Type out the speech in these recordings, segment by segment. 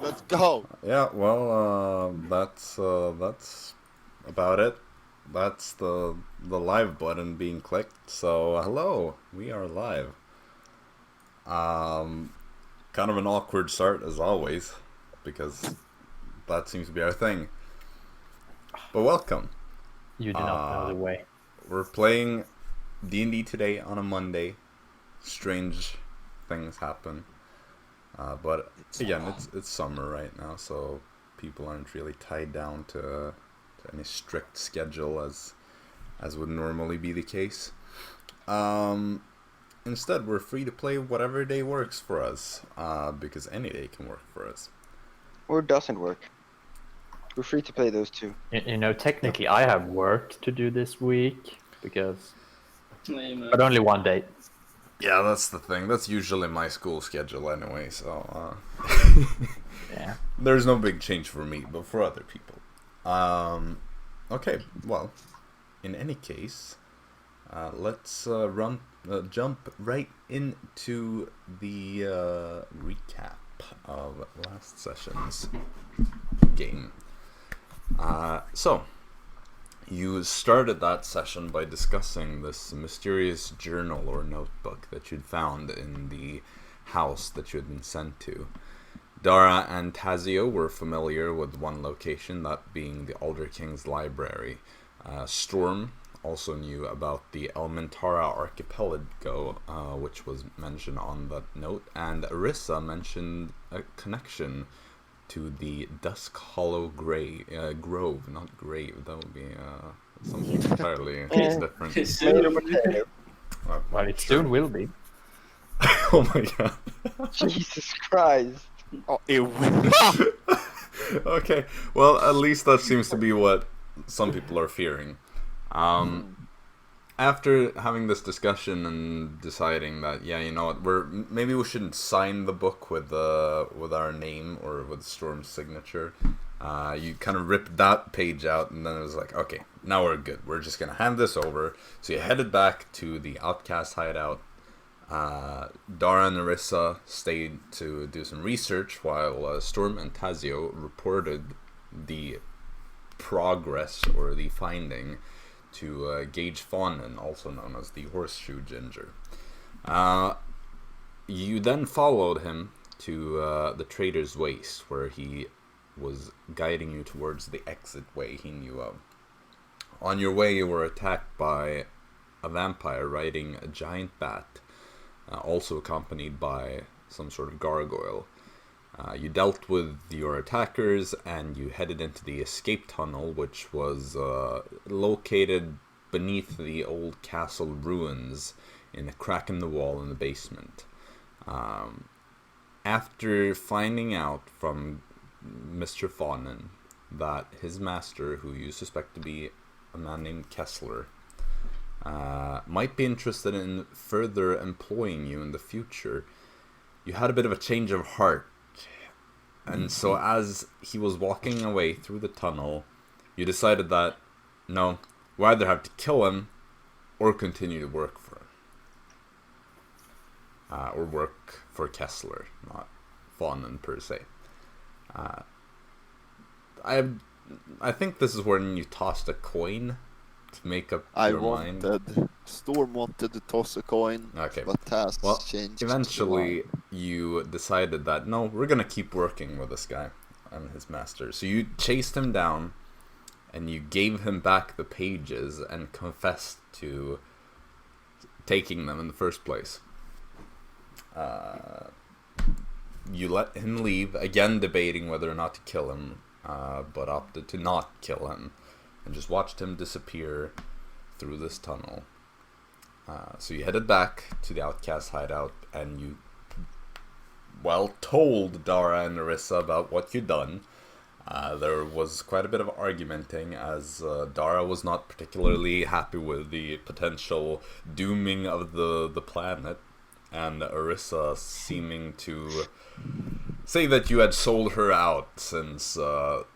Let's go. Yeah, well, that's about it. That's the live button being clicked. So hello, we are live. Kind of an awkward start as always, because that seems to be our thing. But welcome. You do not know the way. We're playing D&D today on a Monday. Strange things happen. But again, it's summer right now, so people aren't really tied down to any strict schedule as would normally be the case. Instead, we're free to play whatever day works for us, because any day can work for us. Or doesn't work. We're free to play those two. You know, technically, I have work to do this week but only one day. Yeah, that's the thing. That's usually my school schedule anyway, so Yeah. there's no big change for me, but for other people. Okay, well, in any case, let's jump right into the recap of last session's game. So, you started that session by discussing this mysterious journal or notebook that you'd found in the house that you had been sent to. Dara and Tazio were familiar with one location, that being the Alder King's library. Storm also knew about the Elmentara archipelago, which was mentioned on that note, and Arisa mentioned a connection to the Dusk Hollow Grove, not grave. That would be something entirely different. Well, it soon will be. Oh my god. Jesus Christ. Oh, ew. Okay, well, at least that seems to be what some people are fearing. After having this discussion and deciding that, yeah, you know what, maybe we shouldn't sign the book with our name or with Storm's signature. You kind of ripped that page out, and then it was like, okay, now we're good. We're just gonna hand this over. So you headed back to the outcast hideout. Dara and Arisa stayed to do some research while Storm and Tazio reported the progress or the finding to Gage Fawnin, also known as the Horseshoe Ginger. You then followed him to the Trader's Waste, where he was guiding you towards the exit way he knew of. On your way, you were attacked by a vampire riding a giant bat, also accompanied by some sort of gargoyle. You dealt with your attackers, and you headed into the escape tunnel, which was located beneath the old castle ruins in a crack in the wall in the basement. After finding out from Mr. Fawnin that his master, who you suspect to be a man named Kessler, might be interested in further employing you in the future, you had a bit of a change of heart. And so as he was walking away through the tunnel, you decided that, no, we either have to kill him or continue to work for him. Or work for Kessler, not Fawnin per se. I think this is when you tossed a coin to make up your mind. Storm wanted to toss a coin, Okay. but Taz changed. Eventually, you decided that, no, we're going to keep working with this guy and his master. So you chased him down, and you gave him back the pages and confessed to taking them in the first place. You let him leave, again debating whether or not to kill him, but opted to not kill him, and just watched him disappear through this tunnel. So you headed back to the outcast hideout, and you, told Dara and Arisa about what you'd done. There was quite a bit of argumenting, as Dara was not particularly happy with the potential dooming of the planet, and Arisa seeming to say that you had sold her out, since the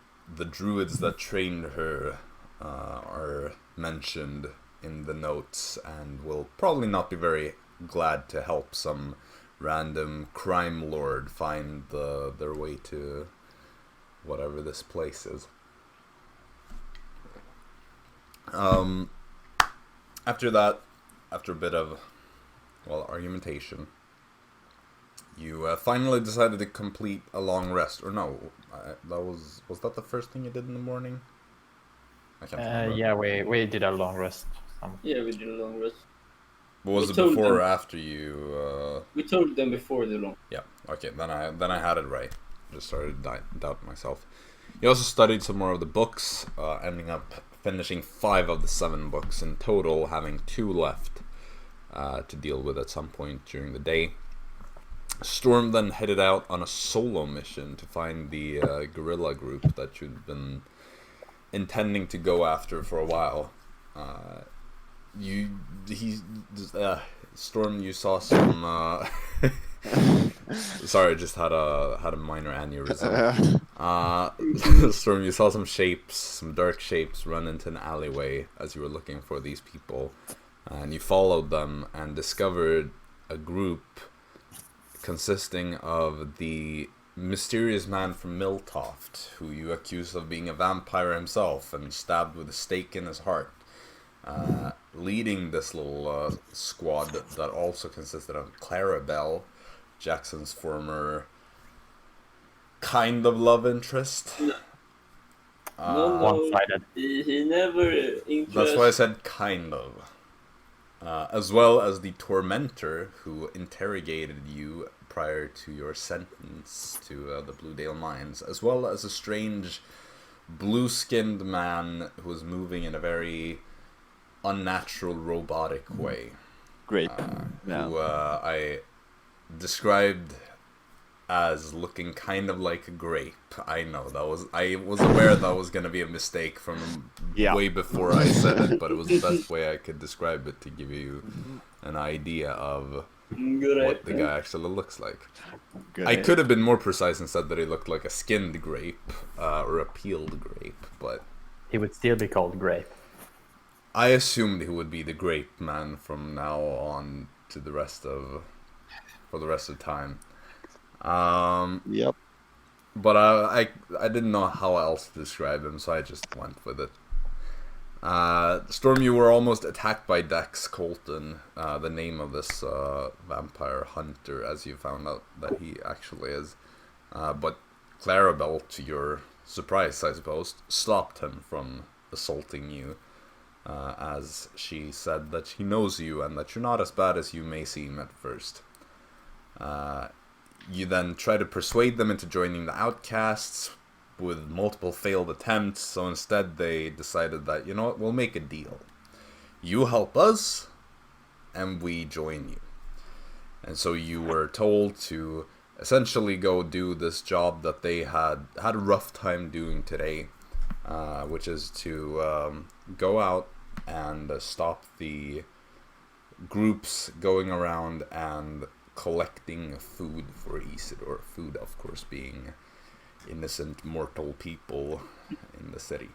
druids that trained her are mentioned in the notes and will probably not be very glad to help some random crime lord find their way to whatever this place is. After that, after a bit of, well, argumentation, you finally decided to complete a long rest. Or no, that was that the first thing you did in the morning? I can't remember. Yeah, we did a long rest. Yeah, we did a long rest. But was We it told before or them. after you? We told them before the long. Yeah. Okay. Then I had it right. Just started doubting myself. You also studied some more of the books, ending up finishing 5 of the 7 books in total, having 2 left to deal with at some point during the day. Storm then headed out on a solo mission to find the guerrilla group that you'd been intending to go after for a while. Storm, you saw some. Sorry, I just had a minor aneurysm. Storm, you saw some dark shapes run into an alleyway as you were looking for these people, and you followed them and discovered a group consisting of the mysterious man from Milltoft, who you accused of being a vampire himself and stabbed with a stake in his heart. Leading this little squad that also consisted of Clarabelle, Jackson's former kind of love interest. One-sided. He never interested. That's why I said kind of. As well as the tormentor who interrogated you prior to your sentence to the Bluedale Mines, as well as a strange blue-skinned man who was moving in a very unnatural robotic way. Great. Who I described as looking kind of like a grape. I know I was aware that was going to be a mistake from way before I said it, but it was the best way I could describe it to give you an idea of what the guy actually looks like. I could have been more precise and said that he looked like a skinned grape or a peeled grape, but He would still be called Grape. I assumed he would be the grape man from now on to the rest of time. Yep. But I didn't know how else to describe him, so I just went with it. Storm, you were almost attacked by Dex Colton, the name of this vampire hunter, as you found out that he actually is. But Clarabelle, to your surprise, I suppose, stopped him from assaulting you, as she said that she knows you and that you're not as bad as you may seem at first. You then try to persuade them into joining the Outcasts with multiple failed attempts, so instead they decided that, you know what, we'll make a deal. You help us, and we join you. And so you were told to essentially go do this job that they had a rough time doing today, which is to go out and stop the groups going around and collecting food for Isidore. Food, of course, being innocent mortal people in the city.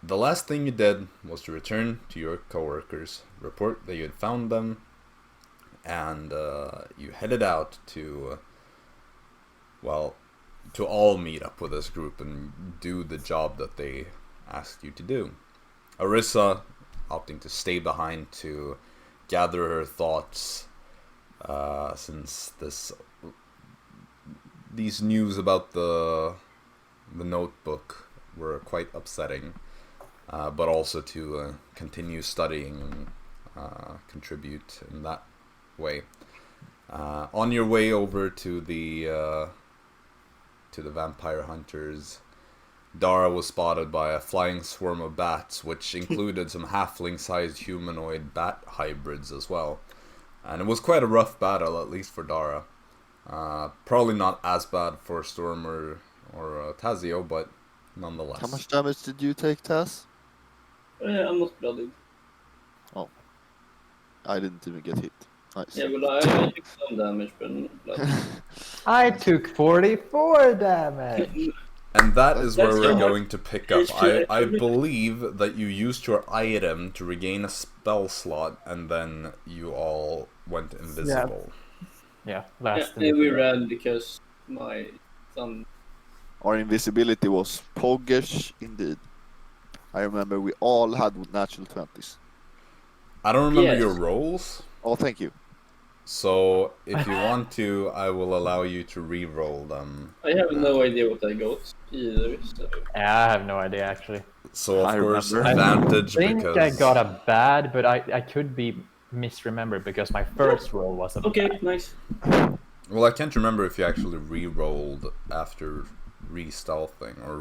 The last thing you did was to return to your coworkers, report that you had found them, and you headed out to all meet up with this group and do the job that they asked you to do. Arisa opting to stay behind to gather her thoughts, since these news about the notebook were quite upsetting, but also to continue studying and contribute in that way. On your way over to the vampire hunters, Dara was spotted by a flying swarm of bats, which included some halfling-sized humanoid bat hybrids as well. And it was quite a rough battle, at least for Dara. Probably not as bad for Storm or Tazio, but nonetheless. How much damage did you take, Taz? I'm not bloodied. Oh. I didn't even get hit. Nice. Yeah, well, I took some damage, but not bloodied. I took 44 damage. And that is where That's we're so going to pick up. H2 I believe that you used your item to regain a spell slot, and then you all went invisible. Yeah, Yeah, last and we ran because my son. Our invisibility was poggish indeed. I remember we all had natural 20s. I don't remember Yes. your rolls, Oh, thank you. so if you want to, I will allow you to re-roll them. I have no idea what I got either. So Yeah, I have no idea actually. So of I course, remember. advantage I think because I got a bad, but I could be misremembered because my first roll was a okay, bad. nice. well, I can't remember if you actually re-rolled after re-stealthing or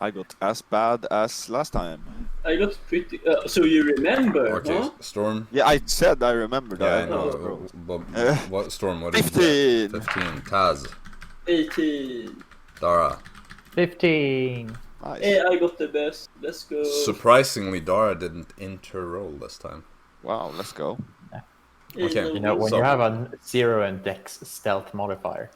I got as bad as last time. I got pretty. So you remember, Okay, huh? Storm. Yeah, I said I remembered. Yeah, I know. know. But Uh, what Storm? What did you 15. get? 15. Taz. 18. Dara. 15. Nice. Hey, I got the best. Let's go. Surprisingly, Dara didn't inter-roll this time. Wow, let's go. Okay. You know, when So- you have a 0 and dex stealth modifier.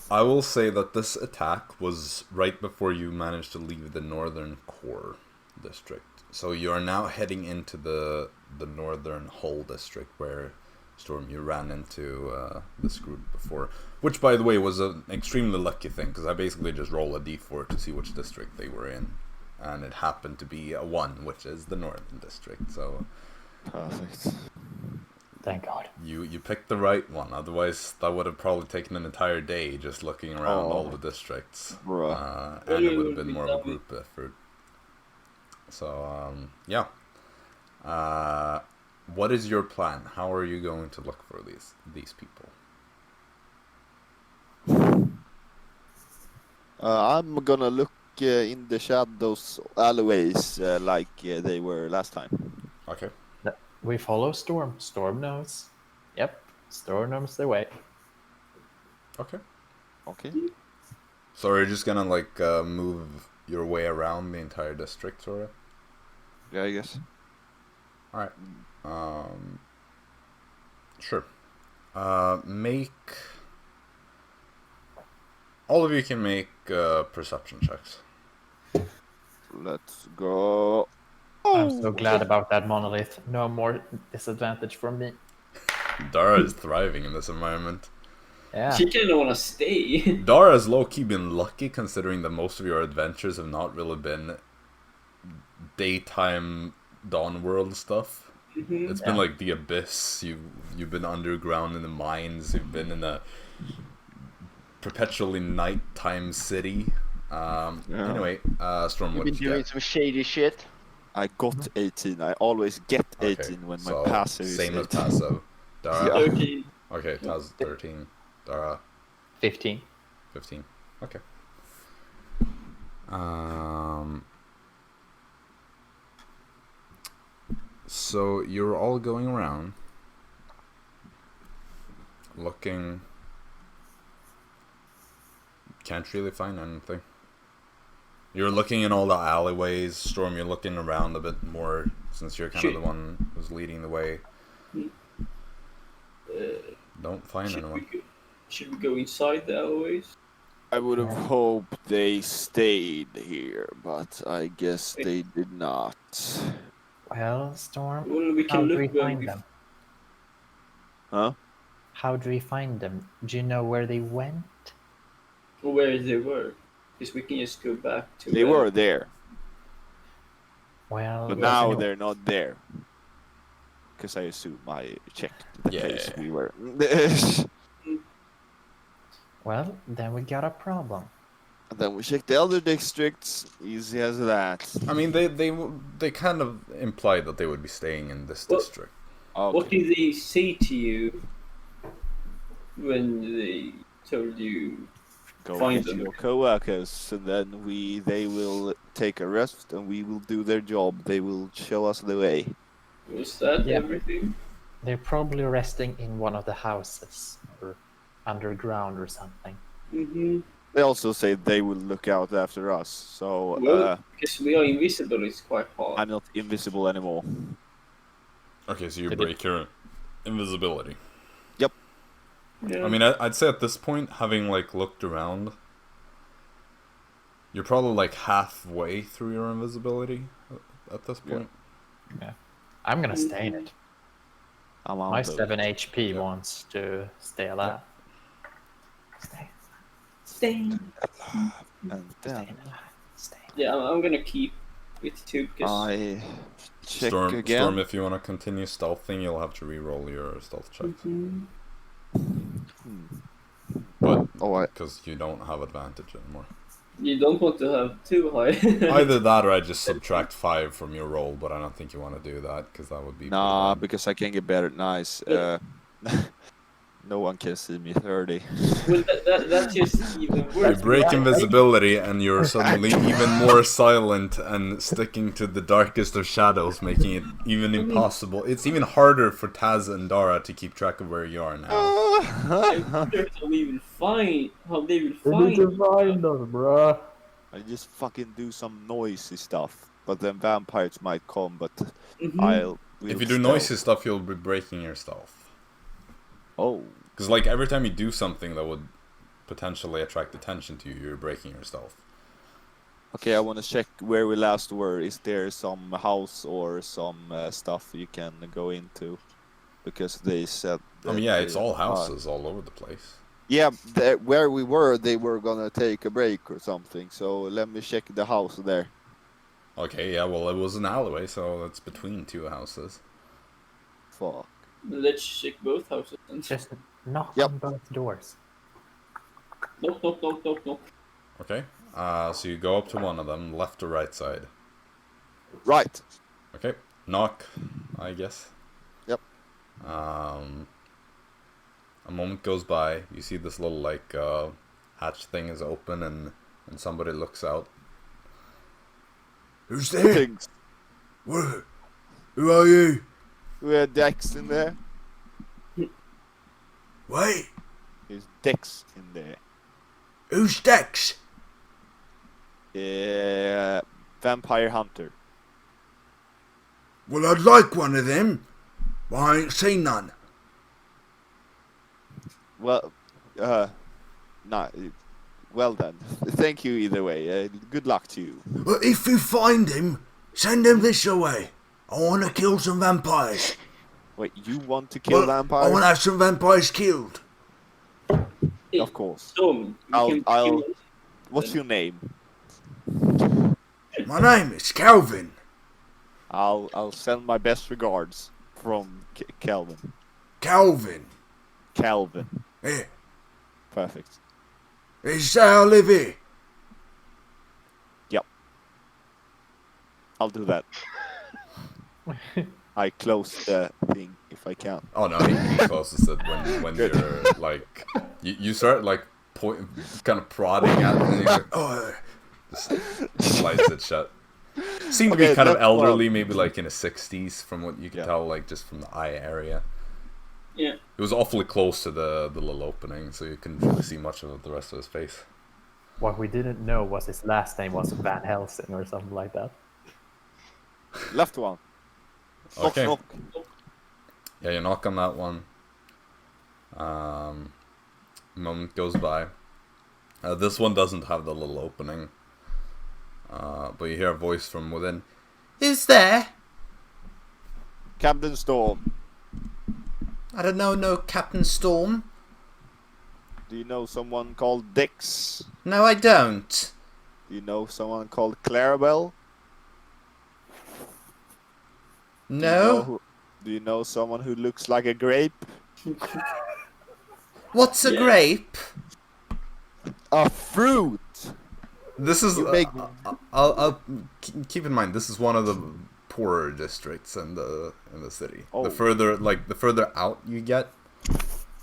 I will say that this attack was right before you managed to leave the northern core district. So you are now heading into the northern Hull district where Storm you ran into this group before. Which, by the way, was an extremely lucky thing because I basically just roll a d4 to see which district they were in, and it happened to be a 1, which is the northern district. So Perfect. Thank God. you picked the right one. Otherwise, that would have probably taken an entire day just looking around all the districts, Bruh. and it would have been more of a group effort. So yeah. What is your plan? How are you going to look for these people? I'm gonna look in the shadows alleyways like they were last time. Okay. We follow Storm. Storm knows. Yep. Storm knows the way. Okay. Okay. So are you just gonna like move your way around the entire district, sort of? Yeah, I guess. All right. Sure. Make. All of you can make perception checks. Let's go. I'm so glad about that monolith. No more disadvantage from me. Dara is thriving in this environment. Yeah. She didn't want to stay. Dara's low-key been lucky considering that most of your adventures have not really been daytime dawn world stuff. It's been like the abyss. You've been underground in the mines. You've been in a perpetually nighttime city. Anyway, Storm, You've what been did you doing get? some shady shit. I got 18. I always get 18 Okay, when my so passive is same as 18. passive. Dara. Yeah. 13. Okay, Taz 13. Dara 15. 15. Okay. So you're all going around looking. Can't really find anything. You're looking in all the alleyways. Storm, you're looking around a bit more since you're kind of the one who's leading the way. Don't find anyone. Should we go inside the alleyways? I would have hoped they stayed here, but I guess they did not. Well, Storm, Well, we how can do we look where find we them? Huh? How do we find them? Do you know where they went? or where they were. Because we can just go back to They were there, Well, but well, now anyway. they're not there. Because I assume I checked the place Yeah. we were. Well, then we got a problem. And then we checked the other districts. Easy as that. I mean, they kind of implied that they would be staying in this Well- district. Okay. What did they say to you when they told you? Go Find get them. your co-workers, and then they will take a rest, and we will do their job. They will show us the way. Was that Yeah. everything? They're probably resting in one of the houses or underground or something. Mm-hmm. They also say they will look out after us. So Well, because we are invisible, it's quite hard. I'm not invisible anymore. Okay, so you Did break your invisibility. Yep. Yeah. I mean, I'd say at this point, having like looked around, you're probably like halfway through your invisibility at this point. Yeah. I'm gonna stay in it. I'm My out of 7 it. HP Yeah. wants to stay alive. Stay. And then Yeah, I'm gonna keep it too because I check Storm, again. if you want to continue stealthing, you'll have to re-roll your stealth checks. But Oh, because you don't have advantage anymore. you don't want to have too high. Either that or I just subtract 5 from your roll, but I don't think you want to do that because that would be nah, pretty bad. because I can get better. Nice. Yeah. No one can see me 30. Well, that's just even You worse. break invisibility and you're suddenly even more silent and sticking to the darkest of shadows, making it even impossible. It's even harder for Taz and Dara to keep track of where you are now. I wonder how we will find. How they will They need to find. find us, bruh. I just fucking do some noisy stuff, but then vampires might come. But Mhm. If you do noisy stuff, you'll be breaking your stealth. Oh, Because like every time you do something that would potentially attract attention to you, you're breaking your stealth. okay. I want to check where we last were. Is there some house or some stuff you can go into? Because they said. I mean, that yeah, it's they all are- houses all over the place. Yeah, where we were, they were gonna take a break or something. So let me check the house there. Okay, yeah, well, it was an alleyway, so it's between 2 houses. Fuck. Let's check both houses. And Just knock Yep. on both doors. knock, knock, knock, knock, knock. Okay, so you go up to one of them, left or right side. Right. Okay, knock, I guess. Yep. A moment goes by, you see this little, like, hatch thing is open and somebody looks out. Who's there? Things. Who are you? We had Dex in there. Wait, There's Dex in there. who's Dex? Yeah, vampire hunter. Well, I'd like one of them, but I ain't seen none. Well, nah. Well then. Thank you either way. Good luck to you. Well, if you find him, send him this way. I want to kill some vampires. Wait, you want to kill vampires? I want to have some vampires killed. Hey, Of course. Storm, we I'll- can I'll- kill- What's your name? My name is Calvin. I'll send my best regards from Calvin. Calvin. Calvin. Yeah. Perfect. Is that I live here? I'll do that. I close the thing if I can. Oh no, he closes it when you're like you start like kind of prodding at it and he's like, oh, just slides it shut. Seemed to be Okay, kind of that's elderly, maybe like in his 60s from what you could Yeah. tell, like just from the eye area. Yeah. It was awfully close to the little opening, so you couldn't really see much of the rest of his face. What we didn't know was his last name was Van Helsing or something like that. Left one. Knock, Okay. knock. Yeah, you knock on that one. A moment goes by. This one doesn't have the little opening. But you hear a voice from within. Who's there? Captain Storm. I don't know, no Captain Storm. Do you know someone called Dex? No, I don't. Do you know someone called Clarabelle? No? Do you know someone who looks like a grape? What's a Yeah. grape? A fruit! This is. You make- I'll keep in mind. This is one of the poorer districts in the city. Oh. The further out you get,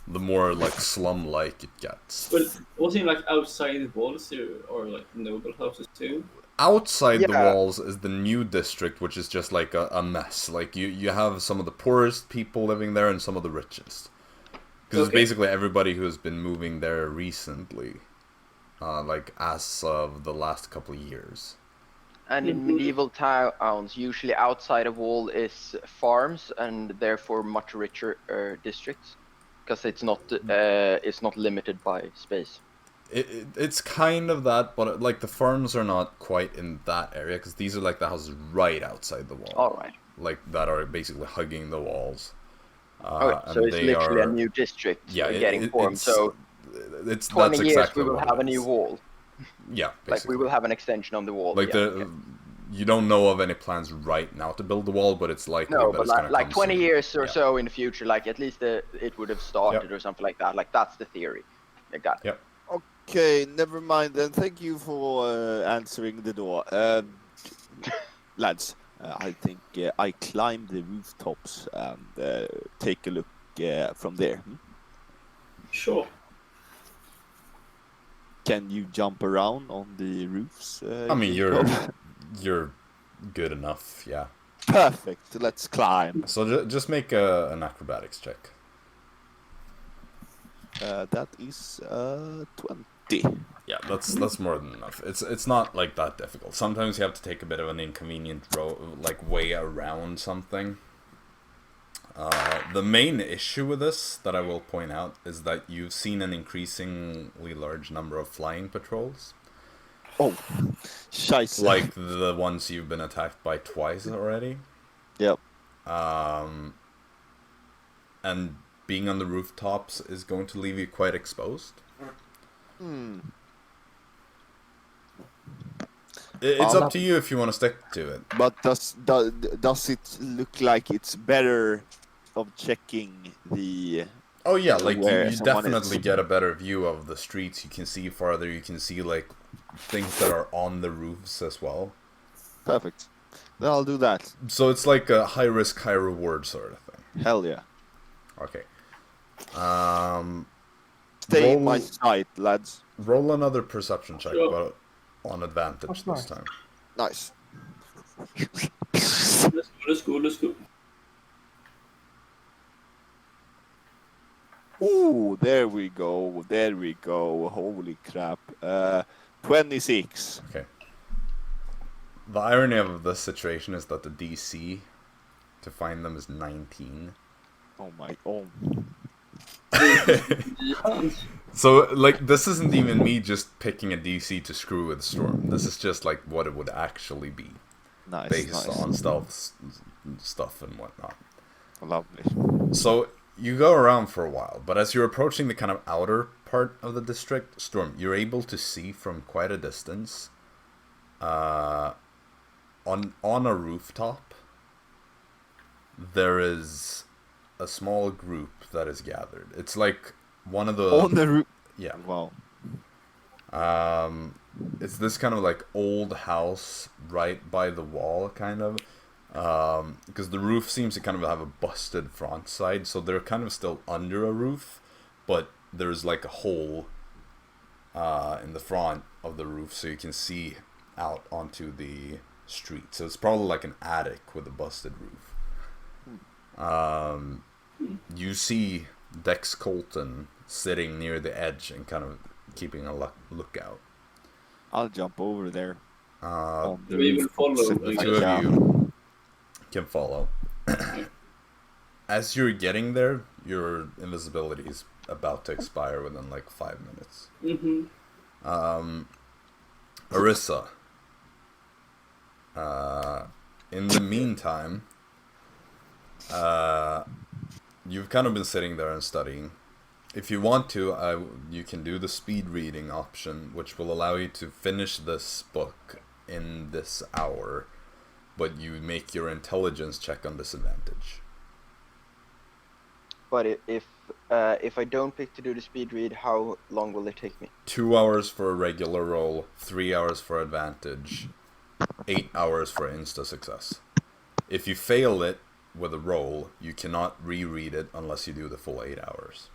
the more like slum-like it gets. But wasn't it like outside the walls or like noble houses too? Outside the Yeah. walls is the new district, which is just like a mess. Like you have some of the poorest people living there and some of the richest. Because it's Okay. basically everybody who has been moving there recently, like as of the last couple of years. And in medieval towns, usually outside a wall is farms and therefore much richer districts. Because it's not limited by space. It's kind of that, but like the farms are not quite in that area because these are like the houses right outside the wall. All right. Like that are basically hugging the walls. So it's literally a new district getting formed. So it's 20 that's years exactly we will what have it a new is. wall. Yeah, basically. Like we will have an extension on the wall. Like you don't know of any plans right now to build the wall, but it's likely that it's going to like come 20 soon. years or so in the future, like at least it would have started or something like that. Like that's the theory. Like that. Yep. Okay, never mind then. Thank you for answering the door. Lads, I think I climb the rooftops and take a look from there. Sure. Can you jump around on the roofs? I mean, Jacob? you're good enough, yeah. Perfect. Let's climb. So just make an acrobatics check. That is 20. Yeah, that's more than enough. It's not like that difficult. Sometimes you have to take a bit of an inconvenient way around something. The main issue with this that I will point out is that you've seen an increasingly large number of flying patrols. Oh, scheisse. Like the ones you've been attacked by twice already. Yep. And being on the rooftops is going to leave you quite exposed. It's up to you if you want to stick to it. But does it look like it's better of checking the... Oh yeah, like where you someone definitely is? get a better view of the streets. You can see farther. You can see like things that are on the roofs as well. Perfect. Then I'll do that. So it's like a high risk, high reward sort of thing. Hell yeah. Okay. Stay in my sight, lads. Roll another perception check, Sure. but on advantage That's this nice. time. Nice. Let's go. Ooh, there we go. Holy crap. 26. Okay. The irony of this situation is that the DC to find them is 19. Oh my... Oh. So, like, this isn't even me just picking a DC to screw with Storm. This is just, like, what it would actually be. Nice, Based nice. on stuff and whatnot. Lovely. So, you go around for a while, but as you're approaching the kind of outer part of the district, Storm, you're able to see from quite a distance, on a rooftop, there is a small group that is gathered. It's like one of the... On the roof. Yeah. Wow. It's this kind of like old house right by the wall, kind of. Because the roof seems to kind of have a busted front side, so they're kind of still under a roof, but there's like a hole in the front of the roof, so you can see out onto the street. So it's probably like an attic with a busted roof. You see Dex Colton sitting near the edge and kind of keeping a lookout. I'll jump over there. On the We will roof. follow. The two of you can follow. As you're getting there, your invisibility is about to expire within like 5 minutes. Arisa. In the meantime, you've kind of been sitting there and studying. If you want to, you can do the speed reading option, which will allow you to finish this book in this hour, but you make your intelligence check on disadvantage. But if I don't pick to do the speed read, how long will it take me? 2 hours for a regular roll, 3 hours for advantage, 8 hours for insta success. If you fail it with a roll, you cannot reread it unless you do the full 8 hours.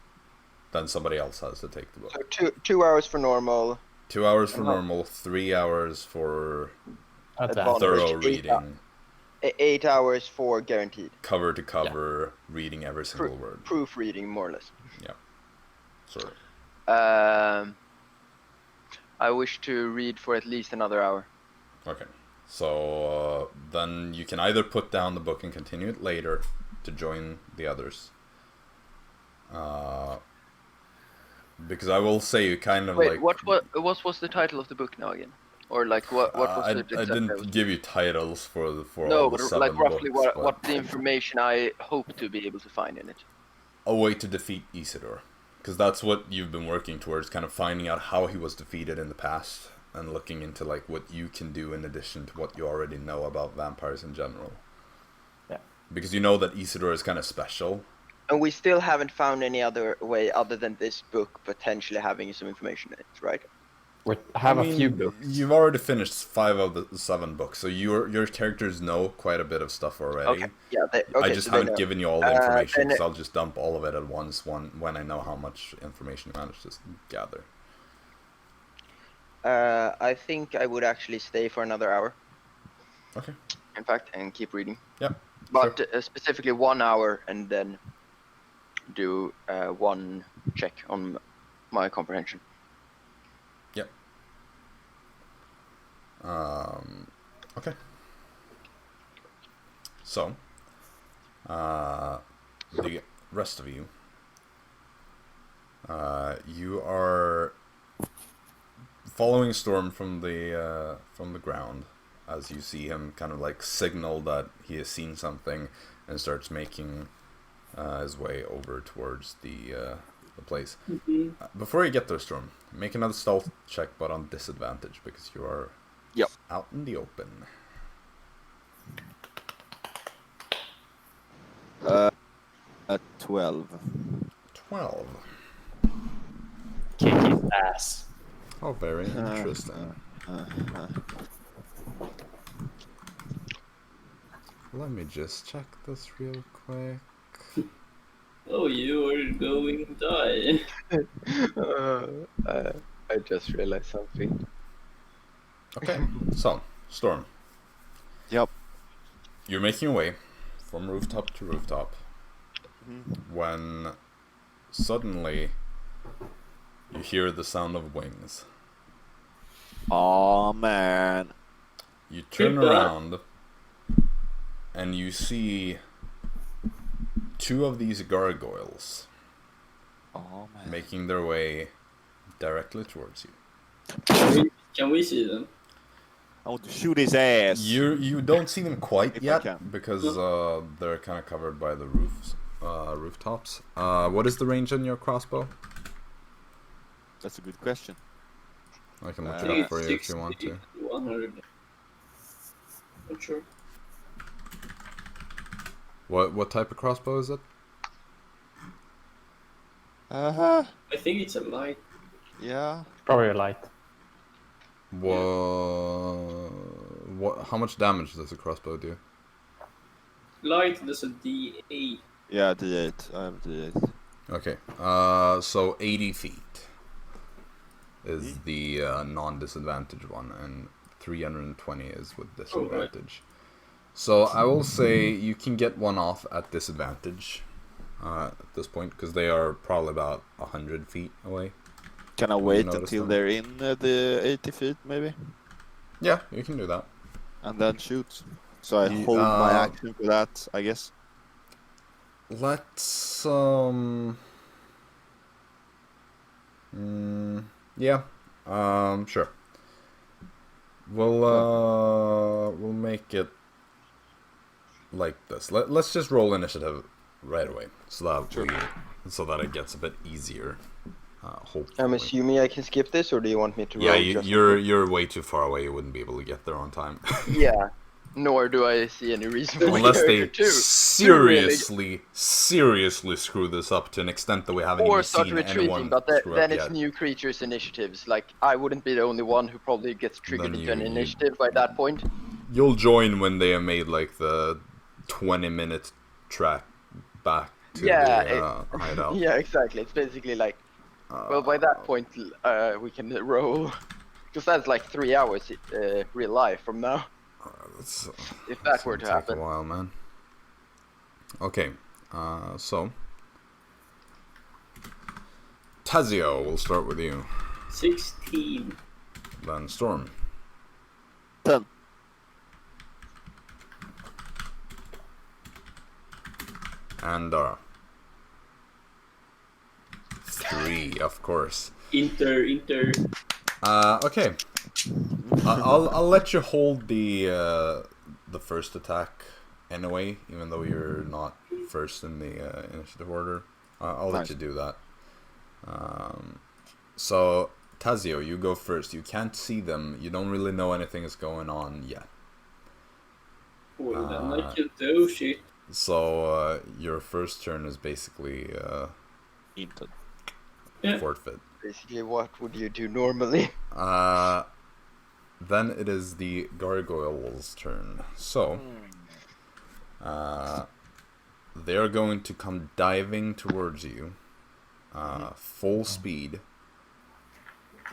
Then somebody else has to take the book. So 2 hours for normal. 2 hours for normal, 3 hours for Advantage. thorough 8 reading, 8 hours for guaranteed. cover to cover, reading every single word. Proofreading, more or less. Yeah, sort of. I wish to read for at least another hour. Okay, so then you can either put down the book and continue it later to join the others, Because I will say you kind of Wait, like... what was the title of the book now again? Or like what was I the exact didn't title? give you titles for all No, the but 7 like roughly books, but what the information I hope to be able to find in it. a way to defeat Isidore. Because that's what you've been working towards, kind of finding out how he was defeated in the past, and looking into like what you can do in addition to what you already know about vampires in general. Yeah. Because you know that Isidore is kind of special. And we still haven't found any other way other than this book potentially having some information in it, right? We have a few books. You've already finished 5 of the 7 books, so your characters know quite a bit of stuff already. Okay, yeah. I just haven't given you all the information then because I'll just dump all of it at once when I know how much information you managed to gather. I think I would actually stay for another hour. Okay. In fact, and keep reading. Yep. But sure. Specifically 1 hour, and then do 1 check on my comprehension. Yep. Okay. So, the rest of you, you are following Storm from the ground as you see him kind of like signal that he has seen something and starts making his way over towards the place. Mm-hmm. Before you get there, Storm, make another stealth check, but on disadvantage because you are out in the open. At 12. 12. Kick his ass. Oh, very interesting. Let me just check this real quick. Oh, you are going to die. I just realized something. Okay, so, Storm. Yep. You're making your way from rooftop to rooftop when suddenly you hear the sound of wings. Oh man. You turn Creep up. around and you see 2 of these gargoyles Oh man. making their way directly towards you. Can we see them? I want to shoot his ass. You don't see them quite If I yet can. because they're kind of covered by the rooftops. What is the range on your crossbow? That's a good question. I can look I it think up for it's you if you want 60, to. 100. Not sure. What type of crossbow is it? Uh-huh. I think it's a light. Yeah. Probably a light. What? How much damage does a crossbow do? Light does a D8. Yeah, D8. I have D8. Okay. So 80 feet is the non-disadvantage one, and 320 is with disadvantage. So I will say you can get one off at disadvantage at this point because they are probably about 100 feet away. Can I wait notice until them? they're in the 80 feet, maybe? Yeah, you can do that. And then shoot. So I You- hold my action for that, I guess. Let's yeah. Sure. We'll make it like this. Let's just roll initiative right away, so that it gets a bit easier. Hopefully. I'm assuming I can skip this, or do you want me to roll? Yeah, just- you're way too far away. You wouldn't be able to get there on time. Yeah. Nor do I see any reason for Unless they to seriously screw this up to an extent that we haven't or even start seen retreating, anyone but screw then up it's yet. new creatures initiatives. Like, I wouldn't be the only one who probably gets triggered Then into an you- initiative by that point. You'll join when they have made like the 20-minute track back to the hideout. Yeah, exactly. It's basically like, well, by that point, we can roll. Because that's like 3 hours real life from now. If that were to Take happen. a while, man. Okay, so Tazio, we'll start with you. 16. Then Storm. 10. And Dara. 3, of course. Inter. Okay. I'll let you hold the first attack anyway, even though you're not first in the initiative order. I'll let you do that. So, Tazio, you go first. You can't see them. You don't really know anything is going on yet. Well, then I can do shit. So, your first turn is basically Inted. forfeit. Basically, what would you do normally? Then it is the gargoyle's turn. So, they are going to come diving towards you, full speed.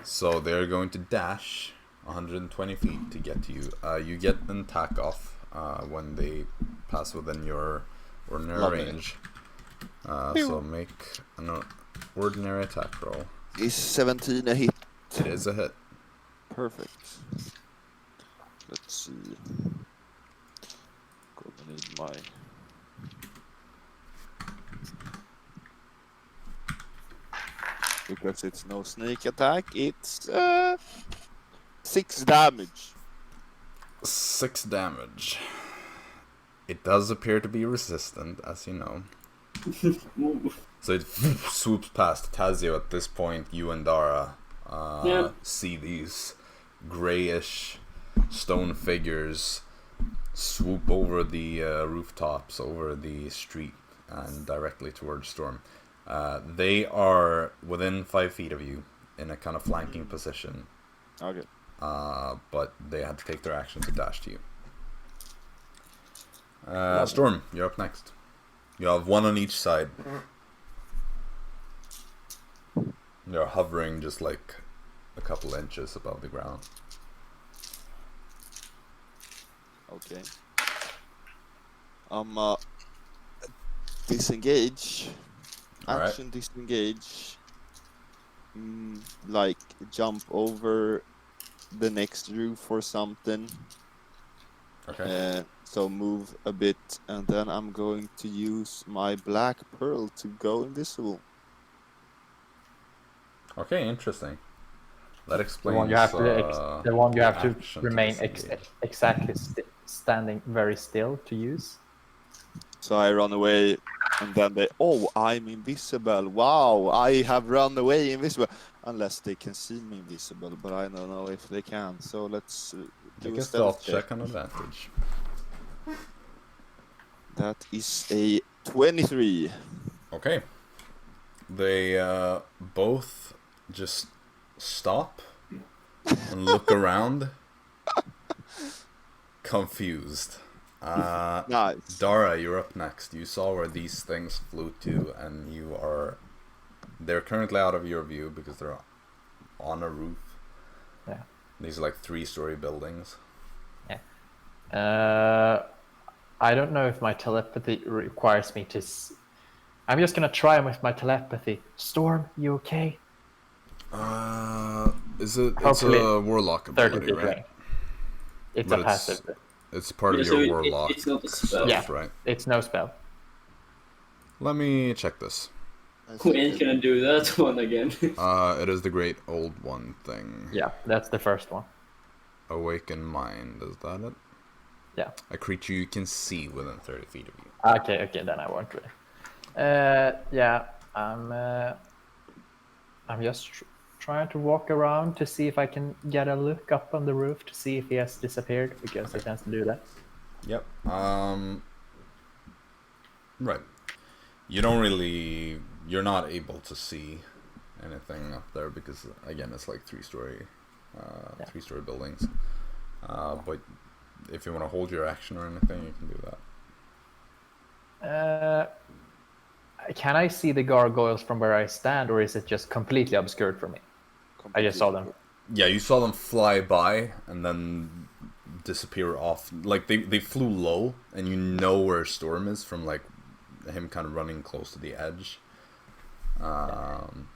So they're going to dash 120 feet to get to you. You get an attack off when they pass within your ordinary range. So make an ordinary attack roll. Is 17 a hit? It is a hit. Perfect. Let's see. Gonna need my... Because it's no sneak attack, it's 6 damage. 6 damage. It does appear to be resistant, as you know. So it swoops past Tazio. At this point, you and Dara see these grayish stone figures swoop over the rooftops, over the street, and directly towards Storm. They are within 5 feet of you in a kind of flanking position. Okay. But they had to take their action to dash to you. Storm, you're up next. You have one on each side. You're hovering just like a couple inches above the ground. Okay. Disengage. Alright. Action disengage. Like jump over the next roof or something. Okay. So move a bit, and then I'm going to use my black pearl to go invisible. Okay, interesting. That The explains one you have to, the one you have to action remain disengage. exactly standing very still to use. So I run away, and then they, oh, I'm invisible. Wow, I have run away invisible. Unless they can see me invisible, but I don't know if they can. So let's do Make a a stealth check on advantage. That is a 23. Okay. They both just stop and look around, confused. Nice. Dara, you're up next. You saw where these things flew to, and they're currently out of your view because they're on a roof. Yeah. These are like 3-story buildings. Yeah. I don't know if my telepathy requires me to... I'm just gonna try with my telepathy. Storm, you okay? It's a warlock 30 ability, feet right? range. It's But a passive. It's part of so your warlock. it's not a spell. Yeah. Right. It's no spell. Let me check this. When can I do that one again? It is the great old one thing. Yeah, that's the first one. Awaken mind, is that it? Yeah. A creature you can see within 30 feet of you. Okay, then I won't really. Yeah, I'm just trying to walk around to see if I can get a look up on the roof to see if he has disappeared, because he tends to do that. Yep. Right. You're not able to see anything up there because, again, it's like 3-story buildings. But if you want to hold your action or anything, you can do that. Can I see the gargoyles from where I stand, or is it just completely obscured for me? I just saw them. Yeah, you saw them fly by and then disappear off. Like they flew low, and you know where Storm is from like him kind of running close to the edge. Can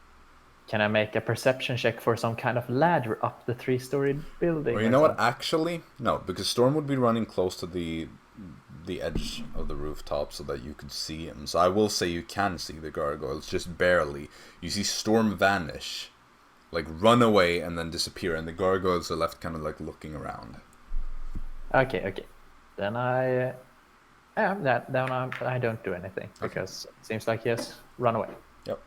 I make a perception check for some kind of ladder up the 3-story building? Or you know what? Actually, no, because Storm would be running close to the the edge of the rooftop so that you could see him. So I will say you can see the gargoyles, just barely. You see Storm vanish, like run away and then disappear, and the gargoyles are left kind of like looking around. Okay. Then I don't do anything because it seems like he has run away. Yep.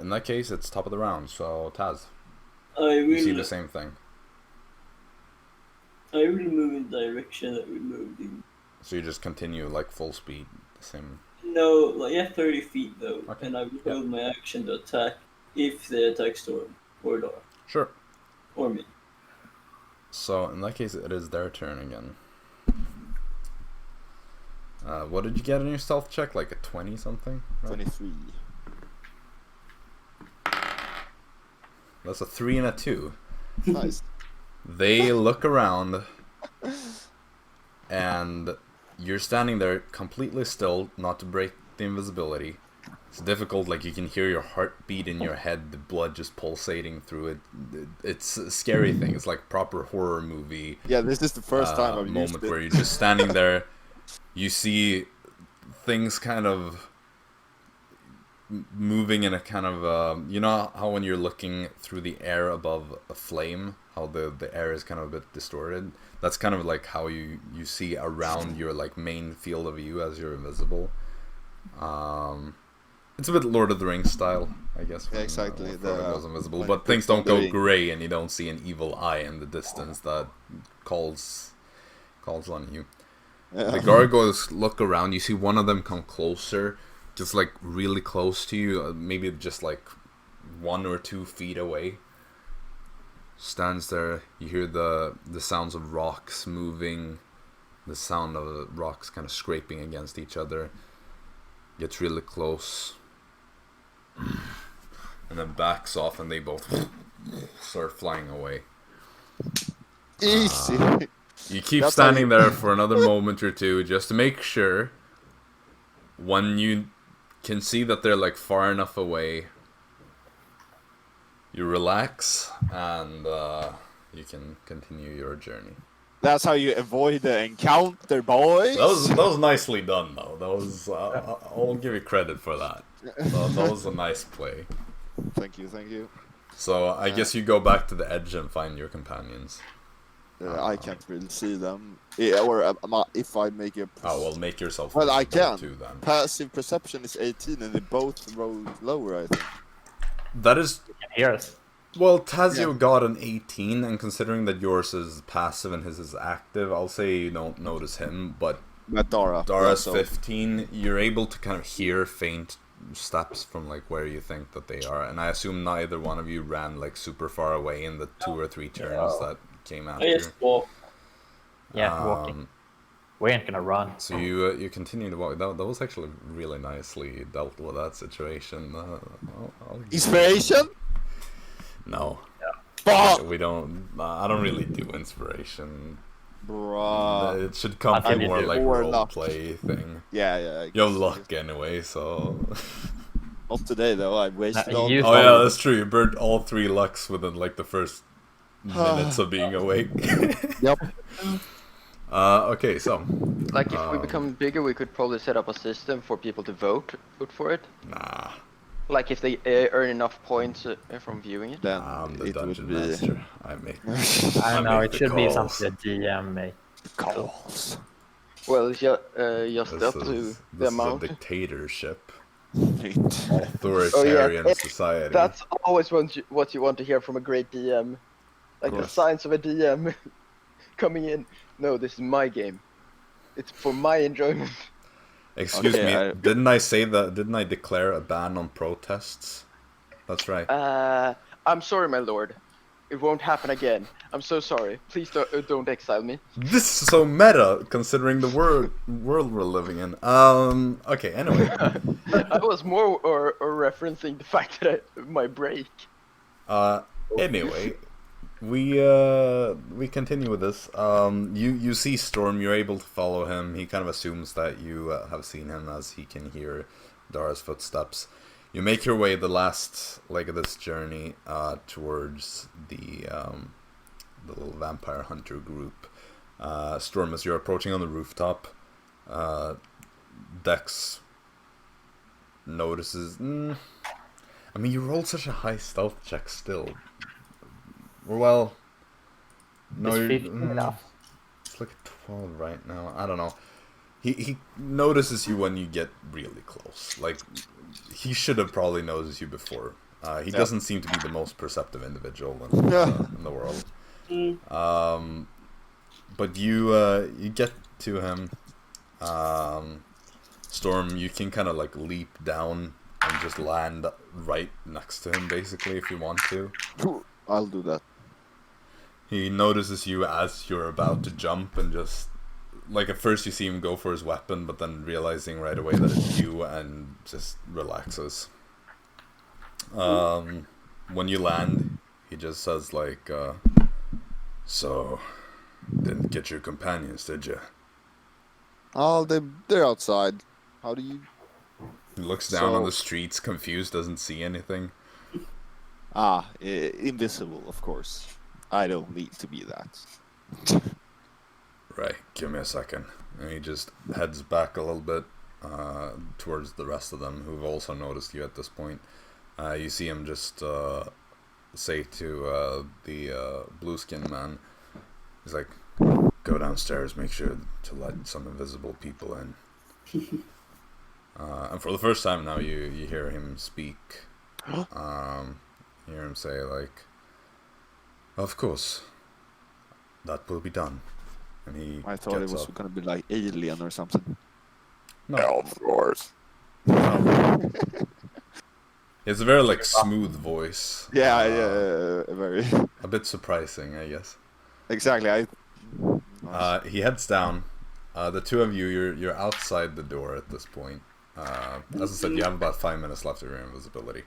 In that case, it's top of the round. So Taz, I you see will. the same thing. I will move in the direction that we moved in. So you just continue like full speed, the same. No, like 30 feet though, Okay. and I will hold my action to attack if they attack Storm or Dara Sure. or me. So in that case, it is their turn again. What did you get in your stealth check? Like a 20 something? Right? 23. That's a 3 and a 2. Nice. They look around, and you're standing there completely still, not to break the invisibility. It's difficult, like you can hear your heartbeat in your head, the blood just pulsating through it. It's a scary thing. It's like proper horror movie. Yeah, this is the first time I've used moment it. where you're just standing there. You see things kind of moving in a kind of you know how when you're looking through the air above a flame, how the air is kind of a bit distorted. That's kind of like how you see around your like main field of view as you're invisible. It's a bit Lord of the Rings style, I guess. Yeah, exactly. When Frodo goes invisible, like but things don't go the- grey, and you don't see an evil eye in the distance that calls on you. The gargoyles look around. You see one of them come closer, just like really close to you, maybe just like 1 or 2 feet away. Stands there. You hear the sounds of rocks moving, the sound of rocks kind of scraping against each other. Gets really close, and then backs off, and they both start flying away. Easy. You keep That's standing how you- there for another moment or two just to make sure. When you can see that they're like far enough away, you relax and you can continue your journey. That's how you avoid the encounter, boys. That was nicely done, though. That was I'll give you credit for that. That was a nice play. Thank you. So I guess you go back to the edge and find your companions. I can't really see them. Yeah, or if I make a Oh well, make yourself. well, I visible can. too, then. Passive perception is 18, and they both roll lower, I think. That is You can hear us. well. Tazio Yeah. got an 18, and considering that yours is passive and his is active, I'll say you don't notice him. But But Dara. Dara's so 15. You're able to kind of hear faint steps from like where you think that they are, and I assume neither one of you ran like super far away in the 2 or 3 turns that came after. I just walk. Yeah, walking. We ain't gonna run. So you continue to walk. That was actually really nicely dealt with that situation. I'll give you- inspiration. No, Fuck, we don't. I don't really do inspiration. bruh. It should come I from need more to- like or role luck. play thing. Yeah. You have luck anyway, so. Not today though. I wasted you all. used- Oh yeah, that's true. You burnt all 3 lucks within like the first minutes of being awake. Yep. Okay, so Like if we become bigger, we could probably set up a system for people to vote for it. nah, Like if they earn enough points from viewing it. Then I'm the it would dungeon be master. I make. I I know make it the should be calls. something the GM made. calls. Well, it's just This up to is the a amount. dictatorship, Right. authoritarian society. That's always what you want to hear from a great DM. Like the course. signs of a DM coming in. No, this is my game. It's for my enjoyment. Excuse Okay, me, didn't I say that? Didn't I declare a ban on protests? That's right. I'm sorry, my lord. It won't happen again. I'm so sorry. Please don't exile me. This is so meta, considering the world we're living in. Okay. Anyway, I was more or referencing the fact that my break. anyway, we continue with this. You see Storm. You're able to follow him. He kind of assumes that you have seen him as he can hear Dara's footsteps. You make your way the last leg of this journey towards the little vampire hunter group. Storm, as you're approaching on the rooftop, Dex notices. I mean, you rolled such a high stealth check still. Well, no, Is you're 15 enough? It's like a 12 right now. I don't know. He notices you when you get really close. Like, he should have probably noticed you before. He doesn't seem to be the most perceptive individual in the world. But you get to him. Storm, you can kind of like leap down and just land right next to him, basically, if you want to. I'll do that. He notices you as you're about to jump and just... Like, at first you see him go for his weapon, but then realizing right away that it's you and just relaxes. When you land, he just says, like, so, didn't get your companions, did you? Oh, they're outside. How do you... He looks down on the streets, confused, doesn't see anything. Invisible, of course. I don't need to be that. Right, give me a second. And he just heads back a little bit towards the rest of them, who've also noticed you at this point. You see him just say to the blue-skinned man, he's like, go downstairs, make sure to let some invisible people in. And for the first time now, you hear him speak. You hear him say, like, of course, that will be done. And he I thought it was up. gonna be like Alien or something. No. Of course. It's a very, like, smooth voice. Yeah, very. A bit surprising, I guess. Exactly. He heads down. The two of you, you're outside the door at this point. As I said, you have about 5 minutes left of your invisibility.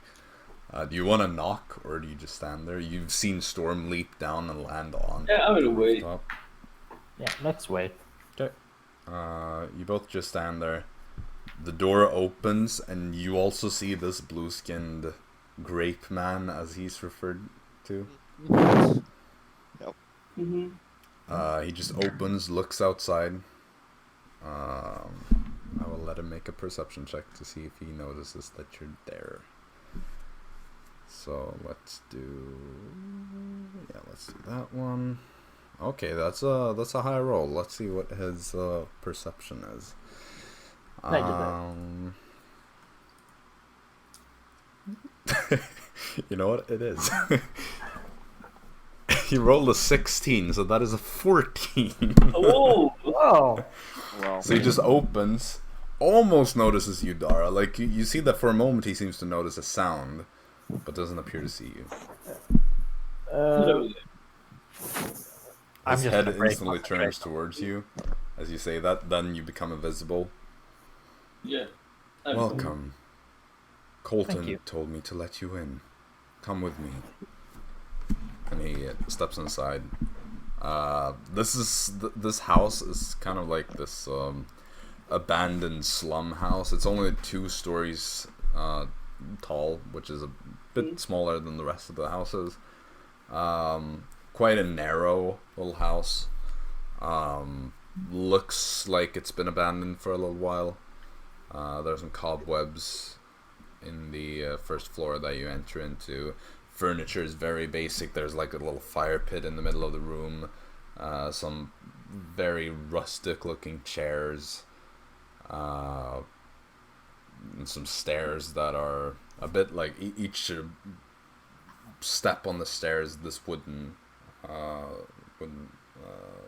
Do you want to knock, or do you just stand there? You've seen Storm leap down and land on. Yeah, I'm gonna wait. Top. Yeah, let's wait. Okay. You both just stand there. The door opens, and you also see this blue-skinned grape man, as he's referred to. Yep. He just opens, looks outside. I will let him make a perception check to see if he notices that you're there. So let's do that one. Okay, that's a high roll. Let's see what his perception is. You know what? It is. He rolled a 16, so that is a 14. Oh! Whoa! Well, So he just opens, almost notices you, Dara. Like, you see that for a moment he seems to notice a sound, but doesn't appear to see you. Hello there. His head instantly turns towards you as you say that, then you become invisible. Yeah. Welcome. Colton you. told me to let you in. Come with me. And he steps inside. This house is kind of like this abandoned slum house. It's only 2 stories tall, which is a bit smaller than the rest of the houses. Quite a narrow little house. Looks like it's been abandoned for a little while. There's some cobwebs in the first floor that you enter into. Furniture is very basic. There's like a little fire pit in the middle of the room. Some very rustic looking chairs. And some stairs that are a bit like each step on the stairs, this wooden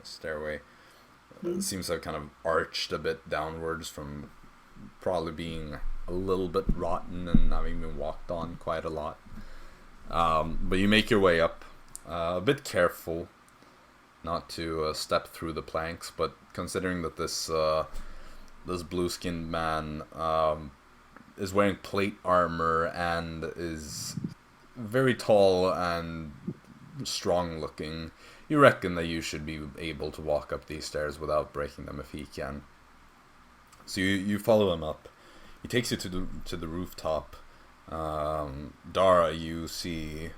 stairway seems to have kind of arched a bit downwards from probably being a little bit rotten and having been walked on quite a lot. But you make your way up, a bit careful not to step through the planks, but considering that this blue-skinned man is wearing plate armor and is very tall and strong looking, you reckon that you should be able to walk up these stairs without breaking them if he can. So you follow him up. He takes you to the rooftop. Dara, you see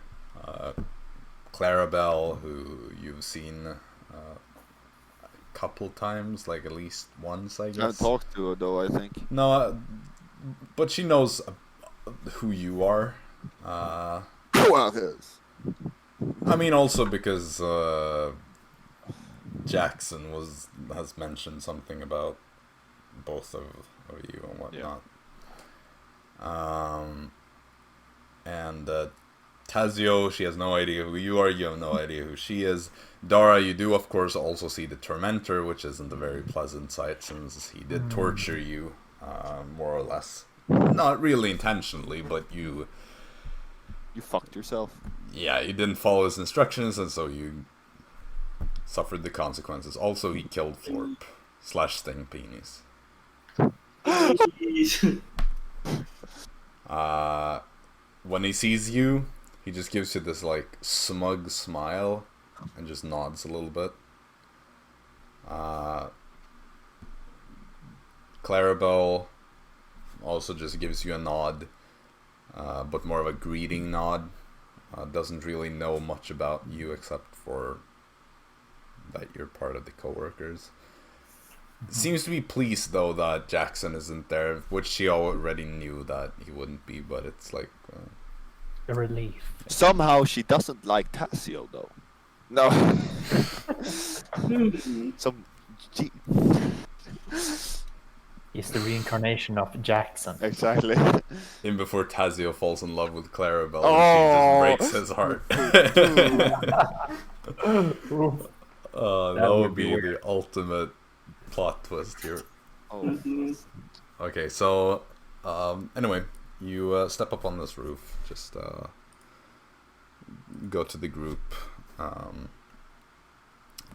Clarabelle, who you've seen couple times, like at least once, I I guess. talked to her though, I think. No, but she knows who you are. I mean, also because Jackson has mentioned something about both of you and whatnot. And Tazio, she has no idea who you are. You have no idea who she is. Dara, you do of course also see the Tormentor, which isn't a very pleasant sight since he did torture you, more or less. Not really intentionally, but you fucked yourself. Yeah, you didn't follow his instructions, and so you suffered the consequences. Also, he killed Florp / Sting Penis. When he sees you, he just gives you this like smug smile and just nods a little bit. Clarabelle also just gives you a nod, but more of a greeting nod. Doesn't really know much about you except for that you're part of the co-workers. Seems to be pleased though that Jackson isn't there, which she already knew that he wouldn't be, but it's like A relief. Somehow she doesn't like Tazio though. No. Some He's the reincarnation of Jackson. exactly. in before Tazio falls in love with Clarabelle, Oh. and she just breaks his heart. That would be the ultimate plot twist here. Oh. Okay, so anyway, you step up on this roof. Just go to the group.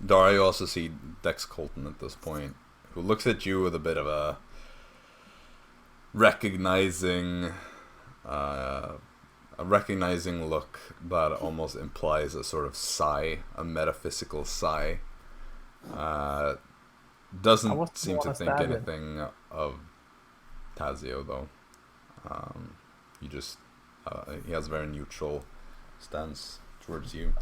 Dara, you also see Dex Colton at this point, who looks at you with a bit of a recognizing look that almost implies a sort of sigh, a metaphysical sigh. Doesn't seem to think anything of Tazio though. He has a very neutral stance towards you.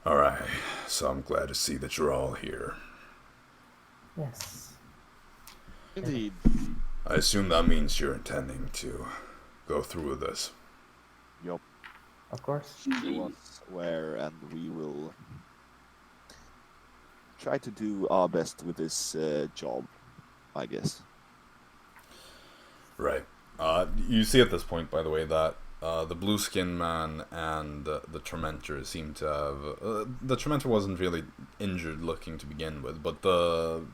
Alright, so I'm glad to see that you're all here. Yes. Indeed. I assume that means you're intending to go through with this. Yup. Of course. What's where, and we will try to do our best with this job, I guess. Right. You see at this point, by the way, that the blue skin man and the Tormentor seem to have... the Tormentor wasn't really injured looking to begin with, but the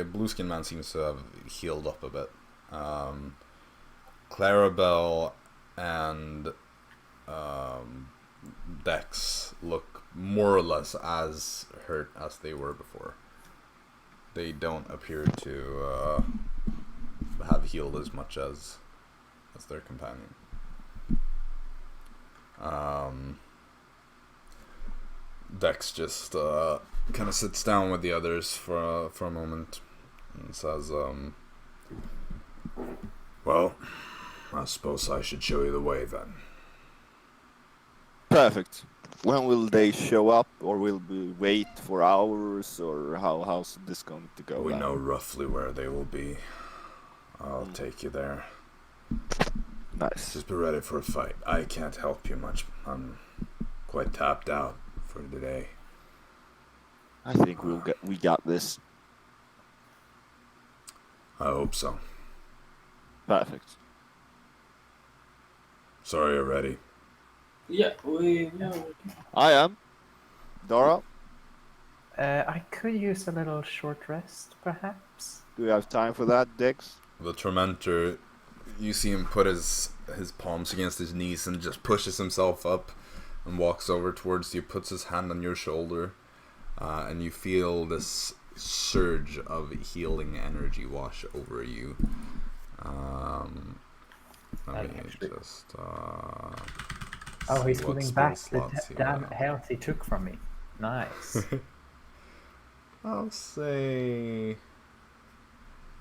blue skin man seems to have healed up a bit. Clarabelle and Dex look more or less as hurt as they were before. They don't appear to have healed as much as their companion. Dex just kind of sits down with the others for a moment and says, well, I suppose I should show you the way then. Perfect. When will they show up, or will we wait for hours, or how's this going to go? We know roughly where they will be. I'll take you there. Nice. Just be ready for a fight. I can't help you much. I'm quite tapped out for today. I think we got this. I hope so. Perfect. Sorry you're ready. Yeah, we know. I am. Dara, I could use a little short rest, perhaps. do you have time for that, Dex? The Tormentor, you see him put his palms against his knees and just pushes himself up and walks over towards you, puts his hand on your shoulder, and you feel this surge of healing energy wash over you. Let me just... Oh, he's see what giving spell back slots the he damn have. health he took from me. Nice. I'll say...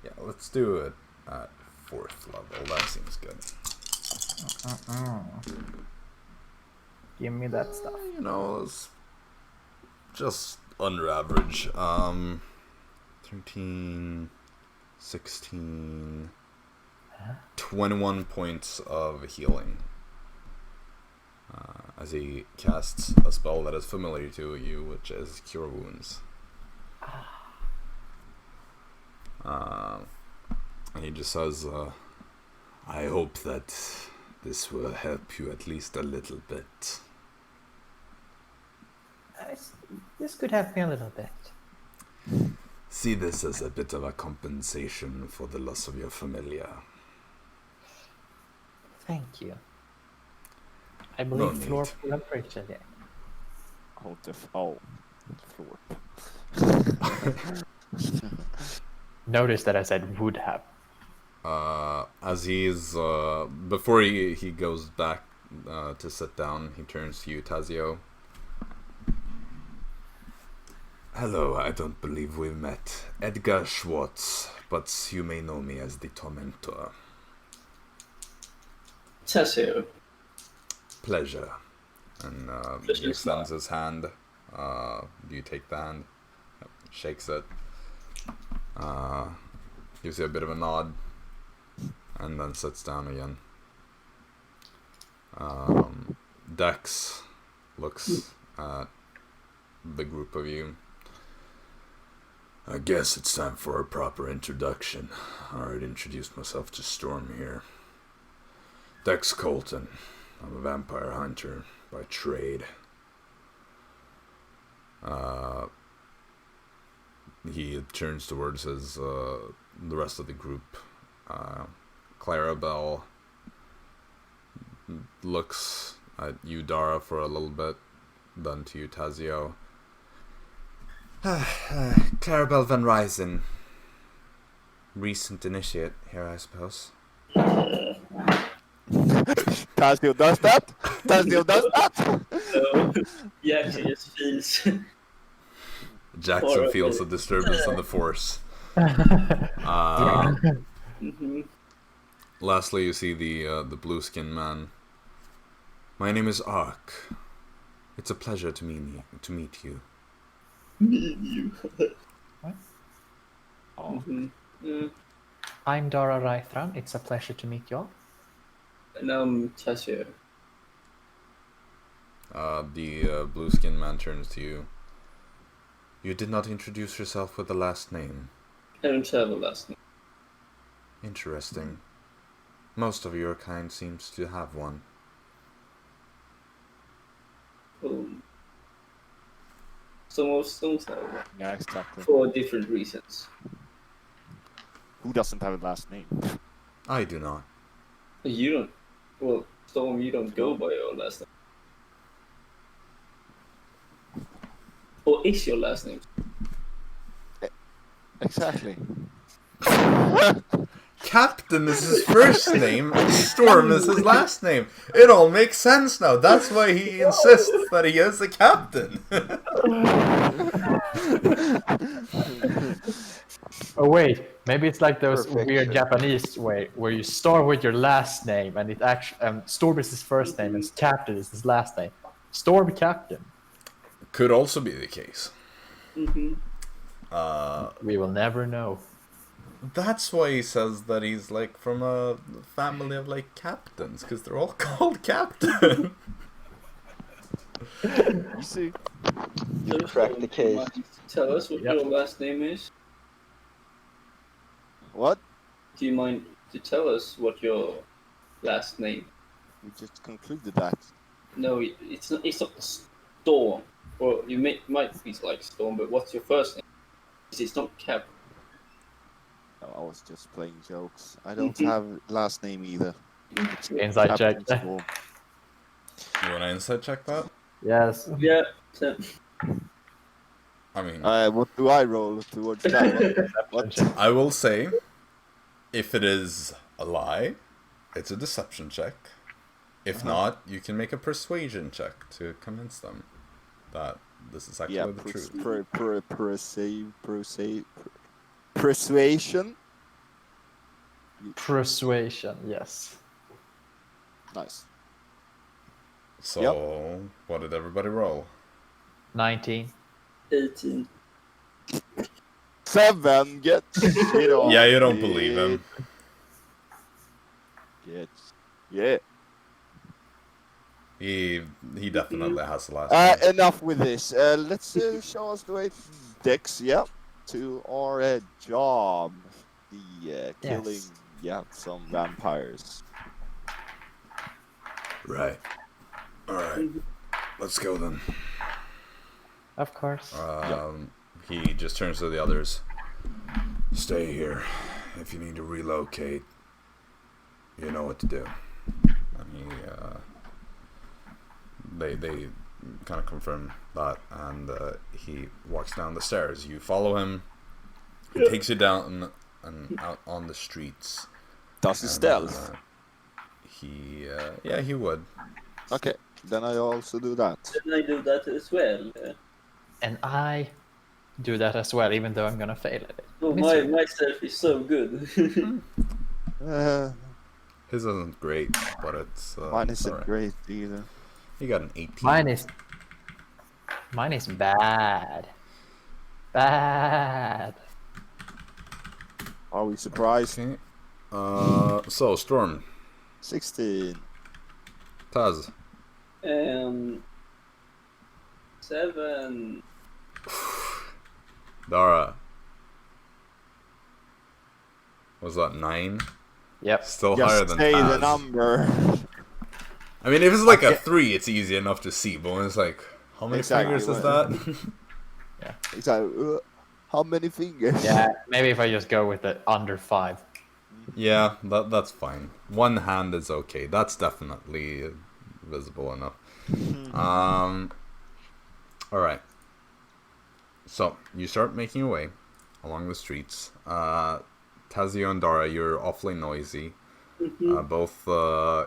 Yeah, let's do it at 4th level. That seems good. Give me that stuff. You know, it's just under average. 13, 16, 21 points of healing. As he casts a spell that is familiar to you, which is Cure Wounds. And he just says, I hope that this will help you at least a little bit. This could help me a little bit. See this as a bit of a compensation for the loss of your familiar. Thank you. I believe need. Floor collaborated again. Floor. Notice that I said would have. As he's before he goes back to sit down, he turns to you, Tazio. Hello, I don't believe we've met. Edgar Schwartz, but you may know me as the Tormentor. Tazio. Pleasure. And he extends his hand. Do you take the hand? Shakes it. Gives you a bit of a nod. And then sits down again. Dex looks at the group of you. I guess it's time for a proper introduction. I already introduced myself to Storm here. Dex Colton. I'm a vampire hunter by trade. He turns towards the rest of the group. Clarabelle looks at you, Dara, for a little bit, then to you, Tazio. Clarabelle Van Ryzen. Recent initiate here, I suppose. Tazio does that? Tazio does that? So, he actually just feels. Jackson feels a disturbance in the force. Lastly, you see the blue-skinned man. My name is Ark. It's a pleasure to meet you. Meet you. What? Yeah. I'm Dara Raethran. It's a pleasure to meet y'all. And I'm Tazio. The blue-skinned man turns to you. You did not introduce yourself with the last name. I don't have a last name. Interesting. Most of your kind seems to have one. Some of us don't have one. Yeah, exactly. For different reasons. Who doesn't have a last name? I do not. You don't. Well, Storm, you don't go by your last name. Or is your last name? Exactly. Captain is his first name, and Storm is his last name. It all makes sense now. That's why he insists that he is a captain. Oh wait, maybe it's like those Perfection. weird Japanese way where you start with your last name and it actually Storm is his first name and Captain is his last name. Storm Captain. Could also be the case. Mm-hmm. We will never know. That's why he says that he's like from a family of like captains, because they're all called captain. You see? You cracked the case. Tell us what Yep. your last name is. What? Do you mind to tell us what your last name? We just concluded that. No, it's not. It's not Storm. Or you might be like Storm, but what's your first name? It's not Cap. No, I was just playing jokes. I don't have last name either. It's Inside check. Captain Storm. You want to inside check that? Yes. Yeah. So, I mean, What do I roll towards that one? What? I will say, if it is a lie, it's a deception check. If not, you can make a persuasion check to convince them that this is actually Yeah, the truth. persuasion. Persuasion, yes. Nice. So, what did everybody roll? 19. 18. 7 gets it on. Yeah, you don't believe him. Gets, yeah. He definitely has the last one. Enough with this. Let's show us the way Dex, yeah, to our job. The killing, Yes. some vampires. Right. Alright. Let's go then. Of course. He just turns to the others. Stay here. If you need to relocate, you know what to do. And they kind of confirm that, and he walks down the stairs. You follow him. He takes you down and out on the streets. Does he stealth? He would. Okay, then I also do that. Then I do that as well. And I do that as well, even though I'm gonna fail at it. Oh, my stealth is so good. His isn't great, but it's Mine isn't alright. great either. He got an 18. Mine is bad. Bad. Are we surprised? Okay. So Storm, 16. Taz, 7. Dara. Was that 9? Yep. Still higher Just than say Taz. the number. I mean, if it's like a 3, it's easy enough to see. But when it's like, how many Exactly, fingers is well. that? Exactly. How many fingers? Yeah, maybe if I just go with the under 5. Yeah, that's fine. One hand is okay. That's definitely visible enough. Alright. So, you start making your way along the streets. Tazio and Dara, you're awfully noisy. Both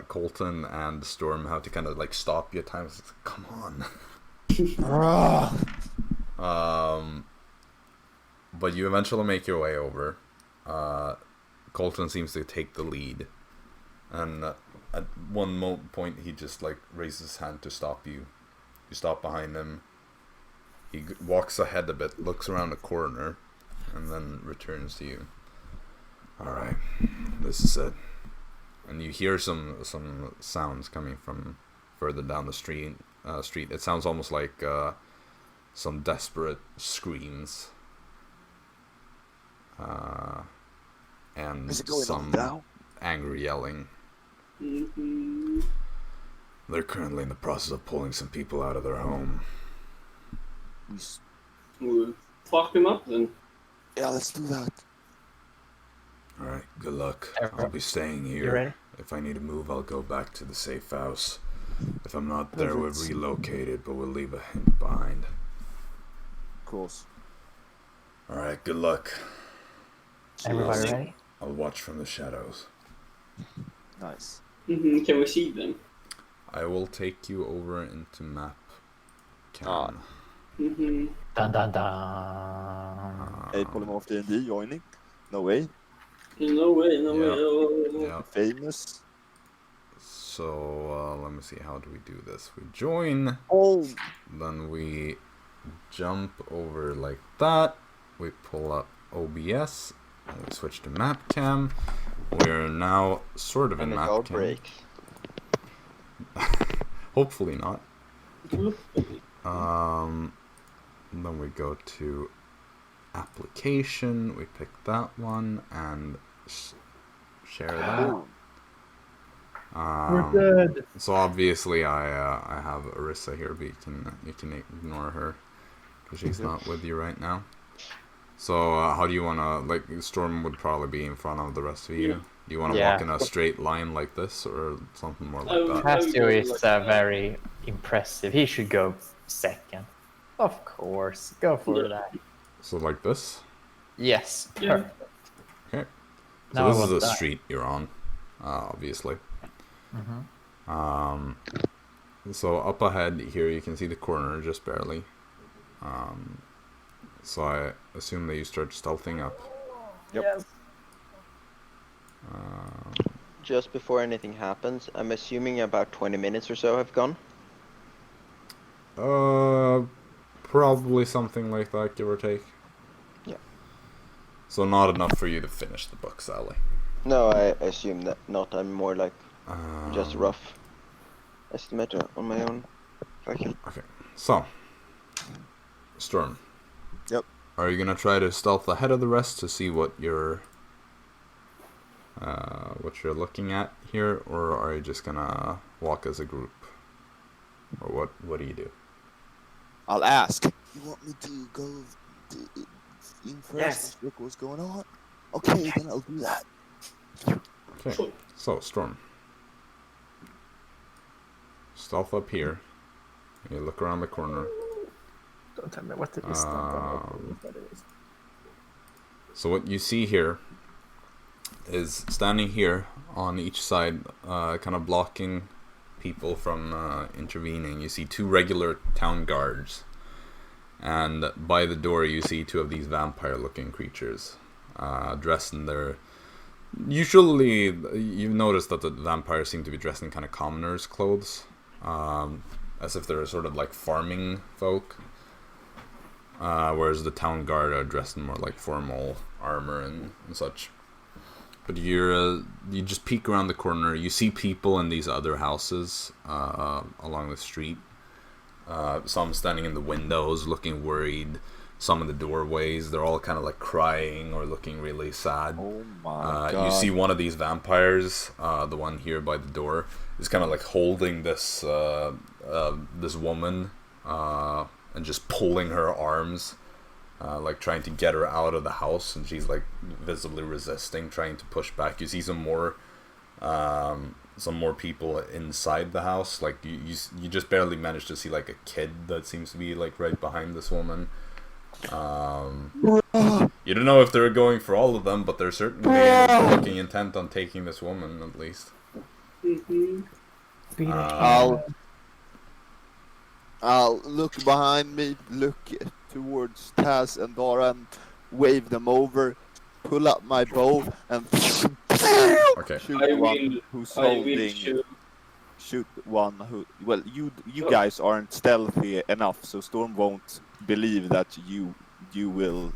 Colton and Storm have to kind of like stop you at times. It's like, come on. But you eventually make your way over. Colton seems to take the lead, and at one point he just like raises his hand to stop you. You stop behind him. He walks ahead a bit, looks around the corner, and then returns to you. All right, this is it. And you hear some sounds coming from further down the street. It sounds almost like some desperate screams. And Is it going on some now? angry yelling. They're currently in the process of pulling some people out of their home. We'll fuck him up then. Yeah, let's do that. Alright, good luck. I'll be staying You here. ready? If I need to move, I'll go back to the safe house. If I'm not there, we'll relocate it, but we'll leave a hint behind. Of course. Alright, good luck. Everybody ready? I'll watch from the shadows. Nice. Can we see them? I will take you over into map cam. Mm-hmm. Dun dun dun. Hey, Polymorphed D&D joining? No way. No way, no way. Yeah. Oh. Yeah. Famous. So, let me see, how do we do this? We join, Oh! then we jump over like that. We pull up OBS, and we switch to map cam. We're now sort of in And it map all cam. breaks. Hopefully not. Then we go to application, we pick that one and share that. We're good. So obviously I have Arisa here, but you can ignore her because she's not with you right now. So how do you wanna, like, Storm would probably be in front of the rest of you. Yeah. Do you wanna Yeah. walk in a straight line like this or something more like Oh, that? Tazio is very impressive. He should go second. Of course. Go for that. So like this? Yes. Yeah. Perfect. Okay. So Now I this is want the that. street you're on, obviously. So up ahead here you can see the corner just barely. So I assume that you start stealthing up. Yep. Yes. Just before anything happens, I'm assuming about 20 minutes or so have gone. Probably something like that, give or take. Yeah. So not enough for you to finish the book, Sally. No, I assume that not. I'm more like just a Um, rough estimator on my own. If I can. Okay, so Storm. Yep. Are you gonna try to stealth ahead of the rest to see what you're looking at here, or are you just gonna walk as a group, or what do you do? I'll ask. You want me to go in first Yes. and look what's going on? Okay, then I'll do that. Okay, Sure. so Storm, stealth up here. You look around the corner. Don't tell me what it is. So what you see here is standing here on each side, kind of blocking people from intervening. You see two regular town guards, and by the door you see two of these vampire-looking creatures, dressed in their... Usually, you've noticed that the vampires seem to be dressed in kind of commoners' clothes, as if they're sort of like farming folk. Whereas the town guard are dressed in more like formal armor and such. But you just peek around the corner. You see people in these other houses along the street. Some standing in the windows, looking worried. Some in the doorways. They're all kind of like crying or looking really sad. Oh my god. You see one of these vampires, the one here by the door, is kind of like holding this this woman. And just pulling her arms, like trying to get her out of the house, and she's like visibly resisting, trying to push back. You see some more people inside the house. Like you just barely manage to see like a kid that seems to be like right behind this woman. You don't know if they're going for all of them, but they're certainly looking intent on taking this woman at least. I'll look behind me, look towards Taz and Dara, and wave them over, pull up my bow, and Okay. shoot one who's holding. Shoot one who. Well, you guys aren't stealthy enough, so Storm won't believe that you will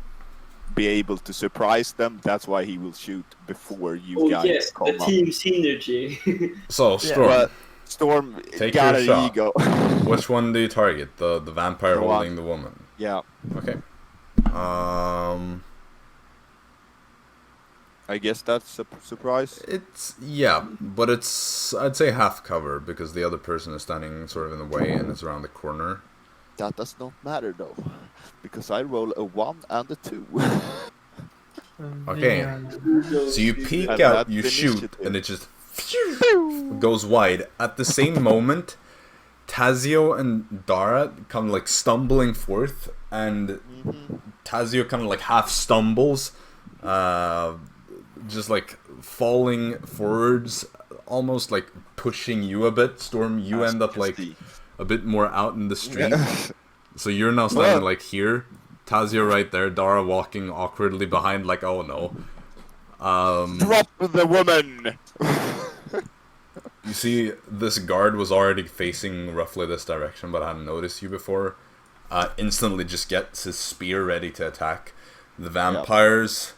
be able to surprise them. That's why he will shoot before you guys yes, come the up. team synergy. So Storm. But Storm Take got your an shot. ego. Which one do you target? The vampire The holding one. the woman. Yeah, Okay. I guess that's a surprise. But it's I'd say half cover because the other person is standing sort of in the way and it's around the corner. That does not matter though, because I roll a 1 and a 2. Okay. So you peek And out, that's you the shoot, initiative. and it just goes wide. At the same moment, Tazio and Dara come like stumbling forth, and Tazio kind of like half stumbles, just like falling forwards, almost like pushing you a bit. Storm, you end up like a bit more out in the street. So you're now standing like here, Tazio right there, Dara walking awkwardly behind, like, oh no. Drop the woman! You see, this guard was already facing roughly this direction, but I hadn't noticed you before. Instantly just gets his spear ready to attack. The vampires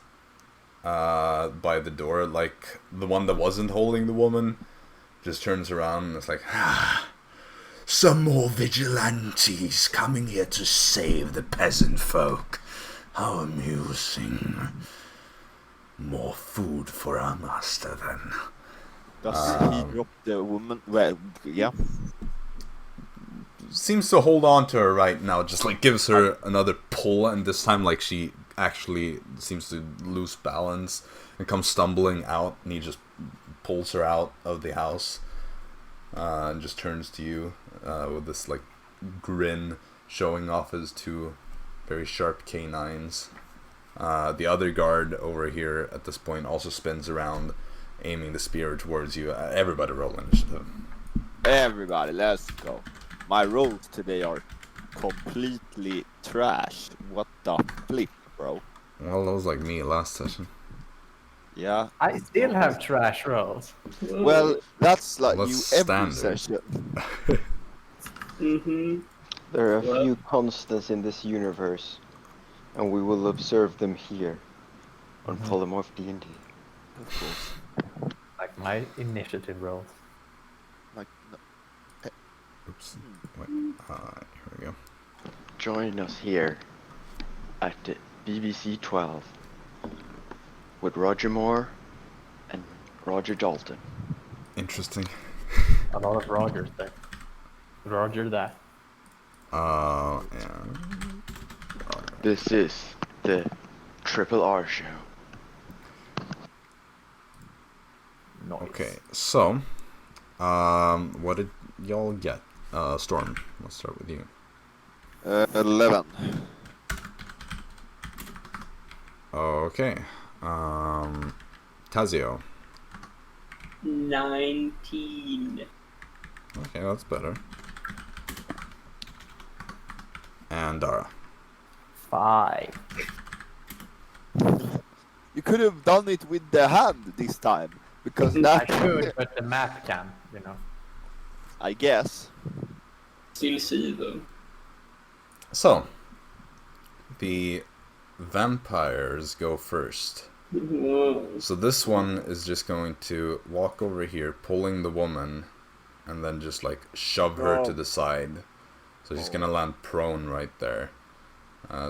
by the door, like the one that wasn't holding the woman, just turns around and it's like, some more vigilantes coming here to save the peasant folk. How amusing. More food for our master then. Does he drop the woman? Well, yeah. Seems to hold on to her right now, just like gives her another pull, and this time like she actually seems to lose balance and comes stumbling out, and he just pulls her out of the house and just turns to you with this like grin, showing off his two very sharp canines. The other guard over here at this point also spins around, aiming the spear towards you. Everybody roll initiative. Everybody, let's go. My rolls today are completely trash. What the flip, bro? Well, that was like me last session. Yeah. I still have trash rolls. Well, that's like That's you every standard. session. There are a Well- few constants in this universe, and we will observe them here on Polymorphed D&D. Of course. Like my initiative rolls. Like, no. Oops. Wait. Here we go. Join us here at the BBC 12 with Roger Moore and Roger Dalton. Interesting. A lot of Rogers there. Roger that. Yeah. This is the Triple R Show. Noise. Okay, so, what did y'all get? Storm, let's start with you. 11. Okay, Tazio. 19. Okay, that's better. And Dara. 5. You could have done it with the hand this time, because I that could, but the map can, you know. I guess. Still see them. So, the vampires go first. Whoa. So this one is just going to walk over here, pulling the woman, and then just like shove her to the side. So she's gonna land prone right there.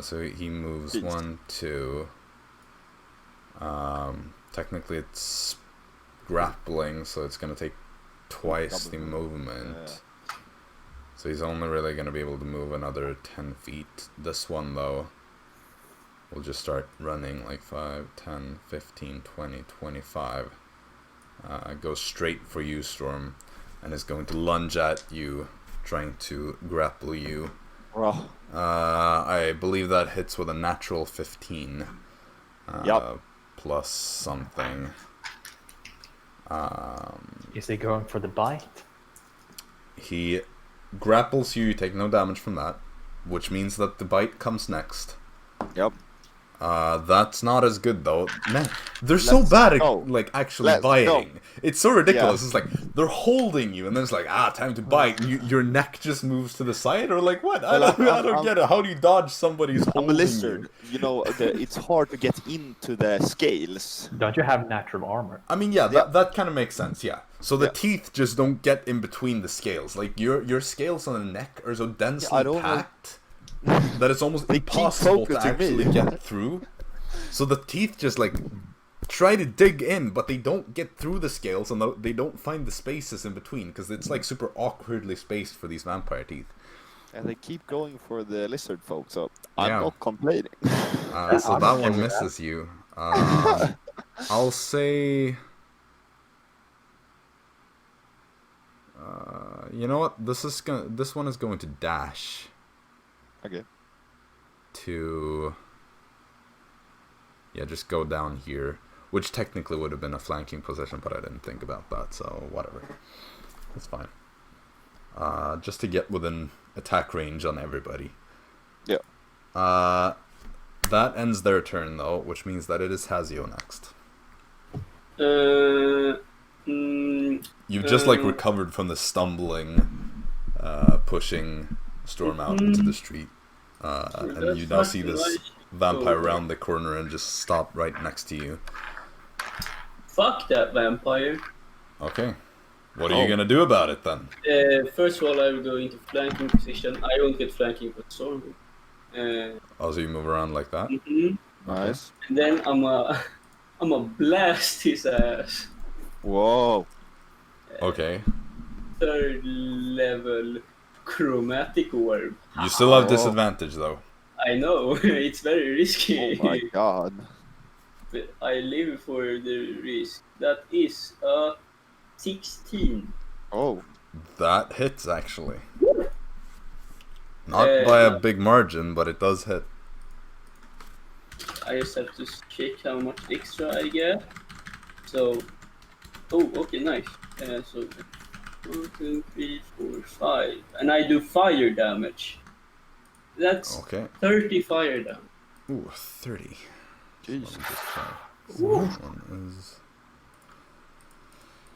So he moves Beast. 1, 2. Technically it's grappling, so it's gonna take twice the Double. movement. So he's only really gonna be able to move another 10 feet. This one though will just start running like 5, 10, 15, 20, 25. Goes straight for you, Storm, and is going to lunge at you, trying to grapple you. Oh, I believe that hits with a natural 15. Yup. Plus something. Is he going for the bite? He grapples you, you take no damage from that, which means that the bite comes next. yep. That's not as good though. Man, they're so Let's bad at go. like actually Let's biting. go. It's so ridiculous. Yeah. It's like they're holding you, and then it's like time to bite. And your neck just moves to the side, or like what? I Well, don't get it. How do you dodge somebody who's I'm holding a lizard. you? You know, it's hard to get into the scales. Don't you have natural armor? I mean, yeah, Yeah. that kind of makes sense. Yeah. So the Yeah. teeth just don't get in between the scales. Like your scales on the neck are so densely I don't know. packed that it's almost They keep impossible to focusing actually me. get through. So the teeth just like try to dig in, but they don't get through the scales, and they don't find the spaces in between because it's like super awkwardly spaced for these vampire teeth. And they keep going for the lizard folk, so I'm Yeah. not complaining. So I'm that okay one with that. misses you. I'll say. You know what? This one is going to dash Okay. to. Yeah, just go down here, which technically would have been a flanking position, but I didn't think about that, so whatever. It's fine. Just to get within attack range on everybody. Yeah. That ends their turn though, which means that it is Tazio next. You've just like recovered from the stumbling, pushing Storm out into the street, and you now see this vampire around the corner and just stop right next to you. Fuck that vampire. Okay, what are you gonna do about it then? First of all, I will go into flanking position. I won't get flanking for Storm. Oh, so you move around like that? Mhm. Nice. And then I'm a blast his ass. Whoa. Okay. 3rd level chromatic orb. You still have Oh. disadvantage though. I know, it's very risky. Oh my god. But I live for the risk. That is a 16. Oh. That hits actually. Not by a big margin, but it does hit. I just have to check how much extra I get. So, oh, okay, nice. So, 1, 2, 3, 4, 5. And I do fire damage. That's Okay. 30 fire damage. Ooh, 30. Jeez. This one is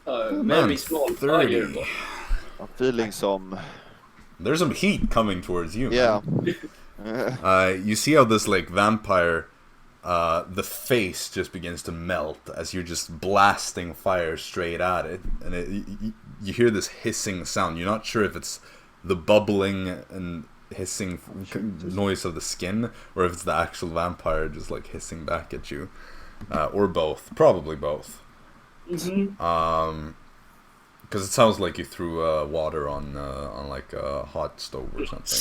Very man, small 30. fire. I'm feeling some There's some heat coming towards you. Yeah. Man. You see how this like vampire, the face just begins to melt as you're just blasting fire straight at it, and you hear this hissing sound. You're not sure if it's the bubbling and hissing noise of the skin, or if it's the actual vampire just like hissing back at you, or both. Probably both. Mm-hmm. Because it sounds like you threw water on like a hot stove or something.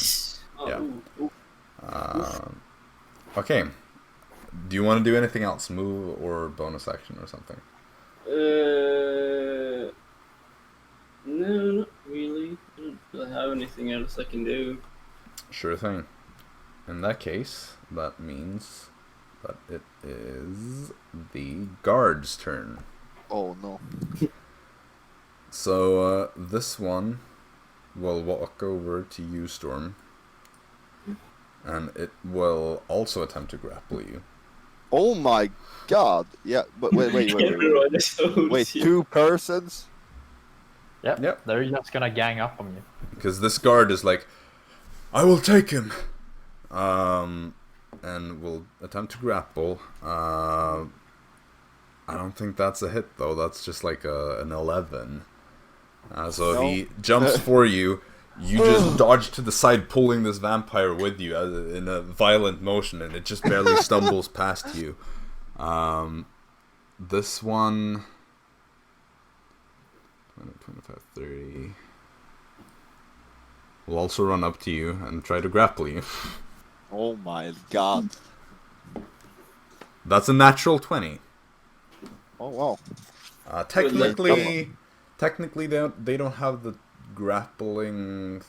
Oh, Yeah. ooh. Okay. Do you want to do anything else? Move or bonus action or something? No, not really. I don't really have anything else I can do. Sure thing. In that case, that means that it is the guard's turn. Oh no. So this one will walk over to you, Storm, and it will also attempt to grapple you. Oh my god. Yeah, but wait. Wait, 2 persons? Yep. They're just gonna gang up on you. Because this guard is like, I will take him, and will attempt to grapple. I don't think that's a hit though. That's just like an 11. So No. he jumps for you. You just dodge to the side, pulling this vampire with you in a violent motion, and it just barely stumbles past you. This one... 20, 25, 30... will also run up to you and try to grapple you. Oh my god. That's a natural 20. Oh wow. Technically, they don't have the grappling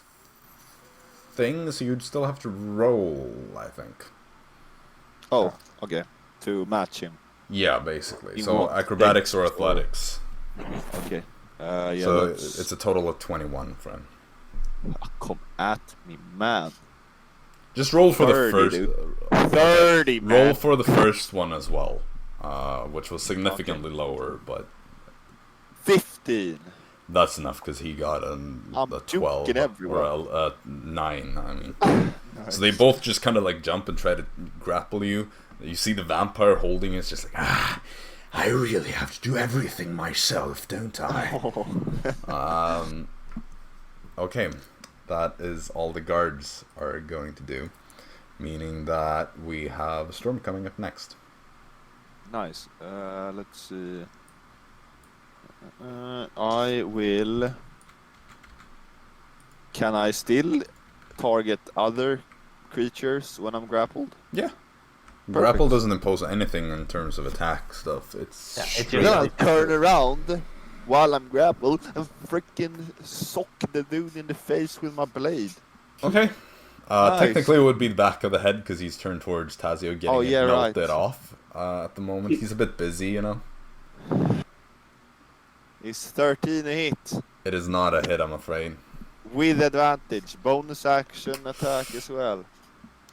thing, so you'd still have to roll, I think. Oh, okay. To match him. Yeah, basically. In So what? acrobatics or Dex or- athletics. Okay. Yeah, So that's... it's a total of 21, friend. Come at me, man. Just roll for 30, the first. dude. 30, man. Roll for the first one as well, which was significantly lower, but 15. that's enough because he got a I'm 12 juking everyone. or a 9. I mean, so they both just kind of like jump and try to grapple you. You see the vampire holding it, it's just like, I really have to do everything myself, don't I? Okay, that is all the guards are going to do, meaning that we have Storm coming up next. Nice. Let's see. I will... Can I still target other creatures when I'm grappled? Yeah. Perfect. Grapple doesn't impose anything in terms of attack stuff. It's Yeah, it's straight Then up. I'll turn around while I'm grappled and freaking sock the dude in the face with my blade. Okay. Nice. Technically, it would be the back of the head because he's turned towards Tazio, getting it melted right. off at the moment. He's a bit busy, you know. It's 13 a hit. It is not a hit, I'm afraid. With advantage. Bonus action attack as well.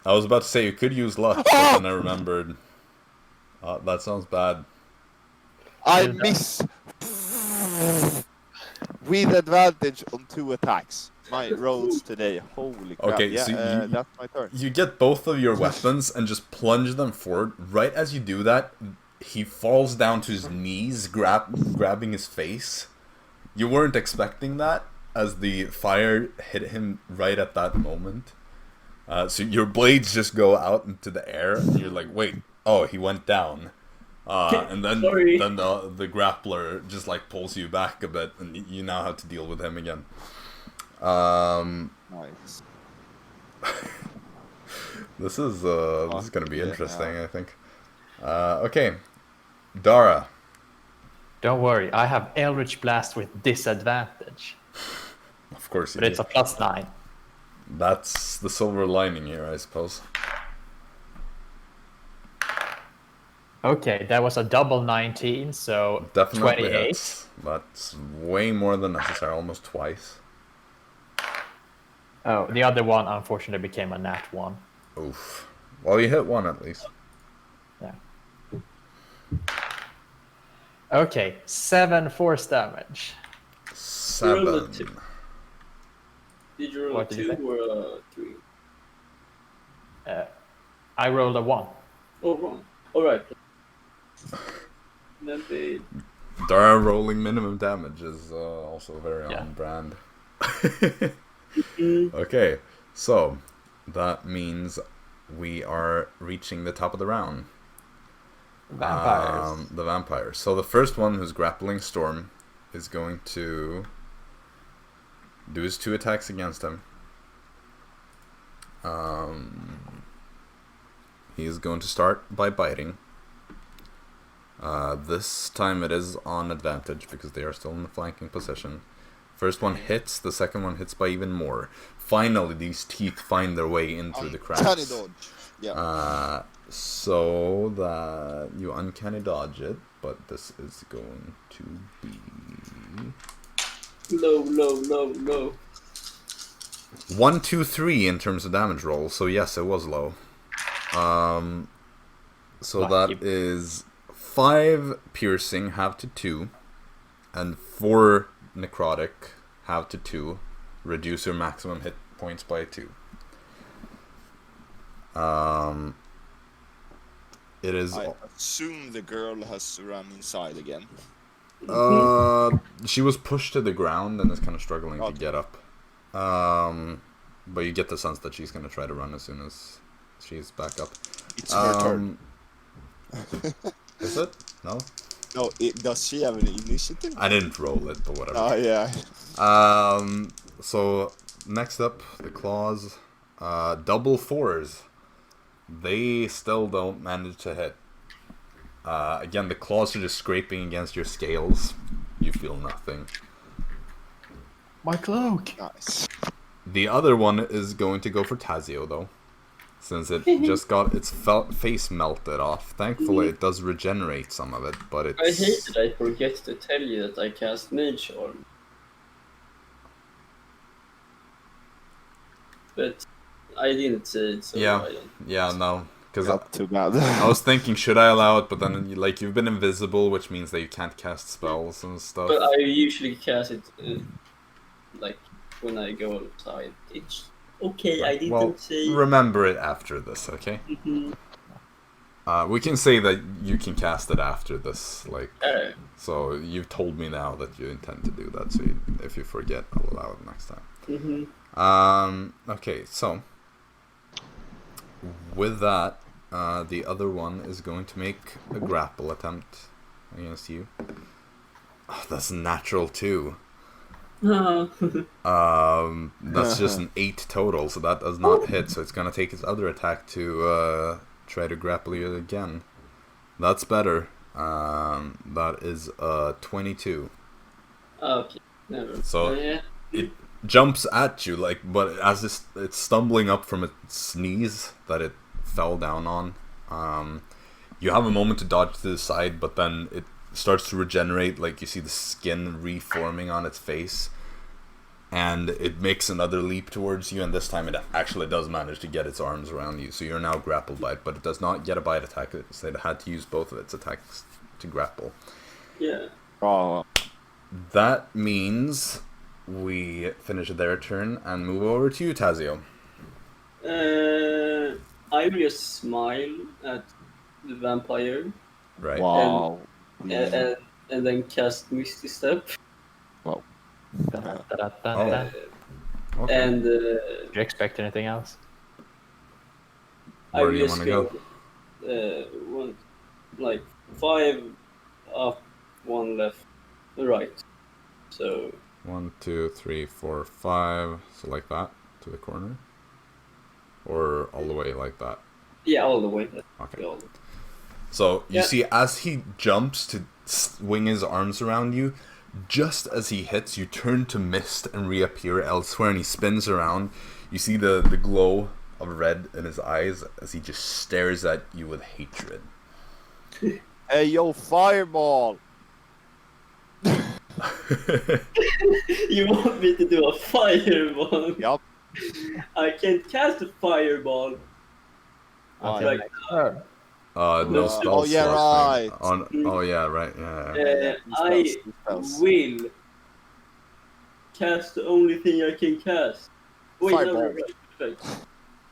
I was about to say you could use luck, but then I remembered. That sounds bad. I miss with advantage on 2 attacks. My rolls today. Holy crap. Okay, yeah, so that's my turn. You get both of your weapons and just plunge them forward. Right as you do that, he falls down to his knees, grabbing his face. You weren't expecting that, as the fire hit him right at that moment. So your blades just go out into the air, and you're like, wait, oh, he went down. And then Sorry. the grappler just like pulls you back a bit, and you now have to deal with him again. Nice. This is gonna be interesting, I think. Okay, Dara. Don't worry, I have Eldritch Blast with disadvantage, Of course you but it's do. a +9. That's the silver lining here, I suppose. Okay, that was a double 19, so Definitely 28. hits. That's way more than necessary, almost twice. Oh, the other one unfortunately became a nat 1. Oof. Well, you hit one at least. Yeah. Okay, 7 force damage. 7. Relative. Did you roll What a did you 2 or a 3? I rolled a 1. Oh, wrong. Alright. Then they... Dara rolling minimum damage is also very Yeah. on brand. Mm, Okay, so that means we are reaching the top of the round. Vampires. The vampires. So the first one, who's grappling Storm, is going to do his 2 attacks against him. He is going to start by biting. This time it is on advantage because they are still in the flanking position. First one hits, the second one hits by even more. Finally, these teeth find their way in through the Uncanny cracks. dodge. Yeah. So that you uncanny dodge it, but this is going to be low. 1, 2, 3 in terms of damage roll. So yes, it was low. So Lucky. that is 5 piercing, half to 2, and 4 necrotic, half to 2. Reduce your maximum hit points by 2. It is. I assume the girl has run inside again. She was pushed to the ground and is kind of struggling to Okay. get up. But you get the sense that she's going to try to run as soon as she's back up. It's her turn. Is it? No? No, does she have an initiative? I didn't roll it, but whatever. Oh, yeah. So next up, the claws. Double 4s. They still don't manage to hit. Again, the claws are just scraping against your scales. You feel nothing. My cloak. Nice. The other one is going to go for Tazio, though. Since it just got its face melted off. Thankfully, it does regenerate some of it, but it's... I hate that I forget to tell you that I cast Mage Arm. But I didn't say it, so Yeah. I don't. Yeah, no. Because Not too bad. I was thinking, should I allow it? But then, like, you've been invisible, which means that you can't cast spells and stuff. But I usually cast it, like, when I go outside. It's okay, I didn't Well, say... remember it after this, okay? Mhm. We can say that you can cast it after this, like... Alright. So, you've told me now that you intend to do that, so if you forget, I'll allow it next time. Okay, so... With that, the other one is going to make a grapple attempt against you. Oh, that's natural too. That's just an 8 total, so that does not hit. So it's gonna take its other attack to try to grapple you again. That's better. That is 22. Okay, never. So Yeah. it jumps at you, like, but as it's stumbling up from its sneeze that it fell down on, you have a moment to dodge to the side, but then it starts to regenerate, like you see the skin reforming on its face, and it makes another leap towards you, and this time it actually does manage to get its arms around you, so you're now grappled by it, but it does not get a bite attack. It had to use both of its attacks to grapple. Yeah. Oh, That means we finish their turn and move over to you, Tazio. I will just smile at the vampire Right. wow. and then cast Misty Step. Da-da-da-da-da. Okay. And Do you expect anything else? Where I do you just want to go? one, like 5 up, 1 left, right. So 1, 2, 3, 4, 5. So like that to the corner, or all the way like that. yeah, all the way. Okay. All the way. So you Yeah. see, as he jumps to swing his arms around you, just as he hits, you turn to mist and reappear elsewhere, and he spins around. You see the glow of red in his eyes as he just stares at you with hatred. Hey, yo, fireball! You want me to do a fireball? Yup. I can't cast a fireball. Why? Like, No No. spell Oh, yeah, slots, man. right. Oh yeah, right. Yeah. I Spells. will cast the only thing I can cast. Wait, no, Fireball. right.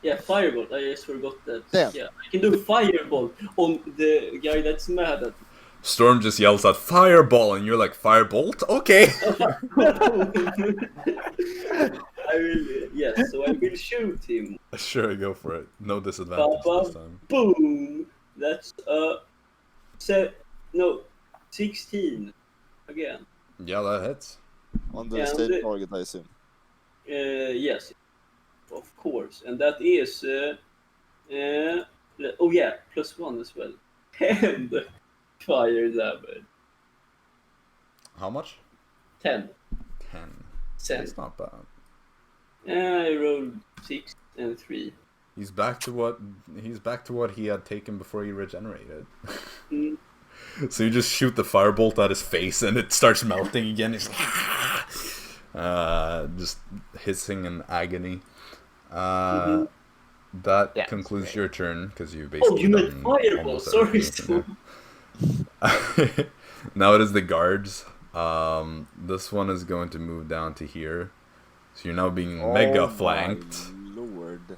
Yeah, firebolt. I just forgot that. Damn. Yeah, I can do firebolt on the guy that's mad at me. Storm just yells out fireball, and you're like, firebolt? Okay. I will, yes, so I will shoot him. Sure, go for it. No disadvantage this time. Boom! That's 16 again. Yeah, that hits. On the Yeah, state target, I assume. Yes, of course, and that is oh yeah, +1 as well. 10 fire damage. How much? 10. 10. 10. That's not bad. I rolled 6 and 3. He's back to what he had taken before he regenerated. Mm. So you just shoot the firebolt at his face and it starts melting again. He's just hissing in agony. That concludes your turn because you basically. Oh, you meant done fireball. almost Sorry, everything there. Now it is the guards. This one is going to move down to here. So you're now being mega flanked. My lord.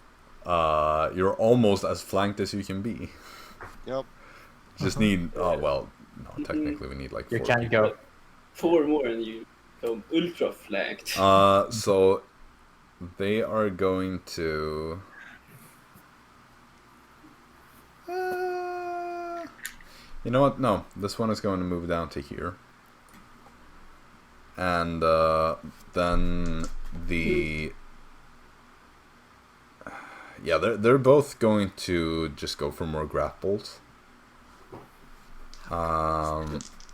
You're almost as flanked as you can be. Yep. Just need. Oh well, no. Technically, we need like 4 You can people. go. 4 more and you become ultra flanked. So they are going to. You know what? No, this one is going to move down to here, and then the. Yeah, they're both going to just go for more grapples.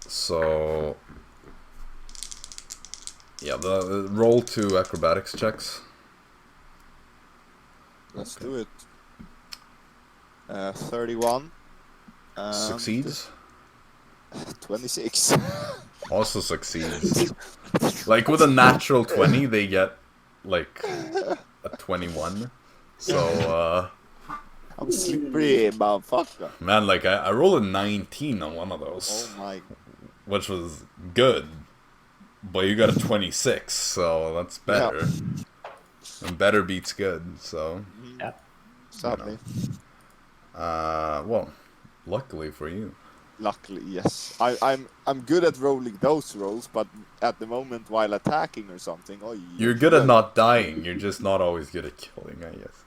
So yeah, the roll 2 acrobatics checks. Let's do it. 31. And Succeeds. 26. Also succeeds. Like with a natural 20, they get like a 21. So I'm slippery, motherfucker. man, like I rolled a 19 on one of those, Oh my. which was good. But you got a 26, so that's better. And better beats good, so. Yeah. Sadly. Well, luckily for you. Luckily, yes. I'm good at rolling those rolls, but at the moment while attacking or something, You're good at not dying, you're just not always good at killing, I guess.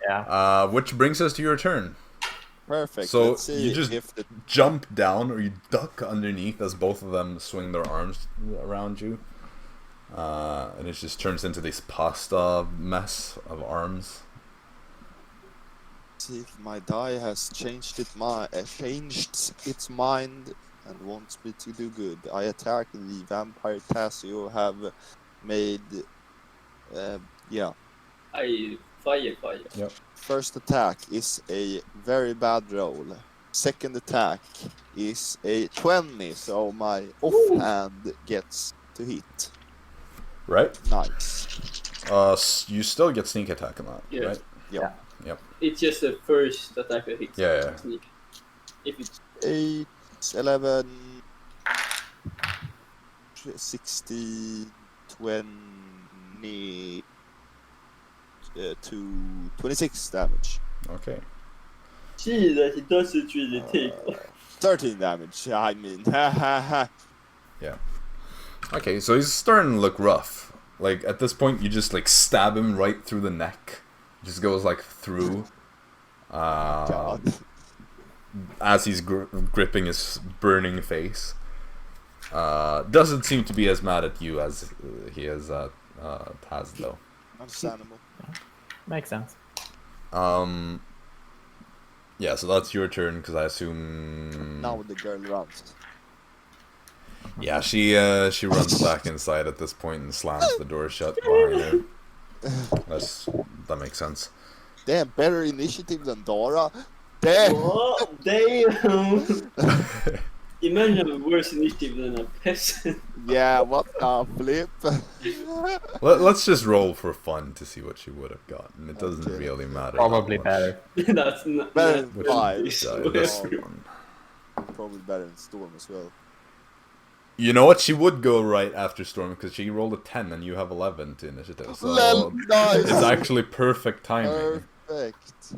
Yeah. Which brings us to your turn. Perfect. So Let's see you just if the jump down or you duck underneath as both of them swing their arms around you. And it just turns into this pasta mess of arms. see if my die has changed its mind and wants me to do good. I attack the vampire Tazio have made yeah. I fire. Yep. First attack is a very bad roll. Second attack is a 20, so my offhand gets to hit. Right? Nice. You still get sneak attack on that, Yeah. right? Yeah. It's just the first attack that hits. Yeah. Sneak. If it's 8, 11, 16, 20, 26 damage. Okay. gee, that it doesn't really take. 13 damage, I mean. Okay, so he's starting to look rough. Like, at this point, you just, like, stab him right through the neck. Just goes, like, through. God. As he's gripping his burning face. Doesn't seem to be as mad at you as he is at Taz, though. Understandable. Makes sense. Yeah, so that's your turn, because I assume... Now the girl runs. Yeah, she runs back inside at this point and slams the door shut behind her. That makes sense. Damn, better initiative than Dara. Damn! What? Damn! Imagine a worse initiative than a peasant. Yeah, what the flip? Let's just roll for fun to see what she would have gotten. It doesn't Okay. really matter. Probably that much. better. That's not. Better that- than 5. Yeah, this one. Probably better than Storm as well. You know what? She would go right after Storm because she rolled a 10 and you have 11 to initiative. So Nice. it's actually perfect timing. Perfect.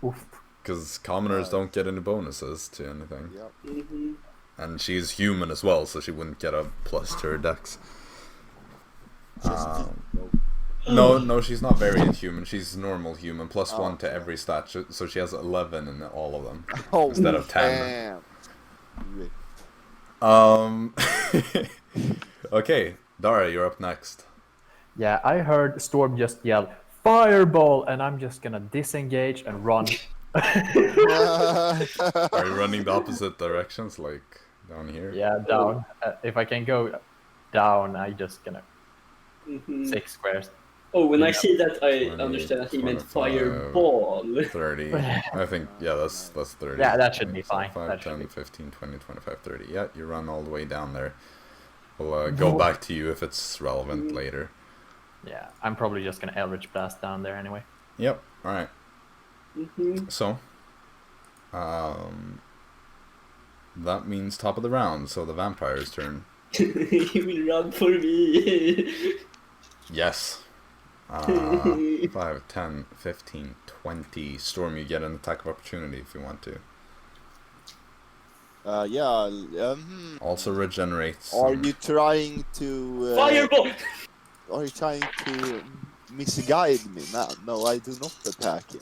Oof. Because commoners don't get any bonuses to anything. Yep. Mm-hmm. And she's human as well, so she wouldn't get a plus to her dex. No, she's not variant human. She's normal human, plus 1 to every stat. So she has 11 in all of them Oh, instead of 10. damn. Rip. Okay, Dara, you're up next. Yeah, I heard Storm just yell, "Fireball!" and I'm just gonna disengage and run. Are you running the opposite directions, like down here? Yeah, down. If I can go down, I just gonna Mm-hmm. 6 squares. Oh, when I Yeah. see that, I 20, understand that he meant 25. fireball. 30. I think, yeah, that's 30. Yeah, that should be So fine. 5, That should 10, be- 15, 20, 25, 30. Yeah, you run all the way down there. We'll go back to you if it's relevant later. Yeah, I'm probably just gonna Eldritch Blast down there anyway. Yep, alright. Mm-hmm. So, that means top of the round, so the vampire's turn. He will run for me. Yes. 5, 10, 15, 20. Storm, you get an attack of opportunity if you want to. Yeah. Also regenerates. Are you trying to? Fireball! Are you trying to misguide me? No, I do not attack him.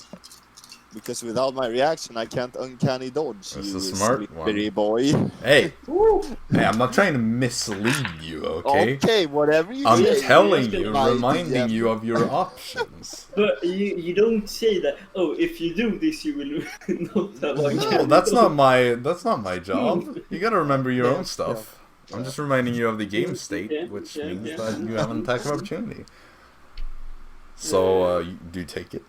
Because without my reaction, I can't uncanny dodge. That's you a smart slippery one. boy. Hey! Hey, I'm not trying to mislead you, okay? Okay, whatever you I'm say. telling you, My reminding DM. you of your options. But you don't say that. Oh, if you do this, you will not have one. No, that's not my job. You gotta remember your own stuff. I'm just reminding you of the game state, Yeah, which yeah, means yeah. that you have an attack of opportunity. So, do you take it?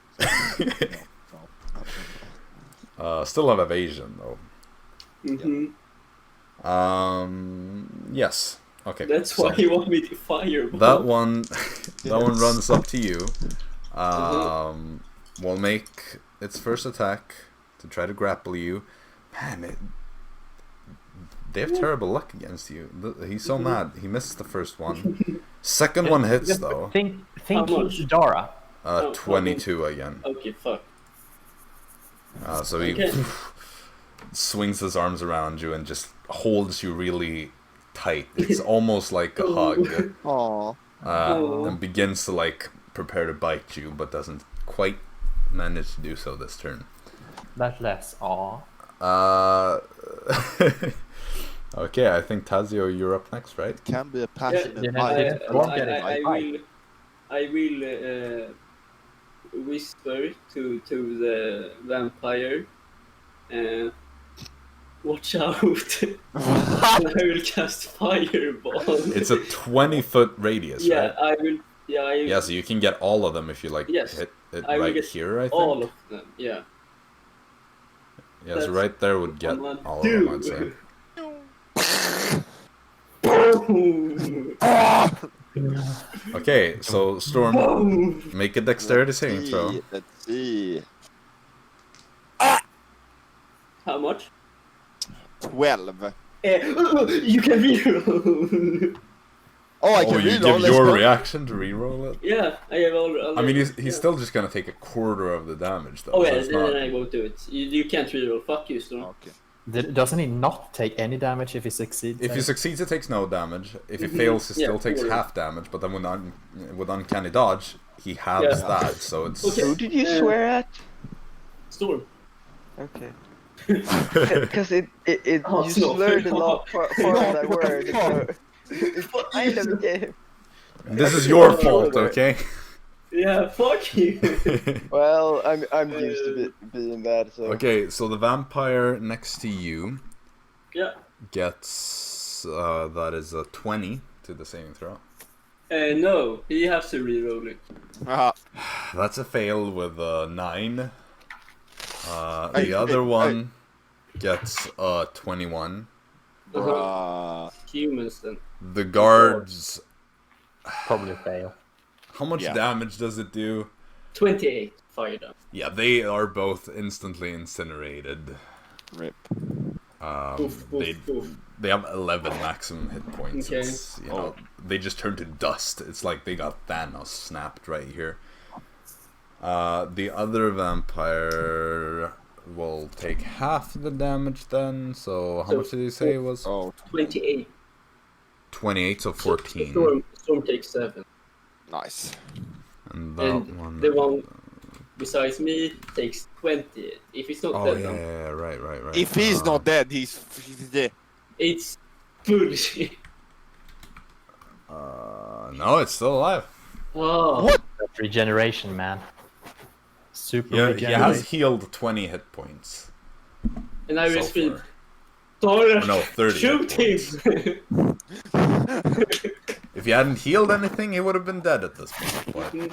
Still have evasion though. Mm-hmm. Yes. Okay. That's so why you want me to fireball. that one runs up to you. Will make its first attack to try to grapple you. Man, they have terrible luck against you. He's so mad. He missed the first one. Second one hits Just though. Think How much? he's Dara. 22 again. Okay, fuck. So he Okay. swings his arms around you and just holds you really tight. It's almost like a hug. Aw. And begins to like prepare to bite you, but doesn't quite manage to do so this turn. That's less. Aw. Okay, I think Tazio, you're up next, right? Can be a passionate Yeah, fight. I will whisper to the vampire. Watch out! And I will cast fireball. It's a 20-foot radius, Yeah, right? I will. Yeah, Yeah, so you can get all of them if you like Yes, hit it I will right get here, I think. all of them. Yeah. Yeah, so that's right there would get I'm all of them, I'd say. Okay, so Storm, make a dexterity saving throw. Let's see. How much? 12. You can reroll. Oh, I Oh, can you read give all your this. reaction to reroll it? Yeah, I have already. I mean, he's still just gonna take a quarter of the damage, though. Oh so yeah, it's then not... I won't do it. You can't reroll. Fuck you, Storm. Okay. Doesn't he not take any damage if he succeeds? If he succeeds, it takes no damage. If he fails, he still takes half damage. But then with uncanny dodge, he halves Yeah. that. So it's Okay. Who did you swear at? Storm. Okay. Because you Oh, it's not slurred fair. a lot for that word. So it's kind of a game. this is your fault, okay? Yeah, fuck you. Well, I'm used to being bad. So Okay, so the vampire next to you Yeah. gets that is a 20 to the saving throw. No, he has to reroll it. That's a fail with a 9. Hey, The other hey, one gets a 21. Humans then. The guards. Probably fail. How much Yeah. damage does it do? 28 fire damage. Yeah, they are both instantly incinerated. Rip. Oof, oof, oof. They have 11 maximum hit points. Okay. It's, you know, they just turn to dust. It's like they got Thanos snapped right here. The other vampire will take half the damage then. So how much did you say it was? 28. 28, so 14. Storm takes 7. Nice. And The one besides me takes 20. If it's not dead, yeah, right. If he's not dead, he's dead. it's bullshit. No, it's still alive. Oh. What? That's regeneration, man. Super Yeah, he regeneration. has healed 20 hit points. And I so will scream, far. Dara, No, 30 shoot hit him! If he hadn't healed anything, he would have been dead at this point.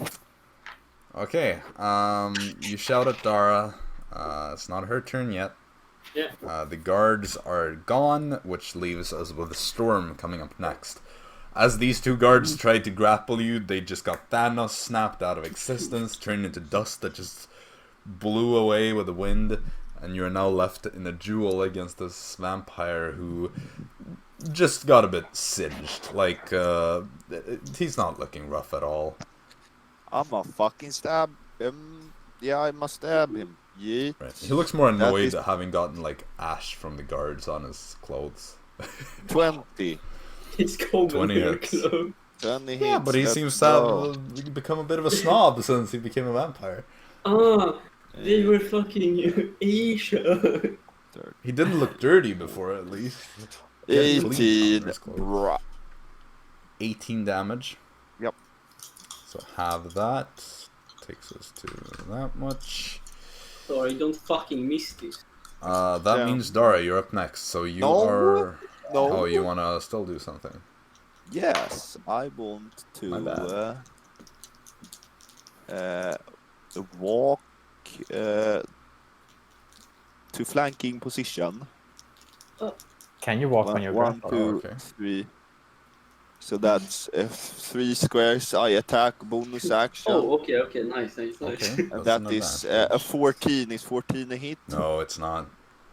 But... Okay, you shout at Dara. It's not her turn yet. Yeah. The guards are gone, which leaves us with a storm coming up next. As these two guards tried to grapple you, they just got Thanos snapped out of existence, turned into dust that just blew away with the wind, and you are now left in a duel against this vampire who just got a bit singed. Like, he's not looking rough at all. I'ma fucking stab him. Yeah, I must stab him. Yeah. Right. He looks more annoyed at having gotten, like, ash from the guards on his clothes. 20. It's cold 20 in hits. clothes. 20 hits. Yeah, but he seems to have become a bit of a snob since he became a vampire. They were fucking Asia. He didn't look dirty before, at least. 18. 18 damage. Yep. So have that. Takes us to that much. Sorry, don't fucking miss this. That means Dara, you're up next. So you are. No. Oh, you wanna still do something? Yes, I want My bad. to walk to flanking position. Can you walk on your One, grapple? two, okay. 3. So that's 3 squares. I attack bonus action. Oh, okay, nice. Okay. And that's that an is advantage. a 14. Is 14 a hit? No, it's not.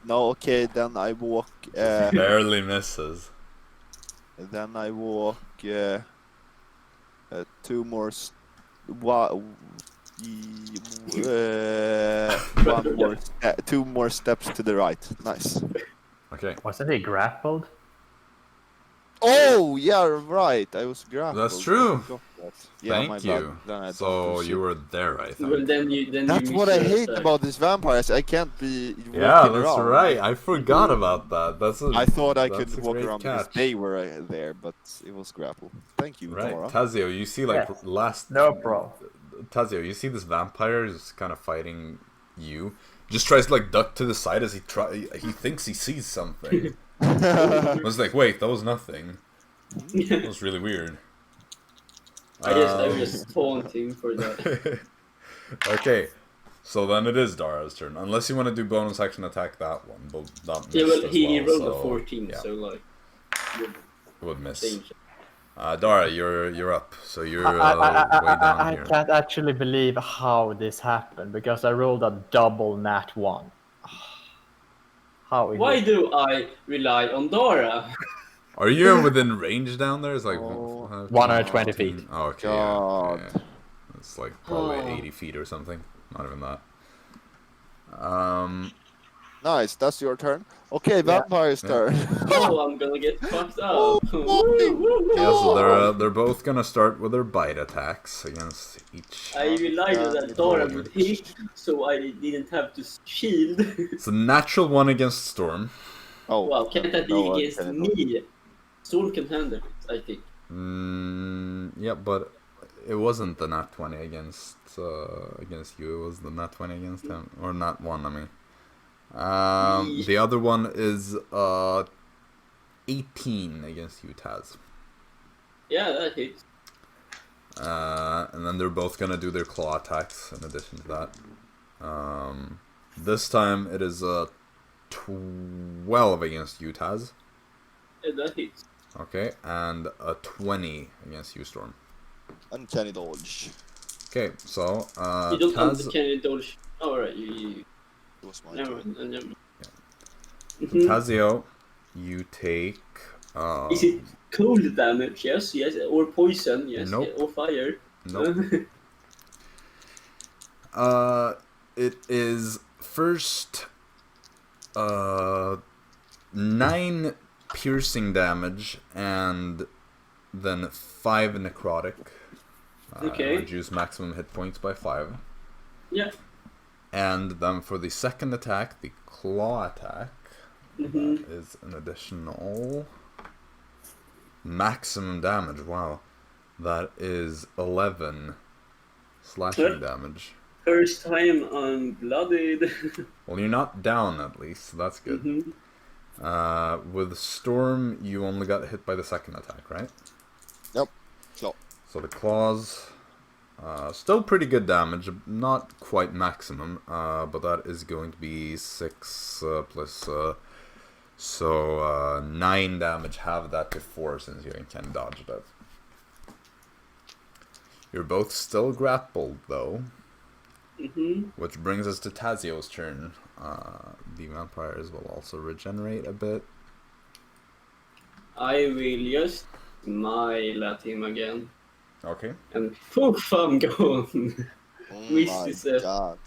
No, okay, then I walk. Barely misses. Then I walk 2 more. One more. 2 more steps to the right. Nice. Okay. Wasn't he grappled? Oh yeah, right. I was grappled. That's true. I forgot that. Yeah, my Thank bad. you. Then I So don't you were there, I think. Well, then you That's miss what I your hate attack. about these vampires. I can't be walking Yeah, that's around. right. I forgot about that. I thought I that's could a walk great around because catch. they were there, but it was grapple. Thank you, Right, Dara. Tazio, you see, like, Yes. last... No problem. Tazio, you see this vampire is kind of fighting you. Just tries to, like, duck to the side as he thinks he sees something. I was like, wait, that was nothing. That was really weird. I just taunt him for that. Okay, so then it is Dara's turn. Unless you want to do bonus action attack that one, but that Yeah, missed well, as he well, rolled so, a 14, yeah, so like, it would miss. change. Dara, you're up. So you're way down I here. can't actually believe how this happened because I rolled a double nat 1. How is Why it? do I rely on Dara? Are you within range down there? It's like 120 feet. Oh, okay, God. yeah. It's like probably Oh. 80 feet or something. Not even that. Nice, that's your turn. Okay, vampire's turn. Oh, I'm gonna get fucked up. Yeah, so they're both gonna start with their bite attacks against each. I relied on that Dara would hit, so I didn't have to shield. It's a natural one against Storm. Oh, Well, can't that be no, I against cannot. me? Storm can handle it, I think. Yeah, but it wasn't the nat 20 against you. It was the nat 20 against him, or nat 1. I mean, the other one is 18 against you, Taz. Yeah, that hits. And then they're both gonna do their claw attacks in addition to that. This time it is 12 against you, Taz. Yeah, that hits. Okay, and a 20 against you, Storm. Uncanny dodge. Okay, so You don't Taz. can you dodge. Oh, right, you. It was my Never turn. mind. Tazio, you take. Is it cold damage? Yes, yes, or poison? Yes, Nope. or fire? Nope. It is first 9 piercing damage and then 5 necrotic. Okay. Reduce maximum hit points by 5. Yeah. And then for the second attack, the claw attack, that is an additional maximum damage. Wow. That is 11 slashing damage. First time I'm blooded. Well, you're not down at least, so that's good. With Storm, you only got hit by the second attack, right? Yep. Claw. So the claws, still pretty good damage, not quite maximum, but that is going to be 6 plus, so 9 damage. Have that to 4 since you can dodge it. You're both still grappled, though. Which brings us to Tazio's turn. The vampires will also regenerate a bit. I will just smile at him again. Okay. And poof, I'm gone. Oh Which my is god.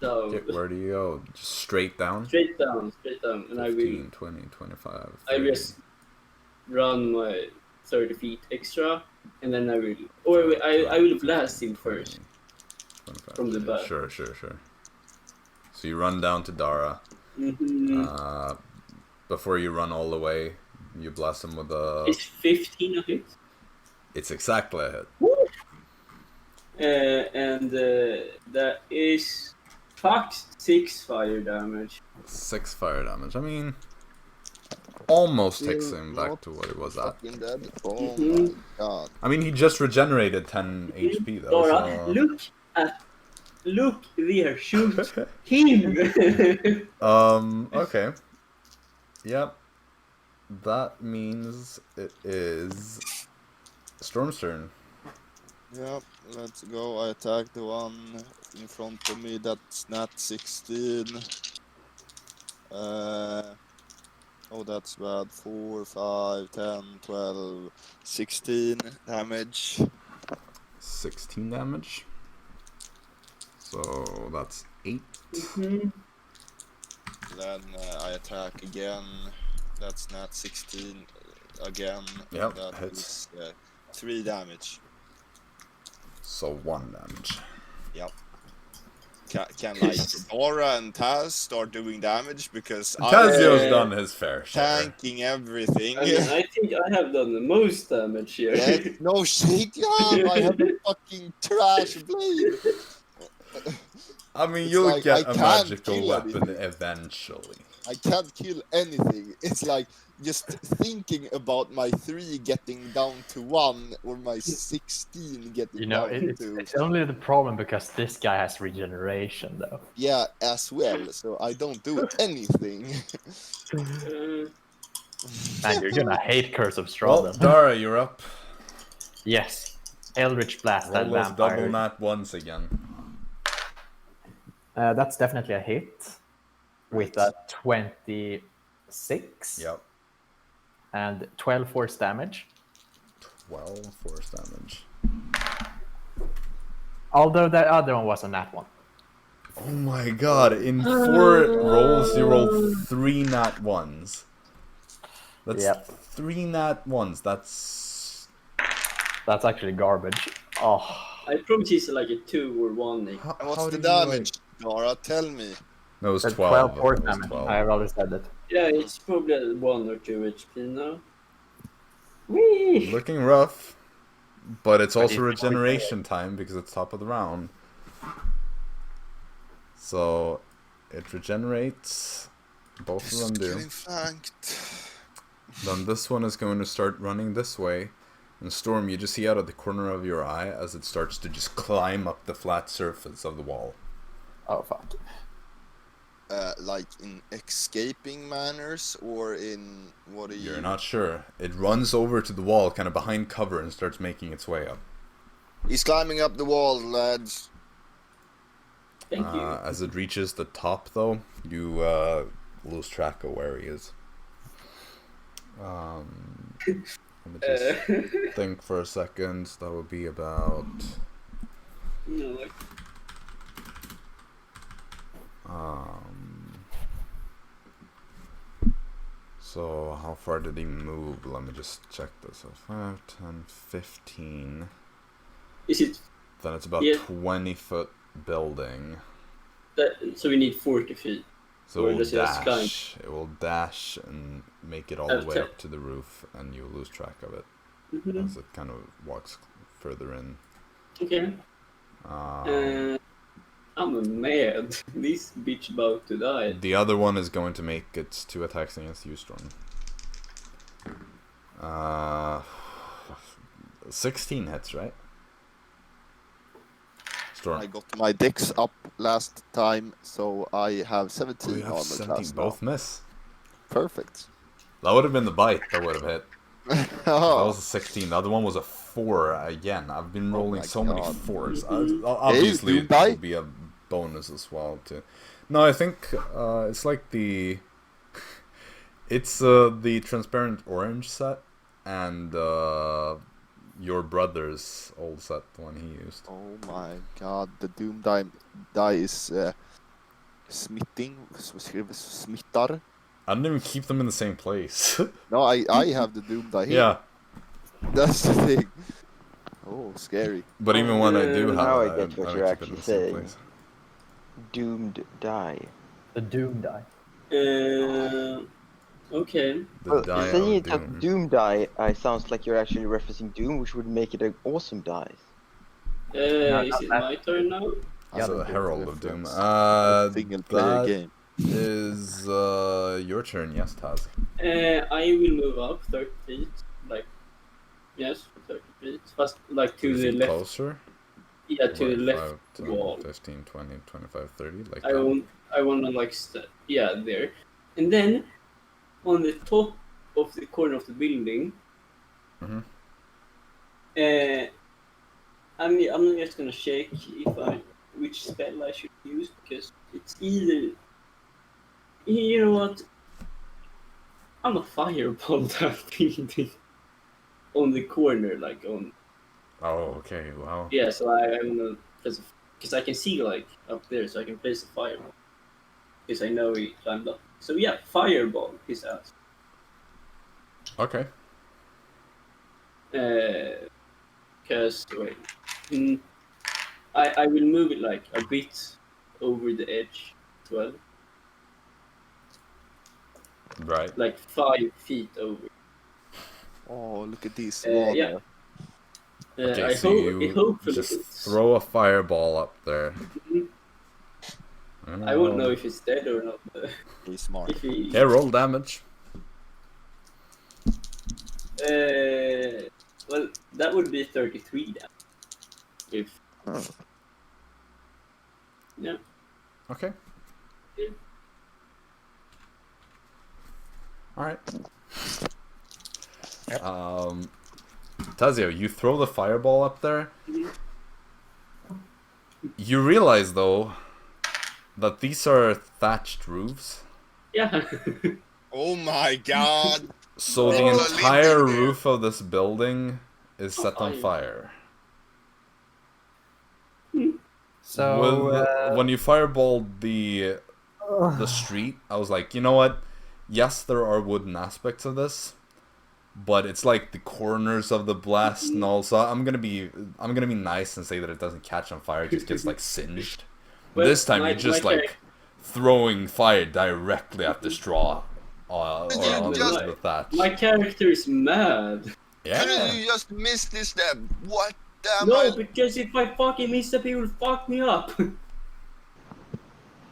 down. Okay, where do you go? Just straight down? Straight down. And 15, 20, 25, I 30. just run my 30 feet extra, and then I will. Or I will blast him first. 25. From the back. Sure. So you run down to Dara. Before you run all the way, you blast him with a... It's 15 a hit. It's exactly a hit. And that is 6 fire damage. 6 fire damage. I mean, almost takes him back Not to what it was at. fucking dead. Oh my god. I mean, he just regenerated 10 HP though. Dara, So... look there, shoot him. Okay. Yep. That means it is Storm's turn. Yep, let's go. I attack the one in front of me. That's nat 16. Oh, that's bad. 4, 5, 10, 12, 16 damage. 16 damage. So that's 8. Then I attack again. That's nat 16 again. Yep, That hits. is 3 damage. So 1 damage. Yep. Can like Dara and Taz start doing damage because Tazio's done his fair share. tanking everything. I mean, I think I have done the most damage here. Yeah, no shit, yeah, I have a fucking trash blade. I mean, It's you'll like, get I a can't magical kill weapon anything. eventually. I can't kill anything. It's like just thinking about my 3 getting down to 1 or my 16 getting You know, down to it's only the problem because this guy has regeneration, though. yeah as well. So I don't do anything. Man, you're gonna hate Curse of Well, Strahd. Dara, you're up. Yes. Eldritch Blast, that Roll those double vampire. nat ones again. That's definitely a hit. With a 26. Yep. And 12 force damage. 12 force damage. Although the other one was a nat 1. Oh my god, in 4 rolls you rolled 3 nat 1s. That's Yep. 3 nat 1s, that's... That's actually garbage. Oh. I promise it's like a 2 or 1. And what's how the did you, like- damage, Dara? Tell me. No, it was That's 12. 12 force It was damage. 12. I rather said it. Yeah, it's probably 1 or 2 HP now. Whee! Looking rough, but it's also it's regeneration time because it's top of the round. So it regenerates. Both of them do. Getting flanked. Then this one is going to start running this way. And Storm, you just see out of the corner of your eye as it starts to just climb up the flat surface of the wall. Oh, fuck. Like in escaping manners or in what are you? You're not sure. It runs over to the wall, kind of behind cover, and starts making its way up. He's climbing up the wall, lads. Thank you. As it reaches the top, though, you lose track of where he is. Let me just think for a second. That would be about. No. So how far did he move? Let me just check this. So 5, 10, 15. Is it Then it's about 20-foot building. so we need 40 feet? So Or it will does it just climb? dash. It will dash and make it all the way up to the roof, and you lose track of it as it kind of walks further in. Okay. I'm mad. This bitch about to die. The other one is going to make its 2 attacks against you, Storm. 16 hits, right? Storm. I got my dex up last time, so I have 17 We have armor 17. class now. Both miss. Perfect. That would have been the bite that would have hit. That Oh, was a 16. The other one was a 4 again. I've been rolling my so many God. 4s. Obviously, you it die? will be a bonus as well. No, I think it's like the... It's the transparent orange set and your brother's old set, the one he used. oh my god, the Doom die is smittar. I didn't even keep them in the same place. No, I have the Doom die here. Yeah, That's the thing. Oh, scary. but even when I do have Now I it, get what don't you're keep it in actually the same saying. place. Doomed die. The Doom die. Okay. The Well, die saying of it as doom. Doom die sounds like you're actually referencing Doom, which would make it an awesome die. Is it my turn now? As Yeah, a the herald of doom. Single player That game. is your turn, yes, Taz. I will move up 30 feet. Yes, 30 feet. First, to the left. Closer. Yeah, to the left 5, 10, wall. 15, 20, 25, 30, like I that. wanna there. And then, on the top of the corner of the building, Mhm. I'm just gonna check which spell I should use, because it's either... You know what? I'm a fireball that building. On the corner, on... Oh, okay, wow. Yeah, so I'm gonna... Because I can see, up there, so I can place a fireball. Because I know he climbed up. So yeah, fireball his ass. Okay. Because, wait. I will move it, a bit over the edge as well. Right. 5 feet over. Oh, look at this Yeah. water. Okay, I so you hopefully just it's... throw a fireball up there. I won't know if it's dead or not. He's smart. If he... Okay, roll damage. Well, that would be 33 damage. If... Oh. Yeah. Okay. Yeah. Alright. Tazio, you throw the fireball up there. You realize, though, that these are thatched roofs. Yeah. Oh my god! So the People are entire living there. roof of this building is set on fire. So When you fireballed the street, I was like, you know what? Yes, there are wooden aspects of this, but it's like the corners of the blast and all. So I'm gonna be nice and say that it doesn't catch on fire; it just gets singed. Well, This time my- you're just my charac- throwing fire directly at the straw or you on just- the thatch. My character is mad. How did Yeah. you just miss this step? What the No, hell? because if I fucking miss up, he will fuck me up.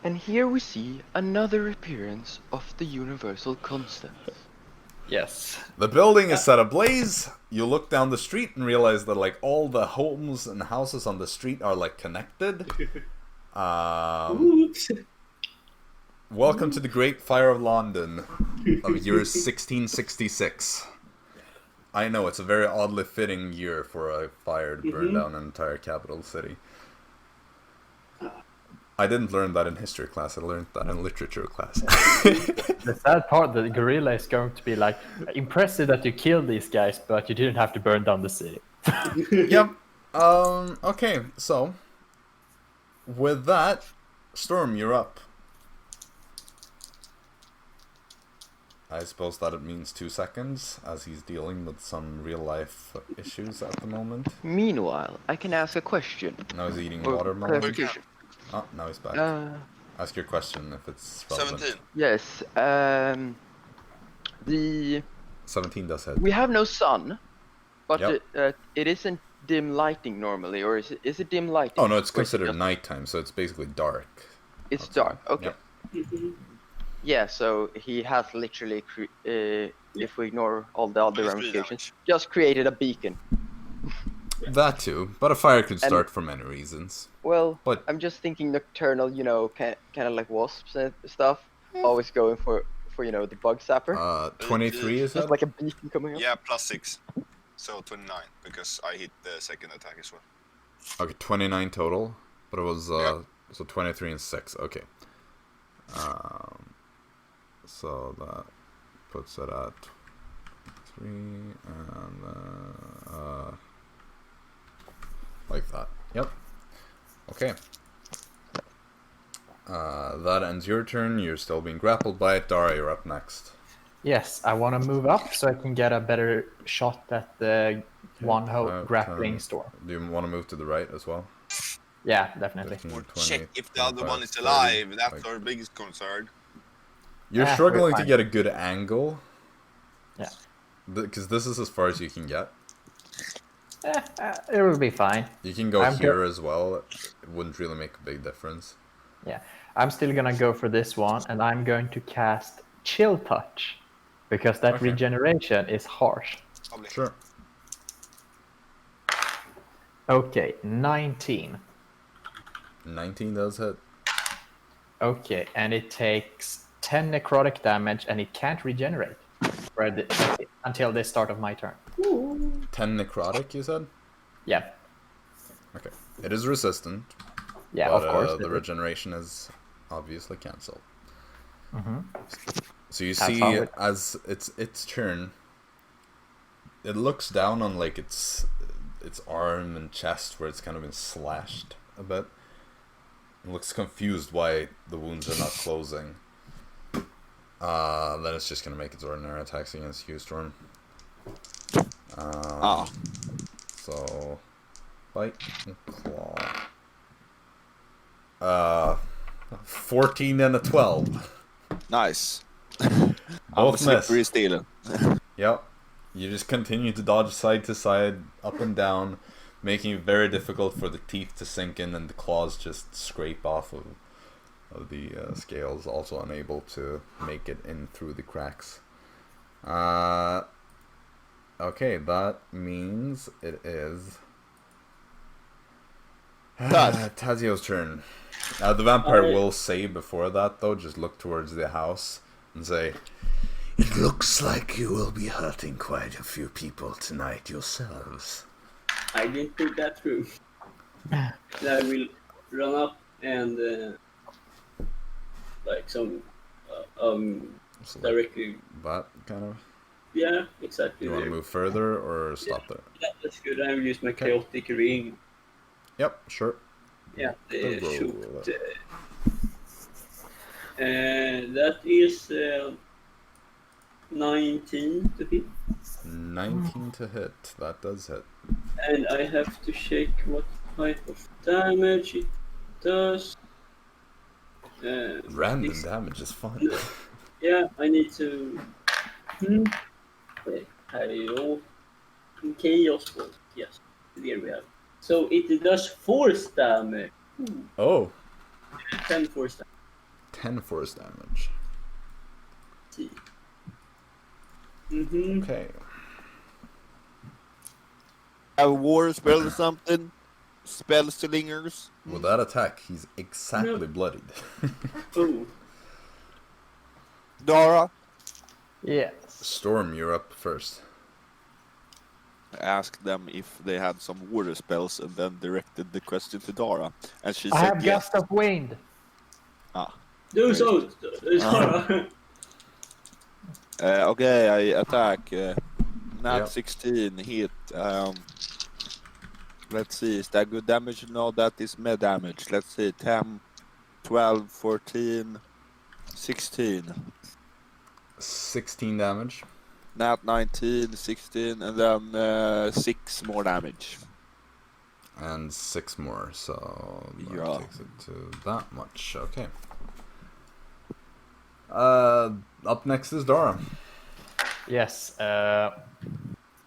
And here we see another appearance of the universal constant. yes. The building is set ablaze. You look down the street and realize that all the homes and houses on the street are connected. Oops. Welcome to the Great Fire of London of year 1666. I know, it's a very oddly fitting year for a fire to burn down an entire capital city. I didn't learn that in history class. I learned that in literature class. The sad part, the gorilla is going to be like, impressive that you killed these guys, but you didn't have to burn down the city. Yep. Okay, so with that, Storm, you're up. I suppose that it means 2 seconds, as he's dealing with some real-life issues at the moment. Meanwhile, I can ask a question. Now he's eating Or watermelon. clarification. Oh, now he's back. Ask your question if it's relevant. 17. Yes. The 17 does hit. we have no sun, but Yep. it isn't dim lighting normally, or is it dim lighting? Oh no, it's Or is it considered just- nighttime, so it's basically dark. It's outside. dark. Okay. Yep. Yeah. So he has literally, if we ignore all the other Plus 3 ramifications, damage. just created a beacon. That too, but a fire could start for many reasons. Well, But- I'm just thinking nocturnal, kind of like wasps and stuff, always going for the bug sapper. 23 is Just that? like a beacon coming up. Yeah, plus 6. So 29, because I hit the second attack as well. Okay, 29 total, but it was Yeah. so 23 and 6. Okay. So that puts it at 3 and like that. Yep. Okay. That ends your turn. You're still being grappled by it. Dara, you're up next. Yes, I want to move up so I can get a better shot at the one grappling 10. store. Do you want to move to the right as well? Yeah, definitely. 15, Or 20, check if the other 25, one is 30, alive. That's like- our biggest concern. You're we're struggling to fine. get a good angle. Yeah. Because this is as far as you can get. It will be fine. You can go I'm here as well. It wouldn't really make a big difference. Yeah, I'm still gonna go for this one, and I'm going to cast Chill Touch because that Okay. regeneration is harsh. Probably. Sure. Okay, 19. 19 does hit. Okay, and it takes 10 necrotic damage, and it can't regenerate until the start of my turn. 10 necrotic, you said? Yeah, Okay. It is resistant. yeah, but, of course. the it is. regeneration is obviously cancelled. Mhm. So you That's see, how it- as its turn, it looks down on like its arm and chest where it's kind of been slashed a bit. It looks confused why the wounds are not closing. Then it's just gonna make its ordinary attacks against you, Storm. So, bite and claw. 14 and a 12. Nice. I'm a Both miss. slippery steel. Yep. You just continue to dodge side to side, up and down, making it very difficult for the teeth to sink in and the claws just scrape off of the scales, also unable to make it in through the cracks. Okay, that means it is Tazio's turn. The vampire will say before that, though, just look towards the house and say, "It looks like you will be hurting quite a few people tonight yourselves." I didn't think that through. Then I will run up and like some So directly. that kind of. Yeah, exactly. You want to there. move further or stop there? Yeah, that's good. I will use my chaotic ring. Yep, sure. Yeah, The shoot. roll. That is 19 to hit. 19 to hit. That does hit. And I have to check what type of damage it does. Random It's- damage is fun. Yeah, I need to. Wait, Chaos Bolt. Yes, there we have. So it does force damage. Oh, 10 force damage. 10 force damage. Mm-hmm. Okay. Have a war spell or something? Spell slingers? With that attack, he's exactly bloodied. Oh, Dara? Yes. Storm, you're up first. asked them if they had some water spells and then directed the question to Dara. And she I said have yes. gust of wind. Do Great. so, Dara. Okay, I attack. Nat Yep. 16 hit. Let's see, is that good damage? No, that is med damage. Let's see, 10, 12, 14, 16. 16 damage. Nat 19, 16, and then 6 more damage. And 6 more, so that Yeah. takes it to that much. Okay. Up next is Dara. Yes.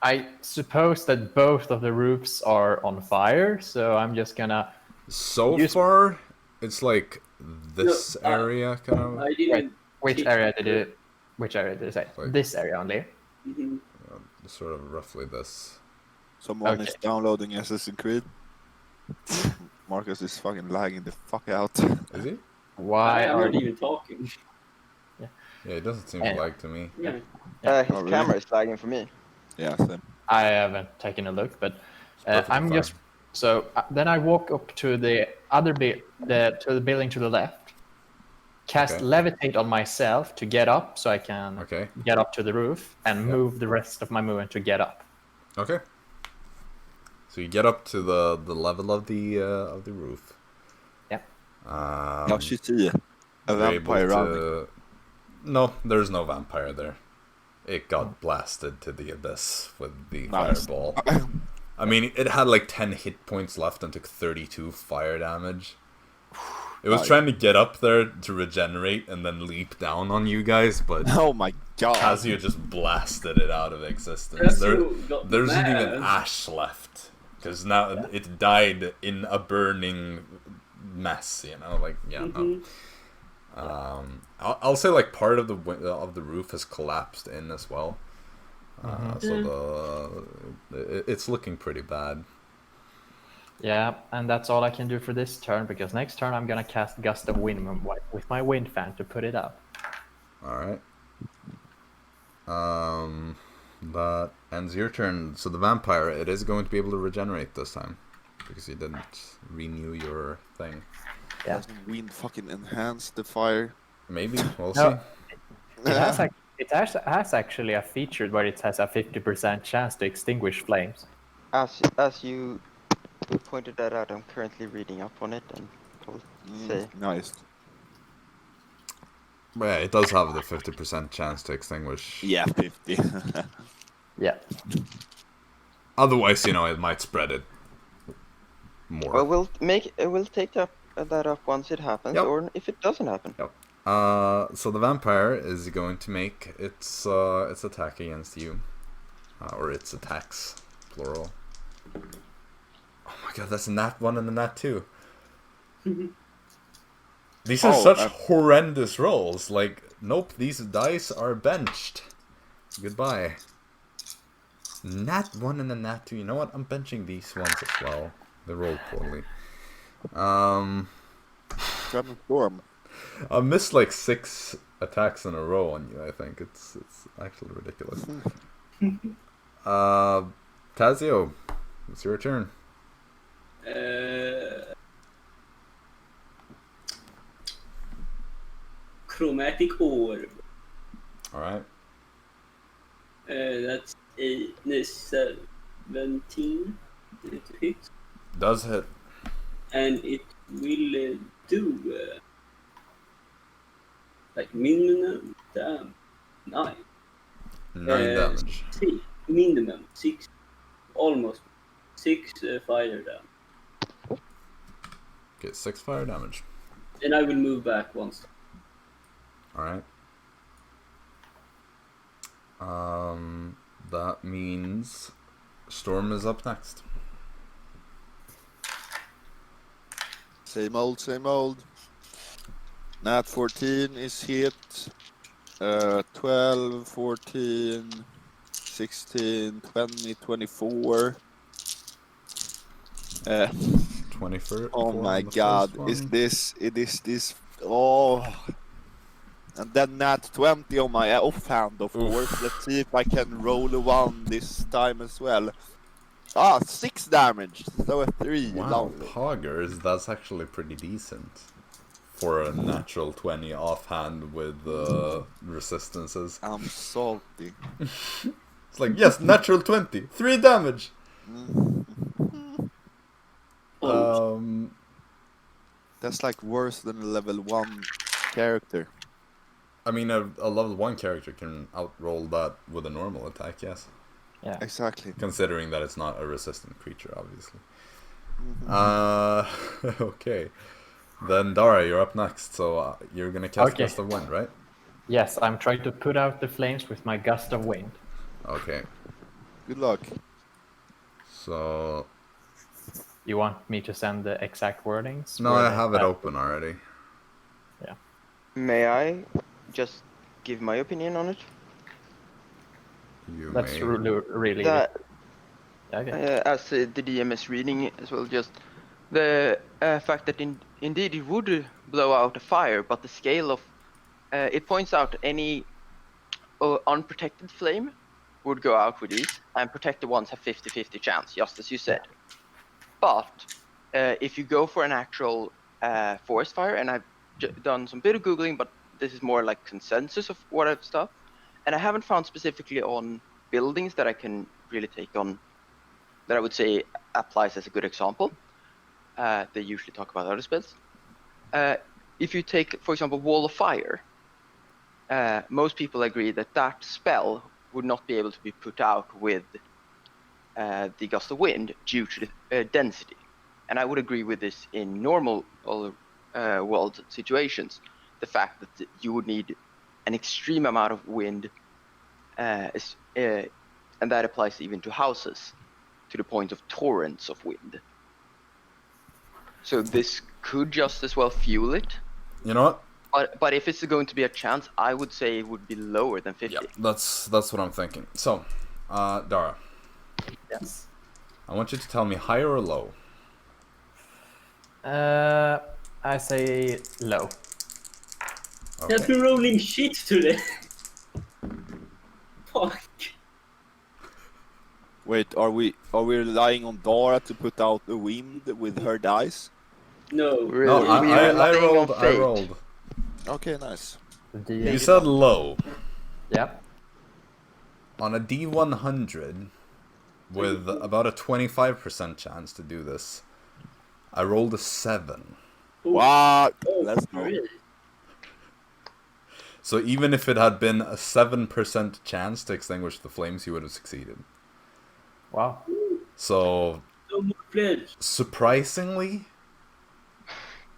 I suppose that both of the roofs are on fire, so I'm just gonna. So Use- far, it's like this No, area kind of. I didn't. Which take area did the- it? Which area did it say? Like- This area only. Mhm. Sort of roughly this. Someone Okay. is downloading Assassin's Creed. Marcus is fucking lagging the fuck out. Is he? Why I'm are not even talking. Yeah, it doesn't seem Eh. like to me. Yeah. His Oh, really? camera is lagging for me. Yeah, same. I haven't taken a look, but perfectly I'm fine. just so then I walk up to the other to the building to the left, cast Okay. levitate on myself to get up, so I can Okay. get up to the roof and Yeah. move the rest of my movement to get up. Okay. So you get up to the level of the roof. Yeah. Now she see a you're able vampire running. to... No, there's no vampire there. It got blasted to the abyss with the Nice. fireball. I mean, it had like 10 hit points left and took 32 fire damage. It was Nice. trying to get up there to regenerate and then leap down on you guys, but Oh my god. Tazio just blasted it out of existence. Tazio got There isn't even mad. ash left. Because now it died in a burning mess, you know? Like, yeah, no. Mhm. I'll say like part of the roof has collapsed in as well. So it's looking pretty bad. Yeah, and that's all I can do for this turn because next turn I'm gonna cast gust of wind with my wind fan to put it up. All right. That ends your turn. So the vampire, it is going to be able to regenerate this time because you didn't renew your thing. Yeah. Doesn't wind fucking enhance the fire? Maybe we'll No. see. It has actually a feature where it has a 50% chance to extinguish flames. As you pointed that out, I'm currently reading up on it and will say. Nice. But yeah, it does have the 50% chance to extinguish. Yeah, 50. Yeah. Otherwise, you know, it might spread it more. Well, we'll take that up once it happens, Yep. or if it doesn't happen. Yep. So the vampire is going to make its attack against you, or its attacks, plural. Oh my god, that's a nat 1 and a nat 2. These are such horrendous rolls. Like, nope, these dice are benched. Goodbye. Nat 1 and a nat 2. You know what? I'm benching these ones as well. They roll poorly. Dragon Storm. I missed like 6 attacks in a row on you, I think. It's actually ridiculous. Tazio, it's your turn. Chromatic orb. Alright. That's 17. It hits. Does hit. And it will do like minimum damage. 9. 9 damage. Minimum 6. Almost 6 fire damage. Okay, 6 fire damage. And I will move back once. Alright. That means Storm is up next. Same old, same old. Nat 14 is hit. 12, 14, 16, 20, 24. 24. Oh my god, it is this, oh. And then nat 20 on my offhand, of course. Let's see if I can roll a 1 this time as well. Ah, 6 damage. So a 3. Wow, Lovely. poggers, that's actually pretty decent. For a natural 20 offhand with resistances. I'm salty. It's like, yes, natural 20, 3 damage! Oh, That's like worse than a level 1 character. I mean, a level 1 character can outroll that with a normal attack, yes. Yeah. Exactly. Considering that it's not a resistant creature, obviously. Okay. Then Dara, you're up next, so you're gonna cast Okay. Gust of Wind, right? Yes, I'm trying to put out the flames with my gust of wind. Okay. Good luck. So... You want me to send the exact wordings? No, I have it open already. Yeah. May I just give my opinion on it? You That's may... really That okay. as the DM is reading as well, just the fact that indeed it would blow out a fire, but the scale of it points out any unprotected flame would go out with ease, and protected ones have 50-50 chance, just as you said. But if you go for an actual forest fire, and I've done some bit of googling, but this is more like consensus of what I've stuff, and I haven't found specifically on buildings that I can really take on, that I would say applies as a good example. They usually talk about other spells. If you take, for example, Wall of Fire, most people agree that that spell would not be able to be put out with the Gust of Wind due to the density. And I would agree with this in normal world situations. The fact that you would need an extreme amount of wind, and that applies even to houses, to the point of torrents of wind. So this could just as well fuel it. You know what? But if it's going to be a chance, I would say it would be lower than 50. Yeah, that's what I'm thinking. So, Dara, Yes. I want you to tell me higher or low. I say low. Okay. I've been rolling shit today. Fuck. Wait, are we relying on Dara to put out the wind with her dice? No. No, We I relying on rolled. I fate. rolled. Okay, nice. You said low. Yep. On a D100, with about a 25% chance to do this, I rolled a 7. What? Oh, Let's go. really? So even if it had been a 7% chance to extinguish the flames, you would have succeeded. Wow. So, No more pledge. surprisingly,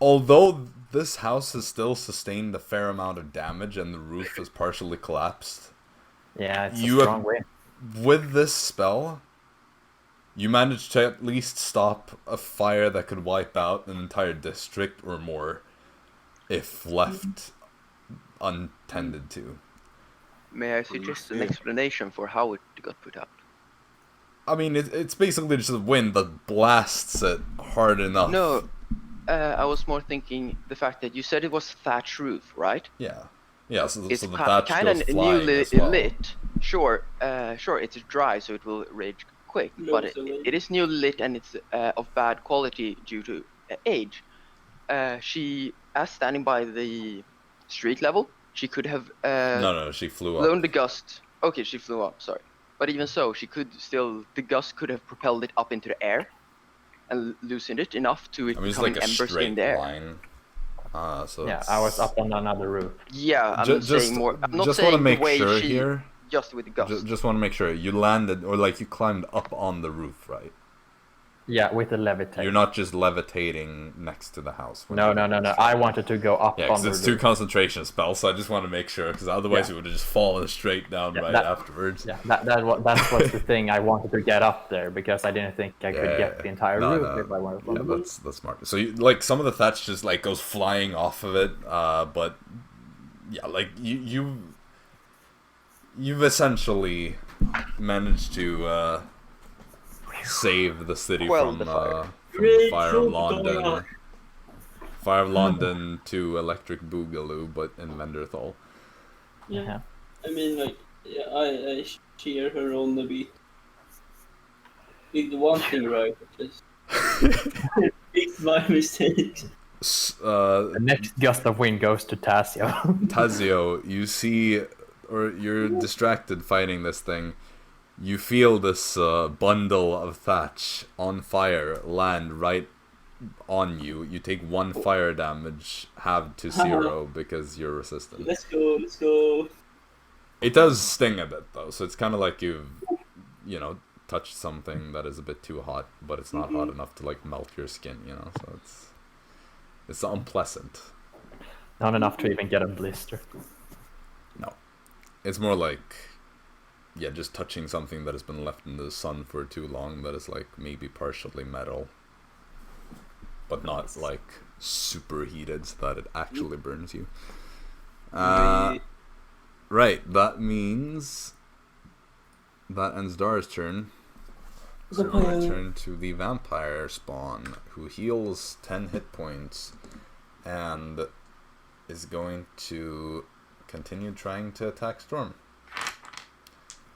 although this house has still sustained a fair amount of damage and the roof has partially collapsed, Yeah, it's You a strong win. with this spell, you managed to at least stop a fire that could wipe out an entire district or more if left untended to. May I suggest an explanation for how it got put out? I mean, it's basically just the wind that blasts it hard enough. No, I was more thinking the fact that you said it was thatch roof, right? Yeah. Yeah, so It's the thatch kind goes of flying newly as well. lit. Sure, it's dry, so it will rage quick. But it is newly lit and it's of bad quality due to age. She, as standing by the street level, she could have No, she flew up. blown the gust. Okay, she flew up. Sorry, but even so, she could still. The gust could have propelled it up into the air, and loosened it enough to it I mean, it's becoming like a embers in straight the air. line. So Yeah, it's- I was up on another roof. Yeah, I'm Ju- saying more. I'm not just want to saying make the way sure she here. just with the gust. Just want to make sure you landed, or like you climbed up on the roof, right? Yeah, with the levitate. You're not just levitating next to the house. when No. you do this. I wanted to go up Yeah, on because the it's 2 roof. concentration spells, so I just want to make sure, because otherwise Yeah. you would have just fallen straight down Yeah, right that- afterwards. Yeah, that was the thing. I wanted to get up there because I didn't think I could get the entire No, roof no. if I wanted Yeah, from the that's smart. So you, like some of the thatch just like goes flying off of it, but yeah, like you've essentially managed to save the city Quell from the fire. from the Great fire of job, London. Dara. Fire of London to Electric Boogaloo, but in Lenderthal. Yeah. Yeah. I mean, like, yeah, I cheer her on a bit. did one thing right. Just fixed my mistake. The next gust of wind goes to Tazio. Tazio, you see, or you're distracted fighting this thing. You feel this bundle of thatch on fire land right on you. You take 1 fire damage, halved to 0 because you're resistant. Let's go. It does sting a bit though, so it's kind of like you've, touched something that is a bit too hot, but it's not hot enough to like melt your skin, so it's unpleasant. Not enough to even get a blister. No. It's more like, just touching something that has been left in the sun for too long that is like maybe partially metal, but not like super heated so that it actually burns you. Right, that means that ends Dara's turn. So we're going to turn to the vampire spawn, who heals 10 hit points and is going to continue trying to attack Storm.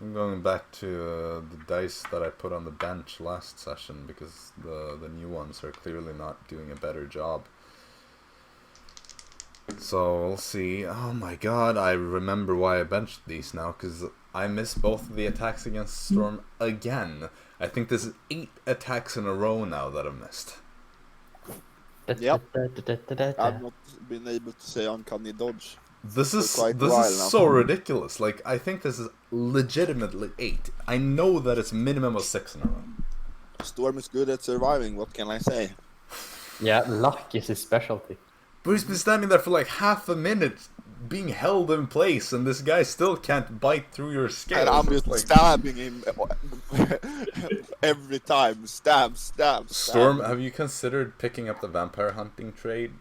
I'm going back to the dice that I put on the bench last session because the new ones are clearly not doing a better job. So we'll see. Oh my god, I remember why I benched these now, because I missed both of the attacks against Storm again. I think this is 8 attacks in a row now that I've missed. Yep. I've not been able to say uncanny dodge. This is so ridiculous. Like, I think this is legitimately 8. I know that it's minimum of 6 in a row. Storm is good at surviving, what can I say? Yeah, luck is his specialty. But he's been standing there for like half a minute being held in place, and this guy still can't bite through your scales. And I'm just stabbing him every time. Stab. Storm, have you considered picking up the vampire hunting trade?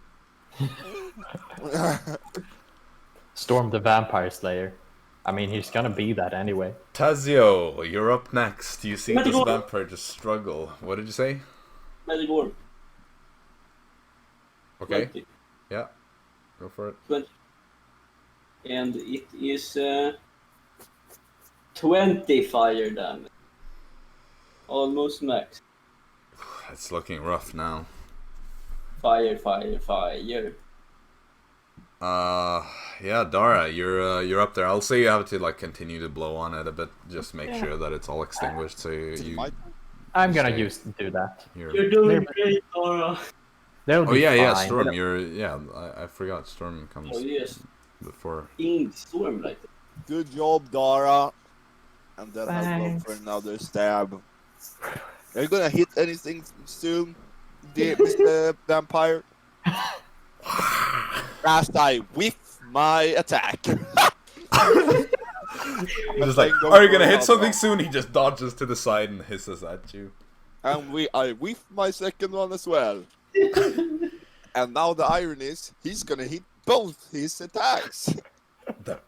Storm the Vampire Slayer. I mean, he's gonna be that anyway. Tazio, you're up next. You see this vampire just struggle. What did you say? Magic Orb. Okay. 20. Yeah. Go for it. 20. And it is 20 fire damage. Almost max. It's looking rough now. Fire. Yeah, Dara, you're up there. I'll say you have to like continue to blow on it a bit, just make sure that it's all extinguished. So I'm gonna do that. You're doing great, Dara. They'll be yeah, fine. Storm. I forgot Storm comes before. In Storm like that. Good job, Dara. And then I'll go for another stab. Are you gonna hit anything soon, Mr. Vampire? Last I whiff my attack. He's like, are you gonna hit something soon? He just dodges to the side and hisses at you. And I whiff my second one as well. And now the irony is, he's gonna hit both his attacks. The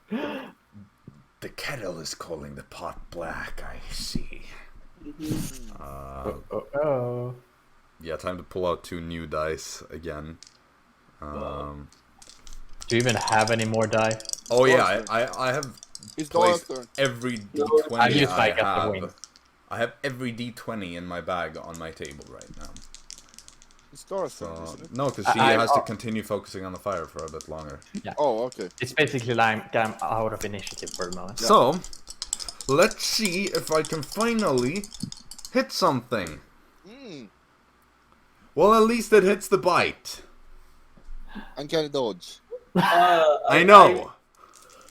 kettle is calling the pot black, I see. Yeah, time to pull out 2 new dice again. Do you even have any more die? Oh yeah, I have placed every D20 I have every D20 in my bag on my table right now. No, because she has to continue focusing on the fire for a bit longer. Yeah. Oh, okay. It's basically like I'm out of initiative for a moment. Yeah. So, let's see if I can finally hit something. Well, at least it hits the bite. Uncanny dodge. I know.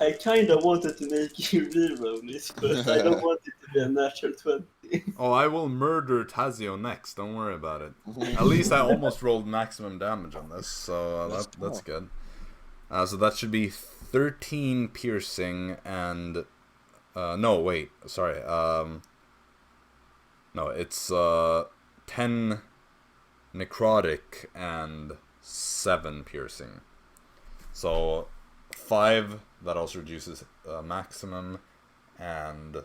I kind of wanted to make you reroll this, but I don't want it to be a natural 20. Oh, I will murder Tazio next. Don't worry about it. At least I almost rolled maximum damage on this, so that's good. So that should be 13 piercing and... no, wait. Sorry. No, it's 10 necrotic and 7 piercing. So 5, that also reduces maximum, and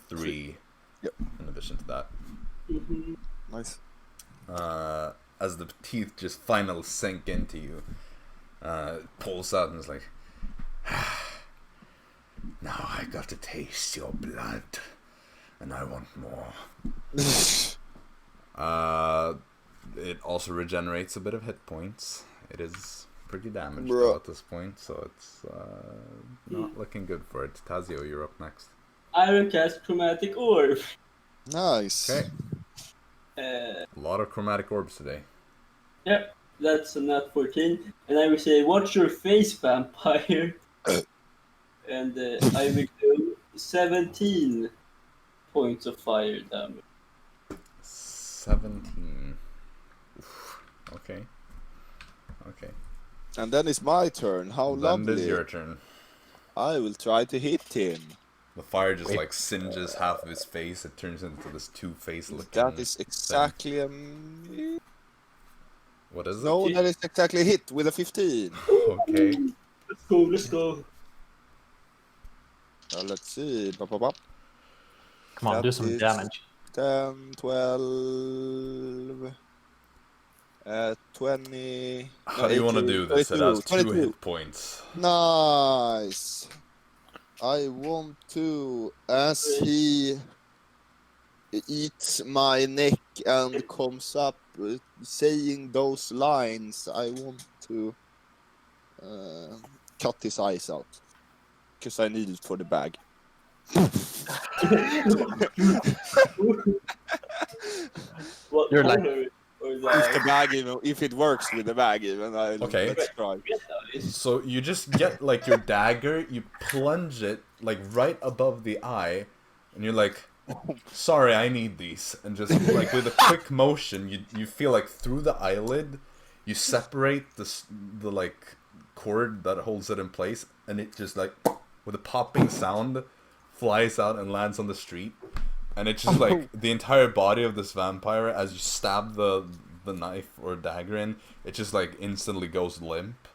3 in addition to that. Nice. As the teeth just finally sink into you, pulls out and is like, now I got to taste your blood. and I want more. It also regenerates a bit of hit points. It is pretty damaged though at this point, so it's not looking good for it. Tazio, you're up next. Iron cast chromatic orb. Nice. Okay. A lot of chromatic orbs today. Yep, that's a nat 14. And I will say, watch your face, vampire. And I will do 17 points of fire damage. 17. Oof. Okay. Okay. And then it's my turn. How Then lovely. it is your turn. I will try to hit him. The fire just like singes half of his face. It turns into this two-face looking. That is exactly a... What is it? No, that is exactly a hit with a 15. Okay. Let's go. Let's see. Bop, bop, bop. Come on, That do some is damage. 10, 12... 20... How do you want to do this? It has 2 22. hit points. Nice. I want to, as he eats my neck and comes up saying those lines, I want to cut his eyes out. Because I need it for the bag. What You're like- color? Or If the bag, if it works with the bag even, Okay. let's try. So you just get like your dagger, you plunge it like right above the eye, and you're like, sorry, I need these. And just like with a quick motion, you feel like through the eyelid, you separate the like cord that holds it in place, and it just like with a popping sound flies out and lands on the street. And it's just like the entire body of this vampire, as you stab the knife or dagger in, it just like instantly goes limp.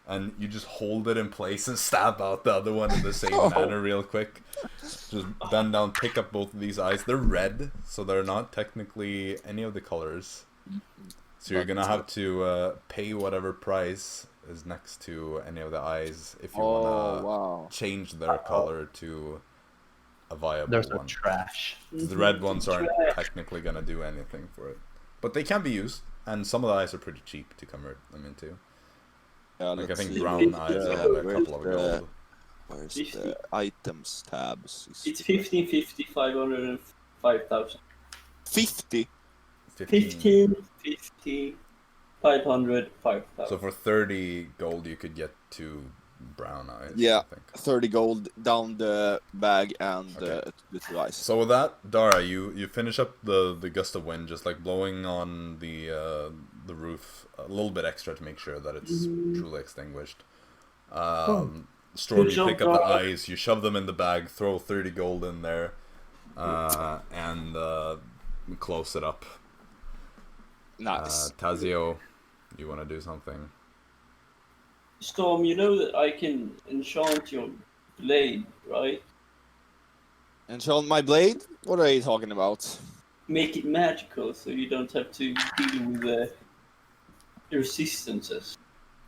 And you just hold it in place and stab out the other one in the same manner real quick. Just bend down, pick up both of these eyes. They're red, so they're not technically any of the colors. So you're gonna have to pay whatever price is next to any of the eyes if you wanna change their color to a viable There's no one. trash. The red ones aren't technically gonna do anything for it, but they can be used, and some of the eyes are pretty cheap to convert them into. Yeah, Like I let's think see. brown eyes have a couple of gold. Where's the items tabs? It's 1550, 500, and 5000. 50? 15, 50, 500, 5000. So for 30 gold, you could get 2 brown eyes. Yeah. I think. 30 gold down the bag and the 2 eyes. So with that, Dara, you finish up the gust of wind, just like blowing on the roof a little bit extra to make sure that it's truly extinguished. Storm, you pick up the eyes, you shove them in the bag, throw 30 gold in there, and close it up. Nice. Tazio, you want to do something? Storm, you know that I can enchant your blade, right? Enchant my blade? What are you talking about? Make it magical so you don't have to deal with the resistances.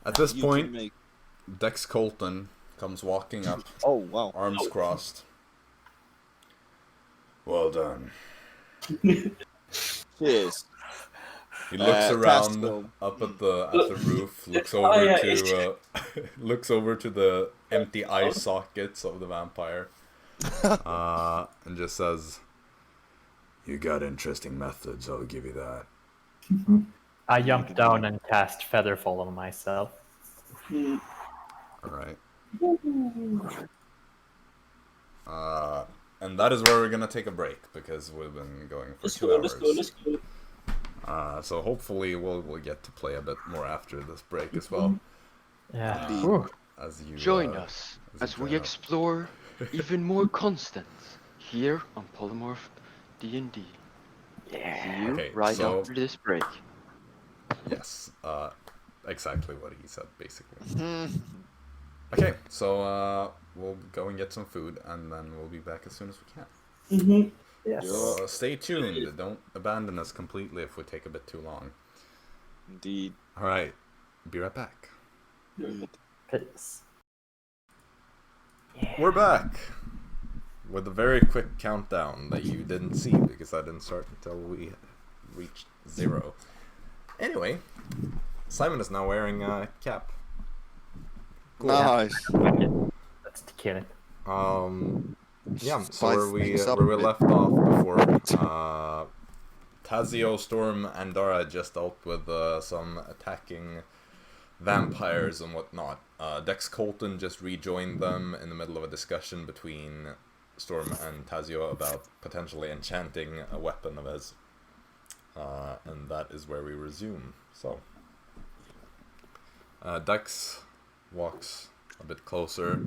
At this You point, can make... Dex Colton comes walking up, Oh, wow. arms crossed. Well done. Cheers. He looks around Tazio. up at the roof, looks over to looks over to the empty eye sockets of the vampire, and just says, "You got interesting methods. I'll give you that." I jump down and cast Featherfall on myself. All right. And that is where we're gonna take a break because we've been going for 2 hours. Let's go. So hopefully we'll get to play a bit more after this break as well. Yeah. Indeed. Whew. As you Join us as we join up. explore even more constants here on Polymorphed D&D. Yeah. See you Okay, right so- after this break. Yes, exactly what he said, basically. Okay, so we'll go and get some food, and then we'll be back as soon as we can. Yes. So stay tuned. Don't abandon us completely if we take a bit too long. Indeed. All right, be right back. Peace. We're back. with a very quick countdown that you didn't see because I didn't start until we reached 0. Anyway, Simon is now wearing a cap. Cool. Nice. Let's kill it. Yeah, so Spice where we things up where a we bit. left off before, Tazio, Storm, and Dara just dealt with some attacking vampires and whatnot. Dex Colton just rejoined them in the middle of a discussion between Storm and Tazio about potentially enchanting a weapon of his. And that is where we resume. So, Dex walks a bit closer,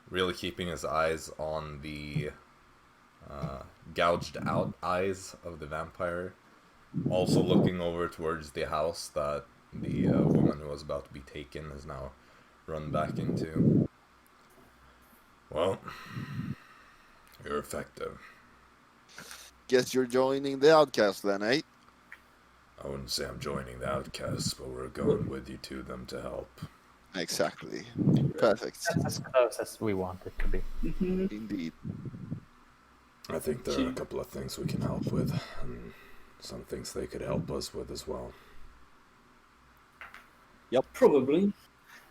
really keeping his eyes on the gouged out eyes of the vampire, also looking over towards the house that the woman who was about to be taken has now run back into. Well, you're effective. Guess you're joining the outcast then, eh? I wouldn't say I'm joining the outcasts, but we're going with you to them to help. Exactly. Perfect. That's as close as we want it to be. Indeed. I think there are a couple of things we can help with, and some things they could help us with as well. Probably.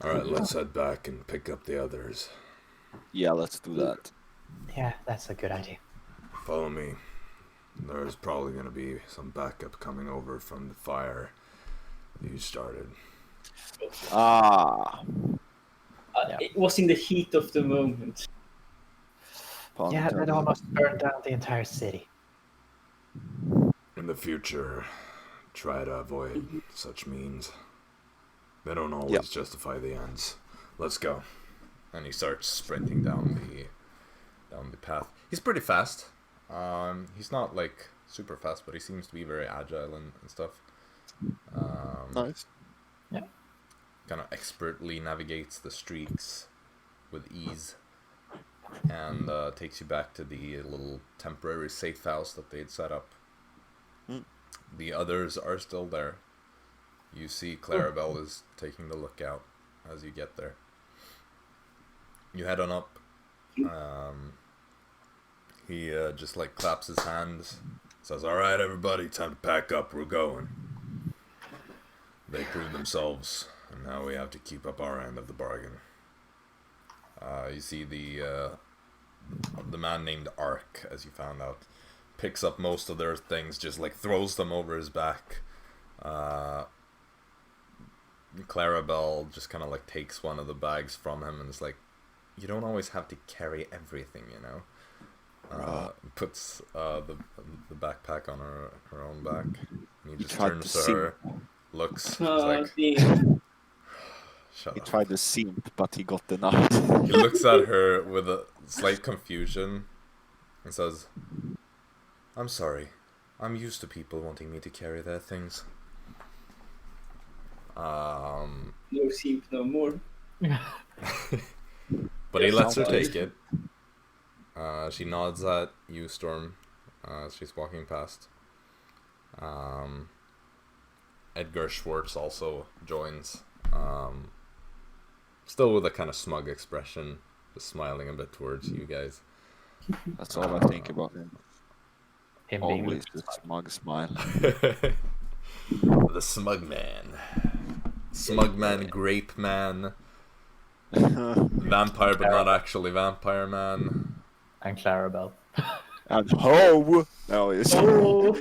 Alright, let's head back and pick up the others. Yeah, let's do that. Yeah, that's a good idea. Follow me. There's probably going to be some backup coming over from the fire you started. Ah. It was in the heat of the moment. Pun Yeah, that intended. almost burned down the entire city. In the future, try to avoid such means. They don't always justify the ends. Let's go. And he starts sprinting down the path. He's pretty fast. He's not like super fast, but he seems to be very agile and stuff. Nice. Kind of expertly navigates the streets with ease, and takes you back to the little temporary safe house that they'd set up. The others are still there. You see Clarabelle is taking the lookout as you get there. You head on up. He just like claps his hands, says, "Alright everybody, time to pack up, we're going." They proved themselves, and now we have to keep up our end of the bargain. You see the man named Ark, as you found out, picks up most of their things, just like throws them over his back. Clarabelle just kind of like takes one of the bags from him and is like, "You don't always have to carry everything, you know." Puts the backpack on her own back, and he just tried turns to to her, looks, he's like, Damn. "Shut He up." tried to simp, but he got denied. He looks at her with a slight confusion and says, "I'm sorry. I'm used to people wanting me to carry their things." No simp no more. But he lets her Sounds take it. She nods at you, Storm, as she's walking past. Edgar Schwartz also joins, still with a kind of smug expression, just smiling a bit towards you guys. That's all I think about him. Him Always being the smug smile. The smug man. Smug man, grape man, vampire but not actually vampire man. and Clarabelle. And ho! No, it's Oh,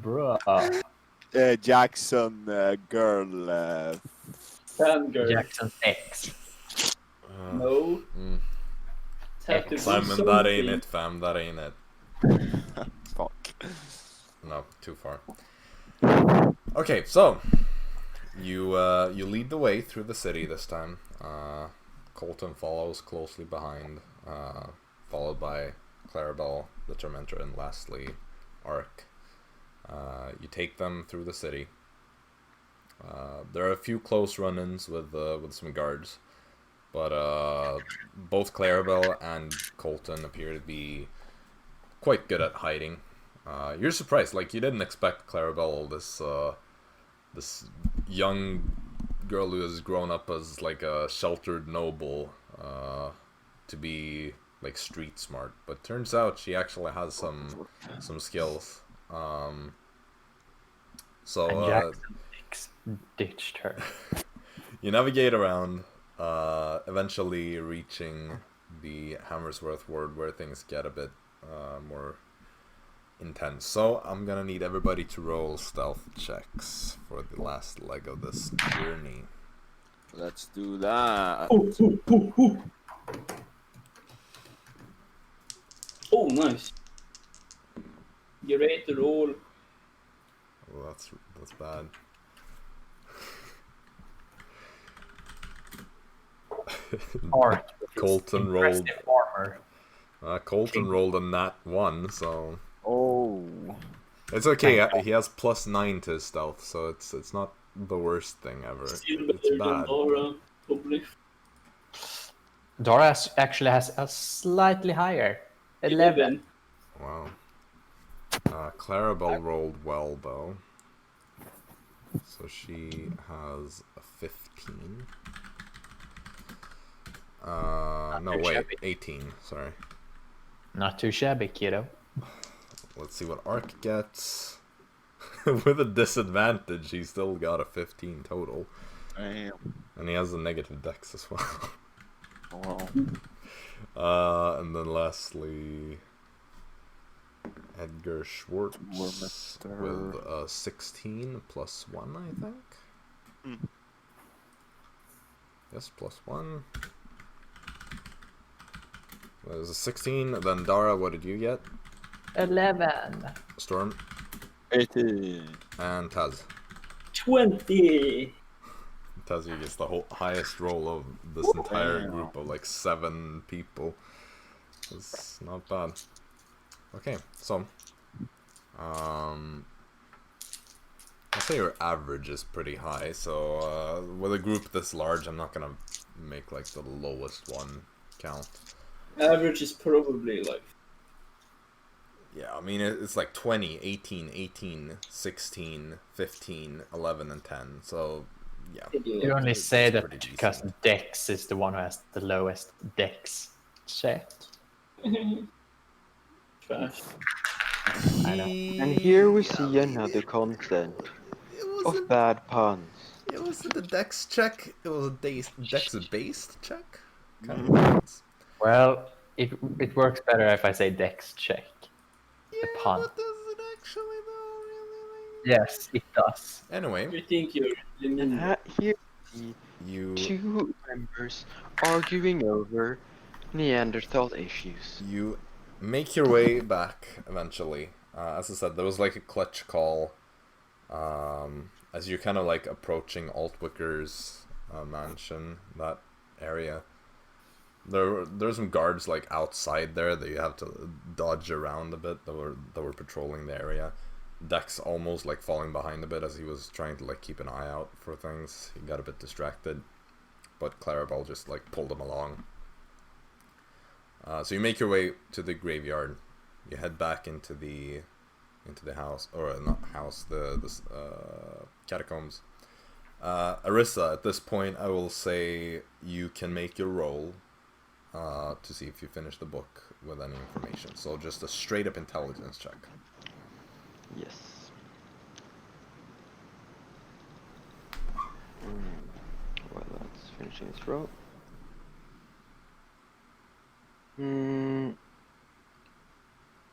bruh. Jackson girl. Fangirl. Jackson X. No. Have to be Simon, that ain't something. it, fam. That ain't it. Fuck. No, too far. Okay, so you lead the way through the city this time. Colton follows closely behind, followed by Clarabelle, the Tormentor, and lastly Ark. You take them through the city. There are a few close run-ins with some guards, but both Clarabelle and Colton appear to be quite good at hiding. You're surprised, like you didn't expect Clarabelle, this young girl who has grown up as like a sheltered noble, to be like street smart, but turns out she actually has some skills. And So Jackson ditched her. you navigate around, eventually reaching the Hammersworth ward where things get a bit more intense. So I'm gonna need everybody to roll stealth checks for the last leg of this journey. Let's do that. Oh, nice. You're ready to roll. Well, that's bad. Or Colton rolled. impressive armor. Colton rolled a nat 1, so Oh. it's okay. He has +9 to his stealth, so it's not the worst thing ever. Still It's better than bad. Dara, probably. Dara actually has a slightly higher 11. Wow. Clarabelle rolled well though, so she has a 15. No too wait, shabby. 18. Sorry. Not too shabby, kiddo. Let's see what Ark gets. With a disadvantage, he still got a 15 total. Damn. And he has a negative dex as well. Wow. And then lastly, Edgar Schwartz Warmester. with a 16 +1, I think. Hmm. Yes, +1. There's a 16. Then Dara, what did you get? 11. Storm 18. and Taz. 20. Tazio gets the highest roll of this entire group of like 7 people. It's not bad. Okay, so I'll say your average is pretty high. So with a group this large, I'm not gonna make like the lowest one count. Average is probably like. Yeah, I mean it's like 20, 18, 18, 16, 15, 11, and 10. So yeah. You only it's say that pretty because decent. Dex is the one who has the lowest Dex check. Trash. I know. And here we see another content of bad puns. It wasn't a dex check, it was a dex-based check? Kind Mm. of. Well, it works better if I say Dex check. Yeah, pun. but does it actually though, really? Yes, it does. Anyway, You think you're And here we see you two members arguing over Neanderthal issues. make your way back eventually. As I said, there was like a clutch call as you're kind of like approaching Altwicker's mansion, that area. There's some guards like outside there that you have to dodge around a bit that were patrolling the area. Dex almost like falling behind a bit as he was trying to like keep an eye out for things. He got a bit distracted, but Clarabelle just like pulled him along. So you make your way to the graveyard. You head back into the house, or not house, the catacombs. Arisa, at this point, I will say you can make your roll to see if you finish the book with any information. So just a straight up intelligence check. Yes. Well, that's finishing its row.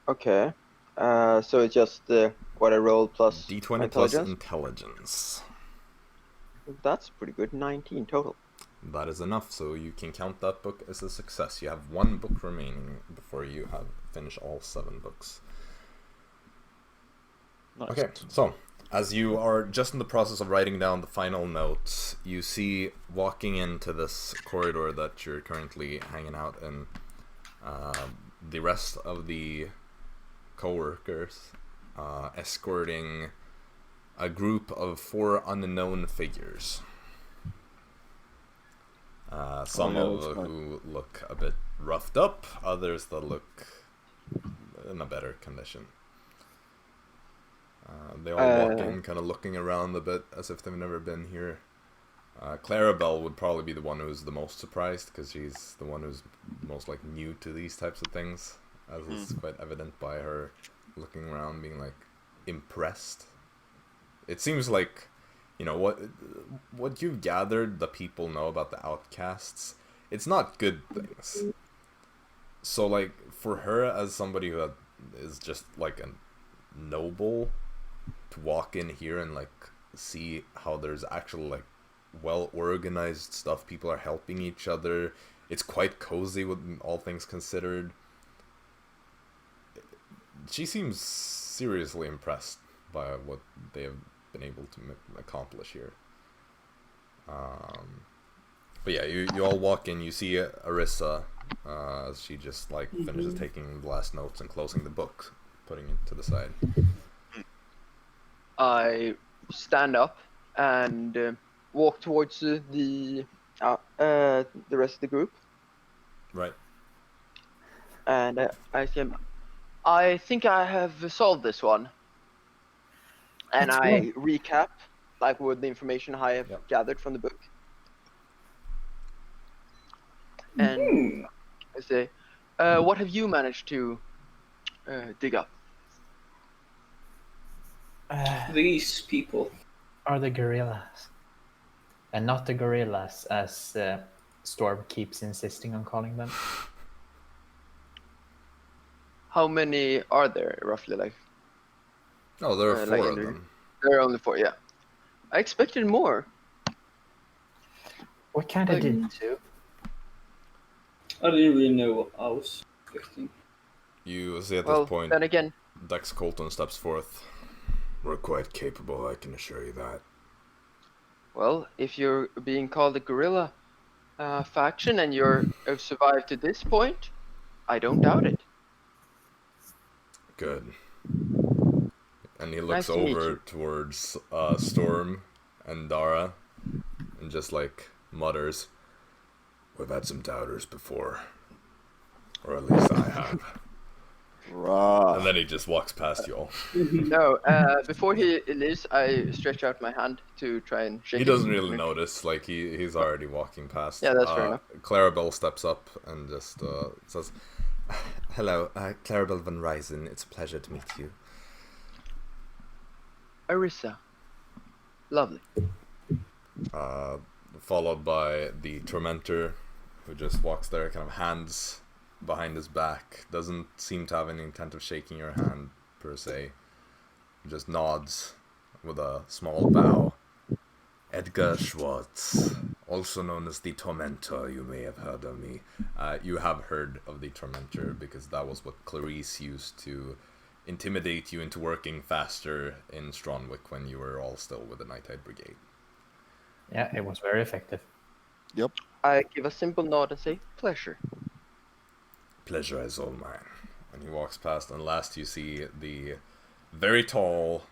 Okay. So it's just what I rolled plus D20 my plus intelligence. intelligence. That's pretty good. 19 total. That is enough, so you can count that book as a success. You have 1 book remaining before you have finished all 7 books. Nice. Okay, so as you are just in the process of writing down the final notes, you see walking into this corridor that you're currently hanging out in, the rest of the co-workers escorting a group of 4 unknown figures. Some who look a bit roughed up, others that look in a better condition. They all walk in, kind of looking around a bit as if they've never been here. Clarabelle would probably be the one who's the most surprised, because she's the one who's most like new to these types of things, as is quite evident by her looking around, being like impressed. It seems like, you know, what you've gathered, the people know about the outcasts. It's not good things. So like for her, as somebody who is just like a noble, to walk in here and like see how there's actual like well organized stuff, people are helping each other, it's quite cozy with all things considered. She seems seriously impressed by what they have been able to accomplish here. But yeah, you all walk in, you see Arisa as she just like finishes taking the last notes and closing the book, putting it to the side. I stand up and walk towards the rest of the group, Right. and I say, I think I have solved this one. And That's I recap, like, with the information I have gathered from the book. And I say, what have you managed to dig up? These people. Are the gorillas. And not the gorillas, as Storm keeps insisting on calling them. How many are there, roughly? Like, Oh, there are like four of them. There are only 4, yeah. I expected more. We kind of did too. I didn't really know what I was expecting. You see at Well, this point, then again, Dex Colton steps forth. We're quite capable, I can assure you that. well, if you're being called a guerrilla faction and have survived to this point, I don't doubt it. Good. And he looks Nice to meet over you. towards Storm and Dara and just like mutters, "We've had some doubters before. Or at least I have." Right. And then he just walks past you all. No, before he leaves, I stretch out my hand to try and shake He it. doesn't really notice, like he's already walking past. Yeah, that's fair enough. Clarabelle steps up and just says, "Hello, Clarabelle Van Ryzen, it's a pleasure to meet you." Arisa. Lovely. Followed by the Tormentor, who just walks there, kind of hands behind his back, doesn't seem to have any intent of shaking your hand per se, just nods with a small bow. Edgar Schwartz, also known as the Tormentor, you may have heard of me. You have heard of the Tormentor because that was what Clarice used to intimidate you into working faster in Stronwick when you were all still with the Night Tide Brigade. Yeah, it was very effective. Yep. I give a simple nod and say, pleasure. Pleasure is all mine. And he walks past, and last you see the very tall,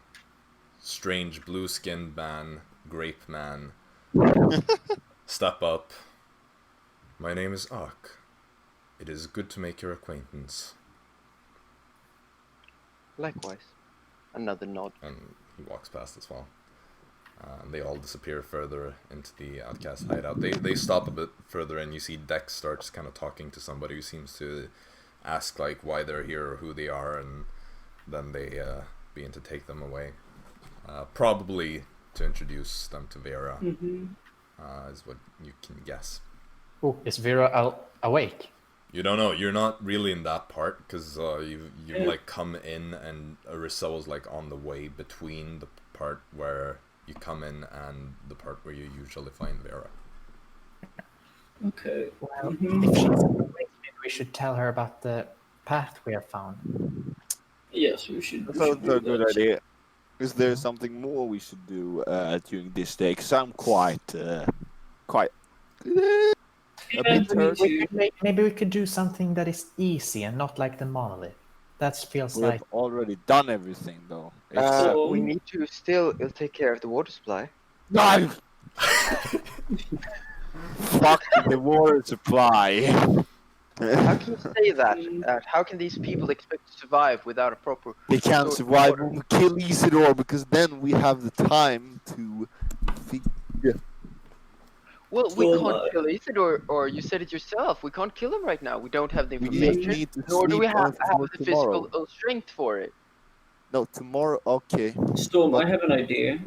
strange blue-skinned man, Grape Man, step up. My name is Ark. It is good to make your acquaintance. Likewise. Another nod. And he walks past as well. And they all disappear further into the outcast hideout. They stop a bit further, and you see Dex starts kind of talking to somebody who seems to ask like why they're here or who they are, and then they begin to take them away. Probably to introduce them to Vera, is what you can guess. Oh, is Vera awake? You don't know. You're not really in that part because you've like come in, and Arisa was like on the way between the part where you come in and the part where you usually find Vera. Okay. Well, if she's awake, maybe we should tell her about the path we have found. Yes, we should. That's a good idea. Is there something more we should do during this day? Because I'm quite a bit thirsty. Maybe we could do something that is easy and not like the monolith. That feels We've like already done everything, though. We need to still take care of the water supply. No! Fuck the water supply. How can you say that? How can these people expect to survive without a proper... They can't source of survive water? when we kill Isidore, because then we have the time to figure. Well, we So, can't kill Isidore, or you said it yourself. We can't kill him right now. We don't have the We just information, need to nor do we sleep have for the tomorrow. physical strength for it. No, tomorrow. Okay. Storm, But- I have an idea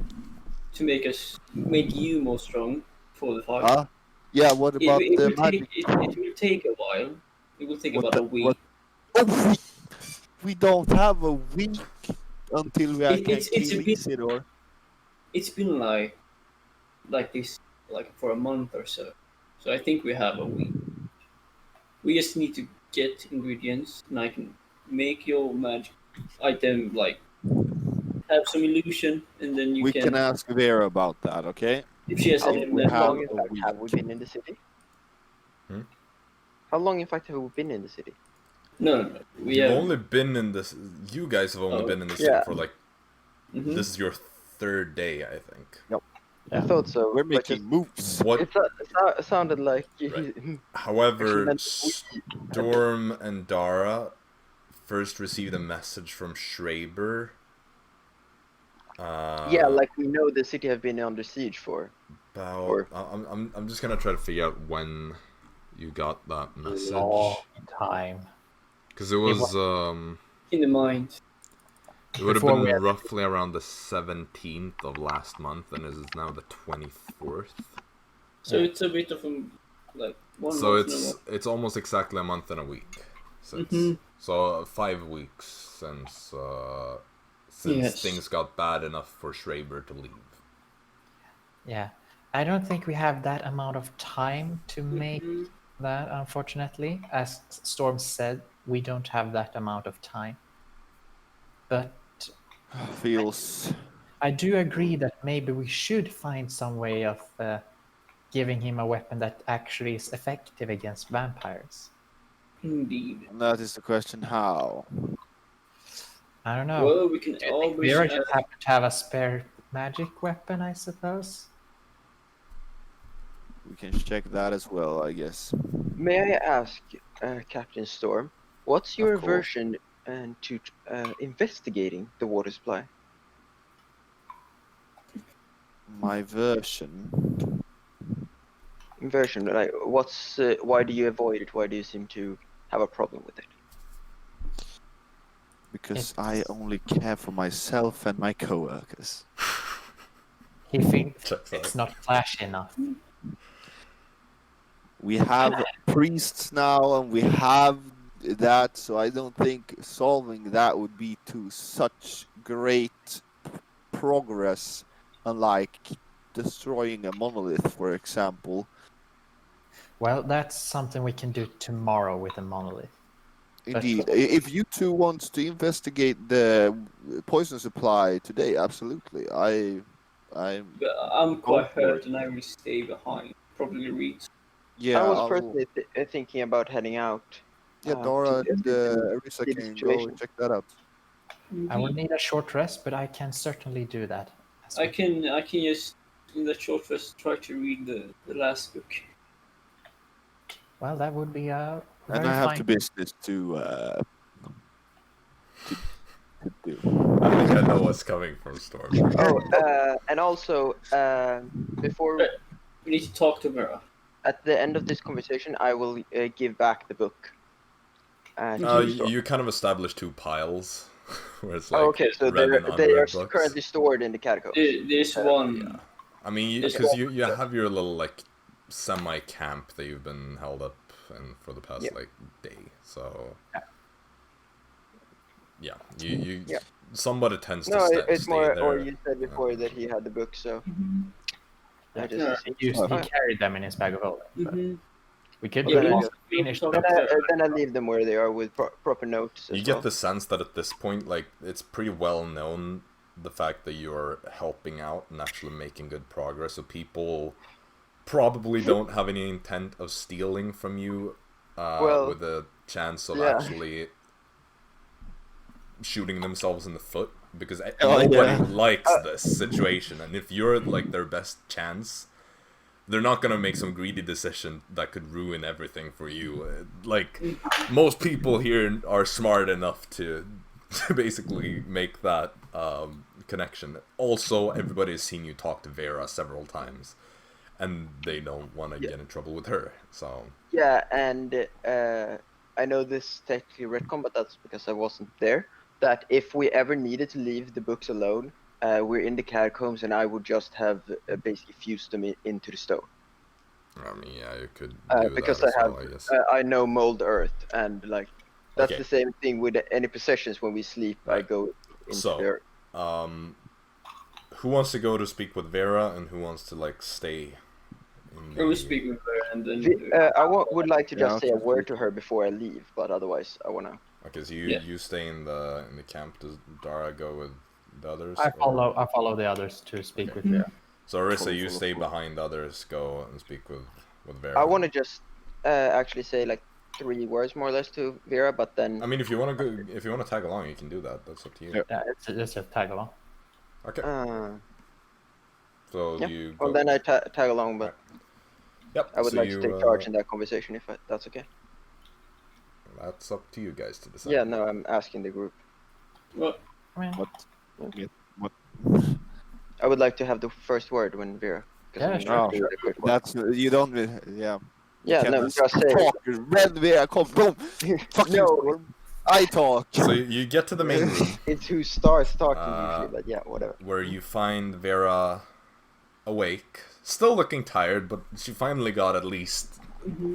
to make you more strong for the fight. Yeah. What about It the will magic? will take a while. It will take What about the- a week. what- Oh, we don't have a week until we can It's a kill bit- Isidore. It's been like this for a month or so. So I think we have a week. We just need to get ingredients, and I can make your magic item have some illusion, and then you We can ask Vera about that. Okay. if she has How any we magic. have long, in a fact, week. have we been in the city? Hmm? How long, in fact, have we been in the city? No. We You've have only been in this. You guys have only Oh, been in the city yeah. for like. Mhm. This is your third day, I think. I thought so. We're but making moves. What? it sounded like Right. Actually However, meant Storm and Dara first received a message from Schreiber. yeah, like we know the city have been under siege for. About. I'm just gonna try to figure out when you got that message, Long time. because it was in the mind. it would have Before been we had- roughly around the 17th of last month, and it is now the 24th. So it's a bit of a 1 So month and a it's almost exactly a month and a week since. Mhm. So 5 weeks since Yes. things got bad enough for Schreiber to leave. Yeah. I don't think we have that amount of time to make Mhm. that, unfortunately. As Storm said, we don't have that amount of time. But Feels. I do agree that maybe we should find some way of giving him a weapon that actually is effective against vampires. Indeed. And that is the question. How? I don't know. Well, we can Do you think always Vera add- just happen to have a spare magic weapon, I suppose? We can check that as well, I guess. May I ask, Captain Storm, what's your Of course. aversion to investigating the water supply? My version. Inversion, like what's why do you avoid it? Why do you seem to have a problem with it? Because I only care for myself and my coworkers. He thinks Checks it's out. not flashy enough. We have priests now, and we have that, so I don't think solving that would be to such great progress, unlike destroying a monolith, for example. Well, that's something we can do tomorrow with a monolith. Indeed, if you two want to investigate the poison supply today, absolutely. I'm But I'm quite for hurt, it. and I will stay behind. Probably read. yeah. I was I'll- personally thinking about heading out. yeah, to Dara and investigate Arisa the can go situation. and check that out. I will need a short rest, but I can certainly do that. as I well. can just in that short rest try to read the last book. Well, that would be a very And I have fine. to business to do. I think I know what's coming from Storm. Oh, and also before We need to talk to Vera. at the end of this conversation, I will give back the book. To Storm. You kind of establish two piles, where it's like Oh, okay, so read and they are unread books. currently stored in the catacombs. There's one. Yeah. I mean, It's because you have your little like semi-camp that you've been held up in for the past Yeah. like day, so yeah, you Yeah. somebody tends to No, it's stay more, there. or you said before that he had the book, so I just Yeah. assumed. He Oh, carried them in his bag of holding. but Mm-hmm. We could Yeah, then I just finish talk them. to Vera. Then I leave them where they are with proper notes. You as get well. the sense that at this point, like, it's pretty well known the fact that you're helping out and actually making good progress, so people probably don't have any intent of stealing from you Well, with a chance of yeah. actually shooting themselves in the foot, because Oh, nobody yeah. likes this situation, and if you're like their best chance, they're not gonna make some greedy decision that could ruin everything for you. Like, most people here are smart enough to basically make that connection. Also, everybody has seen you talk to Vera several times, and they don't want to get in trouble with her. So Yeah, and I know this technically retcon, but that's because I wasn't there. That if we ever needed to leave the books alone, we're in the catacombs, and I would just have basically fused them into the stone. I mean, yeah, you could do Because that as I have, well, I guess. I know mold earth, and like that's Okay. the same thing with any possessions. When we sleep, I Right. go into So, there. Who wants to go to speak with Vera, and who wants to like stay in I will the... speak with her and then. Would like to just Yeah, say a okay. word to her before I leave, but otherwise I wanna. Okay, so Yeah. you stay in the camp. Does Dara go with the others? I or- follow the others to speak Okay. with Vera. So Arisa, Follow, you follow, stay follow. behind the others. Go and speak with Vera. I want to just actually say like 3 words more or less to Vera, but then I mean, if you want to go, if you want to tag along, you can do that. That's up to you. Yeah. Yeah, it's just tag along. Okay. So yeah. you. Well, go- then I tag along, but Yep. I would so like you, to take charge in that conversation if that's okay. That's up to you guys to decide. Yeah, no, I'm asking the group. Well, I mean, What? I would like to have the first word when Vera. 'cause Yeah, I'm sure. gonna do it a quick one. That's you don't. Yeah. Yeah, You no, can't just say. talk. Red Vera, come boom. Fuck No. you. I talk. So you get to the main room It's who starts talking Uh, usually, but yeah, whatever. where you find Vera awake, still looking tired, but she finally got at least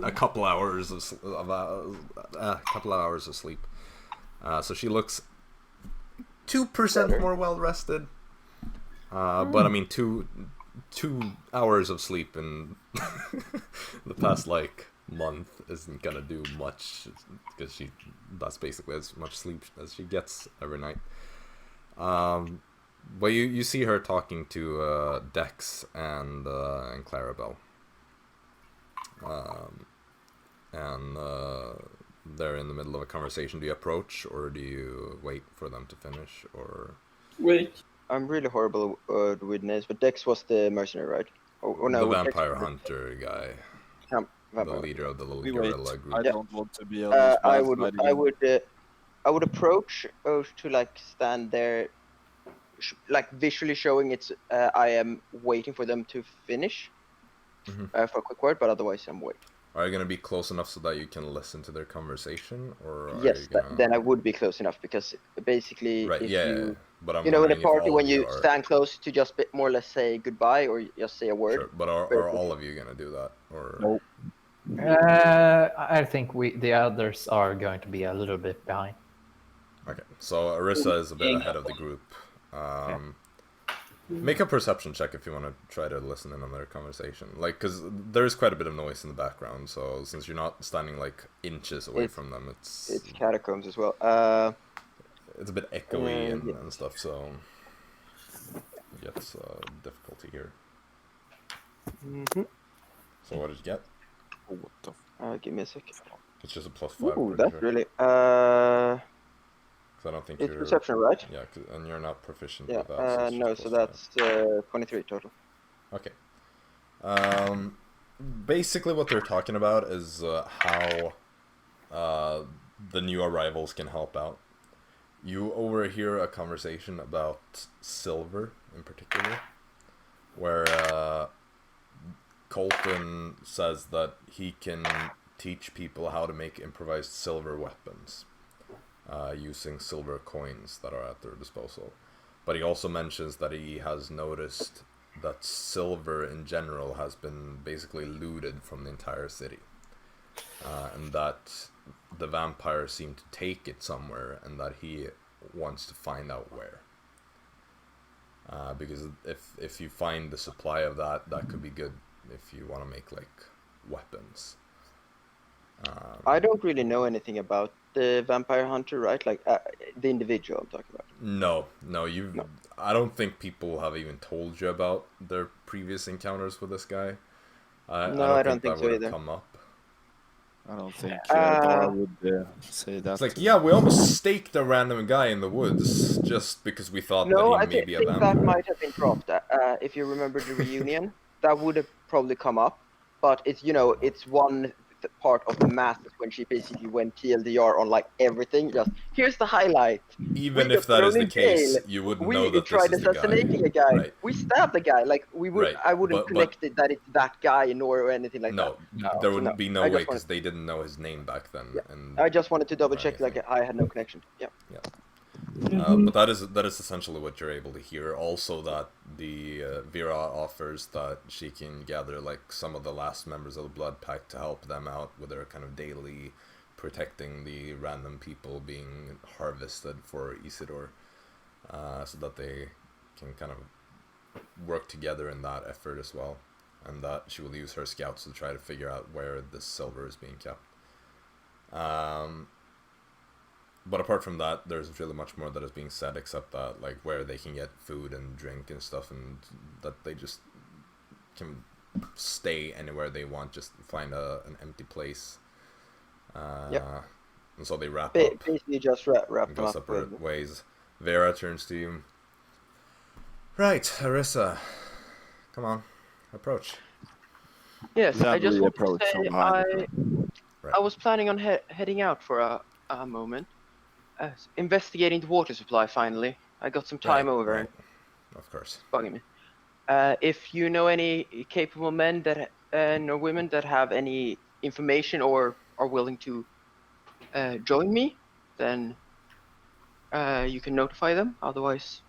a couple hours of sleep. So she looks 2% more well rested. But I mean, two hours of sleep in the past like month isn't gonna do much because that's basically as much sleep as she gets every night. But you see her talking to Dex and Clarabelle. And they're in the middle of a conversation. Do you approach or do you wait for them to finish? Or wait. I'm really horrible with names, but Dex was the mercenary, right? Or no, the Dex vampire was the- hunter guy, vampire. the leader of the little We wait. guerrilla group. I Yeah. don't want to be on this I bad would, side I again. would, I would approach to like stand there, like visually showing it's. I am waiting for them to finish for a quick word, but otherwise I'm waiting. Are you gonna be close enough so that you can listen to their conversation, or are Yes, you gonna... then I would be close enough because basically, Right, if yeah, you, but I'm in a wondering if party all when of you are... stand close to just more or less say goodbye or just say a word. Sure, but are all of you gonna do that, or... Nope. I think the others are going to be a little bit behind. Okay, so Arisa is a bit ahead of the group. Make a perception check if you want to try to listen in on their conversation. Like, because there's quite a bit of noise in the background, so since you're not standing, like, inches away from them, it's catacombs as well. it's a bit echoey yeah. and stuff, so it gets difficulty here. So what did you get? Oh, what the Give me a sec. It's just a +5. Ooh, pretty that's sure. really. 'Cause I don't think It's you're... perception, right? Yeah, and you're not proficient Yeah. with that. So No, it's so just that's 23 total. Okay. Basically what they're talking about is how the new arrivals can help out. You overhear a conversation about silver in particular, where Colton says that he can teach people how to make improvised silver weapons using silver coins that are at their disposal. But he also mentions that he has noticed that silver in general has been basically looted from the entire city. And that the vampires seem to take it somewhere, and that he wants to find out where. Because if you find the supply of that could be good if you want to make, like, weapons. I don't really know anything about the vampire hunter, right? Like the individual I'm talking about. No, you've... No. I don't think people have even told you about their previous encounters with this guy. No, I don't think that so would have either. come up. I don't think Uh, Dara would say that. It's like, yeah, we almost staked a random guy in the woods just because we thought No, that I he may be a think vampire. that might have been dropped. If you remember the reunion, that would have probably come up. But it's it's one part of the masses when she basically went TLDR on like everything. Just here's the highlight. Even We if got that is thrown the in case, jail. you wouldn't We know that this tried is the guy. assassinating a guy. Right. We stabbed a guy. Like Right. I wouldn't But- connect it that it's that guy or anything like No, that. there No. wouldn't No, be no I way just because they didn't know his name back then. Yeah. And I just wanted to double or check. Like anything. I had no connection. Yeah. But that is essentially what you're able to hear. Also, that the Vera offers that she can gather like some of the last members of the Blood Pack to help them out with their kind of daily protecting the random people being harvested for Isidore, so that they can kind of work together in that effort as well, and that she will use her scouts to try to figure out where this silver is being kept. But apart from that, there isn't really much more that is being said except that like where they can get food and drink and stuff, and that they just can stay anywhere they want, just find an empty place. Yep. And so they wrap up Basically, just wrap and them go up separate with. ways. Vera turns to you. Right, Arisa. Come on, approach. Yes, I just Gently want to approach say from behind. Right. I was planning on heading out for a moment, investigating the water supply. Finally, I got some time over Right. Of course. and bugging me. If you know any capable men that or women that have any information or are willing to join me, then you can notify them. Otherwise,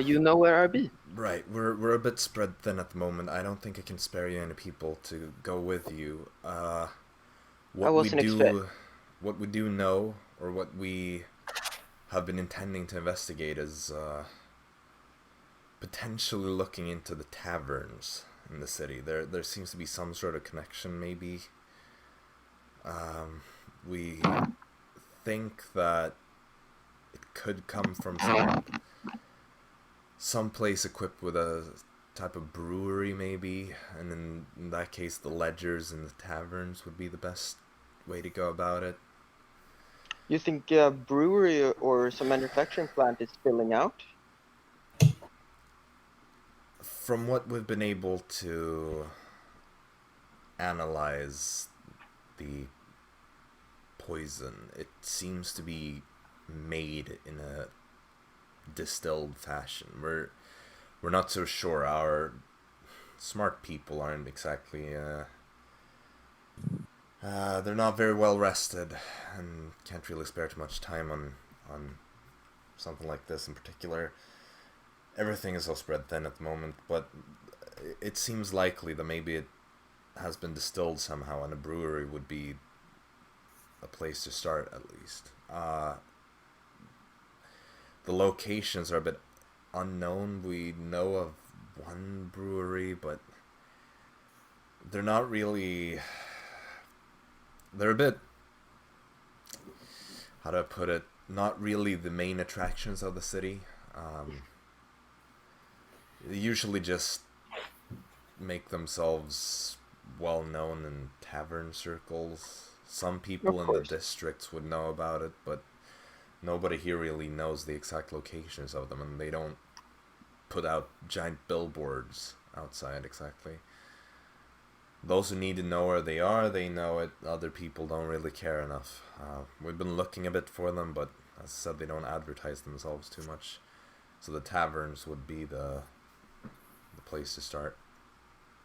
you know where I'll be. Right, we're a bit spread thin at the moment. I don't think I can spare you any people to go with you. What we do know, or what we have been intending to investigate, is potentially looking into the taverns in the city. There seems to be some sort of connection, maybe. We think that it could come from some place equipped with a type of brewery, maybe, and in that case the ledgers and the taverns would be the best way to go about it. You think a brewery or some manufacturing plant is filling out? From what we've been able to analyze the poison, it seems to be made in a distilled fashion. We're not so sure. Our smart people aren't exactly they're not very well rested and can't really spare too much time on something like this in particular. Everything is so spread thin at the moment, but it seems likely that maybe it has been distilled somehow, and a brewery would be a place to start at least. The locations are a bit unknown. We know of one brewery, but they're not really... They're a bit... How do I put it? Not really the main attractions of the city. They usually just make themselves well known in tavern circles. Some people in the districts would know about it, but nobody here really knows the exact locations of them, and they don't put out giant billboards outside exactly. Those who need to know where they are, they know it. Other people don't really care enough. We've been looking a bit for them, but as I said, they don't advertise themselves too much. So the taverns would be the place to start.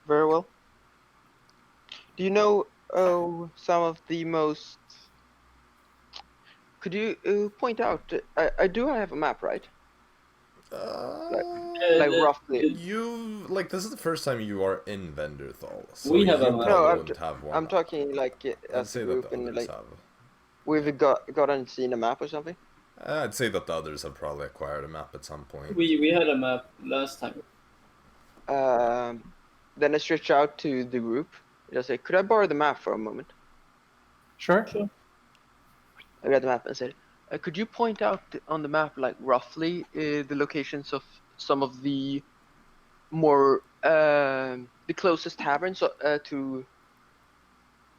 Very well. Do you know some of the most... Could you point out... I do have a map, right? Like roughly. You this is the first time you are in Venderthal, so We have you a map. probably wouldn't have one. I'm talking like I'd as say a that group, the and others like have. we've got and seen a map or something. I'd say that the others have probably acquired a map at some point. We had a map last time. Then I stretch out to the group. Just say, could I borrow the map for a moment? Sure. I got the map and said, could you point out on the map, like roughly, the locations of some of the more the closest taverns to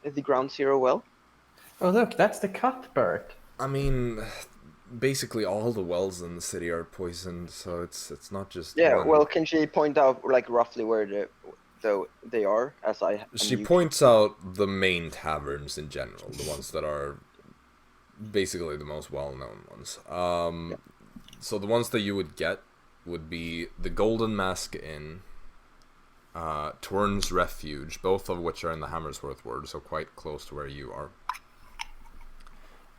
the Ground Zero well? Oh, look, that's the Cuthbert. I mean, basically all the wells in the city are poisoned, so it's not just Yeah, one. well, can she point out like roughly where the though they are, as I am She used points out the main taverns in general, the ones that are basically the most well-known ones. So the ones that you would get would be the Golden Mask Inn, Torn's Refuge, both of which are in the Hammersworth ward, so quite close to where you are.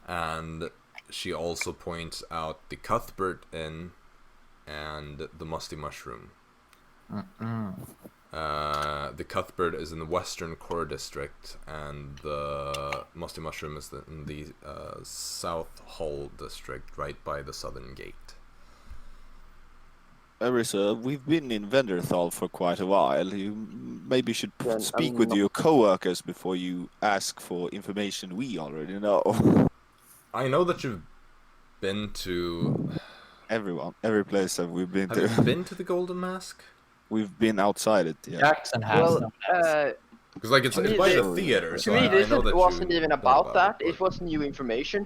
And she also points out the Cuthbert Inn and the Musty Mushroom. The Cuthbert is in the Western Core District, and the Musty Mushroom is in the South Hull District, right by the Southern Gate. Arisa, we've been in Venderthal for quite a while. You maybe should Then speak I'm with not- your co-workers before you ask for information we already know. I know that you've been to... Every place that we've been Have to. you been to the Golden Mask? We've been outside it, yeah. Jackson has. Well, no one else. Because like it's To me, by the this- theater, to so me, I this know that wasn't you even know about that. it, It but- was new information.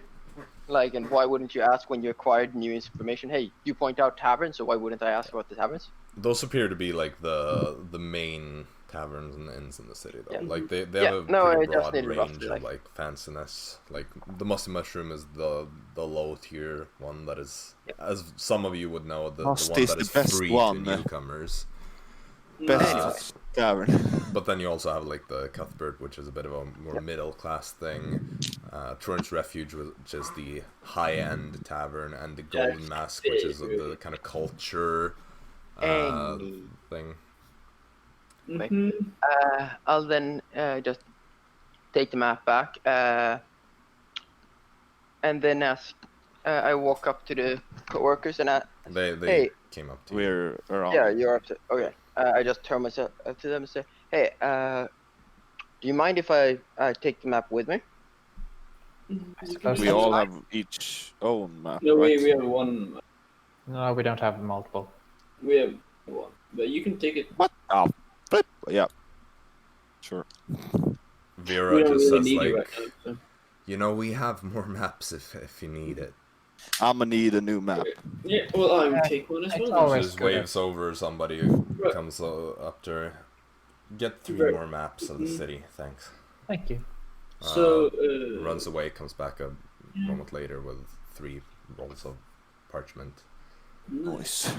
Like, and why wouldn't you ask when you acquired new information? Hey, you point out taverns, so why wouldn't I ask about the taverns? Those appear to be like the main taverns and inns in the city, though. Yeah. Like they Yeah, have a no, pretty I just broad needed range roughly, of like- like fanciness. Like the Musty Mushroom is the low tier one that is, as some of you would know, the one Musty's that the is best free one. to newcomers. Best tavern. But then you also have like the Cuthbert, which is a bit of a more middle class thing. Torrance Refuge, which is the high end tavern, and the Golden Mask, which is the kind of culture Any. thing. I'll then just take the map back, and then ask. I walk up to the co-workers and They Hey. came up to you. We're around. yeah, you're up to. Okay. I just turn myself up to them and say, hey, do you mind if I take the map with me? I suppose We that's all fine. have each own map, No, right? we have one. No, we don't have multiple. We have one, but you can take it. What? Oh, flip. Yeah. Sure. Vera We don't just really says need it like, right now. So. you know, we have more maps if you need it. I'ma need a new map. Yeah, well, I will Yeah, take one as it's well. always- Just good. waves over somebody who Right. comes up to her. Get 3 Right. more maps of the city, thanks. Thank you. So, Runs away, comes back a moment later with 3 rolls of parchment. Nice.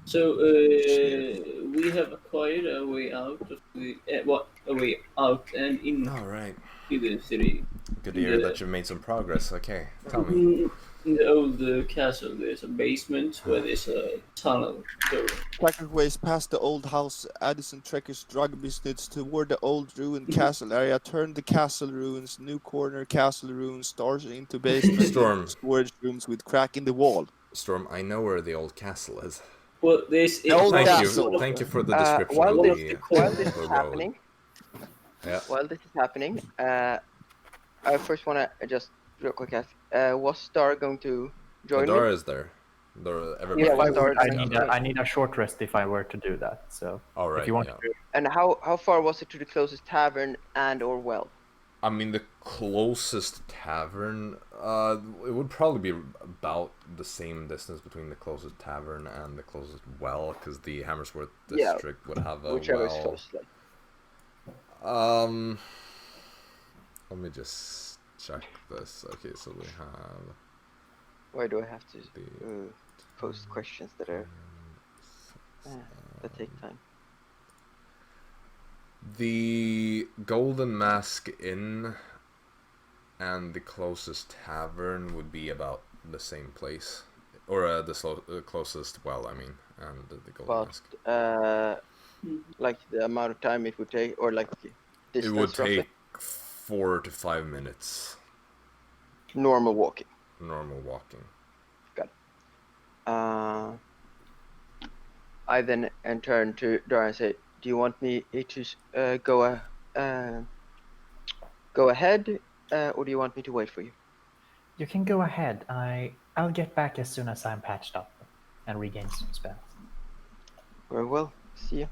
So, we have acquired a way out of the a way out and in Alright. to the city. Good to hear Yeah. that you've made some progress. Okay, tell me. In the old castle, there's a basement where there's a tunnel going. Tracker ways past the old house, Addison Trekker's drug business toward the old ruined castle area. Turn the castle ruins, new corner castle ruins, stars into basement, Storm. storage rooms with crack in the wall. Storm, I know where the old castle is. Well, there's old Thank castle. you. Thank you for the Uh, description while of this- While this the is road. happening, Yeah. I first want to just real quick ask, was Dara going to join Dara me? is there. Everybody Yeah, If I, well, would, Dark- I need a short rest if I were to do that. So Alright, if you want yeah. to, And how far was it to the closest tavern and or well? I mean, the closest tavern, it would probably be about the same distance between the closest tavern and the closest well, because the Hammersworth Yeah, district would have a Whichever is well. close. Like. Let me just check this. Okay, so we have Why do I have to the post questions that are that take time? the Golden Mask Inn and the closest tavern would be about the same place, or the closest well. I mean, and the Golden Mask. But like the amount of time it would take, or like distance It would roughly? take 4 to 5 minutes Normal walking. normal walking. I then turn to Dara and say, "Do you want me to go ahead, or do you want me to wait for you?" you can go ahead. I'll get back as soon as I'm patched up and regain some spells. Very well. See you.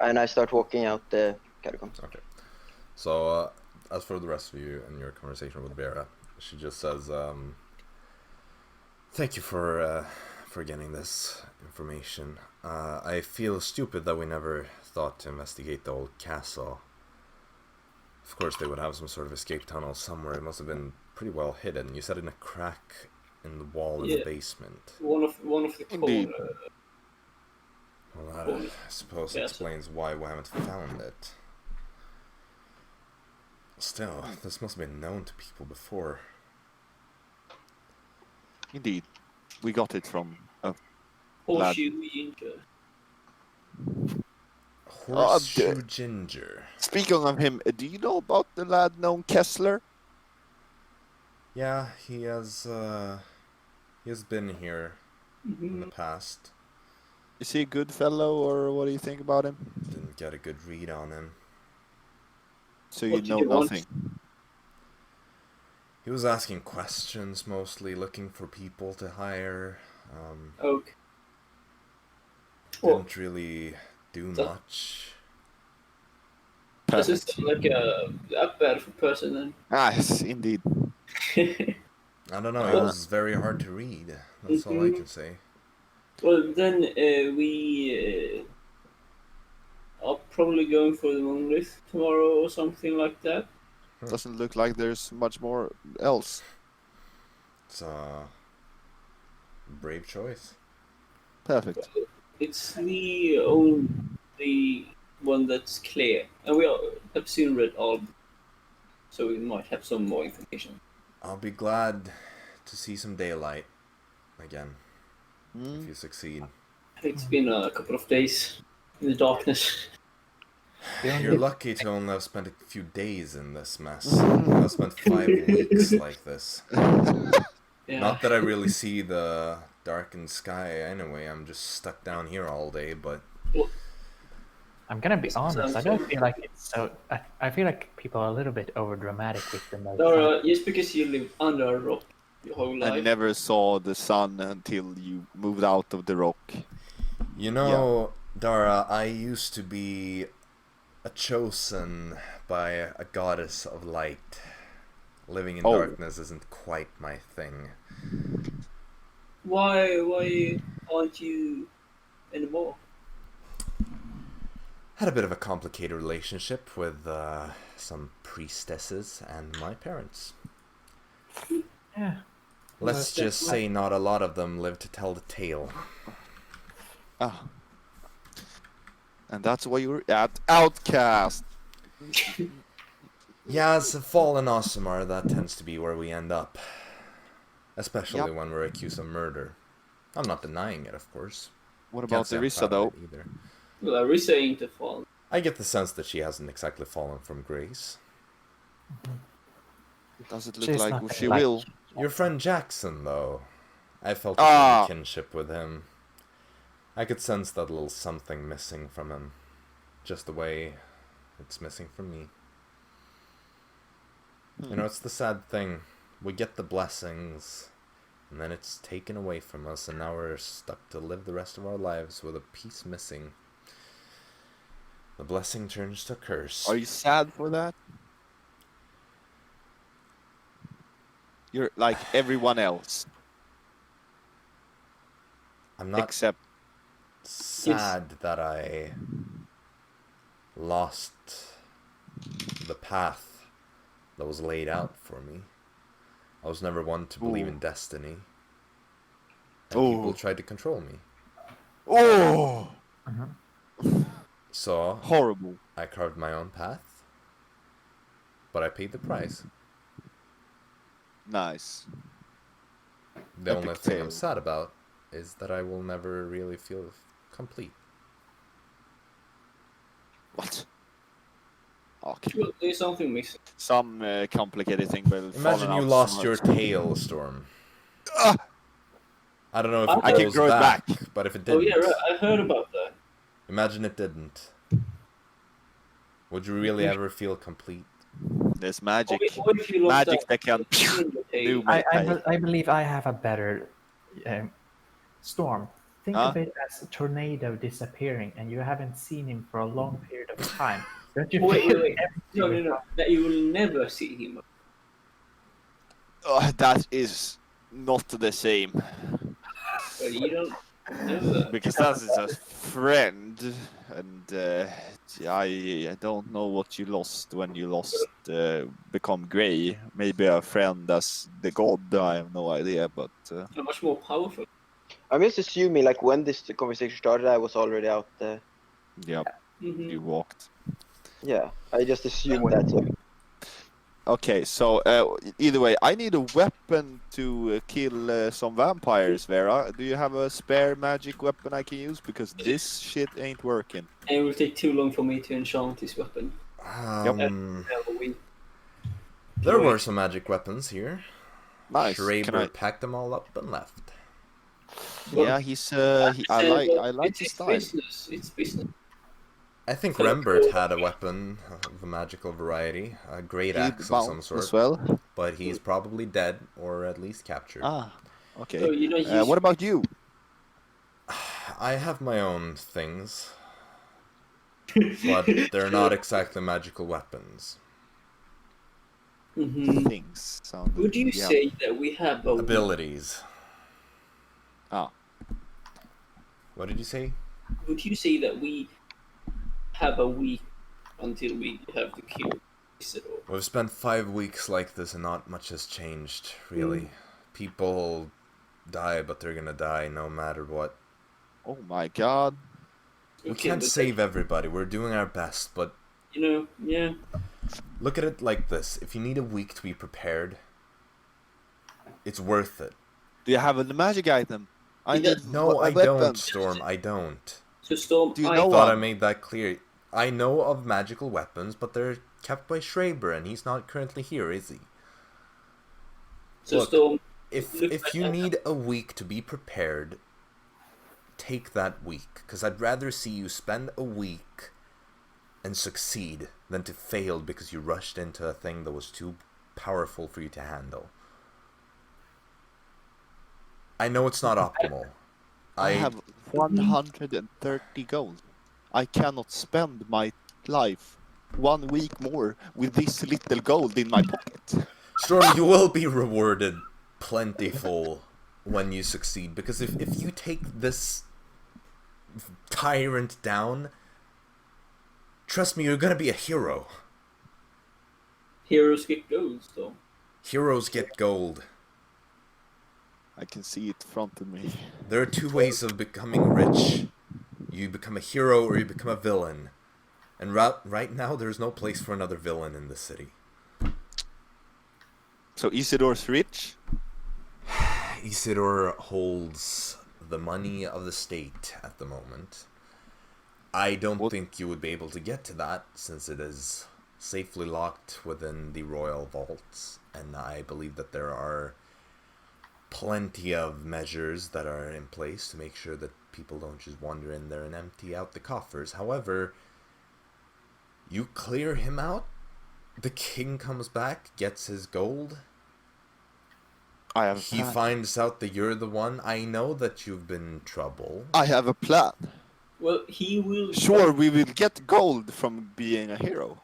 And I start walking out the catacombs. Okay. So, as for the rest of you and your conversation with Vera, she just says, "Thank you for getting this information. I feel stupid that we never thought to investigate the old castle. Of course, they would have some sort of escape tunnel somewhere. It must have been pretty well hidden. You said in a crack in the wall in the basement. One of the Indeed. corner. Well, that, I suppose explains why we haven't found it. Still, this must have been known to people before. Indeed. We got it from a Horseshoe Ginger. Horseshoe Ginger. Speaking of him, do you know about the lad known Kessler? Yeah, he has been here in the past. Is he a good fellow, or what do you think about him? Didn't get a good read on him. So you What do know you want? nothing. He was asking questions mostly, looking for people to hire. Okay. Well, Didn't really do So- much. does it sound like a bad of a person then? Ah, yes, indeed. I don't know, it was very hard to read. That's all I can say. Well, then we are probably going for the monolith tomorrow or something like that. Doesn't look like there's much more else. It's a brave choice. Perfect. It's the only one that's clear, and we have soon read all, so we might have some more information. I'll be glad to see some daylight again, if you succeed. It's been a couple of days in the darkness. You're lucky to only have spent a few days in this mess. I've spent 5 weeks like this. Yeah. Not that I really see the darkened sky anyway, I'm just stuck down here all day, but I'm gonna be honest. I don't Sounds- feel like it's so. I feel like people are a little bit over dramatic with the most. Dara, just because you live under a rock your whole I life. never saw the sun until you moved out of the rock. you know, Dara, I used to be chosen by a goddess of light. Living in Oh. darkness isn't quite my thing. Why aren't you anymore? Had a bit of a complicated relationship with some priestesses and my parents. Yeah. Let's just say not a lot of them live to tell the tale. Ah. And that's why you're at Outcast. Yeah, as a fallen Aasimar, that tends to be where we end up. Especially Yep. when we're accused of murder. I'm not denying it, of course. What Can't about say I'm Arisa, proud though? of it either. Well, Arisa ain't a fall. I get the sense that she hasn't exactly fallen from grace. Does it look She's like not she like- will? Your friend Jackson, though. I felt a Ah. certain kinship with him. I could sense that little something missing from him. Just the way it's missing from me. You know, it's the sad thing. We get the blessings, and then it's taken away from us, and now we're stuck to live the rest of our lives with a piece missing. The blessing turns to curse. Are you sad for that? You're like everyone else, I'm not except sad that I lost the path that was laid out for me. I was never one to believe Ooh. in destiny. And Ooh. people tried to control me. oh, So horrible. I carved my own path, but I paid the price. Nice. The Epic only thing I'm tale. sad about is that I will never really feel complete. What? Okay. Well, there's something missing. Some complicated thing, but Imagine you lost your tail, Storm. Ah! I don't know if I it can goes grow it back, back. but if it Oh didn't, yeah, right. I heard about that. imagine it didn't. Would you really ever feel complete? There's magic. What if you lost Magic that can do my tail. I believe I have a better Storm. Think Huh? of it as a tornado disappearing, and you haven't seen him for a long period of time. Don't you Wait, feel wait, wait. everything No. That you will never see him. That is not the same. Well, you don't. Because that is a friend, and I don't know what you lost when you lost become grey. Maybe a friend as the god. I have no idea, but Are much more powerful. I'm just assuming, like, when this conversation started, I was already out there. yeah, Mm-hmm. you walked. Yeah, I just assumed that. So. Okay, so either way, I need a weapon to kill some vampires, Vera. Do you have a spare magic weapon I can use? Because this shit ain't working. And it will take too long for me to enchant this weapon. Halloween. There were some magic weapons here. Nice. Can Schreiber I? packed them all up and left. Yeah, he's. I like his it's style. business. It's business. I think Rembert had a weapon of a magical variety, a great axe of some sort. As well. But he's probably dead, or at least captured. Ah, okay. So, you know, What about you? I have my own things, but they're not exactly magical weapons. Mm-hmm. Things sound. Would you say that we have a Abilities. Ah. What did you say? Would you say that we have a week until we have to kill Isidore? We've spent 5 weeks like this and not much has changed, really. People die, but they're gonna die no matter what. Oh my god. We Okay, can't but save everybody, we're doing our best, but you know, yeah. look at it like this. If you need a week to be prepared, it's worth it. Do you have a magic item? No, I don't, Storm, I don't. So Storm, Do you I know thought what? I made that clear. I know of magical weapons, but they're kept by Schreiber, and he's not currently here, is he? So Look, Storm, If you need a week to be prepared, take that week. Because I'd rather see you spend a week and succeed than to fail because you rushed into a thing that was too powerful for you to handle. I know it's not optimal. I have 130 gold. I cannot spend my life 1 week more with this little gold in my pocket. Storm, you will be rewarded plentiful when you succeed. Because if you take this tyrant down, trust me, you're gonna be a hero. heroes get gold, Storm. Heroes get gold. I can see it in front of me. There are two ways of becoming rich. You become a hero or you become a villain. And right now, there's no place for another villain in the city. So Isidore's rich? Isidore holds the money of the state at the moment. I don't think you would be able to get to that, since it is safely locked within the royal vaults. And I believe that there are plenty of measures that are in place to make sure that people don't just wander in there and empty out the coffers. However, you clear him out, the king comes back, gets his gold. I have a He plan. finds out that you're the one. I know that you've been in trouble. I have a plan. Well, he will. Sure, we will get gold from being a hero.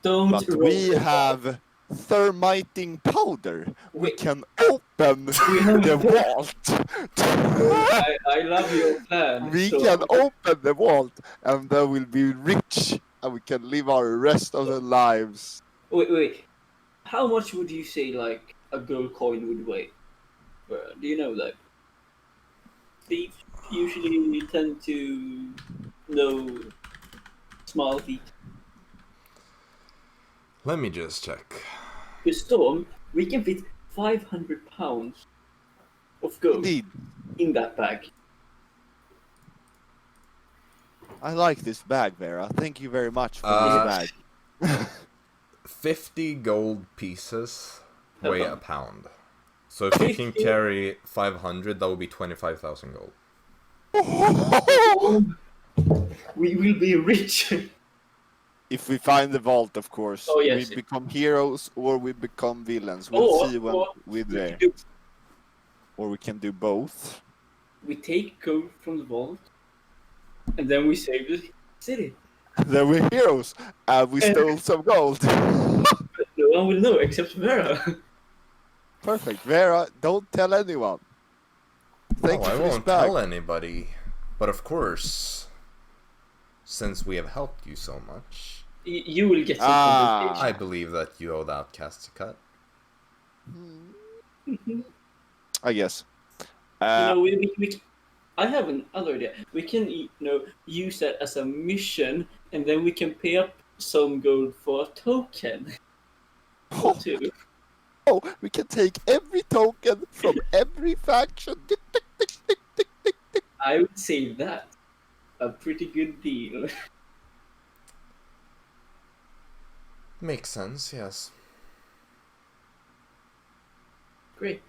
Don't But roll we the have thermiting powder. We Wait. can open the vault. I love your plan. We Storm. can open the vault and then we'll be rich and we can live our rest of the lives. Wait. How much would you say, like, a gold coin would weigh? Do you know that? Thieves usually tend to know small feet. Let me just check. With Storm, we can fit 500 pounds of gold Indeed. in that bag. I like this bag, Vera. Thank you very much for this bag. 50 gold pieces weigh Uh-huh. a pound. So if you can carry 500, that would be 25,000 gold. We will be rich. If we find the vault, of course. Oh, yes. We become heroes or we become villains. We'll see when we're there. Or we can do both. We take gold from the vault, and then we save the city. Then we're heroes and we stole some gold. No one will know except Vera. Perfect. Vera, don't tell anyone. Thank Oh, you I for this won't bag. tell anybody. But of course, since we have helped you so much, You will get some Ah. compensation. I believe that you owe the outcasts a cut. I guess. I have another idea. We can, use that as a mission, and then we can pay up some gold for a token. Or two. Oh, we can take every token from every faction. I would say that's a pretty good deal. Makes sense, yes. Great.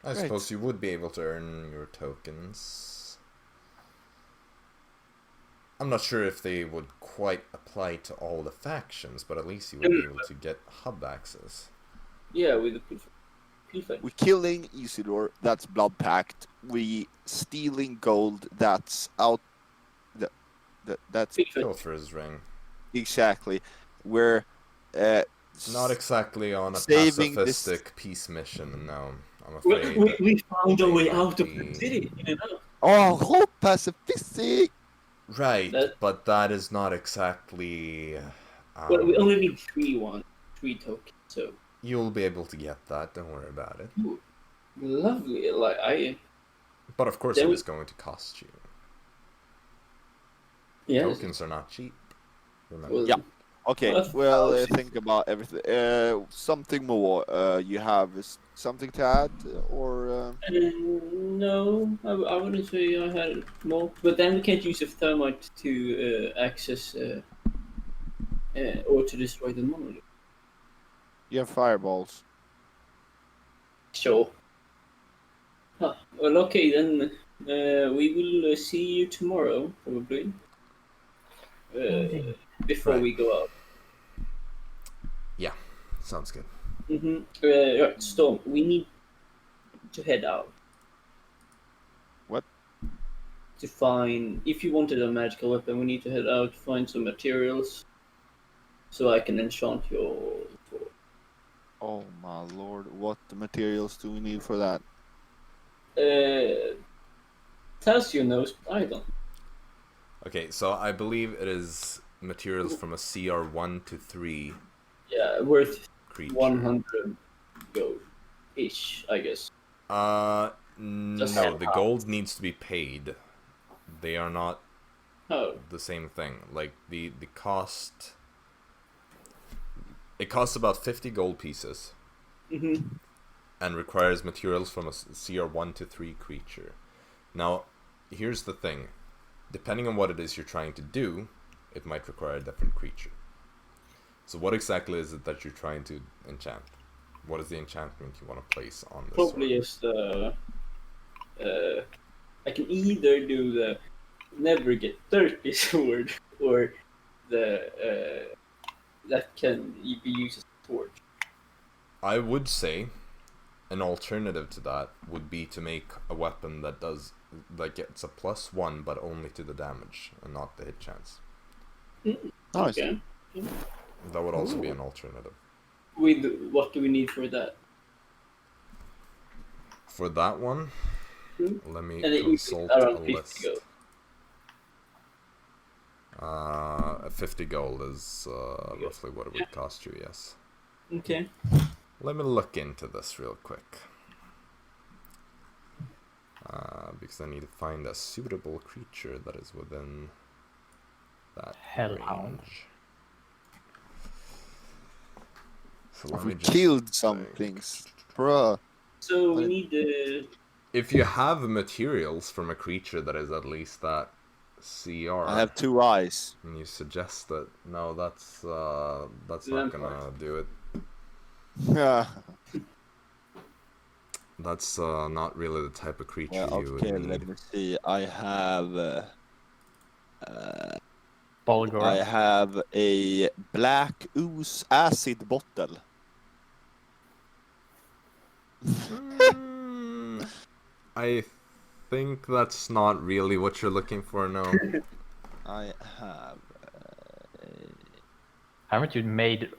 I suppose you would be able to earn your tokens. I'm not sure if they would quite apply to all the factions, but at least you would be able to get hub access. Yeah, with the We're killing Isidore, that's blood pact. We stealing gold, that's out. That's Pilfer's ring. exactly. We're Not exactly on a saving pacifistic peace mission, no. I'm afraid. We found a way out of be- the city, Oh, hope pacifistic. Right, but that is not exactly. Well, we only need three tokens, so. You'll be able to get that. Don't worry about it. Ooh, lovely. But of course, it is going to cost you. Yeah. Tokens are not cheap. Remember. Well, Yeah. Okay. Well, Well, think about everything. Something more. You have something to add, or? No, I wouldn't say I had more. But then we can't use a thermite to access or to destroy the monolith. You have fireballs. Sure. Huh. Well, okay then. We will see you tomorrow, probably. Before we go out. Yeah, sounds good. Right, Storm, we need to head out. What? To find, if you wanted a magical weapon, we need to head out to find some materials, so I can enchant your sword. Oh my lord! What materials do we need for that? Tazio knows, but I don't. Okay, so I believe it is materials from a CR 1 to 3 Yeah, worth creature. 100 gold-ish, I guess. No, Just the gold needs to be paid. They are not Oh, the same thing. Like, the cost... It costs about 50 gold pieces. And requires materials from a CR 1 to 3 creature. Now, here's the thing. Depending on what it is you're trying to do, it might require a different creature. So what exactly is it that you're trying to enchant? What is the enchantment you want to place on this probably sword? is I can either do the never get dirty sword, or the that can be used as a torch. I would say an alternative to that would be to make a weapon that gets a +1 but only to the damage and not the hit chance. Nice. Okay. That would also be an alternative. With what do we need for that? For that one, let me And it consult usually a around 50 list. gold. 50 gold is roughly what it would cost you, yes. Okay. Let me look into this real quick. Because I need to find a suitable creature that is within that Hellhound. range. So let We me just killed some think. things, bruh. So we need If you have materials from a creature that is at least that CR, I have 2 eyes. and you suggest that, no, that's not gonna do it. Yeah. That's not really the type of creature you would Okay, need. let me see. I have Bolgor. a black ooze acid bottle. I think that's not really what you're looking for, no. I have. Haven't you made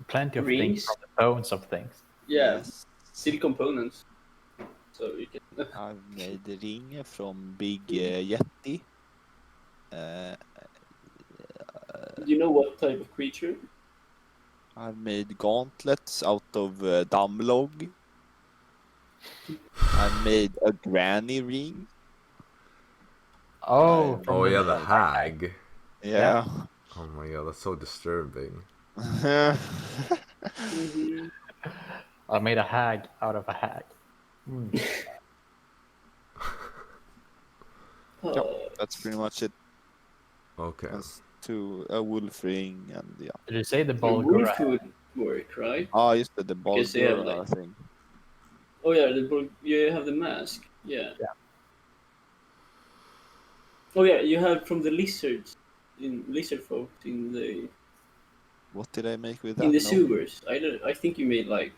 plenty of Rings? things from the bones of things? yeah, Yes. steel components. so you can. I've made the ring from Big Yeti. Do you know what type of creature? I've made gauntlets out of Damlog. I made a granny ring. Oh, I- from Oh yeah, the Right. hag. Yeah. Oh my god, that's so disturbing. Mm-hmm. I made a hag out of a hag. That's pretty much it. Okay. That's a wolf ring and yeah. Did you say the The Bulgur? wolf would work, right? Oh, just the Because they have, Bulgur like- thing. Oh yeah, you have the mask. Yeah. Yeah. Oh yeah, you have from the lizards in Lizardfolk in the What did I make with that? in the No. sewers. I think you made like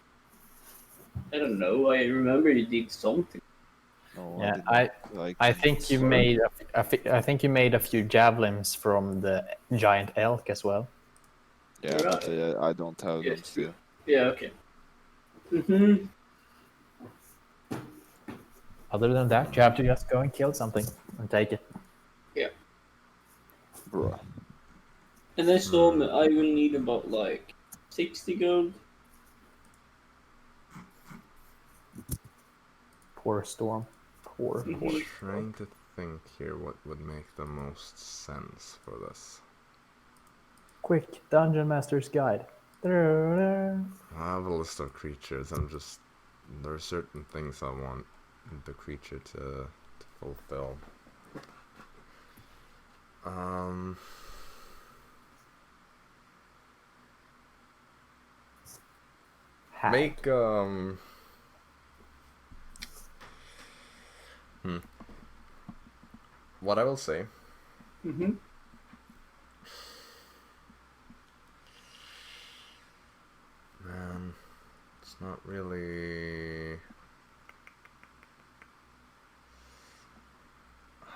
I don't know. I remember you did something. No, Yeah, did not. I think you made I think you made a few javelins from the giant elk as well. Yeah, but I don't have them Yes. still. Yeah. Okay. Mhm. Other than that, you have to just go and kill something and take it. Bruh. And then Storm, I will need about like 60 gold. Poor Storm. Poor. Mhm. Trying to think here what would make the most sense for this. Quick, Dungeon Master's Guide. I have a list of creatures. There are certain things I want the creature to fulfill. Hag. Make what I will say. Mhm. Man, it's not really.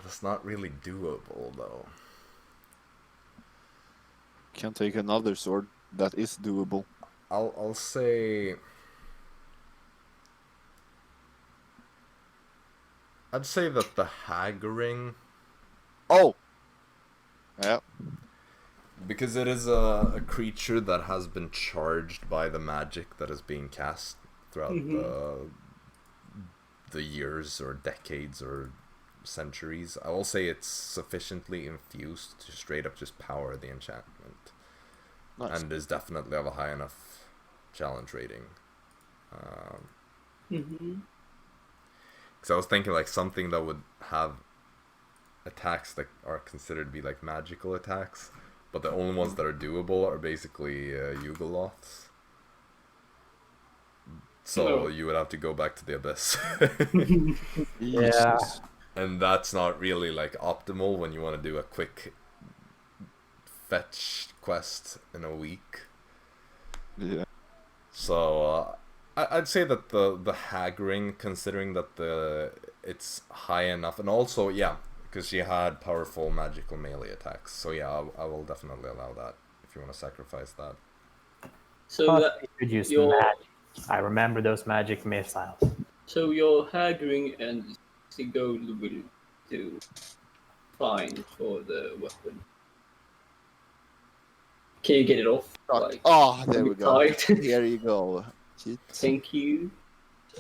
That's not really doable though. Can take another sword that is doable. I'll say. I'd say that the hag ring, Oh! Yeah. because it is a creature that has been charged by the magic that is being cast throughout the years or decades or centuries. I will say it's sufficiently infused to straight up just power the enchantment, Nice. and is definitely of a high enough challenge rating. Mhm. Because I was thinking like something that would have attacks that are considered to be like magical attacks, but the only ones that are doable are basically Ugoloths. So Oh. you would have to go back to the abyss. Yeah. Jesus. And that's not really like optimal when you want to do a quick fetch quest in a week. Yeah. So I'd say that the hag ring, considering that it's high enough, and also because she had powerful magical melee attacks. So yeah, I will definitely allow that if you want to sacrifice that. So Plus, that you could use your- magic. I remember those magic missiles. so your haggling and the gold will do fine for the weapon. Can you get it off? Like, Oh, there we go. tight. Here you go. Cheat. Thank you.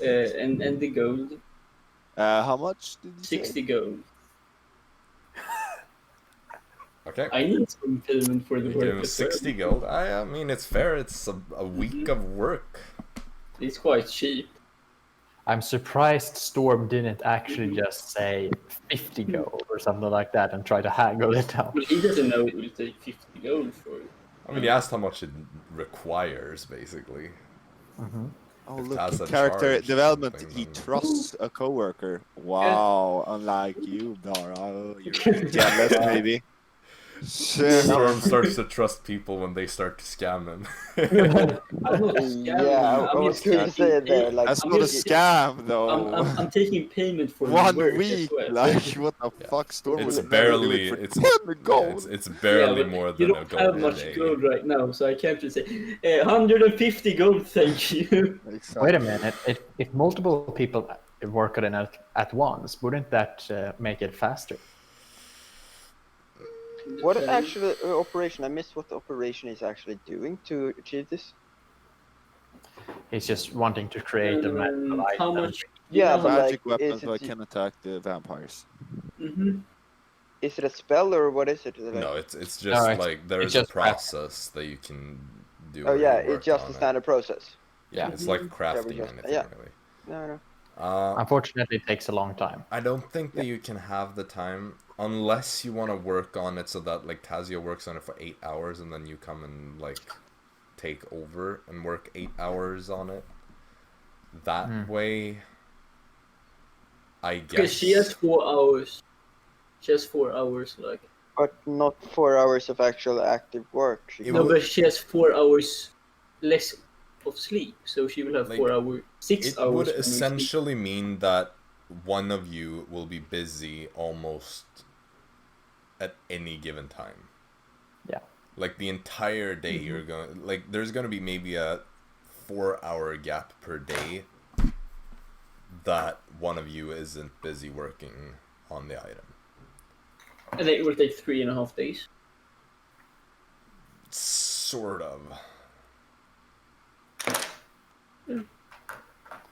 And the gold, How much did you 60 say? gold. Okay. I need some payment for the You give work him as 60 well. gold. I mean, it's fair. It's a week of work. It's quite cheap. I'm surprised Storm didn't actually just say 50 gold or something like that and try to haggle it down. But he doesn't know it will take 50 gold for it. I mean, he asked how much it requires, basically. Oh, If look, Taz in had character charged development, something, he then- trusts a coworker. Wow, unlike you, Dara. Oh, you're jealous, maybe. Storm starts to trust people when they start to scam him. I'm not scamming. I'm just taking That's I'm not a just- scam, though. I'm taking payment for the 1 work as week, well. like what the fuck, Storm It's would never do barely, it for it's 10 yeah, gold. it's barely but more you than a don't gold have a much day. gold right now, so I can't just say 150 gold, thank you. Exactly. Wait a minute. If multiple people work on it at once, wouldn't that make it faster? What actual operation? I missed what the operation is actually doing to achieve this. He's just wanting to create a magical How item. much? Yeah, but Magic like, weapons is it, that can attack the vampires. Mm-hmm. is it a spell or what is it? Like, No, it's just it's- like there it's is a just crafting. process that you can do. oh where yeah, you work it's just on a it. standard process. Yeah, Yeah. it's like Yeah, we crafting just- anything yeah. really. No. Unfortunately, it takes a long time. I don't think that you can have the time unless you want to work on it so that like Tazio works on it for 8 hours and then you come and like take over and work 8 hours on it. That way, I guess. Because she has 4 hours. She has 4 hours, like. But not 4 hours of actual active work. It No, would- but she has 4 hours less of sleep, so she will have Like, 4 hours, 6 It hours. would when we sleep. essentially mean that one of you will be busy almost at any given time. Yeah. Like the entire day you're going like there's going to be maybe a 4-hour gap per day that one of you isn't busy working on the item. And it will take 3.5 days. Sort of.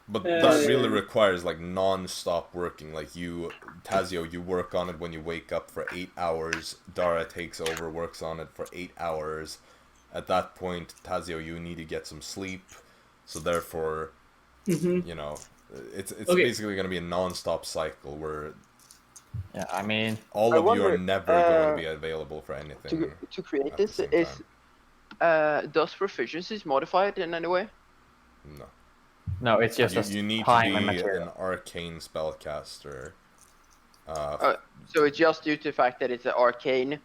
But Uh, that really requires like non-stop working. Like you, Tazio, you work on it when you wake up for 8 hours. Dara takes over, works on it for 8 hours. At that point, Tazio, you need to get some sleep. So therefore, you know, it's Okay. basically going to be a non-stop cycle where Yeah, I mean, all I of you are wonder, never going to be available for anything. To create at the this same is time. does proficiencies modified in any way? No. no, it's just You need to time and be material. an arcane spellcaster. So it's just due to the fact that it's an arcane,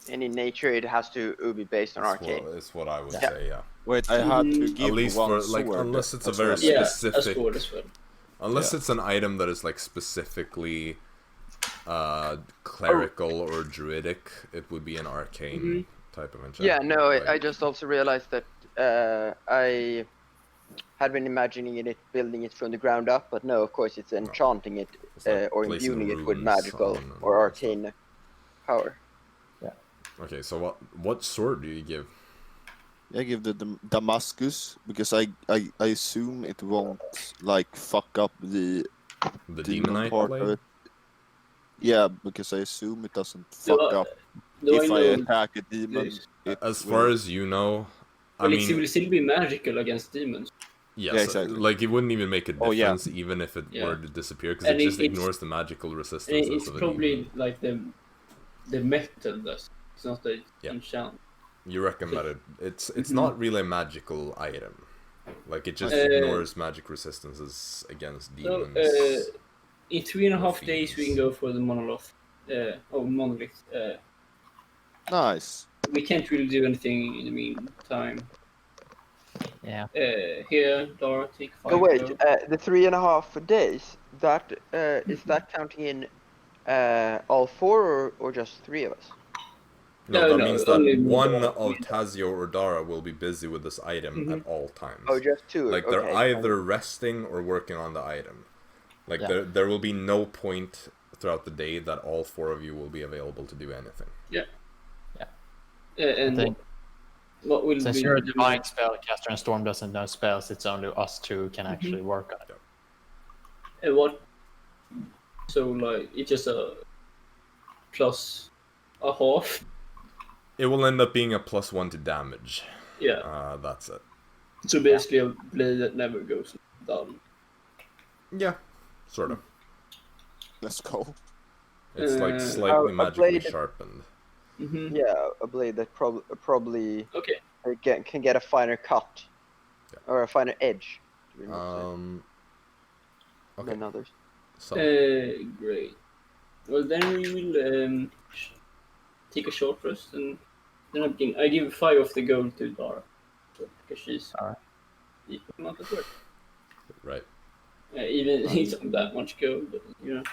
and in nature it has to be based on arcane. It's what I would Yeah. say, yeah. Wait, I had to give At least one for like, sword unless it's a as very well. Yeah, specific, as well. unless Yeah. it's an item that is like specifically clerical or druidic, it would be an arcane type of enchantment. Yeah, no, like- I just also realized that I had been imagining it building it from the ground up, but no, of course it's enchanting it It's like or placing imbuing it with runes magical on or and arcane power. Okay, so what sword do you give? I give the Damascus because I assume it won't like fuck up the The demon demonite part blade? of it. Yeah, because I assume it doesn't Do fuck I- up Do if I know attack a demon. this? It As will- far as you know, I Well, it mean, will still be magical against demons. yes, Yeah, exactly. like it wouldn't even make a Oh, yeah. difference even if it Yeah. were to disappear because And it just it's- ignores the magical And resistances it's of a probably demon. like the metal does. It's not the Yeah. enchant. You reckon that it's Mhm. not really a magical item. Like it just Uh, ignores magic resistances against So, demons. in 3.5 Or days, we fiends. can go for the monolith. Monolith. Nice. We can't really do anything in the meantime. Yeah. Here, Dara, take 5. Oh wait, go. the 3.5 days. That is that counting in all four or just 3 of us? No, that no, means that only one Dara. of Tazio or Dara will be busy with this item Mhm. at all times. Oh, just 2. Like okay. they're either resting or working on the item. Like Yeah. there will be no point throughout the day that all 4 of you will be available to do anything. And I think what will since be you're a the- divine spellcaster and Storm doesn't know spells, it's only us two who can actually work on it. what? So like it's just a plus a half. It will end up being a +1 to damage. Yeah. That's it. So basically a blade that never goes down. Yeah, sort of. Let's go. It's like Uh, slightly a magically blade- sharpened. Mm-hmm. Yeah, a blade that probably Okay. can get a finer cut Yeah. or a finer edge to be more Okay, than others. so Great. Well, then we will take a short rest and then I give 5 of the gold to Dara, so, because she's Alright. equal amount of work. right. Even it's not that much gold, but you know,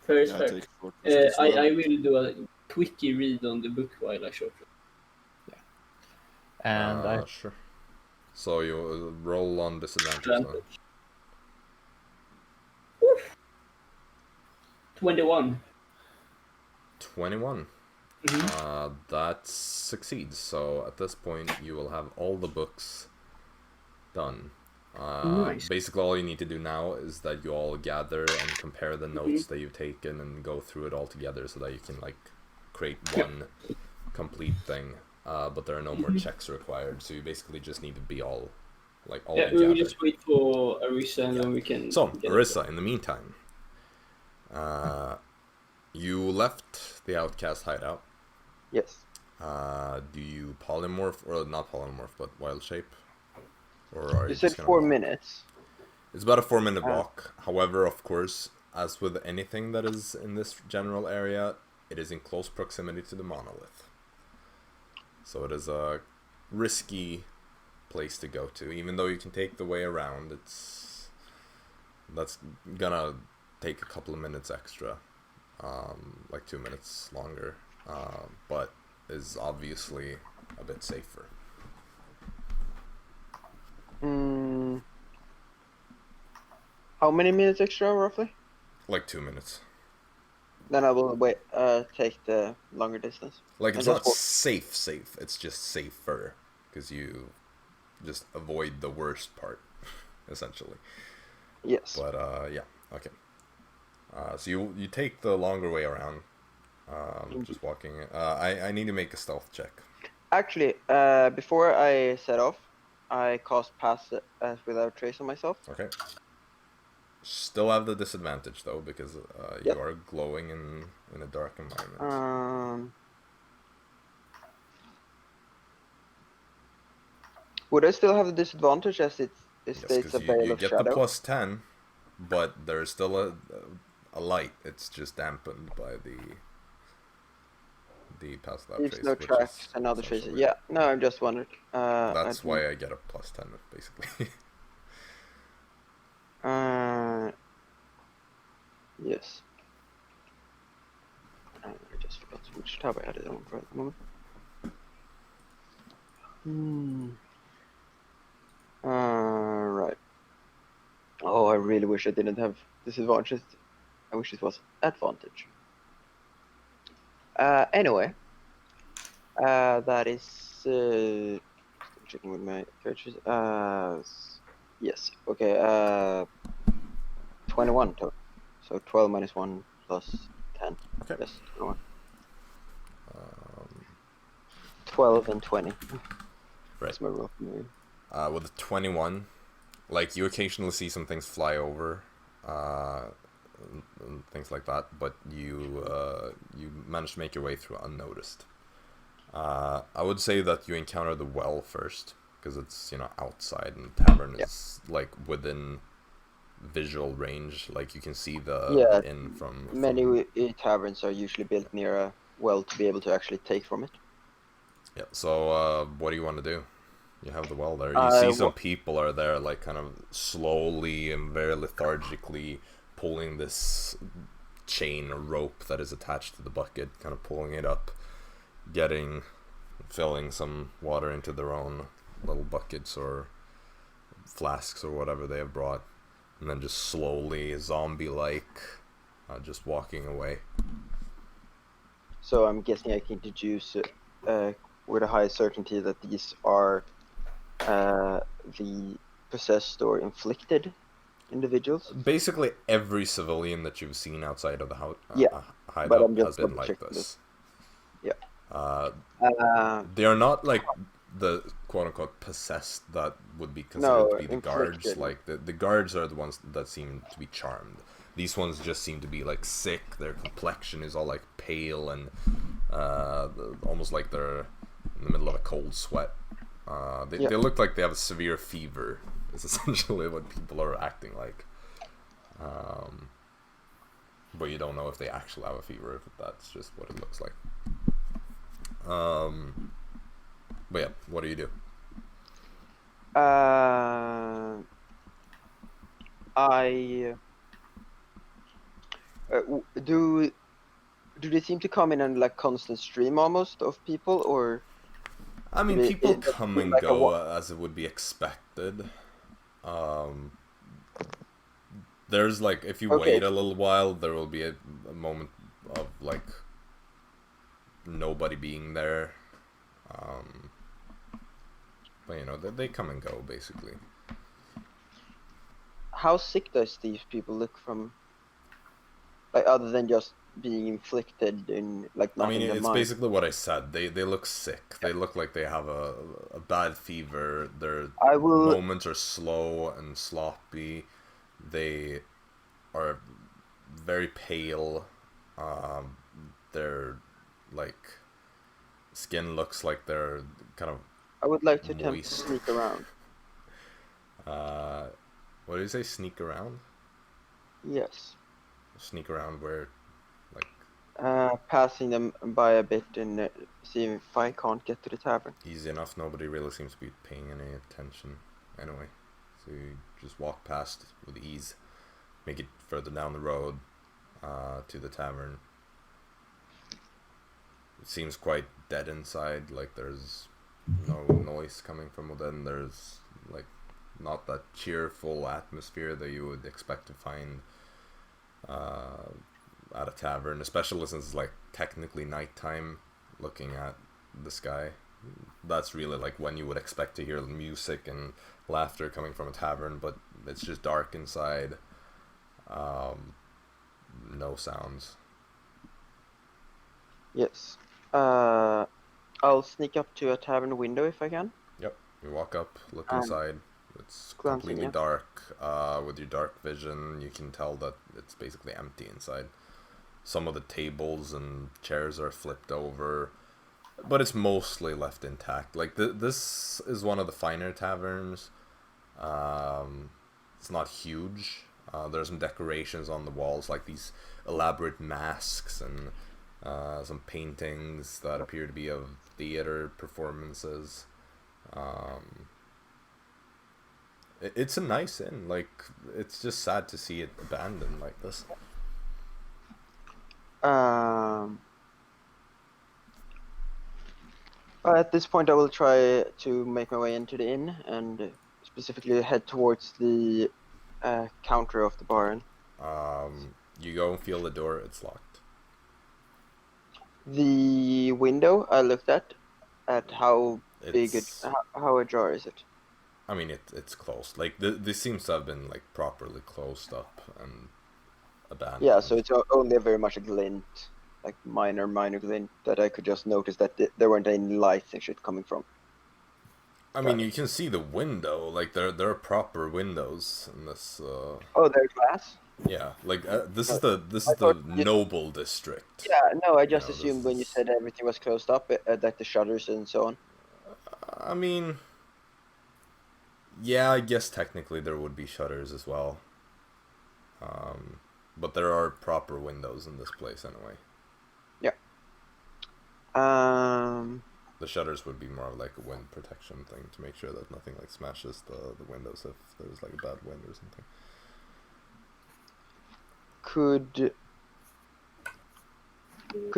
fair is Yeah, fair. take short rest as well. I will do a quickie read on the book while I short rest. And I Sure. So you roll on disadvantage then. Advantage. 21. 21. That succeeds. So at this point, you will have all the books done. Nice. Basically, all you need to do now is that you all gather and compare the notes that you've taken and go through it all together so that you can like create one complete thing. But there are no more checks required, so you basically just need to be all Yeah, together. we'll just wait for Arisa and then we can. So, get Arisa, in the meantime, you left the outcast hideout. Yes. Do you polymorph, or not polymorph, but wild shape? Or are You just said gonna 4 walk? minutes. It's about a 4-minute walk. However, of course, as with anything that is in this general area, it is in close proximity to the monolith. So it is a risky place to go to. Even though you can take the way around, that's gonna take a couple of minutes extra. Like 2 minutes longer. But is obviously a bit safer. How many minutes extra, roughly? Like 2 minutes. Then I will wait. Take the longer distance. Like, it's And not just safe. It's just safer. Because you just avoid the worst part, essentially. Yes. But, yeah. Okay. So you take the longer way around. Just walking. I need to make a stealth check. Actually, before I set off, I cast Pass without trace on myself. Okay. Still have the disadvantage, though, because Yep. you are glowing in a dark environment. Would I still have the disadvantage as it Yes, states a because veil you of get shadow? the plus 10, but there's still a light. It's just dampened by the pass without Leaves trace. no which tracks is and other traces. essentially- Yeah, no, I'm just wondering. That's why I get a plus 10, basically. Yes. I just forgot which tab I had it on for the moment. Right. Oh, I really wish I didn't have disadvantage. I wish it was advantage. Anyway. That is... checking with my characters. Yes, okay, 21 total. So 12 minus 1 plus 10. Okay. Yes, 21. 12 and 20. Right. That's my roll. With the 21, like, you occasionally see some things fly over, and things like that, but you manage to make your way through unnoticed. I would say that you encounter the well first, because it's, outside, and the tavern is, like, within visual range. Like, you can see the inn from... Many taverns are usually built near a well to be able to actually take from it. Yeah, so, what do you want to do? You have the well there. You see some people are there, like, kind of slowly and very lethargically pulling this chain or rope that is attached to the bucket, kind of pulling it up, filling some water into their own little buckets or flasks or whatever they have brought, and then just slowly, zombie-like, just walking away. So I'm guessing I can deduce with a high certainty that these are the possessed or inflicted individuals. Basically, every civilian that you've seen outside of the but hideout I'm just has been like double-checking this. Yeah. They are not like the quote-unquote possessed that would be considered to be the guards. inflicted. Like, the guards are the ones that seem to be charmed. These ones just seem to be, like, sick. Their complexion is all, like, pale and almost like they're in the middle of a cold sweat. They look like they have a severe fever, is essentially what people are acting like. But you don't know if they actually have a fever, if that's just what it looks like. But yeah, what do you do? Do they seem to come in like constant stream almost of people, or? I mean, people come and go a as it would be expected. There's like, if you Okay. wait a little while, there will be a moment of like nobody being there. But you know, they come and go basically. How sick does these people look from, like, other than just being inflicted in, like, not I mean, in their it's mind? basically what I said. They look sick. They look like they have a bad fever. Their I will. moments are slow and sloppy. They are very pale. Their like skin looks like they're kind of I would like to attempt to moist. sneak around. What do you say? Sneak around? Yes. Sneak around where, like, Passing them by a bit and seeing if I can't get to the tavern. easy enough. Nobody really seems to be paying any attention anyway. So you just walk past with ease. Make it further down the road to the tavern. It seems quite dead inside. Like there's no noise coming from within. There's like not that cheerful atmosphere that you would expect to find at a tavern, especially since it's like technically nighttime. Looking at the sky, that's really like when you would expect to hear music and laughter coming from a tavern, but it's just dark inside. No sounds. Yes. I'll sneak up to a tavern window if I can. Yep. You walk up, look inside. It's glancing, completely yeah. dark. With your dark vision, you can tell that it's basically empty inside. Some of the tables and chairs are flipped over, but it's mostly left intact. Like this is one of the finer taverns. It's not huge. There's some decorations on the walls, like these elaborate masks and some paintings that appear to be of theater performances. It's a nice inn. Like, it's just sad to see it abandoned like this. At this point, I will try to make my way into the inn and specifically head towards the counter of the bar. You go and feel the door, it's locked. The window I looked at how big It's, how ajar is it? I mean, it's closed. Like, this seems to have been, like, properly closed up and abandoned. Yeah, so it's only very much a glint, like minor glint that I could just notice that there weren't any lights and shit coming from. I mean, you can see the window. Like, there are proper windows in this. Oh, there's glass. Yeah, like this is the noble district. Yeah, no, I just You know, assumed this when you is- said everything was closed up, that the shutters and so on. I mean, yeah, I guess technically there would be shutters as well. But there are proper windows in this place anyway. Yeah. The shutters would be more of like a wind protection thing to make sure that nothing like smashes the windows if there's like a bad wind or something. Could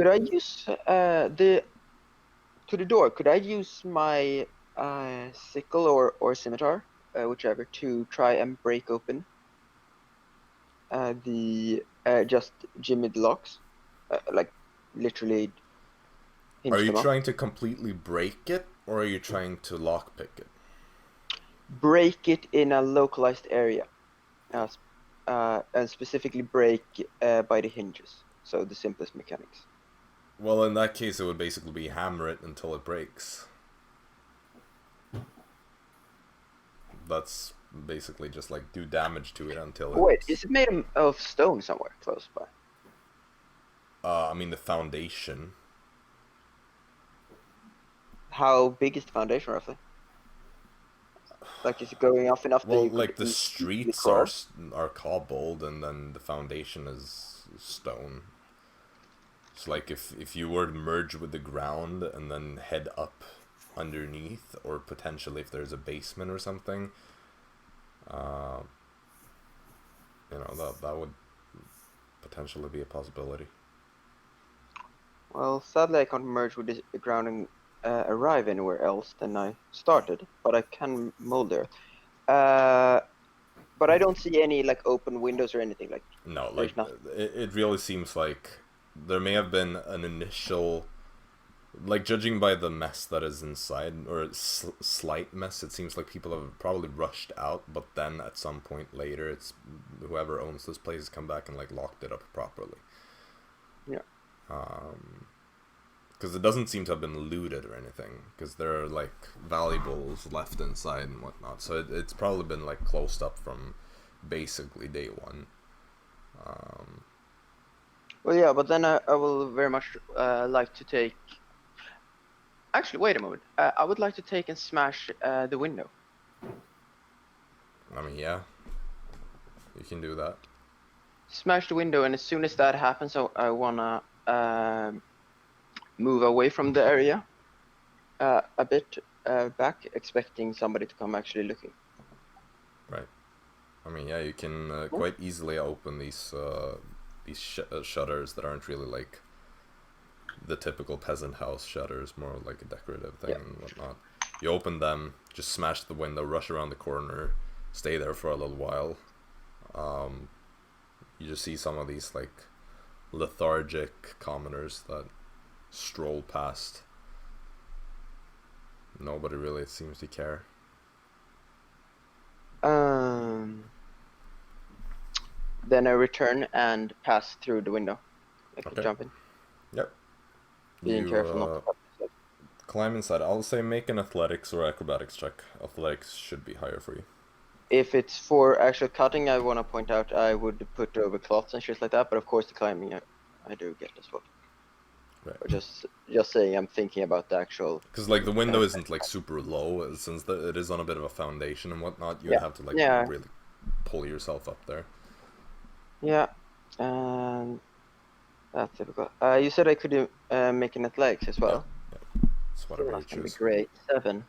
I use the door? Could I use my sickle or scimitar, whichever, to try and break open the just jimmied locks, like literally? Are you them up? trying to completely break it, or are you trying to lockpick it? Break it in a localized area, and specifically break by the hinges. So the simplest mechanics. Well, in that case, it would basically be hammer it until it breaks. That's basically just like do damage to it until it... Wait, is it made of stone somewhere close by? I mean, the foundation. How big is the foundation roughly? Like, is it going off enough that Well, you could like the easily streets crawl? are cobbled, and then the foundation is stone. So, like, if you were to merge with the ground and then head up underneath, or potentially if there's a basement or something, you know, that would potentially be a possibility. Well, sadly I can't merge with the ground and arrive anywhere else than I started, but I can mold there. But But I don't see any like open windows or anything like. No, There's like nothing. it really seems like there may have been an initial, like judging by the mess that is inside, or slight mess, it seems like people have probably rushed out, but then at some point later, it's whoever owns this place has come back and like locked it up properly. Yeah. Because it doesn't seem to have been looted or anything, because there are like valuables left inside and whatnot, so it's probably been like closed up from basically day one. Well, yeah, but then I will very much like to take. Actually, wait a moment. I would like to take and smash the window. I mean, yeah, you can do that. Smash the window, and as soon as that happens, I wanna move away from the area a bit back, expecting somebody to come actually looking. Right. I mean, yeah, you can quite easily open these shutters that aren't really like the typical peasant house shutters, more like a decorative thing and whatnot. You open them, just smash the window, rush around the corner, stay there for a little while. You just see some of these like lethargic commoners that stroll past. Nobody really seems to care. Then I return and pass through the window. I can jump in. Yep. Being careful not to cut myself. Climb inside. I'll say make an athletics or acrobatics check. Athletics should be higher for you. If it's for actual cutting, I want to point out I would put over cloths and shit like that. But of course, the climbing I do get as well. Right. Or just saying, I'm thinking about the actual. Because like the window isn't like super low, since it is on a bit of a foundation and whatnot. You'd have to like really pull yourself up there. Yeah, and that's difficult. You said I could make an athletics as well. Yeah. It's whatever you That's gonna be choose. great. 7.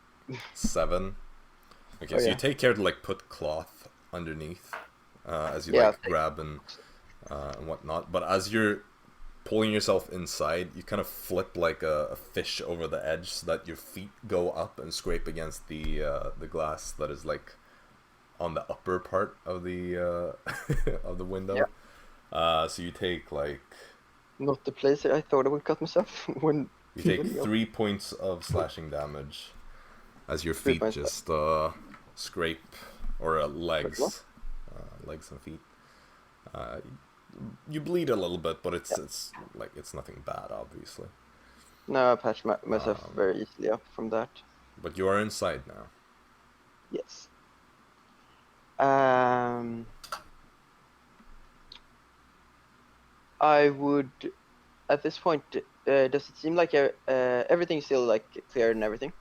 7. Okay, so you take care to like put cloth underneath as you like grab and whatnot. But as you're pulling yourself inside, you kind of flip like a fish over the edge so that your feet go up and scrape against the glass that is like on the upper part of the of the window. So you take like not the place I thought I would cut myself when you take 3 points of slashing damage as your feet just scrape or legs and feet. You bleed a little bit, but it's like it's nothing bad, obviously. No, I patched myself very easily up from that. But you are inside now. Yes. I would, at this point, does it seem like everything's still like clear and everything?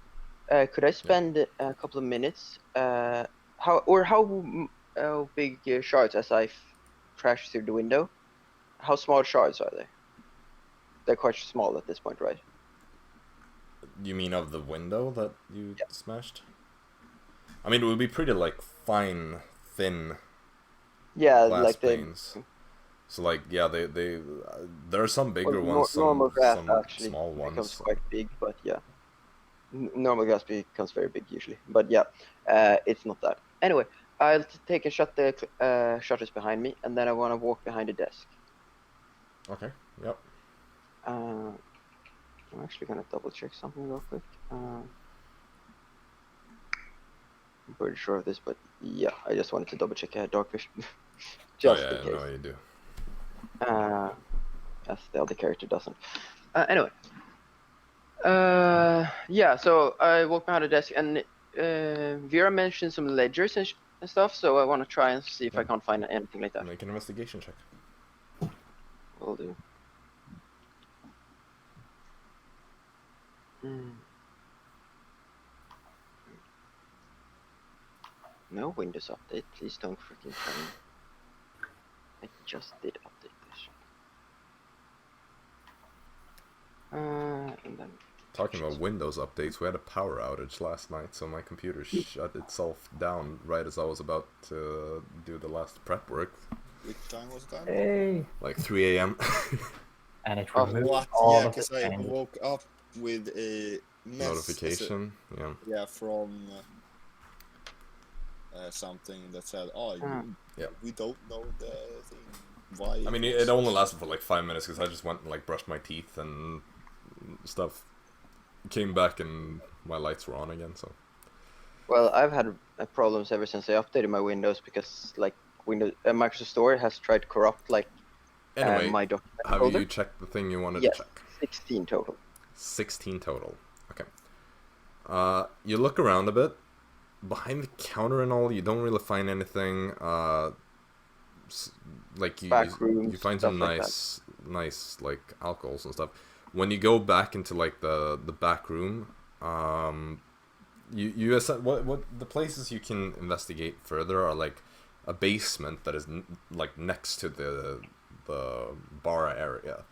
Could I spend a couple of minutes? How big shards as I crash through the window? How small shards are they? They're quite small at this point, right? You mean of the window that you smashed? I mean, it would be pretty like fine, thin. Yeah, glass like panes. So like there are some bigger ones, some actually small ones. Becomes quite big, but yeah, normal glass becomes very big usually. But yeah, it's not that. Anyway, I'll take and shut the shutters behind me, and then I want to walk behind the desk. Okay. Yep. I'm actually gonna double check something real quick. I'm pretty sure of this, but yeah, I just wanted to double check I had dark vision. Just in case. No, you do. As the other character doesn't. Anyway. Yeah, so I walk behind the desk, and Vera mentioned some ledgers and stuff, so I want to try and see if I can't find anything like that. Make an investigation check. Will do. No Windows update, please don't freaking tell me. I just did update this. And then Talking about Windows updates, we had a power outage last night, so my computer shut itself down right as I was about to do the last prep work. Which time was that? Hey. Like 3 a.m. And it Oh, removed what? all Yeah, of because the I pain. woke up with a Notification. Yeah. Yeah, from something that said, "Oh, Yeah. we don't know the thing." Why? I mean, it only lasted for like 5 minutes because I just went and like brushed my teeth and stuff. Came back and my lights were on again. So. Well, I've had problems ever since I updated my Windows because like Microsoft Store has tried to corrupt like Anyway, my document have folder. you checked the thing you wanted Yes, to check? 16 total. 16 total. Okay. You look around a bit. Behind the counter and all, you don't really find anything. Like Back rooms, you find stuff some like nice like alcohols and stuff. When you go back into like the back room, what the places you can investigate further are like a basement that is like next to the bar area,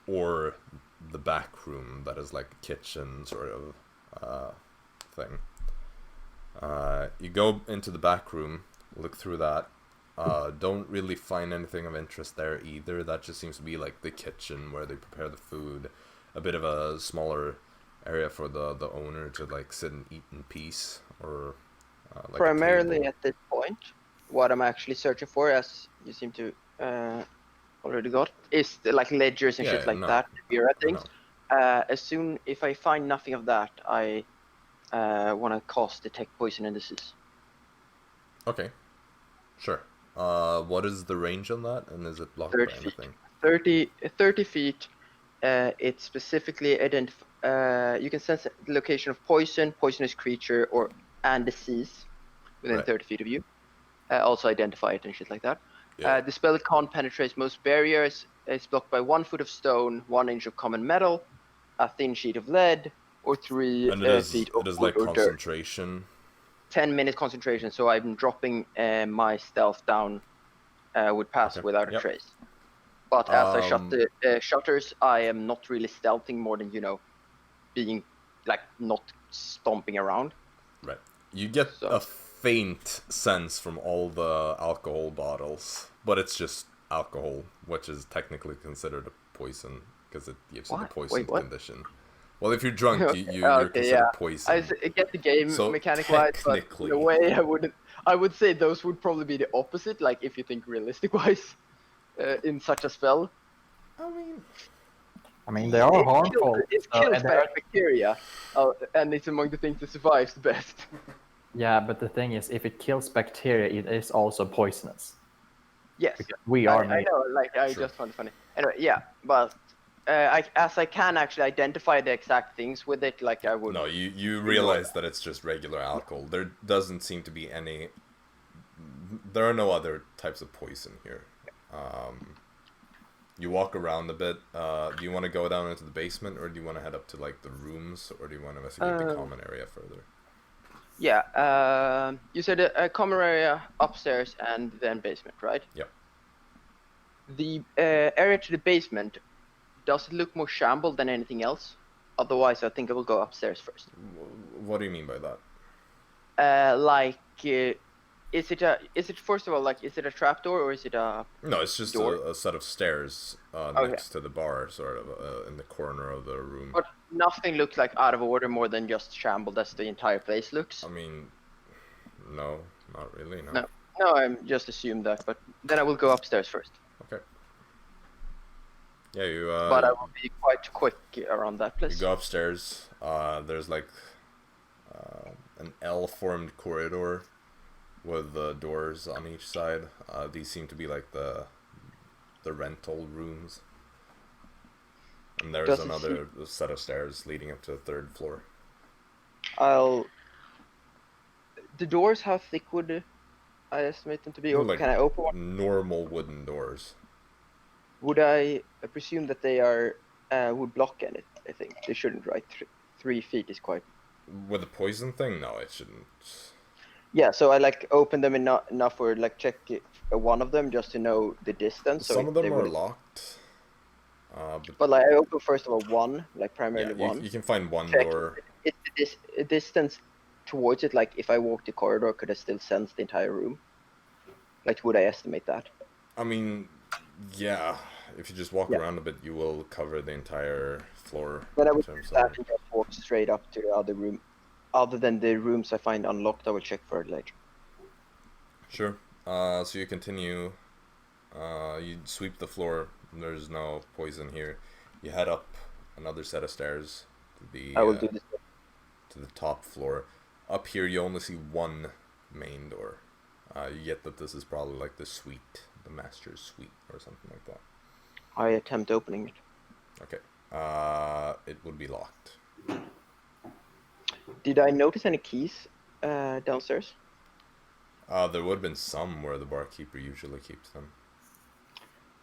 or the back room that is like a kitchen sort of thing. You go into the back room, look through that. Don't really find anything of interest there either. That just seems to be like the kitchen where they prepare the food, a bit of a smaller area for the owner to like sit and eat in peace, or like Primarily at this point, what I'm actually searching for, as you seem to already got, is the, like ledgers and shit like that, bureau things. As soon if I find nothing of that, I want to cast detect poison and disease. Okay, sure. What is the range on that, and is it blocked by anything? 30 feet. It specifically you can sense the location of poisonous creature, and disease within 30 feet of you. Also identify it and shit like that. Yeah. The spell can't penetrate most barriers. It's blocked by 1 foot of stone, 1 inch of common metal, a thin sheet of lead, or 3 feet of it is wood like or dirt. concentration. 10-minute concentration, so I'm dropping my stealth down would pass without a trace. But as I shut the shutters, I am not really stealthing more than, being like not stomping around. Right. You get a faint sense from all the alcohol bottles, but it's just alcohol, which is technically considered a poison because it gives you the poisoned condition. Well, if you're drunk, you're considered poisoned. I get the game mechanic-wise, but in a way, I would say those would probably be the opposite. Like if you think realistic-wise, in such a spell. I mean, they are harmful. It kills bacteria, and it's among the things that survives the best. Yeah, but the thing is, if it kills bacteria, it is also poisonous. Yes, because we are. I know. Like I just found it funny. Anyway, yeah, but. As I can actually identify the exact things with it, like I would. No, you realize that it's just regular alcohol. There doesn't seem to be any. There are no other types of poison here. You walk around a bit. Do you want to go down into the basement, or do you want to head up to like the rooms, or do you want to investigate the common area further? Yeah. You said a common area upstairs and then basement, right? Yep. The area to the basement. Does it look more shambled than anything else? Otherwise, I think I will go upstairs first. What do you mean by that? Is it first of all, like, is it a trapdoor or is it a? No, it's just a set of stairs next to the bar, sort of in the corner of the room. But nothing looks like out of order more than just shambled as the entire place looks. I mean, no, not really. No, I'm just assumed that, but then I will go upstairs first. Okay. Yeah, you. But I will be quite quick around that place. You go upstairs. There's like an L-formed corridor with doors on each side. These seem to be like the rental rooms. And there's another set of stairs leading up to the 3rd floor. The doors, how thick would I estimate them to be? Or like can I open one? Normal wooden doors. Would I presume that they would block it? I think they shouldn't, right? 3 feet is quite. With the poison thing, no, it shouldn't. Yeah, so I like open them enough or like check one of them just to know the distance. Some of them are locked. But like I open first of all one, like primarily one. You can find one door. Is the distance towards it, like if I walk the corridor, could I still sense the entire room? Like, would I estimate that? I mean, yeah. If you just walk around a bit, you will cover the entire floor. Then I would do that and just walk straight up to the other room other than the rooms I find unlocked, I will check for it later. Sure. So you continue. You sweep the floor. There's no poison here. You head up another set of stairs to the I will do this. to the top floor. Up here, you only see one main door. You get that this is probably like the suite, the master's suite, or something like that. I attempt opening it. Okay. It would be locked. Did I notice any keys downstairs? There would have been some where the barkeeper usually keeps them.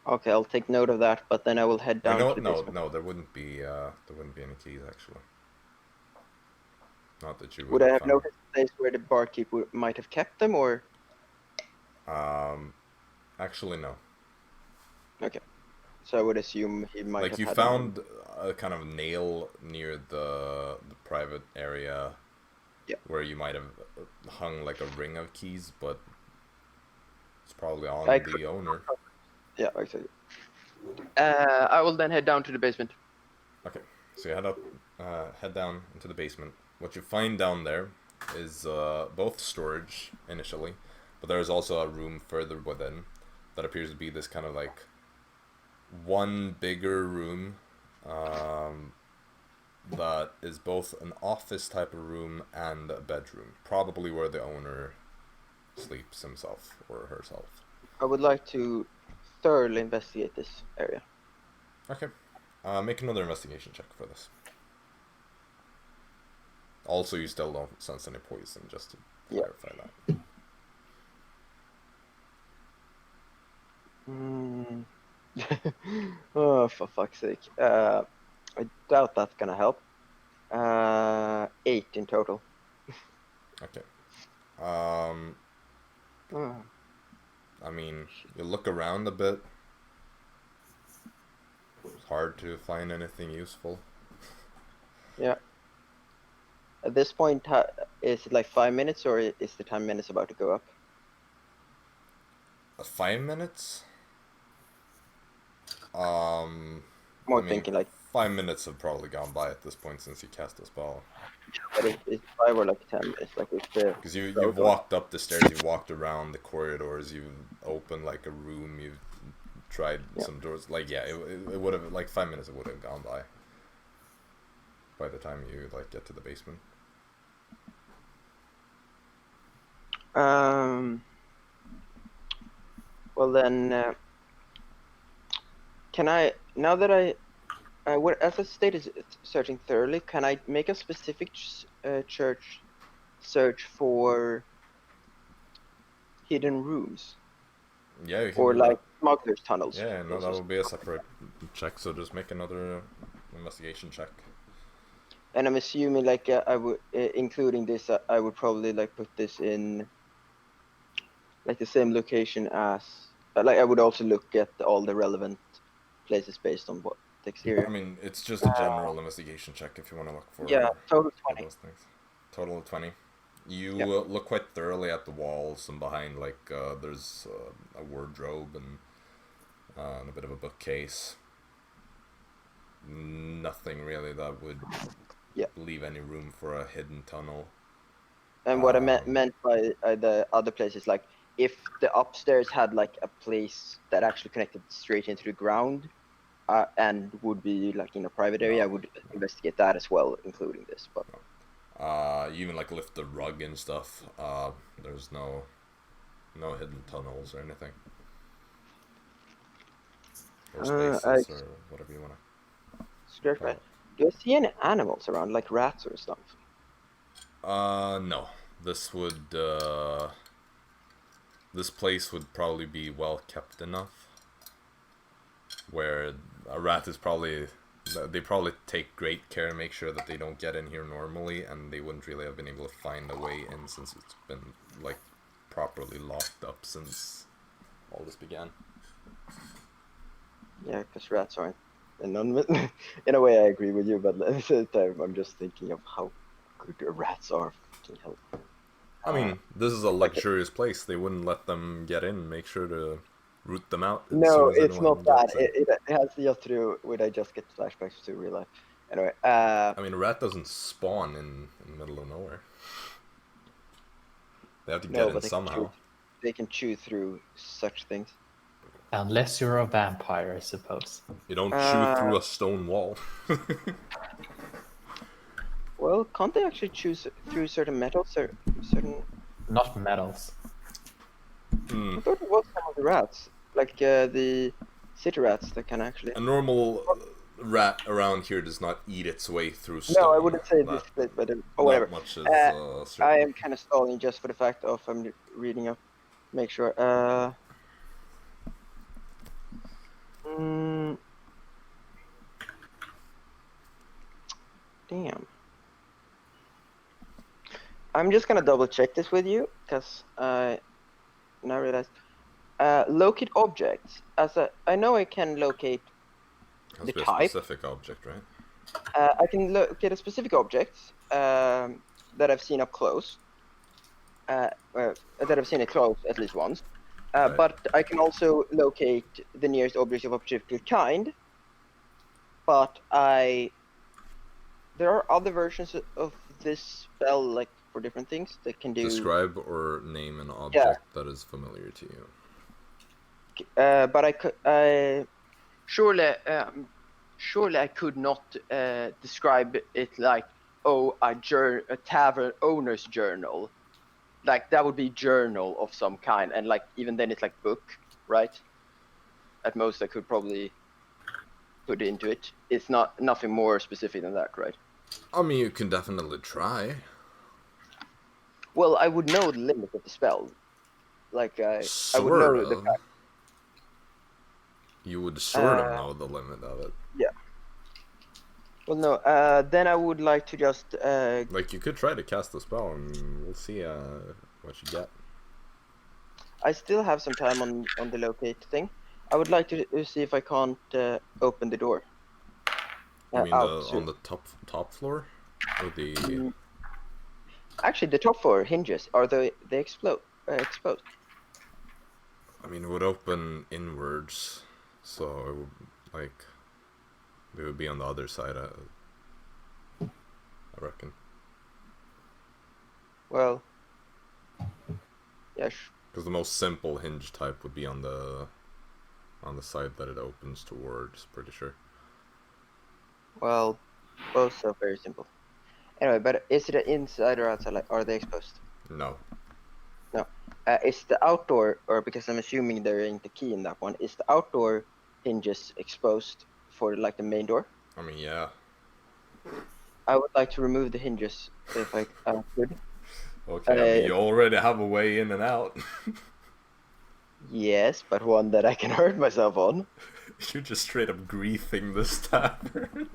Okay, I'll take note of that, but then I will head down to the basement. No, there wouldn't be any keys actually. Not that you Would I have found. noticed a place where the barkeeper might have kept them, or? Actually no. Okay, so I would assume he might Like have you had found a kind of nail near the private area. Yeah. Where you might have hung like a ring of keys, but it's probably on I the owner. Yeah, exactly. I will then head down to the basement. Okay, so you head down into the basement. What you find down there is both storage initially, but there is also a room further within that appears to be this kind of like one bigger room that is both an office type of room and a bedroom, probably where the owner sleeps himself or herself. I would like to thoroughly investigate this area. Okay. Make another investigation check for this. Also, you still don't sense any poison, just to clarify that. Oh, for fuck's sake. I doubt that's gonna help. 8 in total. Okay. Oh. I mean, you look around a bit. It's hard to find anything useful. Yeah. At this point, is it like 5 minutes, or is the 10 minutes about to go up? 5 minutes? More thinking like, 5 minutes have probably gone by at this point since you cast the spell. but it's 5 or like 10 minutes, like it's the. Because you've walked up the stairs, you've walked around the corridors, you've opened like a room, you've tried some doors. Like, yeah, it would have, like 5 minutes it would have gone by the time you like get to the basement. Well then, can I, now that as I stated, searching thoroughly, can I make a specific church search for hidden rooms? Yeah, you can Or do like smugglers' tunnels? Yeah, no, that would be a separate check, so just make another investigation check. And I'm assuming like I would, including this, I would probably like put this in like the same location as, like I would also look at all the relevant places based on what the exterior. I mean, it's just a general investigation check if you want to look for total for 20. those things. Total of 20. You Yep. look quite thoroughly at the walls and behind, like there's a wardrobe and a bit of a bookcase. Nothing really that would leave any room for a hidden tunnel. And what I meant by the other places, like if the upstairs had like a place that actually connected straight into the ground, and would be like in a private area, I would investigate that as well, including this. But you even like lift the rug and stuff. There's no hidden tunnels or anything, or spaces or whatever you wanna. Do I see any animals around, like rats or stuff? No. This would this place would probably be well kept enough where a rat is probably, they probably take great care to make sure that they don't get in here normally, and they wouldn't really have been able to find a way in since it's been like properly locked up since all this began. Yeah, because rats aren't. In a way, I agree with you, but at the same time, I'm just thinking of how good rats are. Fucking hell. I mean, this is a luxurious place. They wouldn't let them get in. Make sure to root them out. No, it's not that. It has just to do with, I just get flashbacks to real life. Anyway, I mean, a rat doesn't spawn in the middle of nowhere. They have to get no, in but somehow. they can chew through such things. Unless you're a vampire, I suppose. You don't chew through a stone wall. Well, can't they actually chew through certain metals or certain? Not metals. Hmm. I thought it was some of the rats, like the city rats that can actually. A normal rat around here does not eat its way through stone. No, I wouldn't say That- this split, but not whatever. much is I certain. am kind of stalling just for the fact of I'm reading up, make sure. Damn. I'm just gonna double check this with you, because I now realized. Locate objects. I know I can locate. Has the to be a type. specific object, right? I can locate a specific object that I've seen up close. That I've seen it close at least once. Right. But I can also locate the nearest object of a particular kind. But there are other versions of this spell, like for different things that can do. Describe or name an object that is familiar to you. But surely I could not describe it like, oh, a tavern owner's journal. Like that would be journal of some kind, and like even then it's like book, right? At most I could probably put into it. It's nothing more specific than that, right? I mean, you can definitely try. Well, I would know the limit of the spell. Like I would know the fact. You would sort of know the limit of it. Yeah. Well, no. Then I would like to just. Like, you could try to cast the spell, and we'll see what you get. I still have some time on the locate thing. I would like to see if I can't open the door. You mean out. on the top floor, or the? Actually, the top floor hinges are they exposed? I mean, it would open inwards, so it would, like, they would be on the other side. I reckon. Well, yes. Because the most simple hinge type would be on the side that it opens towards. Pretty sure. Well, both are very simple. Anyway, but is it inside or outside? Like, are they exposed? No. No. Is the outdoor, or because I'm assuming there ain't the key in that one, is the outdoor hinges exposed for like the main door? I mean, yeah. I would like to remove the hinges if I could. Okay, I mean, you already have a way in and out. Yes, but one that I can hurt myself on. You're just straight up griefing this tavern.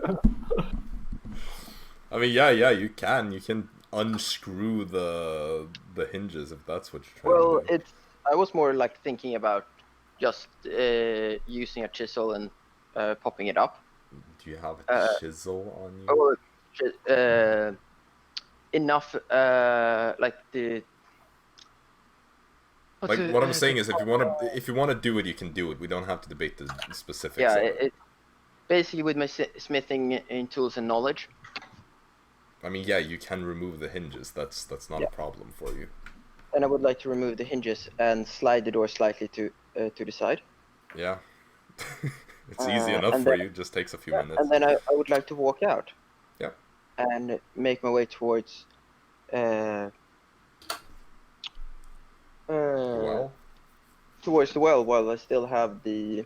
I mean, yeah, you can unscrew the hinges if that's what you're trying to do. I was more like thinking about just using a chisel and popping it up. Do you have a chisel on you? Enough, like the. Like what I'm saying is, if you want to do it, you can do it. We don't have to debate the specifics. Yeah, of it. Basically with my smithing in tools and knowledge. I mean, yeah, you can remove the hinges. That's not a problem for you. And I would like to remove the hinges and slide the door slightly to the side. Yeah, it's easy enough for you. It just takes a few minutes. And then I would like to walk out. Yeah. And make my way towards. Well. Towards the well, while I still have the.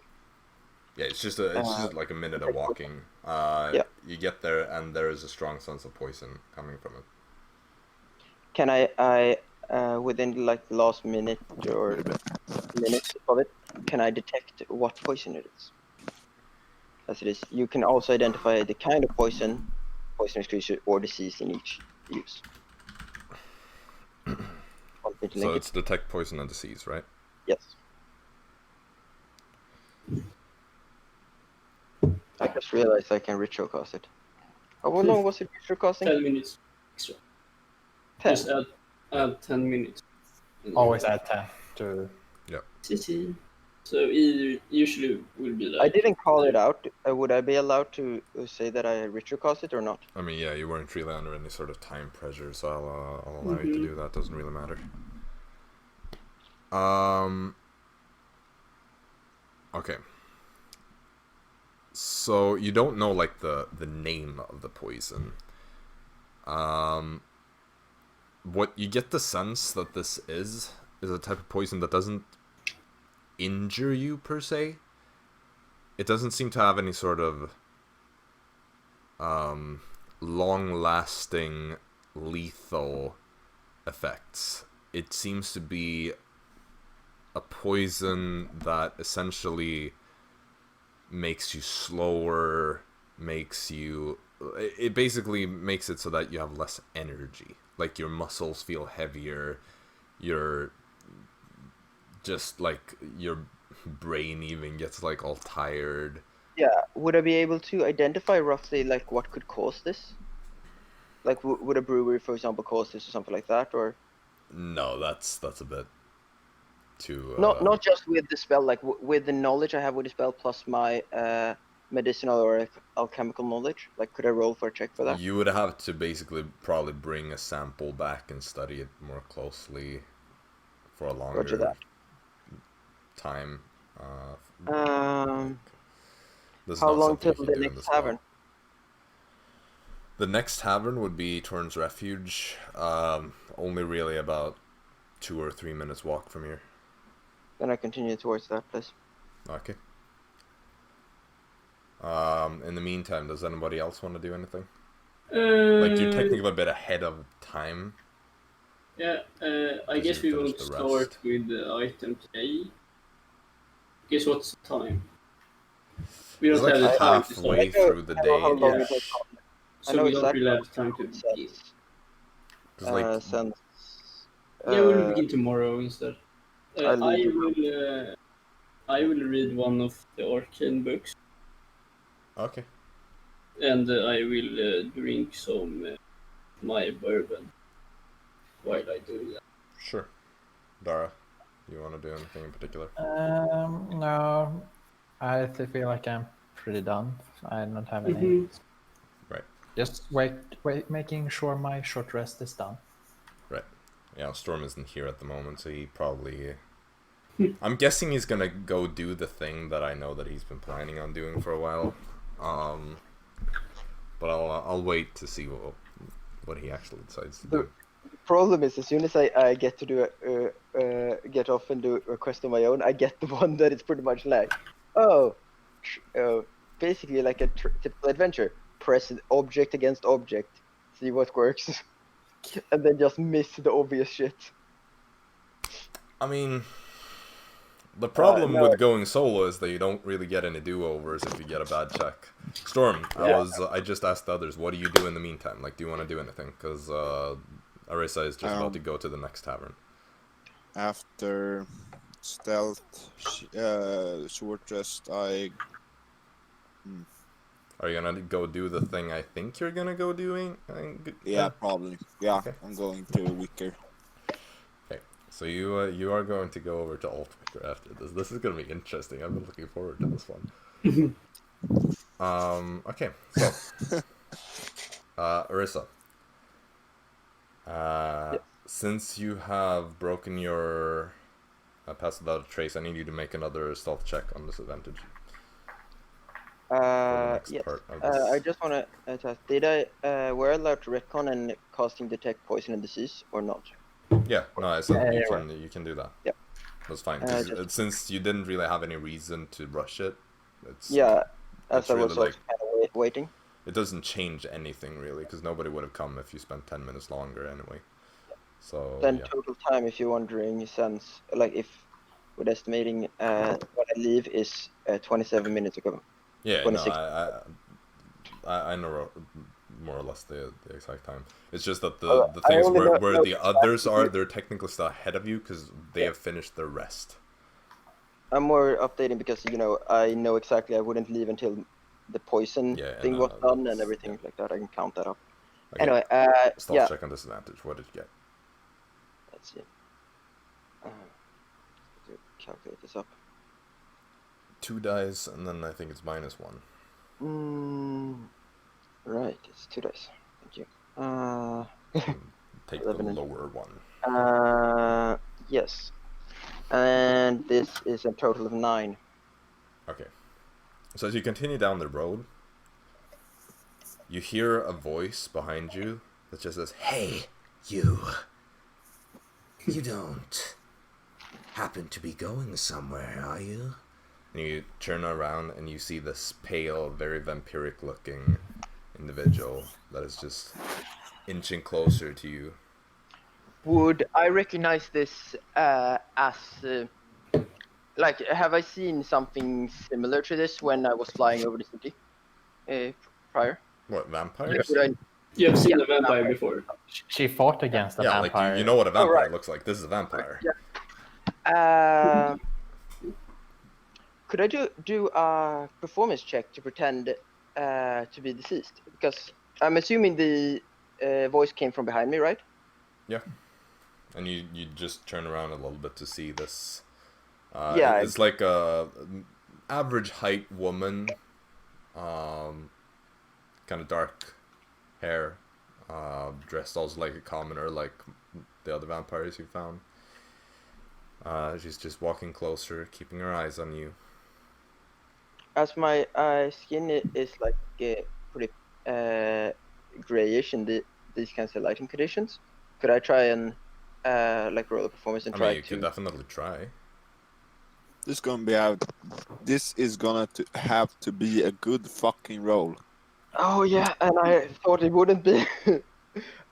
Yeah, it's just like a minute of walking. You get there, and there is a strong sense of poison coming from it. Can I within like the last minute or minutes of it, can I detect what poison it is? As it is, you can also identify the kind of poison, poisonous creature, or disease in each use. So it's detect poison and disease, right? Yes. I just realized I can ritual cast it. How long was it ritual casting? 10 minutes extra. 10? Just add 10 minutes. Always add 10 to. See. So either usually will be like. I didn't call it out. Would I be allowed to say that I ritual cast it or not? I mean, yeah, you weren't really under any sort of time pressure, so I'll allow you to do that. Doesn't really matter. Okay. So you don't know like the name of the poison. What you get the sense that this is a type of poison that doesn't injure you per se. It doesn't seem to have any sort of long-lasting lethal effects. It seems to be a poison that essentially makes you slower, it basically makes it so that you have less energy. Like your muscles feel heavier, your brain even gets like all tired. Yeah. Would I be able to identify roughly like what could cause this? Like, would a brewery, for example, cause this or something like that, or? No, that's a bit too. Not just with the spell, like with the knowledge I have with the spell plus my medicinal or alchemical knowledge. Like, could I roll for a check for that? You would have to basically probably bring a sample back and study it more closely for a longer time. How long till the next tavern? The next tavern would be Torrens Refuge. Only really about 2 or 3 minutes walk from here. Then I continue towards that place. Okay. In the meantime, does anybody else want to do anything? Like, you're technically a bit ahead of time. Yeah, I guess we will start with the item A. Guess what's the time? We don't have the time to start. Halfway through the day. So we don't really have time to begin. We'll begin tomorrow instead. I will read one of the arcane books. Okay. And I will drink some my bourbon while I do that. Sure. Dara, you want to do anything in particular? No, I feel like I'm pretty done. I don't have any. Right. Just making sure my short rest is done. Right. Yeah, Storm isn't here at the moment, so he probably... I'm guessing he's gonna go do the thing that I know that he's been planning on doing for a while. But I'll wait to see what he actually decides to do. The problem is, as soon as I get to do get off and do a quest on my own, I get the one that is pretty much like, basically like a typical adventure. Press object against object, see what works, and then just miss the obvious shit. I mean, the problem with going solo is that you don't really get any do-overs if you get a bad check. Storm, I just asked the others, what do you do in the meantime? Like, do you want to do anything? Because Arisa is just about to go to the next tavern. After stealth, short rest, Are you gonna go do the thing I think you're gonna go doing? Yeah, probably. Yeah, okay. I'm going to Wicker. Okay, so you are going to go over to Altwicker after this. This is gonna be interesting. I've been looking forward to this one. Okay, so Arisa, since you have broken your pass without a trace, I need you to make another stealth check on disadvantage. Yes. I just want to test. Did were I allowed to retcon and casting detect poison and disease or not? Yeah, no, I said you can do that. Yeah, that's fine. Since you didn't really have any reason to rush it, as I was really kind of waiting. It doesn't change anything really, because nobody would have come if you spent 10 minutes longer anyway. So then total time, if you're wondering, since like if with estimating what I leave is 27 minutes ago. Yeah, no, I know more or less the exact time. It's just that the things where the others are, they're technically still ahead of you because they have finished their rest. I'm more updating because I know exactly I wouldn't leave until the poison thing was done and everything like that. I can count that up. Okay. Anyway, stealth check on disadvantage. What did you get? Let's see. Calculate this up. 2 dice, and then I think it's -1. Right, it's 2 dice. Thank you. Take the 11 and- lower one. Yes. And this is a total of 9. Okay. So as you continue down the road, you hear a voice behind you that just says, "Hey, you. You don't happen to be going somewhere, are you?" And you turn around and you see this pale, very vampiric-looking individual that is just inching closer to you. Would I recognize this as... like, have I seen something similar to this when I was flying over the city prior? What, vampires? Would I... You have seen Yeah, a vampire vampire. before. She fought against a Yeah, vampire. like you know what a vampire right. looks like. This is a vampire. Yeah. Could I do a performance check to pretend to be deceased? Because I'm assuming the voice came from behind me, right? Yeah. And you just turn around a little bit to see this. Yeah. It's like a average height woman, kind of dark hair, dressed also like a commoner, like the other vampires you found. She's just walking closer, keeping her eyes on you. As my skin is like pretty grayish in these kinds of lighting conditions, could I try and like roll a performance and I try mean, you to? could definitely try. This is gonna have to be a good fucking roll. Oh yeah, and I thought it wouldn't be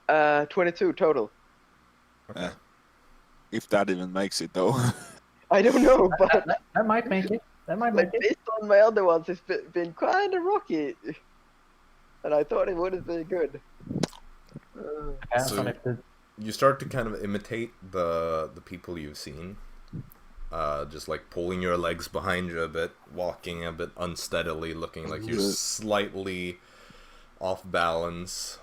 22 total. Okay. If that even makes it, though. I don't know, but That might make it. That might like make it. based on my other ones, it's been kind of rocky, and I thought it wouldn't be good. Depends So- on if the You start to kind of imitate the people you've seen. Just like pulling your legs behind you a bit, walking a bit unsteadily, looking like you're slightly off balance.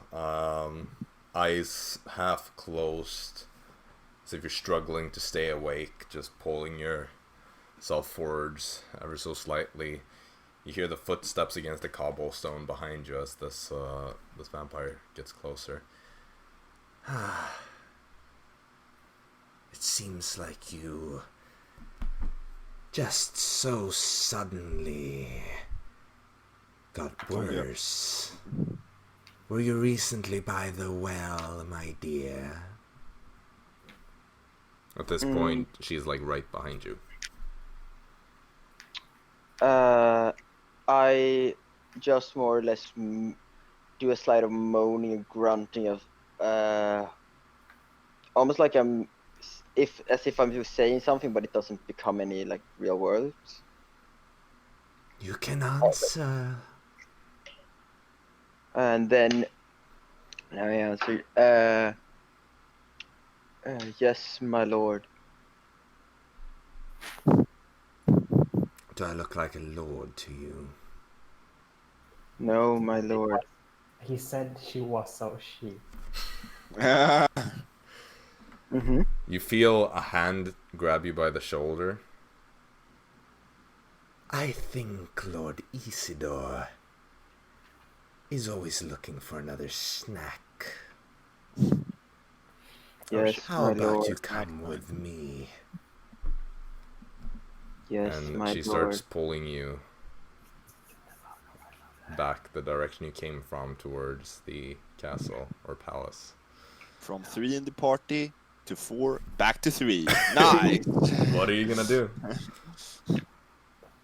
Eyes half closed, as if you're struggling to stay awake, just pulling yourself forwards ever so slightly. You hear the footsteps against the cobblestone behind you as this vampire gets closer. It seems like you just so suddenly got worse. Were you recently by the well, my dear? At this point, she's like right behind you. I just more or less do a slide of moaning and grunting of almost like I'm as if I'm just saying something, but it doesn't become any like real words. You can answer. And then I answered, yes, my lord. Do I look like a lord to you? No, my lord. he said she was, so she. Mm-hmm. You feel a hand grab you by the shoulder. I think Lord Isidore is always looking for another snack. Yes, How my about lord. you come with me? Yes, And my she lord. starts pulling you back the direction you came from, towards the castle or palace. From 3 in the party to 4, back to 3. Nice. What are you gonna do?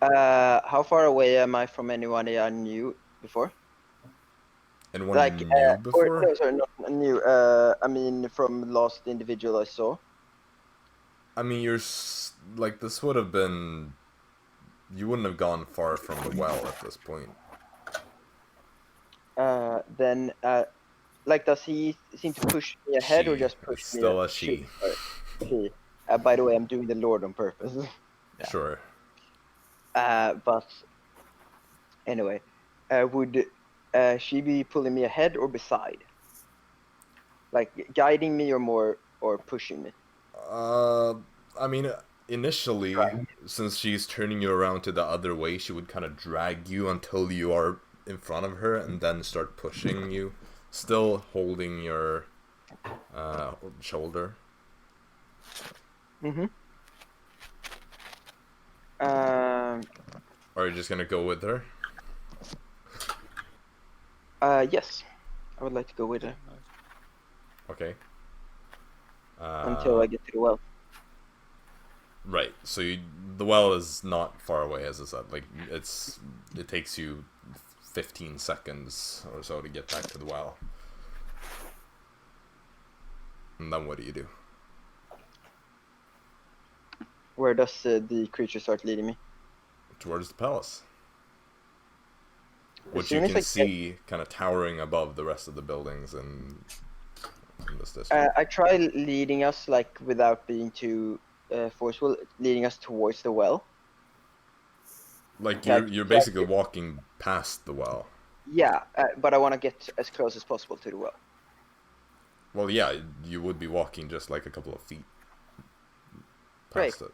How far away am I from anyone I knew before? Anyone Like, you knew or, before? no, sorry, not new. I mean, from last individual I saw. I mean, like, this would have been... You wouldn't have gone far from the well at this point. Then, like, does he seem to push me ahead or She. just push It's me? still a she. She. By the way, I'm doing the Lord on purpose. Sure. But anyway, would she be pulling me ahead or beside? Like guiding me or pushing me? I mean, initially, since she's turning you around to the other way, she would kind of drag you until you are in front of her and then start pushing you, still holding your shoulder. Mm-hmm. Or are you just gonna go with her? Yes. I would like to go with her Okay. until I get to the well. Right. So the well is not far away, as I said. Like it takes you 15 seconds or so to get back to the well. And then what do you do? Where does the creature start leading me? Towards the palace, As which soon you as can I see kind of towering above the rest of the buildings in this district. I try leading us like without being too forceful, leading us towards the well. Like like, you're basically walking past the well. Yeah, but I want to get as close as possible to the well. Well, yeah, you would be walking just like a couple of feet past it.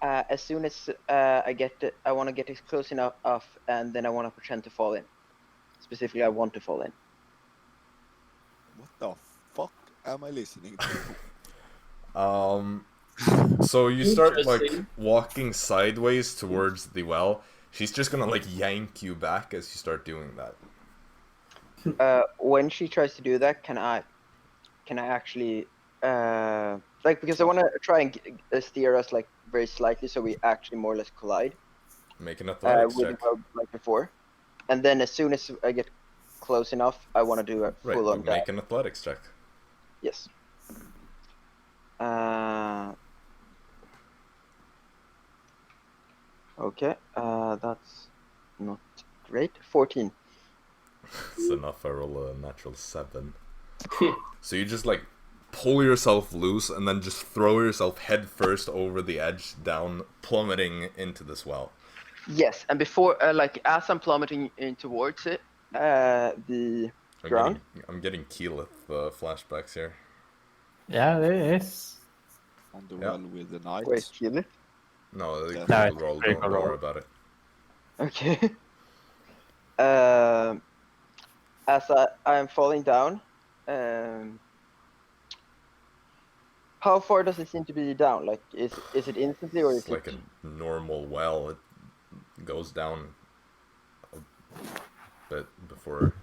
As soon as I want to get as close enough, and then I want to pretend to fall in. Specifically, I want to fall in. What the fuck am I listening to? So you start like Interesting. walking sideways towards the well. She's just gonna like yank you back as you start doing that. When she tries to do that, can I actually like, because I want to try and steer us like very slightly so we actually more or less collide Make an athletics with the check. well like before, and then as soon as I get close enough, I want to do a Right, full on make an athletics check. Yes. Okay. That's not great. 14. It's enough. I roll a natural 7. So you just like pull yourself loose and then just throw yourself head first over the edge down, plummeting into this well. Yes, and before, like, as I'm plummeting in towards it, the ground. I'm getting Keyleth flashbacks here. Yeah, it is. On the Yeah. well with the knight. Wait, kill it. No, the No, critical it's roll. critical Don't roll. worry about it. Okay. As I am falling down, how far does it seem to be down? Like, is it instantly or is It's like it? a normal well. It goes down a bit before.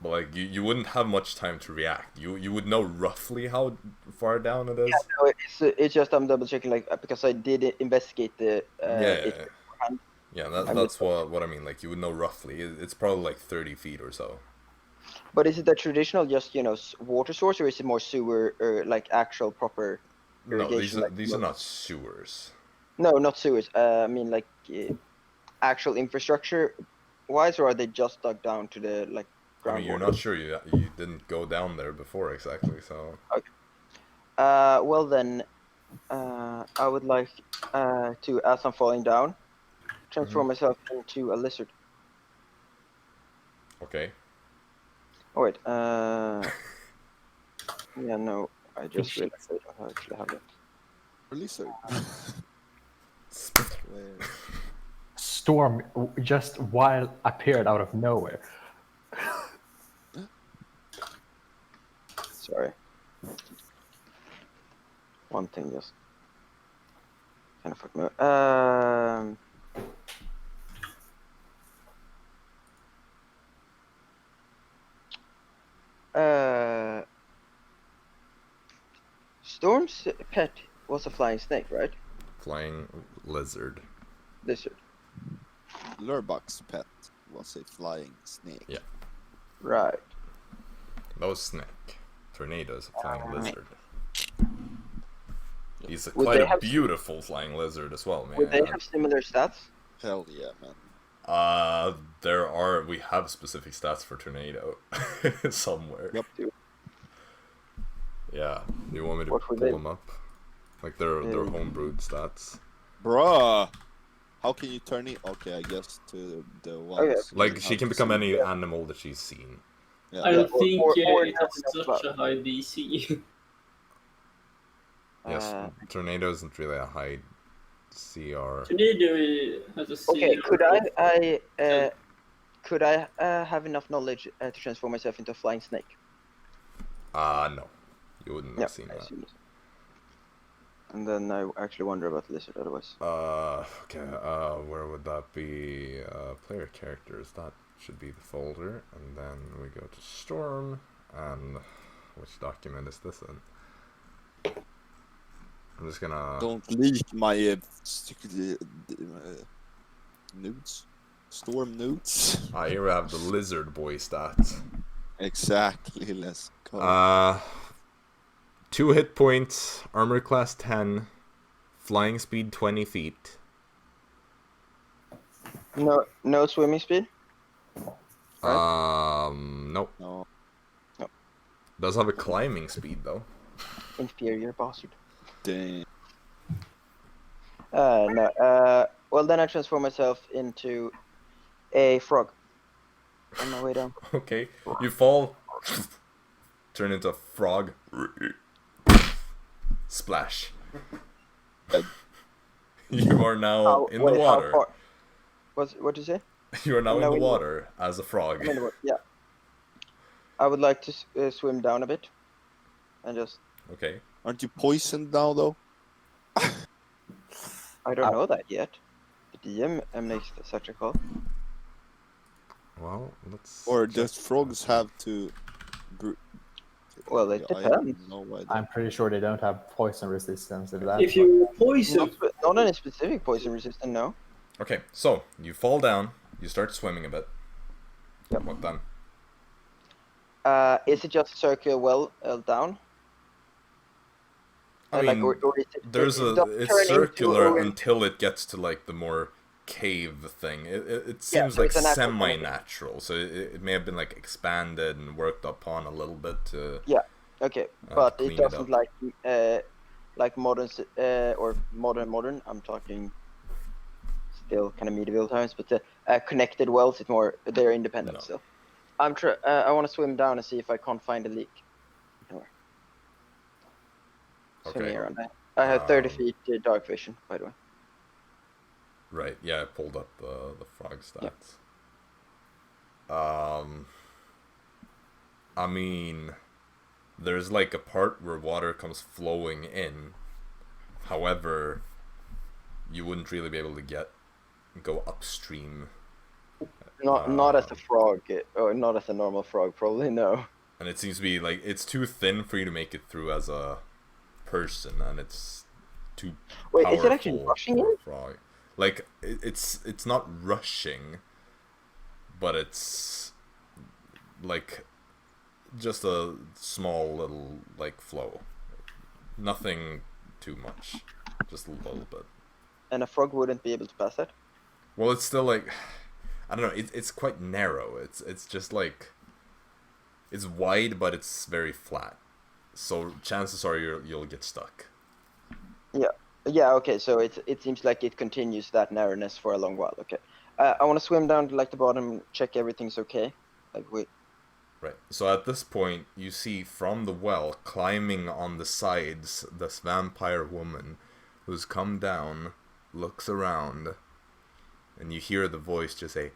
But like you wouldn't have much time to react. You would know roughly how far down it is. No, it's just I'm double checking, like, because I did investigate the it beforehand. That's what I mean. Like you would know roughly. It's probably like 30 feet or so. But is it a traditional just water source, or is it more sewer or like actual proper No, irrigation? these are not sewers. No, not sewers. I mean like actual infrastructure wise, or are they just dug down to the like I groundwater? mean, you're not sure. You didn't go down there before exactly. So Well then, I would like to, as I'm falling down, transform myself into a lizard. okay. Oh wait. Yeah, no. I just realized I don't actually have it. Lizard. Storm just wild appeared out of nowhere. Sorry. One thing just kind of fucked me up. Storm's pet was a flying snake, right? Flying lizard. Lizard. Lurbuck's pet was a flying snake. Yeah. Right. That was Snake. Tornado is a flying lizard. He's Would quite they a have- beautiful flying lizard as well, man. Would they have similar stats? Hell yeah, man. We have specific stats for Tornado somewhere. Yep. Yeah. Do you want me to What pull would they- them up? Like their homebrewed stats. Bruh! How can you turn it? Okay, I guess to the ones. Okay. Like you she have can to become see. any animal that she's seen. Yeah. I don't Or- think or it has nothing such else. a high DC. Yes, tornado isn't really a high CR. Tornado has a CR. Okay, of- could I have enough knowledge to transform myself into a flying snake? No. You wouldn't have Yeah, seen I that. assume so. And then I actually wonder about the lizard otherwise. Okay, where would that be? Player characters, that should be the folder. And then we go to Storm, and which document is this in? I'm just gonna... Don't leak my nudes. Storm nudes. Here we have the Lizard Boy stats. Exactly, let's go. 2 hit points, armor class 10, flying speed 20 feet. No swimming speed? Nope. No. Does have a climbing speed though. Inferior bastard. Dang. No. Well, then I transform myself into a frog on my way down. Okay, you fall, turn into a frog, splash. You are now in the water. What did you say? You are now in the water as a frog. Yeah. I would like to swim down a bit, and just. Okay. Aren't you poisoned now, though? I don't know that yet. The DM makes such a call. Well, let's. Or does frogs have to? Well, it depends. I'm pretty sure they don't have poison resistance if that. If you poison, Not any specific poison resistance, no. Okay, so you fall down. You start swimming a bit. Yep. What then? Is it just circle well down? I mean, or is it, there's it it's circular until it gets to like the more cave thing. It seems so like it's a natural semi-natural, so it may have been like expanded and worked upon a little bit to. Yeah. Okay, but clean it it doesn't up. like modern or modern. I'm talking still kind of medieval times, but connected wells. It's more they're independent No. still. I want to swim down and see if I can't find a leak. Anywhere. Swimming Okay. around. I have 30 feet dark vision, by the way. Right. Yeah, I pulled up the frog stats. I mean, there's like a part where water comes flowing in. However, you wouldn't really be able to go upstream. Not as a frog, or not as a normal frog, probably no. And it seems to be like it's too thin for you to make it through as a person, and it's too Wait, powerful is it actually rushing for in? a frog. Like it's not rushing, but it's like just a small little like flow. Nothing too much, just a little bit. And a frog wouldn't be able to pass that? Well, it's still like, I don't know. It's quite narrow. It's just like, it's wide, but it's very flat. So chances are you'll get stuck. Yeah. Okay. So it seems like it continues that narrowness for a long while. Okay. I want to swim down to like the bottom, check everything's okay. Right. So at this point, you see from the well, climbing on the sides, this vampire woman who's come down, looks around, and you hear the voice just say,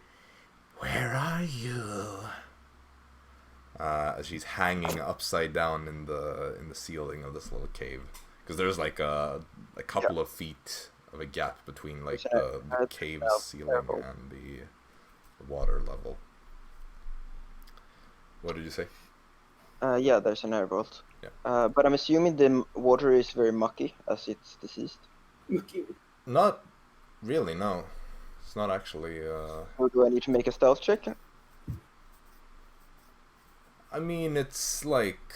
"Where are you?" As she's hanging upside down in the ceiling of this little cave, because there's like a couple of feet of a gap between like the cave ceiling and the water level. What did you say? Yeah, there's an air vault. Yeah. But I'm assuming the water is very mucky as it's deceased. Not really, no. It's not actually. Or do I need to make a stealth check? I mean, it's like.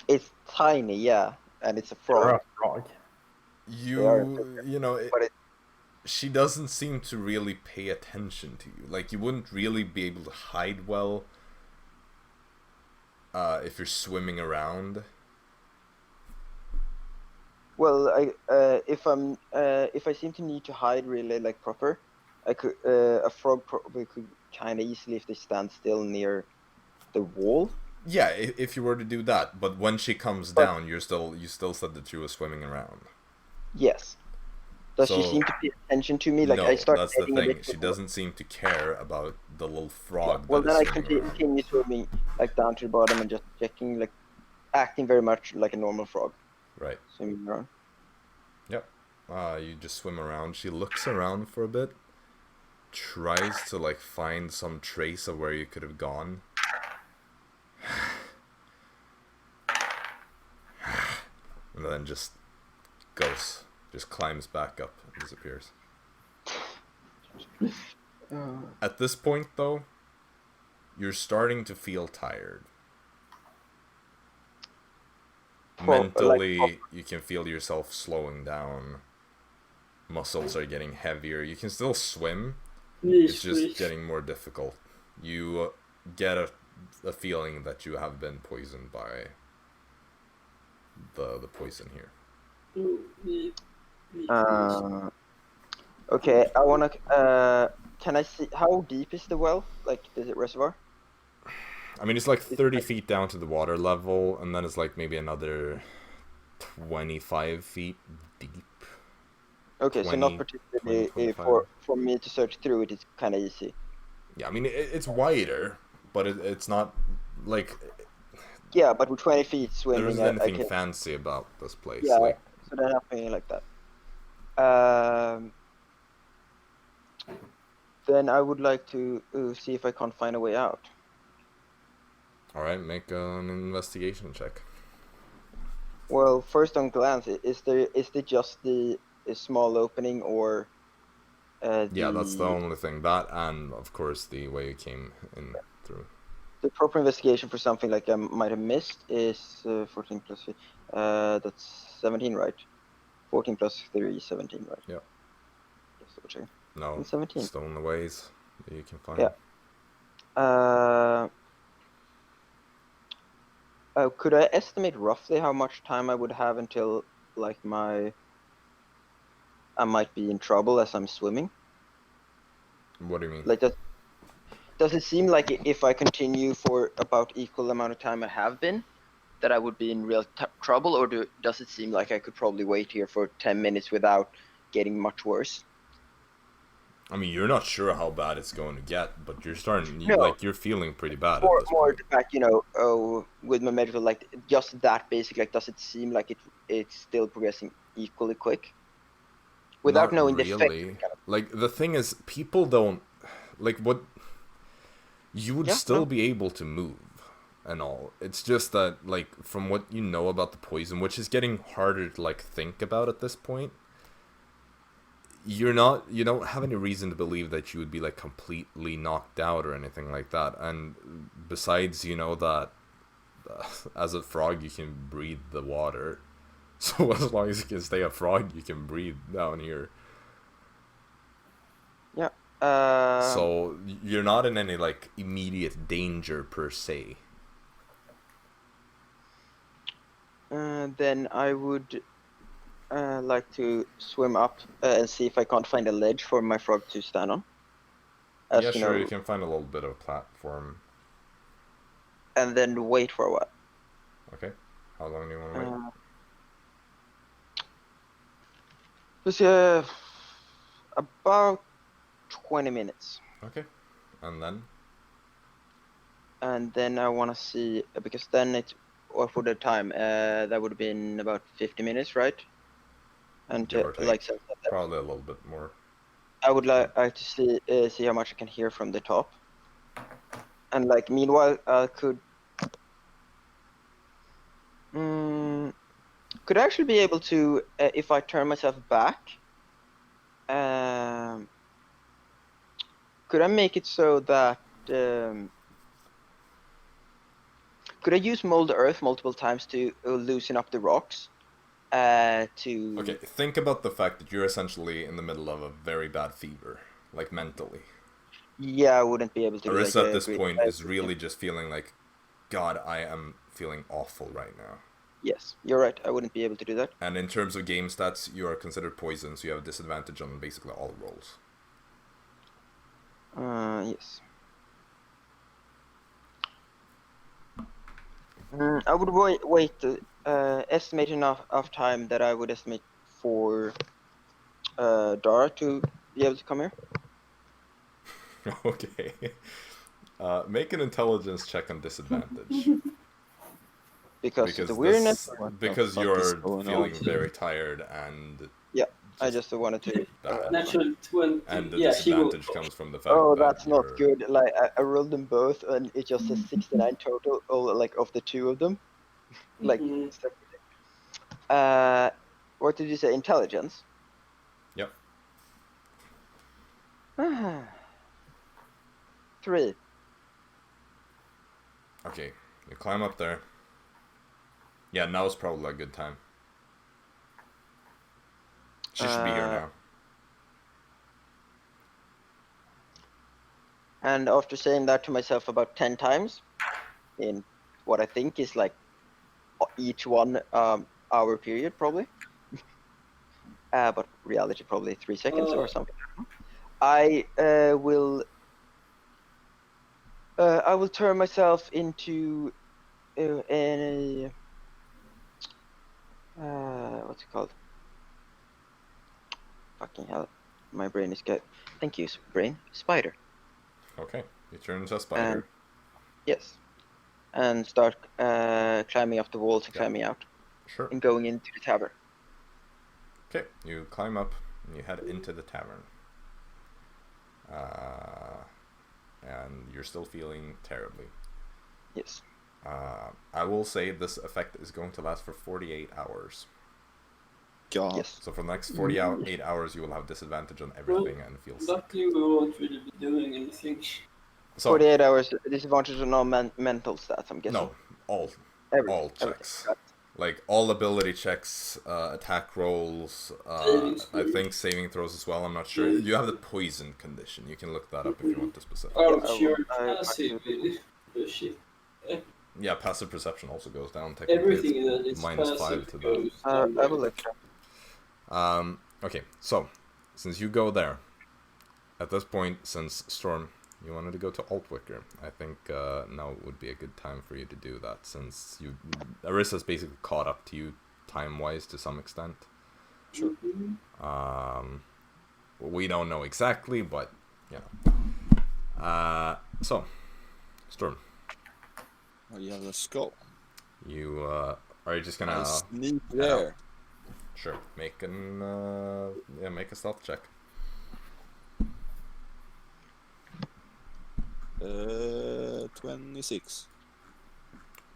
It's tiny, yeah, and it's a Or frog. a frog. You know, she doesn't seem to really pay attention to you. Like, you wouldn't really be able to hide well if you're swimming around. Well, if I seem to need to hide really like proper, I could a frog probably could kind of easily if they stand still near the wall Yeah, if you were to do that, but when she comes down, you still said that she was swimming around. Yes. Does she So- seem to pay attention to me? Like No, I start that's the heading a thing. bit She before- doesn't seem to care about the little frog Well, that then is I swimming around. continue swimming like down to the bottom and just checking, like acting very much like a normal frog Right. swimming around. Yep. You just swim around. She looks around for a bit, tries to like find some trace of where you could have gone. And then just climbs back up and disappears. At this point, though, you're starting to feel tired. Mentally, you can feel yourself slowing down. Muscles are getting heavier. You can still swim. It's just getting more difficult. You get a feeling that you have been poisoned by the poison here. Okay, I wanna. Can I see how deep is the well? Like, is it reservoir? I mean, it's like 30 feet down to the water level, and then it's like maybe another 25 feet deep. Okay, 20, so not particularly 25. for me to search through it. It's kind of easy. Yeah, I mean, it's wider, but it's not like Yeah, but with 20 feet there swimming, isn't I anything can. fancy about this place. Yeah, Like, so then I'm feeling like that. Then I would like to see if I can't find a way out. all right, make an investigation check. Well, first on glance, is there just the a small opening or? Yeah, that's the only thing. That and of course the way you came in through. The proper investigation for something like I might have missed is 14 plus 3. That's 17, right? 14 plus 3, 17, right? Yeah. Just double checking. No, And 17. it's the only ways that you can find. Yeah. Could I estimate roughly how much time I would have until like I might be in trouble as I'm swimming? What do you mean? Like does it seem like if I continue for about equal amount of time I have been, that I would be in real trouble, or does it seem like I could probably wait here for 10 minutes without getting much worse? I mean, you're not sure how bad it's going to get, but you're starting, No. like, you're feeling pretty bad at More this point. the fact, with my medical, like just that basic, like does it seem like it's still progressing equally quick? Without Not knowing the really. effect. Like, the thing is, people don't, like, what, you would still be able to move and all. It's just that, like, from what you know about the poison, which is getting harder to, like, think about at this point, you don't have any reason to believe that you would be, like, completely knocked out or anything like that. And besides, you know that as a frog you can breathe the water, so as long as you can stay a frog you can breathe down here. Yeah. So you're not in any, like, immediate danger per se. Then I would like to swim up and see if I can't find a ledge for my frog to stand on. Yeah, sure, you can find a little bit of a platform. And then wait for a while. Okay. How long do you want to wait? Just about 20 minutes. Okay. And then? And then I want to see, because then or for the time, that would have been about 50 minutes, right? And Give or take. like Probably a little bit more. I would like to see how much I can hear from the top. And like meanwhile, I could I actually be able to, if I turn myself back, could I make it so that could I use mold earth multiple times to loosen up the rocks? Okay, think about the fact that you're essentially in the middle of a very bad fever, like mentally. Yeah, I wouldn't be able to. Arisa at this point is really just feeling like, God, I am feeling awful right now. Yes, you're right. I wouldn't be able to do that. And in terms of game stats, you are considered poison, so you have a disadvantage on basically all rolls. Yes. I would wait estimate enough of time that I would estimate for Dara to be able to come here. Okay. Make an intelligence check on disadvantage. Because of the weirdness. Because fuck is you're going feeling on? very tired and Yeah, I just wanted to. bad. Natural 20. And the Yeah, she will. disadvantage comes from the fact Oh, that that's not you're- good. Like I rolled them both, and it just says 69 total. Oh, like of the two of them. Like, Mhm. what did you say? Intelligence. Yep. 3. Okay, you climb up there. Yeah, now's probably a good time. She should be here now. And after saying that to myself about 10 times, in what I think is like each 1 hour period, probably. But reality probably 3 seconds or something. I will turn myself into a what's it called? Fucking hell, my brain is good. Thank you, brain. Spider. Okay, you turn into a spider. Yes, and start climbing up the walls and climbing out Sure. and going into the tavern. Okay, you climb up and you head into the tavern. And you're still feeling terribly. Yes. I will say this effect is going to last for 48 hours. God. Yes. So for the next 48 hours, you will have disadvantage on everything and feel sick. Luckily, we won't really be doing anything. So, 48 hours disadvantage on all mental stats, I'm guessing. no, all Everything. checks. Like all ability checks, attack rolls, I think saving throws as well, I'm not sure. You have the poison condition, you can look that up if you want the specific. Oh, I sure. will- Passive. Shit. Yeah, passive perception also goes down, technically Everything that it's is minus passive 5 to goes that. down. I will look it up. Okay, so, since you go there, at this point, since Storm, you wanted to go to Altwicker, I think now would be a good time for you to do that, since Arisa's basically caught up to you time-wise to some extent. Sure. We don't know exactly, but, you know. So, Storm, Oh, yeah, let's go. you, are you just gonna... I sneak head there. out? Sure, make a stealth check. 26.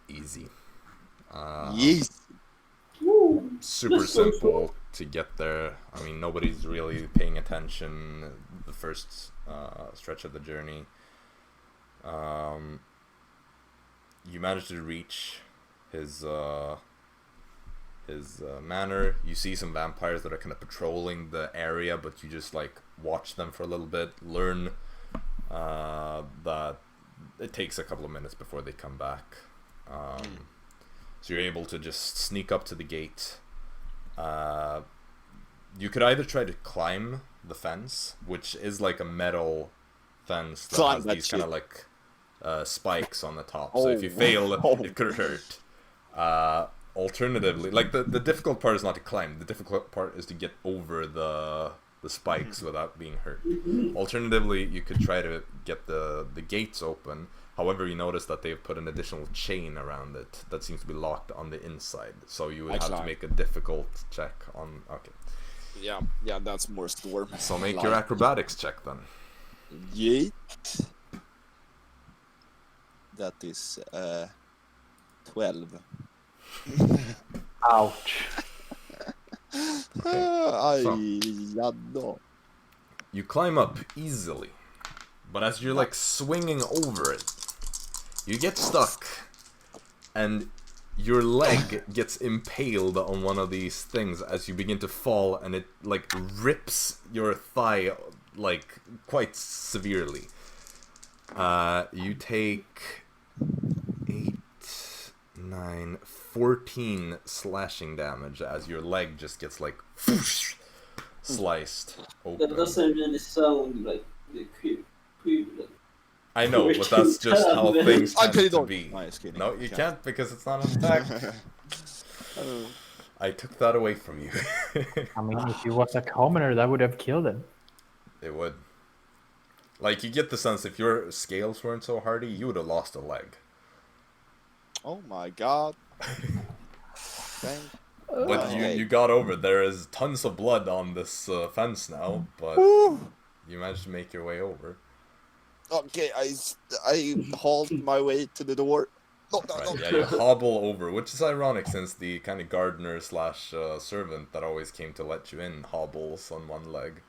Easy. Yes. Super That's so simple to get there. I mean, nobody's really paying attention the first stretch of the journey. You manage to reach his manor. You see some vampires that are kind of patrolling the area, but you just like watch them for a little bit, learn that it takes a couple of minutes before they come back. So you're able to just sneak up to the gate. You could either try to climb the fence, which is like a metal fence that Climb has that these kind of shit. like spikes on the top. So if you Oh. fail, Oh. it could hurt. Alternatively, like the difficult part is not to climb. The difficult part is to get over the spikes without being hurt. Alternatively, you could try to get the gates open. However, you notice that they've put an additional chain around it that seems to be locked on the inside. So you would have to climb. make a difficult check on... Okay. Yeah, that's more Storm. So make your acrobatics check then. Yeet. That is 12. Ouch. Jadå. You climb up easily, but as you're like swinging over it, you get stuck, and your leg gets impaled on one of these things as you begin to fall, and it like rips your thigh like quite severely. You take 8, 9, 14 slashing damage as your leg just gets like sliced open. That doesn't really sound like the equivalent. I know, We but can that's just tell how them. things I tend can to don't. be. No, just kidding. No, you Can't. can't because it's not an attack. I took that away from you. I mean, if he was a commoner, that would have killed him. It would. Like, you get the sense if your scales weren't so hardy, you would have lost a leg. Oh my god. Thank. But you got over. There is tons of blood on this fence now, but Woo! you managed to make your way over. Okay, I hauled my way to the door. No, no, Right, no. yeah, you hobble over, which is ironic since the kind of gardener slash servant that always came to let you in hobbles on one leg.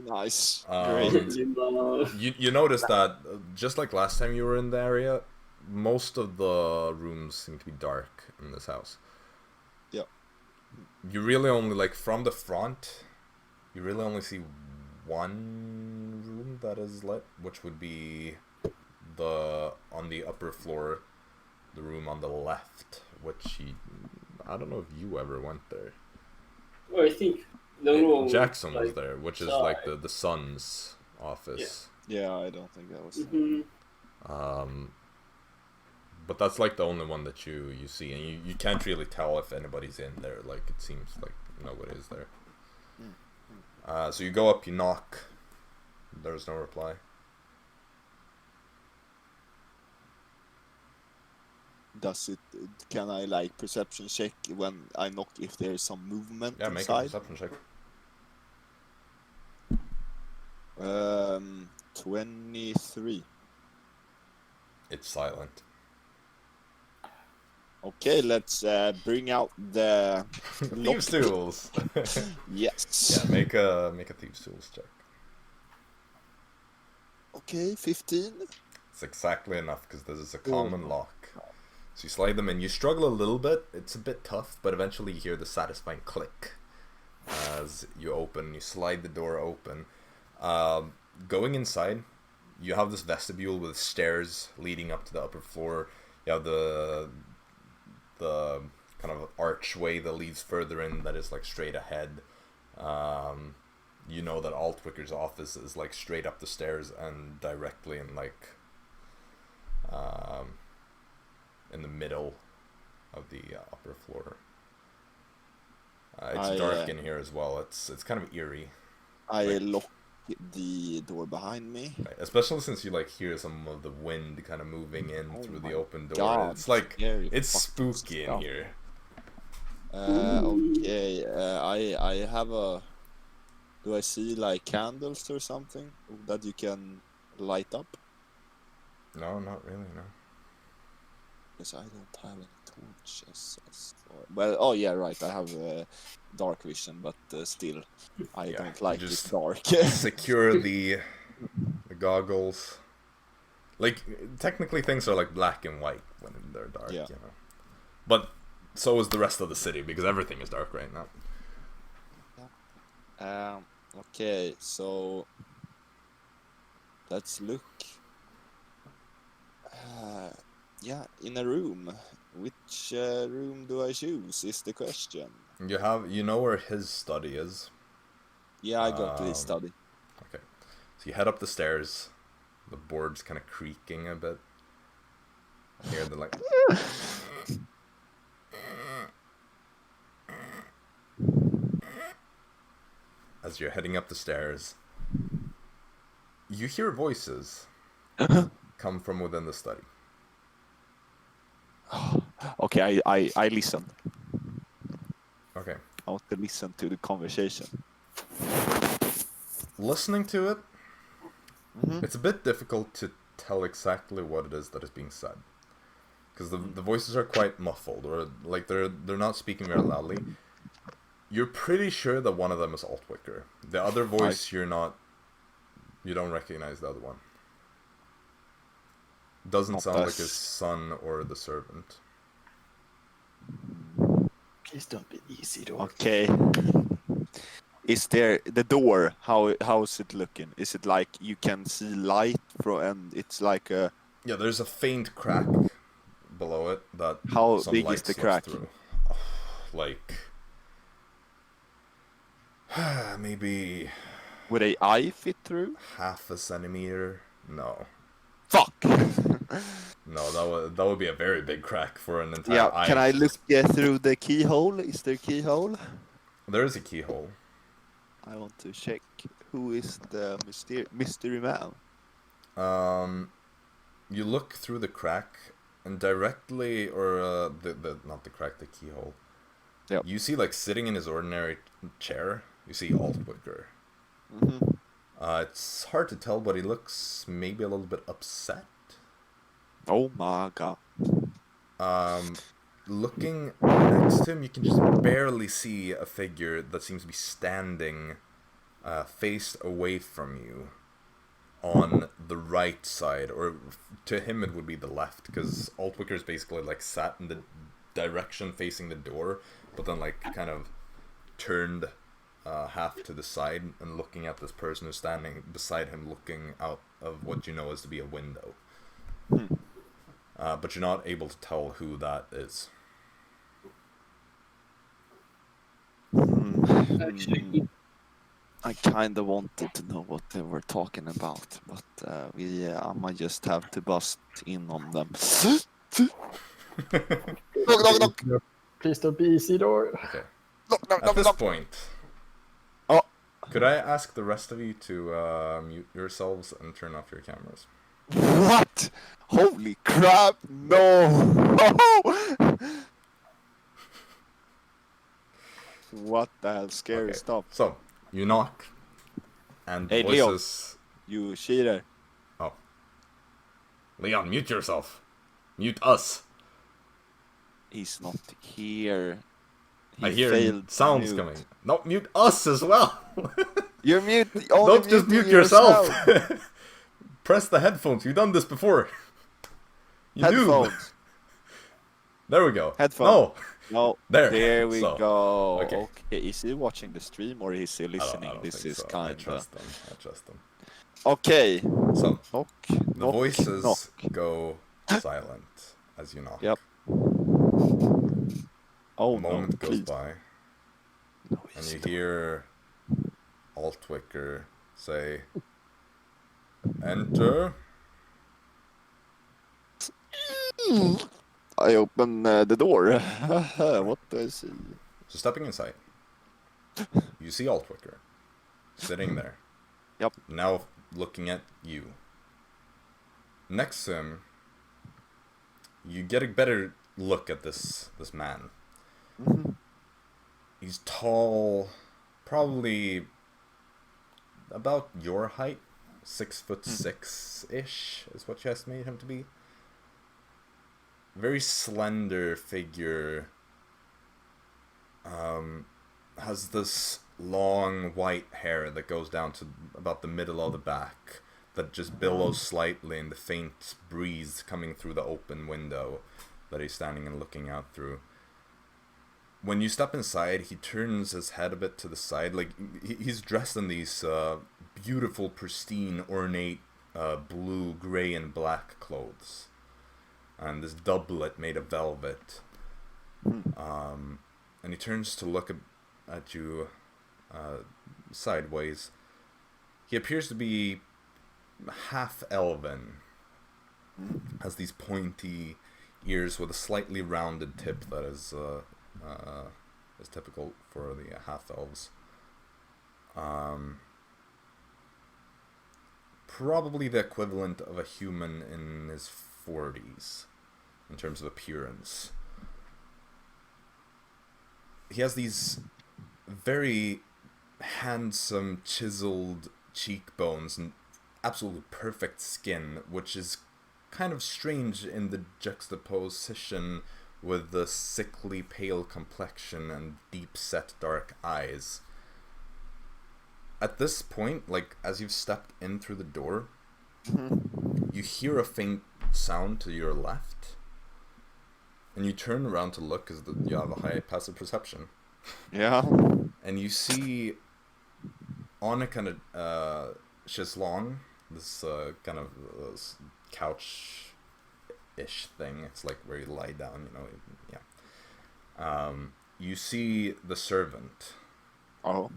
Nice. Um, Great. You notice that, just like last time you were in the area, most of the rooms seem to be dark in this house. Yeah. You really only, like, from the front, you really only see one room that is lit, which would be on the upper floor, the room on the left, which I don't know if you ever went there. Well, I think the room Jackson was like, there, which is side. like the son's office. Yeah, I don't think that was. But that's like the only one that you see, and you can't really tell if anybody's in there. Like, it seems like nobody is there. So you go up, you knock. There's no reply. Can I like perception check when I knock if there's some movement Yeah, make a inside? perception check. 23. It's silent. Okay, let's bring out the Thieves' tools. Yes. Yeah, make a thieves' tools check. Okay, 15. It's exactly enough because this is a common lock. So you slide them in. You struggle a little bit. It's a bit tough, but eventually you hear the satisfying click as you open. You slide the door open. Going inside, you have this vestibule with stairs leading up to the upper floor. You have the kind of archway that leads further in that is like straight ahead. You know that Altwicker's office is like straight up the stairs and directly in like in the middle of the upper floor. It's dark in here as well. It's kind of eerie. I lock the door behind me. Right. Especially since you like hear some of the wind kind of moving in through the open door. God, it's like scary it's fucking spooky in stuff. here. Okay, I have a. Do I see like candles or something that you can light up? No, not really. No. Because I don't have any torches. Well, oh yeah, right. I have dark vision, but still, I don't like it just dark. Secure the goggles. Like, technically things are like black and white when they're dark, Yeah. you know. But so is the rest of the city because everything is dark right now. Okay, so let's look. Yeah, in a room. Which room do I choose? Is the question. You know where his study is. Yeah, I got to his study. Okay, so you head up the stairs. The board's kind of creaking a bit. Here they're like. As you're heading up the stairs, you hear voices come from within the study. Okay, I listen. Okay. I want to listen to the conversation. Listening to it, it's a bit difficult to tell exactly what it is that is being said. Because the voices are quite muffled, or like they're not speaking very loudly. You're pretty sure that one of them is Altwicker. The other voice, you don't recognize the other one. Doesn't sound like his son or the servant. Please don't be easy, though. Okay. Is there the door? How is it looking? Is it like you can see light from, and it's like a? Yeah, there's a faint crack below it that. How some big light is the slips crack? Through. Like maybe. Would an eye fit through? Half a centimeter? No. Fuck! No, that would be a very big crack for an entire Yeah, eye. can I look through the keyhole? Is there a keyhole? There is a keyhole. I want to check who is the mystery man. You look through the crack, and directly, or not the crack, the keyhole. Yep. You see, like, sitting in his ordinary chair, you see Altwicker. Mm-hmm. It's hard to tell, but he looks maybe a little bit upset. Oh my god. Looking next to him, you can just barely see a figure that seems to be standing faced away from you on the right side, or to him it would be the left, because Altwicker's basically like sat in the direction facing the door, but then like kind of turned half to the side and looking at this person who's standing beside him, looking out of what you know is to be a window. But you're not able to tell who that is. Actually, I kinda wanted to know what they were talking about, but I might just have to bust in on them. Knock. Please don't be Isidore. Okay. Knock. At this point, Oh. could I ask the rest of you to mute yourselves and turn off your cameras? What? Holy crap! No! What the hell? Scary Okay. stuff. So, you knock, and Hey, Leo. voices... You cheater. Oh. Leon, mute yourself. Mute us. He's not here. He I hear failed to sounds mute. coming. No, mute us as well. You're mute. Don't just mute yourself. Press the headphones. You've done this before. You Headphones. noob. There we go. Headphones. No. No. There. There we So, go. okay. Okay. Is he watching the stream or is he I listening? don't This think is so. I kind of. trust them. I trust them. Okay. So, Knock. the knock, voices knock. go silent as you knock. Yep. Oh A moment no! goes Please. by, No, and he's you hear Altwicker say, "Enter." I open the door. What do I see? So stepping inside, you see Altwicker sitting there. Yep. Now looking at you. Next to him, you get a better look at this man. Mhm. He's tall, probably about your height, 6'6" is what you estimate him to be. Very slender figure. Has this long white hair that goes down to about the middle of the back, that just billows slightly in the faint breeze coming through the open window that he's standing and looking out through. When you step inside, he turns his head a bit to the side. Like, he's dressed in these beautiful, pristine, ornate blue, gray, and black clothes. And this doublet made of velvet. And he turns to look at you sideways. He appears to be half elven. Has these pointy ears with a slightly rounded tip that is typical for the half elves. Probably the equivalent of a human in his 40s in terms of appearance. He has these very handsome, chiseled cheekbones and absolutely perfect skin, which is kind of strange in the juxtaposition with the sickly pale complexion and deep-set dark eyes. At this point, like, as you've stepped in through the door, you hear a faint sound to your left, and you turn around to look because you have a high passive perception. Yeah. And you see on a kind of chaiselong, this kind of couch-ish thing. It's like where you lie down, you know. Yeah. You see the servant. Oh.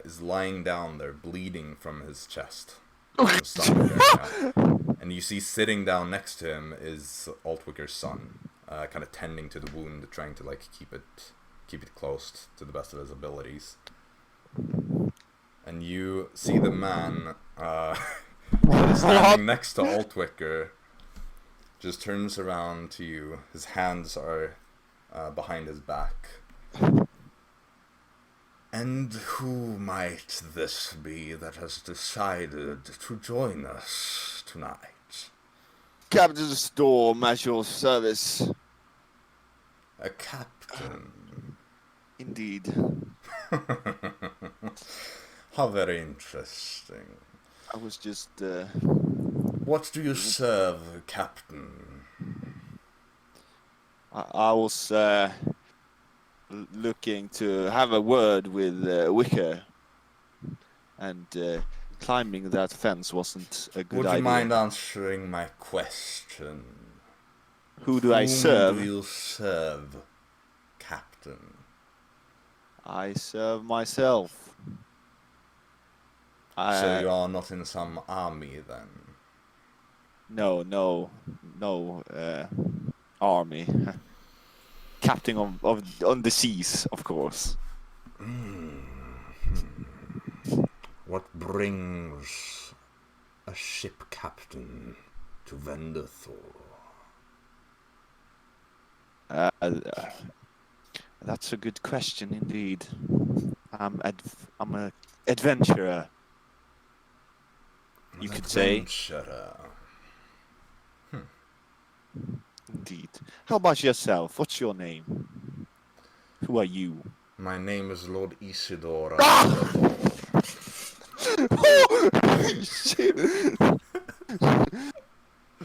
Is lying down there, bleeding from his chest. From the stomach area. And And you see sitting down next to him is Altwicker's son, kind of tending to the wound, trying to like keep it closed to the best of his abilities. And you see the man standing next to Altwicker just turns around to you. His hands are behind his back. And who might this be that has decided to join us tonight? Captain Storm at your service. A captain. Indeed. How very interesting. I was just... What do you serve, Captain? I was looking to have a word with Wicker. And climbing that fence wasn't a good idea. Would you mind answering my question? Who do I serve? Whom do you serve, Captain? I serve myself. So you are not in some army, then? No, army. Captain on the seas, of course. What brings a ship captain to Venderthor? That's a good question indeed. I'm a adventurer. You could say. Adventurer. Indeed. How about yourself? What's your name? Who are you? My name is Lord Isidore. Holy shit!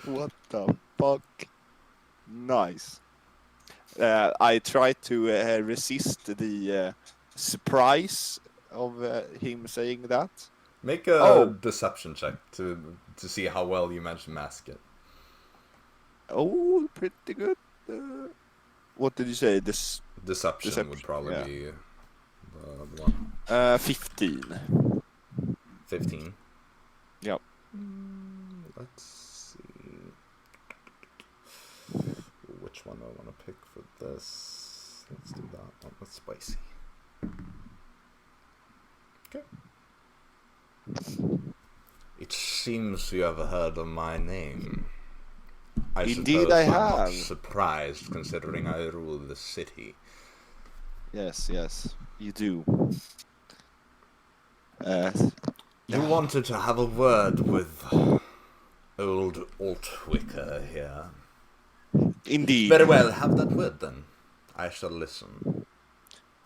What the fuck? Nice. I tried to resist the surprise of him saying that. Make a deception check to see how well you managed to mask it. Oh, pretty good. What did you say? Deception would probably be the one. 15. 15. Yep. Let's see. Which one do I want to pick for this? Let's do that one. That's spicy. Okay. It seems you have heard of my name. Indeed, I I'm have. not surprised, considering I rule the city. Yes, you do. You wanted to have a word with old Altwicker here. Indeed. Very well, have that word then. I shall listen.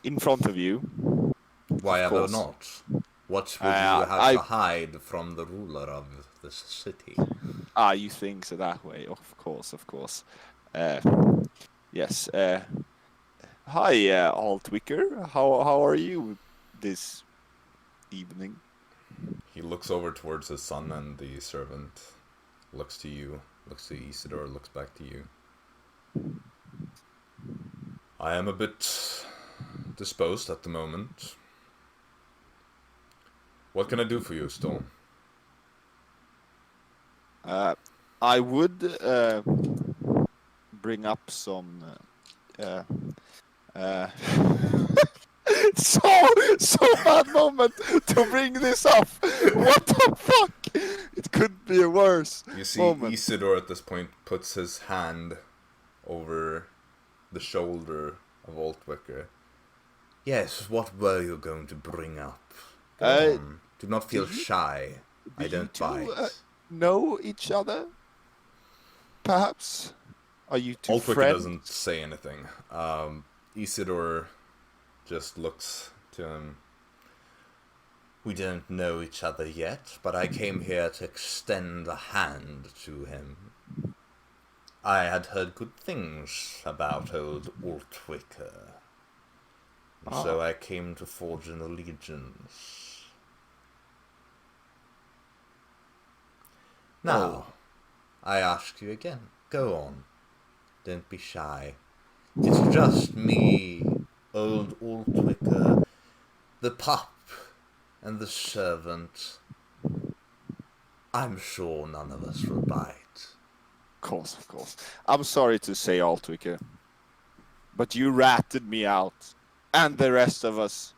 In front of you. Why Of ever course. not? What would you have to hide from the ruler of this city? You think so that way? Of course. Yes. Hi, Altwicker. How are you this evening? He looks over towards his son, and the servant looks to you, looks to Isidore, looks back to you. I am a bit disposed at the moment. What can I do for you, Storm? I would bring up some. So bad moment to bring this up. What the fuck? It could be a worse You see, moment. Isidore at this point puts his hand over the shoulder of Altwicker. Yes, what were you going to bring up? Go on. Do not feel shy. I don't bite. Know each other? Perhaps? Are you two Altwicker friends? doesn't say anything. Isidore just looks to him. We don't know each other yet, but I came here to extend a hand to him. I had heard good things about old Altwicker, and so I came to forge an allegiance. Now, I ask you again, go on. Don't be shy. It's just me, old Altwicker, the pup, and the servant. I'm sure none of us will bite. Of course. I'm sorry to say, Altwicker, but you ratted me out, and the rest of us,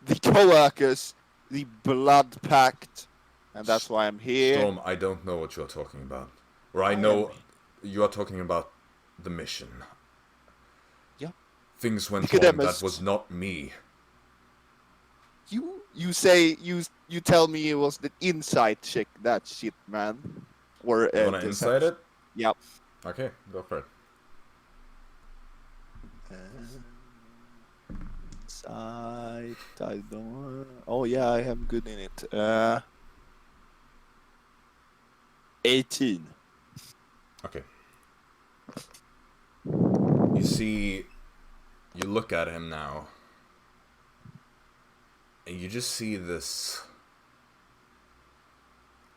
the co-workers, the blood pact, and that's why I'm here. Storm, I don't know what you're talking about. Or I am know here. you are talking about the mission. Yeah. Things went Look at wrong. them That as- was not me. You say you tell me it was the inside check that shit, man. Or You wanna insight it? Yep. Okay, go for it. Insight. I don't. Oh yeah, I am good in it. 18. Okay. You see, you look at him now, and you just see this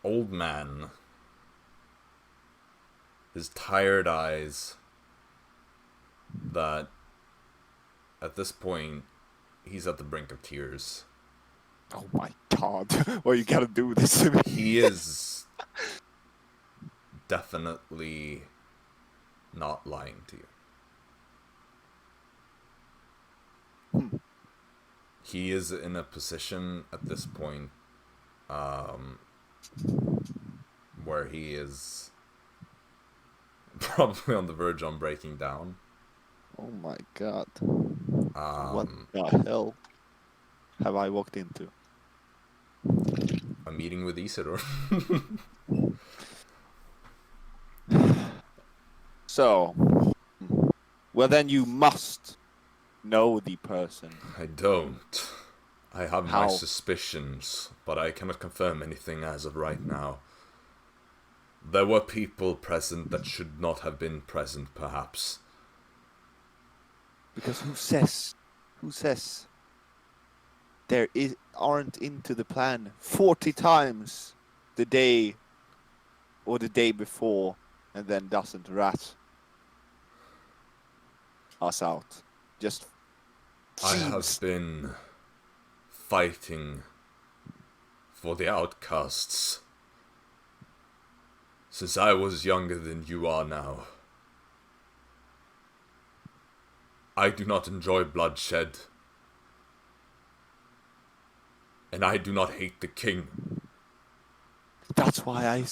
old man, his tired eyes, that at this point, he's at the brink of tears. Oh my god. Why you gotta do this to me? He is definitely not lying to you. He is in a position at this point where he is probably on the verge on breaking down. Oh my god. What the hell have I walked into? A meeting with Isidore. So, well then you must know the person. I don't. I have my How? suspicions, but I cannot confirm anything as of right now. There were people present that should not have been present, perhaps. Because who says there aren't into the plan 40 times the day or the day before and then doesn't rat us out? Just I have seems been fighting for the outcasts since I was younger than you are now. I do not enjoy bloodshed, and I do not hate the king, that's why I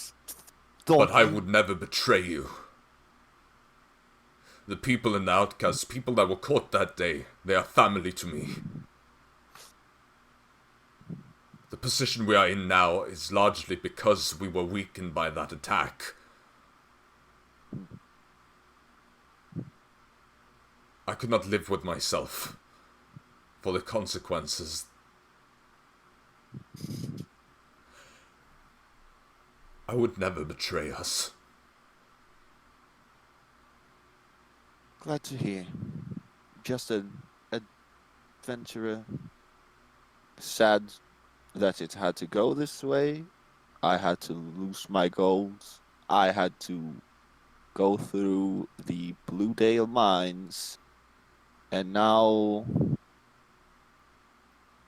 thought but I would never betray you. The people in the outcasts, people that were caught that day, they are family to me. The position we are in now is largely because we were weakened by that attack. I could not live with myself for the consequences. I would never betray us. glad to hear. Just an adventurer. Sad that it had to go this way. I had to lose my goals. I had to go through the Bluedale mines. And now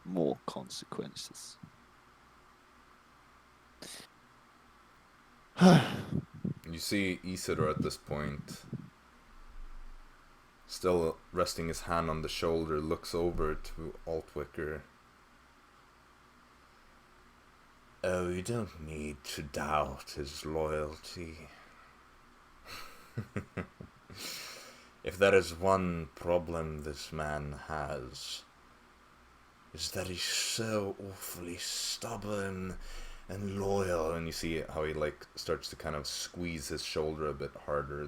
more consequences. You see Isidore at this point, still resting his hand on the shoulder, looks over to Altwicker. Oh, you don't need to doubt his loyalty. If there is one problem this man has, is that he's so awfully stubborn and loyal. And you see how he starts to kind of squeeze his shoulder a bit harder.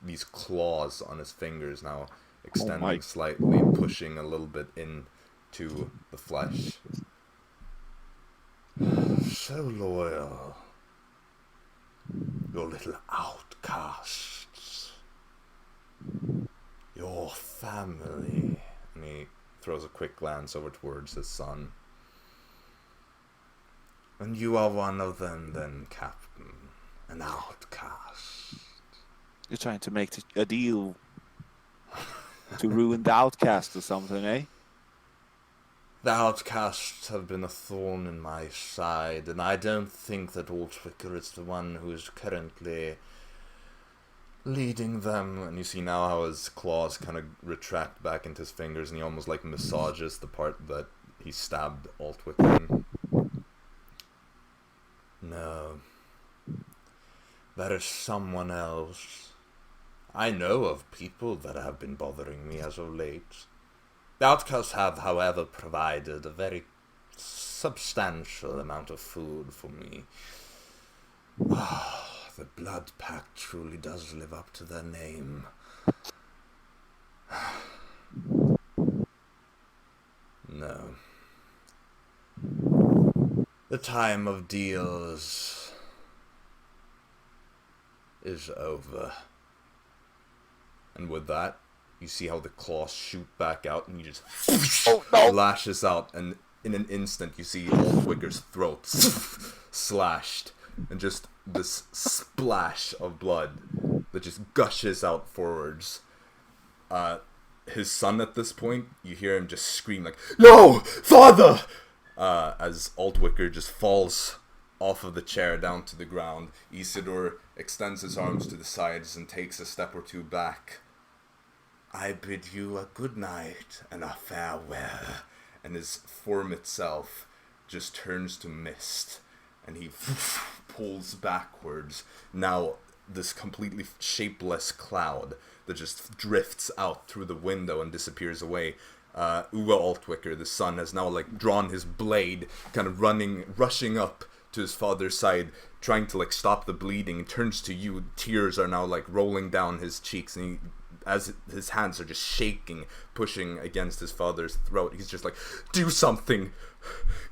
These claws on his fingers now extending slightly, pushing a little bit into the flesh. So loyal. Your little outcasts. Your family. And he throws a quick glance over towards his son. And you are one of them then, Captain. An outcast. You're trying to make a deal to ruin the outcast or something, eh? The outcasts have been a thorn in my side, and I don't think that Altwicker is the one who is currently leading them. And you see now how his claws kind of retract back into his fingers, and he almost like massages the part that he stabbed Altwicker in. No. There is someone else. I know of people that have been bothering me as of late. The outcasts have, however, provided a very substantial amount of food for me. Ah, the Blood Pact truly does live up to their name. No. The time of deals is over. And with that, you see how the claws shoot back out, and he just lashes out, and in an instant you see Altwicker's throat slashed, and just this splash of blood that just gushes out forwards. His son at this point, you hear him just scream like, "No, father!" As Altwicker just falls off of the chair down to the ground. Isidore extends his arms to the sides and takes a step or two back. "I bid you a good night and a farewell." And his form itself just turns to mist, and he pulls backwards. Now this completely shapeless cloud that just drifts out through the window and disappears away. Uwe Altwicker, the son, has now like drawn his blade, kind of rushing up to his father's side, trying to like stop the bleeding. He turns to you. Tears are now like rolling down his cheeks, and he, as his hands are just shaking, pushing against his father's throat, he's just like, "Do something!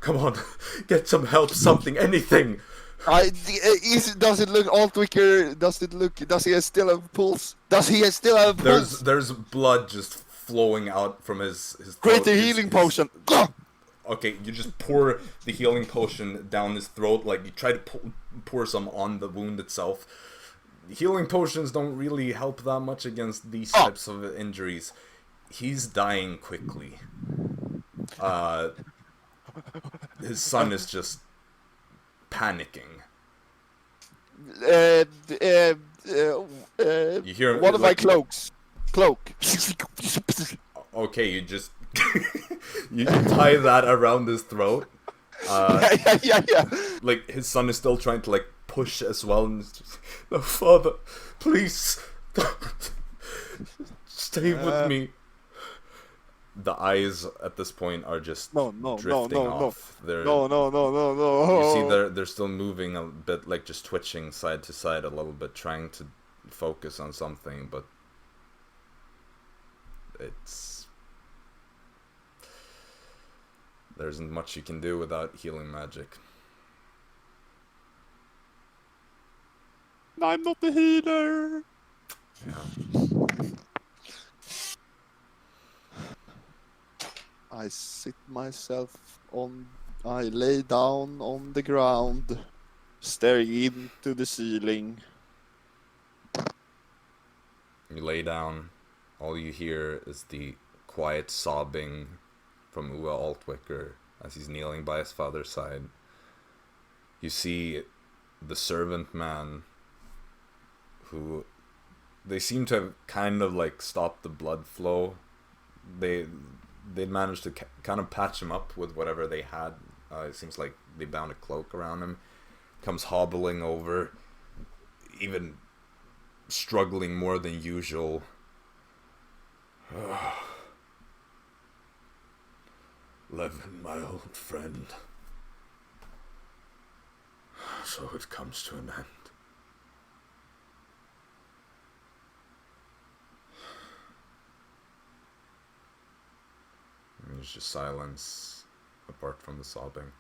Come on, get some help, something, anything!" Does it look Altwicker? Does he still have pulse? Does he still have pulse? There's blood just flowing out from his throat. Create the healing potion. Okay, you just pour the healing potion down his throat, like you try to pour some on the wound itself. Healing potions don't really help that much against these types of injuries. He's dying quickly. His son is just panicking. You hear one of my cloaks. Cloak. Okay, you just you tie that around his throat. Yeah. Like his son is still trying to like push as well, and it's just, "No, father, please, stay with me." The eyes at this point are just drifting off. No. You see, they're still moving a bit, like just twitching side to side a little bit, trying to focus on something, but there isn't much you can do without healing magic. I'm not the healer. Yeah. I lay down on the ground, staring into the ceiling. You lay down. All you hear is the quiet sobbing from Uwe Altwicker as he's kneeling by his father's side. You see the servant man, who they seem to have kind of like stopped the blood flow. They managed to kind of patch him up with whatever they had. It seems like they bound a cloak around him. Comes hobbling over, even struggling more than usual. Levin, my old friend. So it comes to an end. There's just silence apart from the sobbing.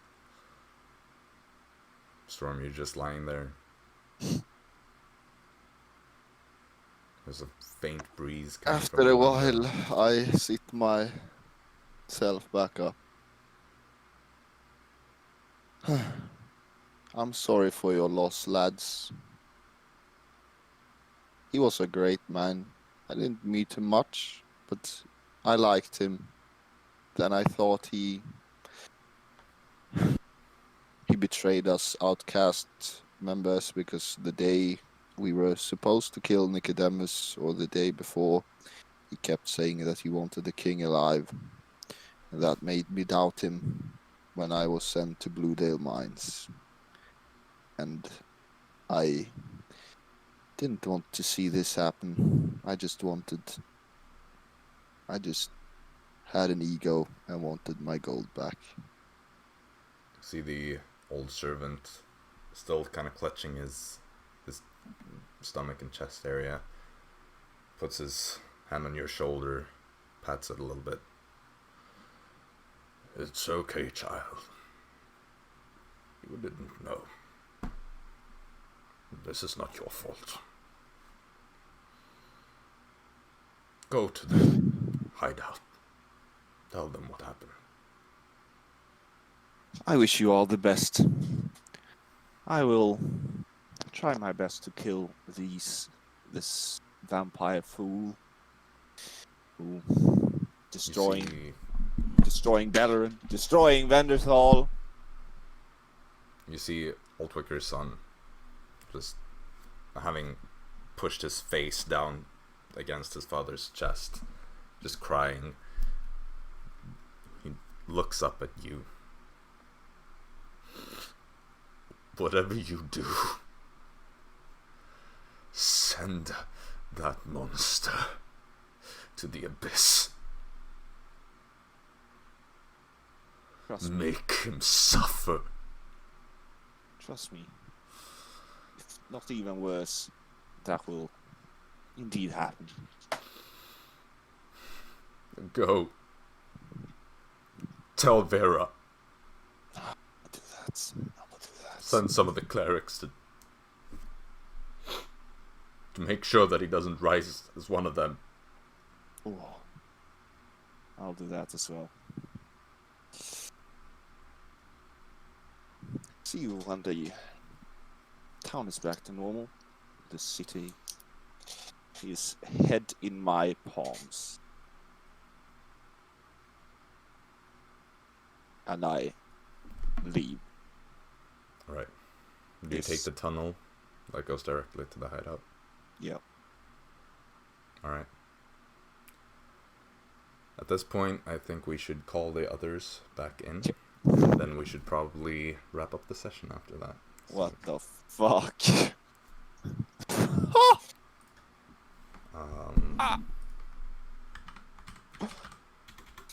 Storm, you're just lying there. There's a faint breeze coming from After the a window. while, I sit myself back up. I'm sorry for your loss, lads. He was a great man. I didn't meet him much, but I liked him. Then I thought he he betrayed us outcast members because the day we were supposed to kill Nicodemus, or the day before, he kept saying that he wanted the king alive. And that made me doubt him when I was sent to Bluedale Mines. And I didn't want to see this happen. I just had an ego and wanted my gold back. See the old servant still kind of clutching his stomach and chest area. Puts his hand on your shoulder, pats it a little bit. It's okay, child. You didn't know. This is not your fault. Go to the hideout. Tell them what happened. I wish you all the best. I will try my best to kill this vampire fool who destroying Bellerin, destroying Venderthal. You see Altwicker's son just having pushed his face down against his father's chest, just crying. He looks up at you. Whatever you do, send that monster to the abyss. Trust me. Make him suffer. Trust me. If not even worse, that will indeed happen. Go. Tell Vera. I'll do that. Send some of the clerics to make sure that he doesn't rise as one of them. Oh, I'll do that as well. See you when the town is back to normal. The city is head in my palms. And I leave. Right. Do you take the tunnel that goes directly to the hideout? Yeah. Alright. At this point, I think we should call the others back in. And then we should probably wrap up the session after that. What the fuck?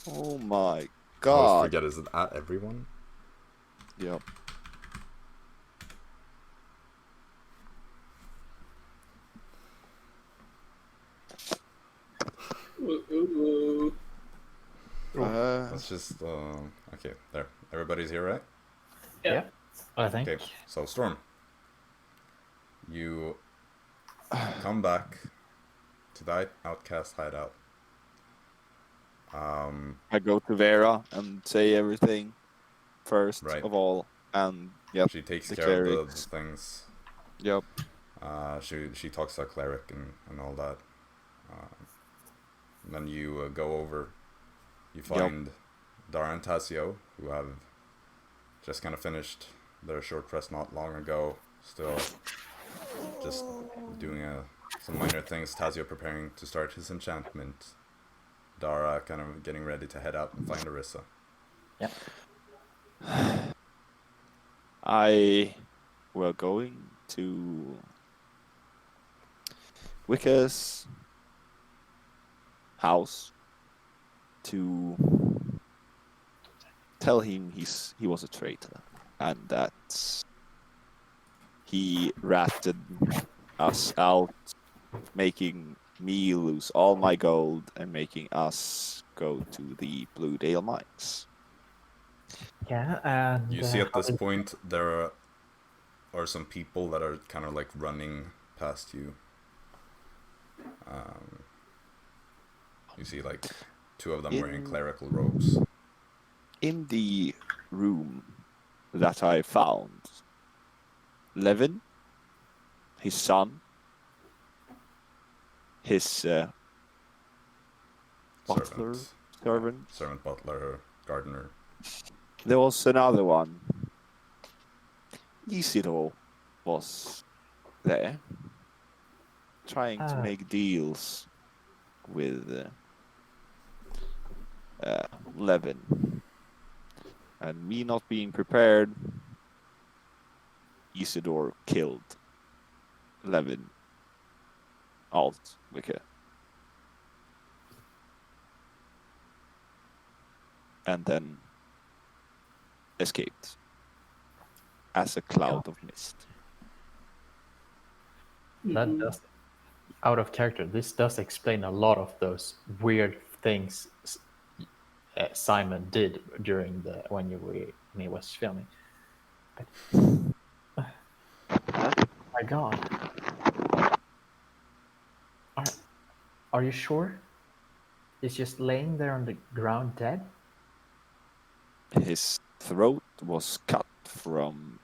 Oh my I god. always forget, is it at everyone? Yep. Let's just, okay, there. Everybody's here, right? Yeah, I think. Okay, so Storm. You come back to the outcast hideout. I go to Vera and say everything first Right. of all, and yep. She takes the care of the clerics. things. Yep. She talks to a cleric and all that. Then you go over. You find Dara and Tazio, who have just kind of finished their short rest not long ago. Still just doing some minor things. Tazio preparing to start his enchantment. Dara kind of getting ready to head out and find Arisa. Yep. I were going to Wicker's house to tell him he was a traitor and that he ratted us out, making me lose all my gold and making us go to the Bluedale Mines. Yeah, and You see at this point there are some people that are kind of like running past you. You see like two of them wearing clerical robes. In the room that I found, Levin, his son, his butler, servant. Servant, butler, gardener. There was another one. Isidore was there, trying to make deals with Levin. And me not being prepared, Isidore killed Levin Altwicker. And then escaped as a cloud of mist. That does, out of character, this does explain a lot of those weird things Simon did during when he was filming. But, my God, are you sure? He's just laying there on the ground dead? His throat was cut from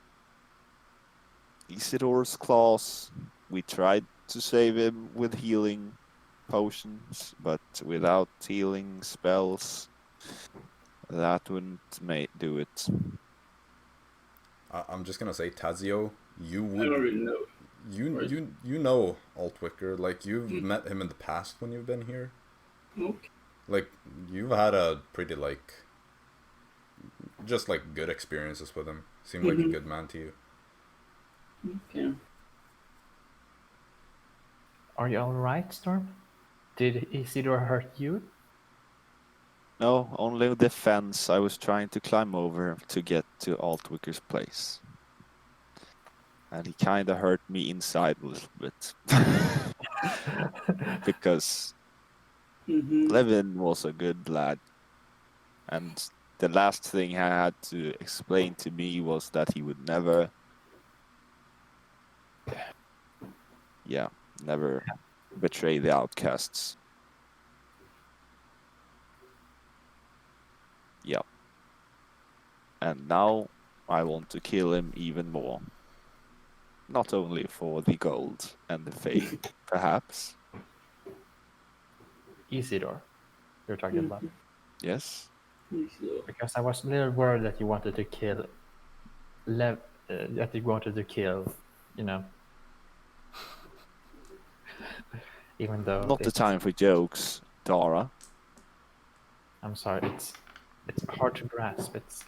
Isidore's claws. We tried to save him with healing potions, but without healing spells, that wouldn't do it. I'm just gonna say, Tazio, you I don't would, really know. you know Altwicker. Like, you've met him in the past when you've been here. Okay. Like, you've had a pretty, like, just like good experiences with him. Seemed like a good man to you. Okay. Are you all right, Storm? Did Isidore hurt you? No, only the fence I was trying to climb over to get to Altwicker's place. And he kinda hurt me inside a little bit. Because Levin was a good lad. And the last thing he had to explain to me was that he would never betray the outcasts. Yeah. And now I want to kill him even more. Not only for the gold and the fame, perhaps. Isidore, you're talking about. Yes. Because I was a little worried that you wanted to kill that you wanted to kill, even though Not the time for jokes, Dara. I'm sorry, it's hard to grasp. It's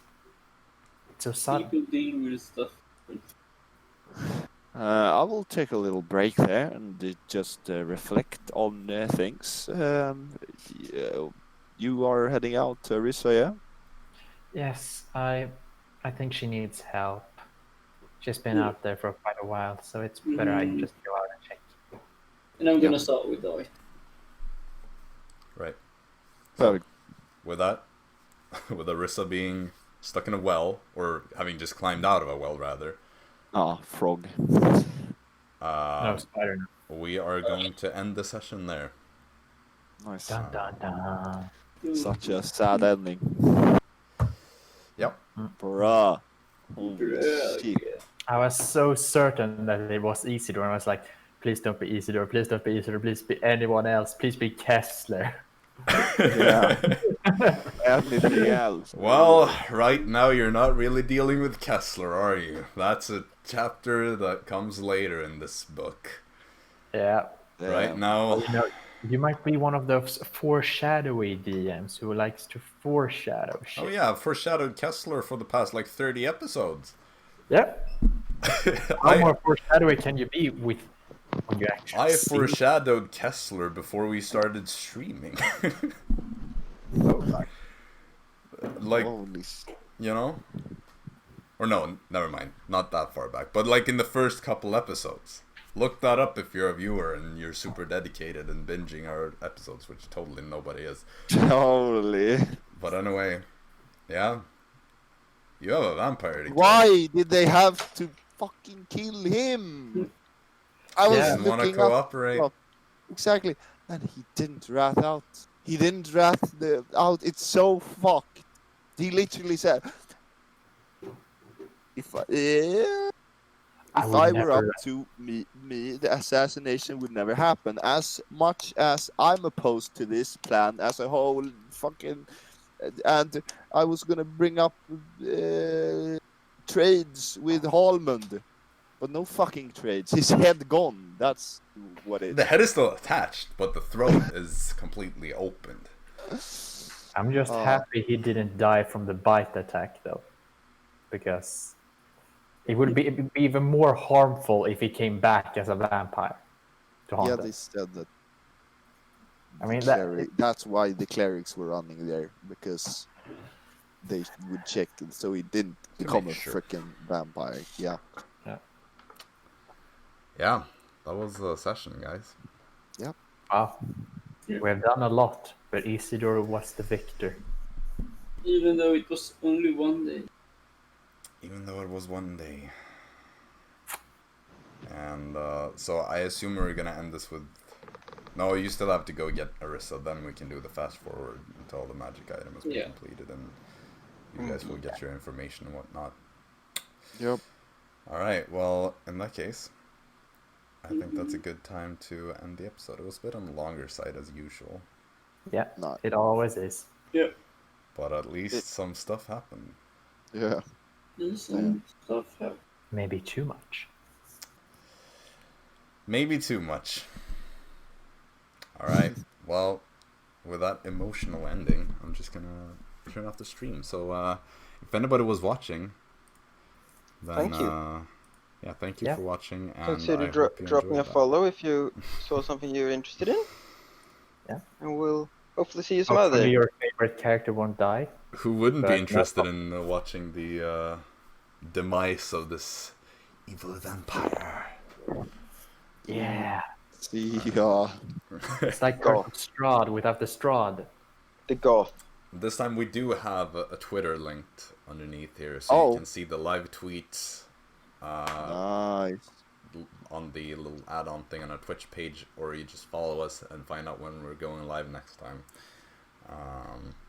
so sudden. People deal with stuff. I will take a little break there and just reflect on things. You are heading out to Arisa, yeah? Yes, I think she needs help. She's been out there for quite a while, so it's better I just go out and check. And I'm gonna start with Die. Right. So, with that, with Arisa being stuck in a well, or having just climbed out of a well, rather. Frog. No, spider. We are going to end the session there. Nice. Dun, dun, dun. Such a sad ending. Yep. Bruh. Holy shit. I was so certain that it was Isidore, and I was like, please don't be Isidore, please don't be Isidore, please be anyone else, please be Kessler. Yeah. Anything else? Well, right now you're not really dealing with Kessler, are you? That's a chapter that comes later in this book. Yeah. Right now... You might be one of those foreshadowy DMs who likes to foreshadow shit. Oh yeah, I've foreshadowed Kessler for the past, 30 episodes. Yep. How more foreshadowy can you be when you actually I see? foreshadowed Kessler before we started streaming. Or no, never mind. Not that far back. But in the first couple episodes. Look that up if you're a viewer and you're super dedicated and binging our episodes, which totally nobody is. Totally. But anyway, yeah. You have a vampire to kill. Why did they have to fucking kill him? I was didn't want to looking up. cooperate. Exactly. And he didn't rat out. He didn't rat out. It's so fucked. He literally said, if I were up to me, the assassination would never happen. As much as I'm opposed to this plan as a whole, fucking, and I was gonna bring up trades with Hallmund, but no fucking trades. His head gone. That's what it. The head is still attached, but the throat is completely opened. I'm just happy he didn't die from the bite attack, though, because it would be even more harmful if he came back as a vampire to haunt Yeah, us. they said that. I mean, That's why the clerics were running there, because they would check it so he didn't become a make sure. freaking vampire. Yeah. Yeah, that was the session, guys. Wow. We have done a lot, but Isidore was the victor. Even though it was only one day. Even though it was one day. And so I assume we're gonna end this with... No, you still have to go get Arisa, then we can do the fast forward until the magic item has been completed, and you guys will get your information and whatnot. Yep. Alright, well, in that case, I think that's a good time to end the episode. It was a bit on the longer side as usual, Yeah, Not. it always is. Yeah. but at least some stuff happened. Yeah. Some stuff happened. Maybe too much. Maybe too much. Alright, well, with that emotional ending, I'm just gonna turn off the stream. So, if anybody was watching, then, Thank you. Yeah, thank you for watching, and Consider I hope you dropping a enjoyed that. follow if you saw something you're interested in. Yeah. And we'll hopefully see you some Hopefully other day. your favorite character won't die. Who wouldn't be But interested in watching the demise of this evil vampire? Yeah. See ya. It's like Curse of Strahd without the Strahd. The goth. This time we do have a Twitter linked underneath here, so you can see the live tweets Nice. on the little add-on thing on our Twitch page, or you just follow us and find out when we're going live next time.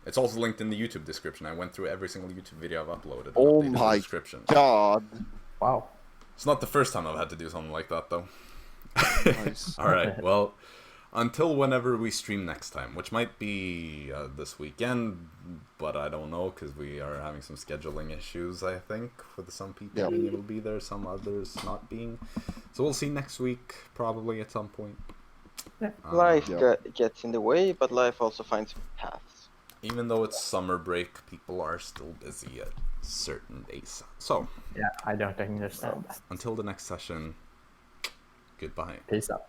It's also linked in the YouTube description. I went through every single YouTube video I've uploaded and Oh updated the my description. God. Wow. It's not the first time I've had to do something like that, though. Nice. Alright, well, until whenever we stream next time, which might be this weekend, but I don't know, because we are having some scheduling issues, I think, with some people being able to be there, some others not being. So we'll see next week, probably at some point. Life gets in the way, but life also finds paths. Even though it's summer break, people are still busy at certain days. So, Yeah, I don't understand that. until the next session, goodbye. Peace out.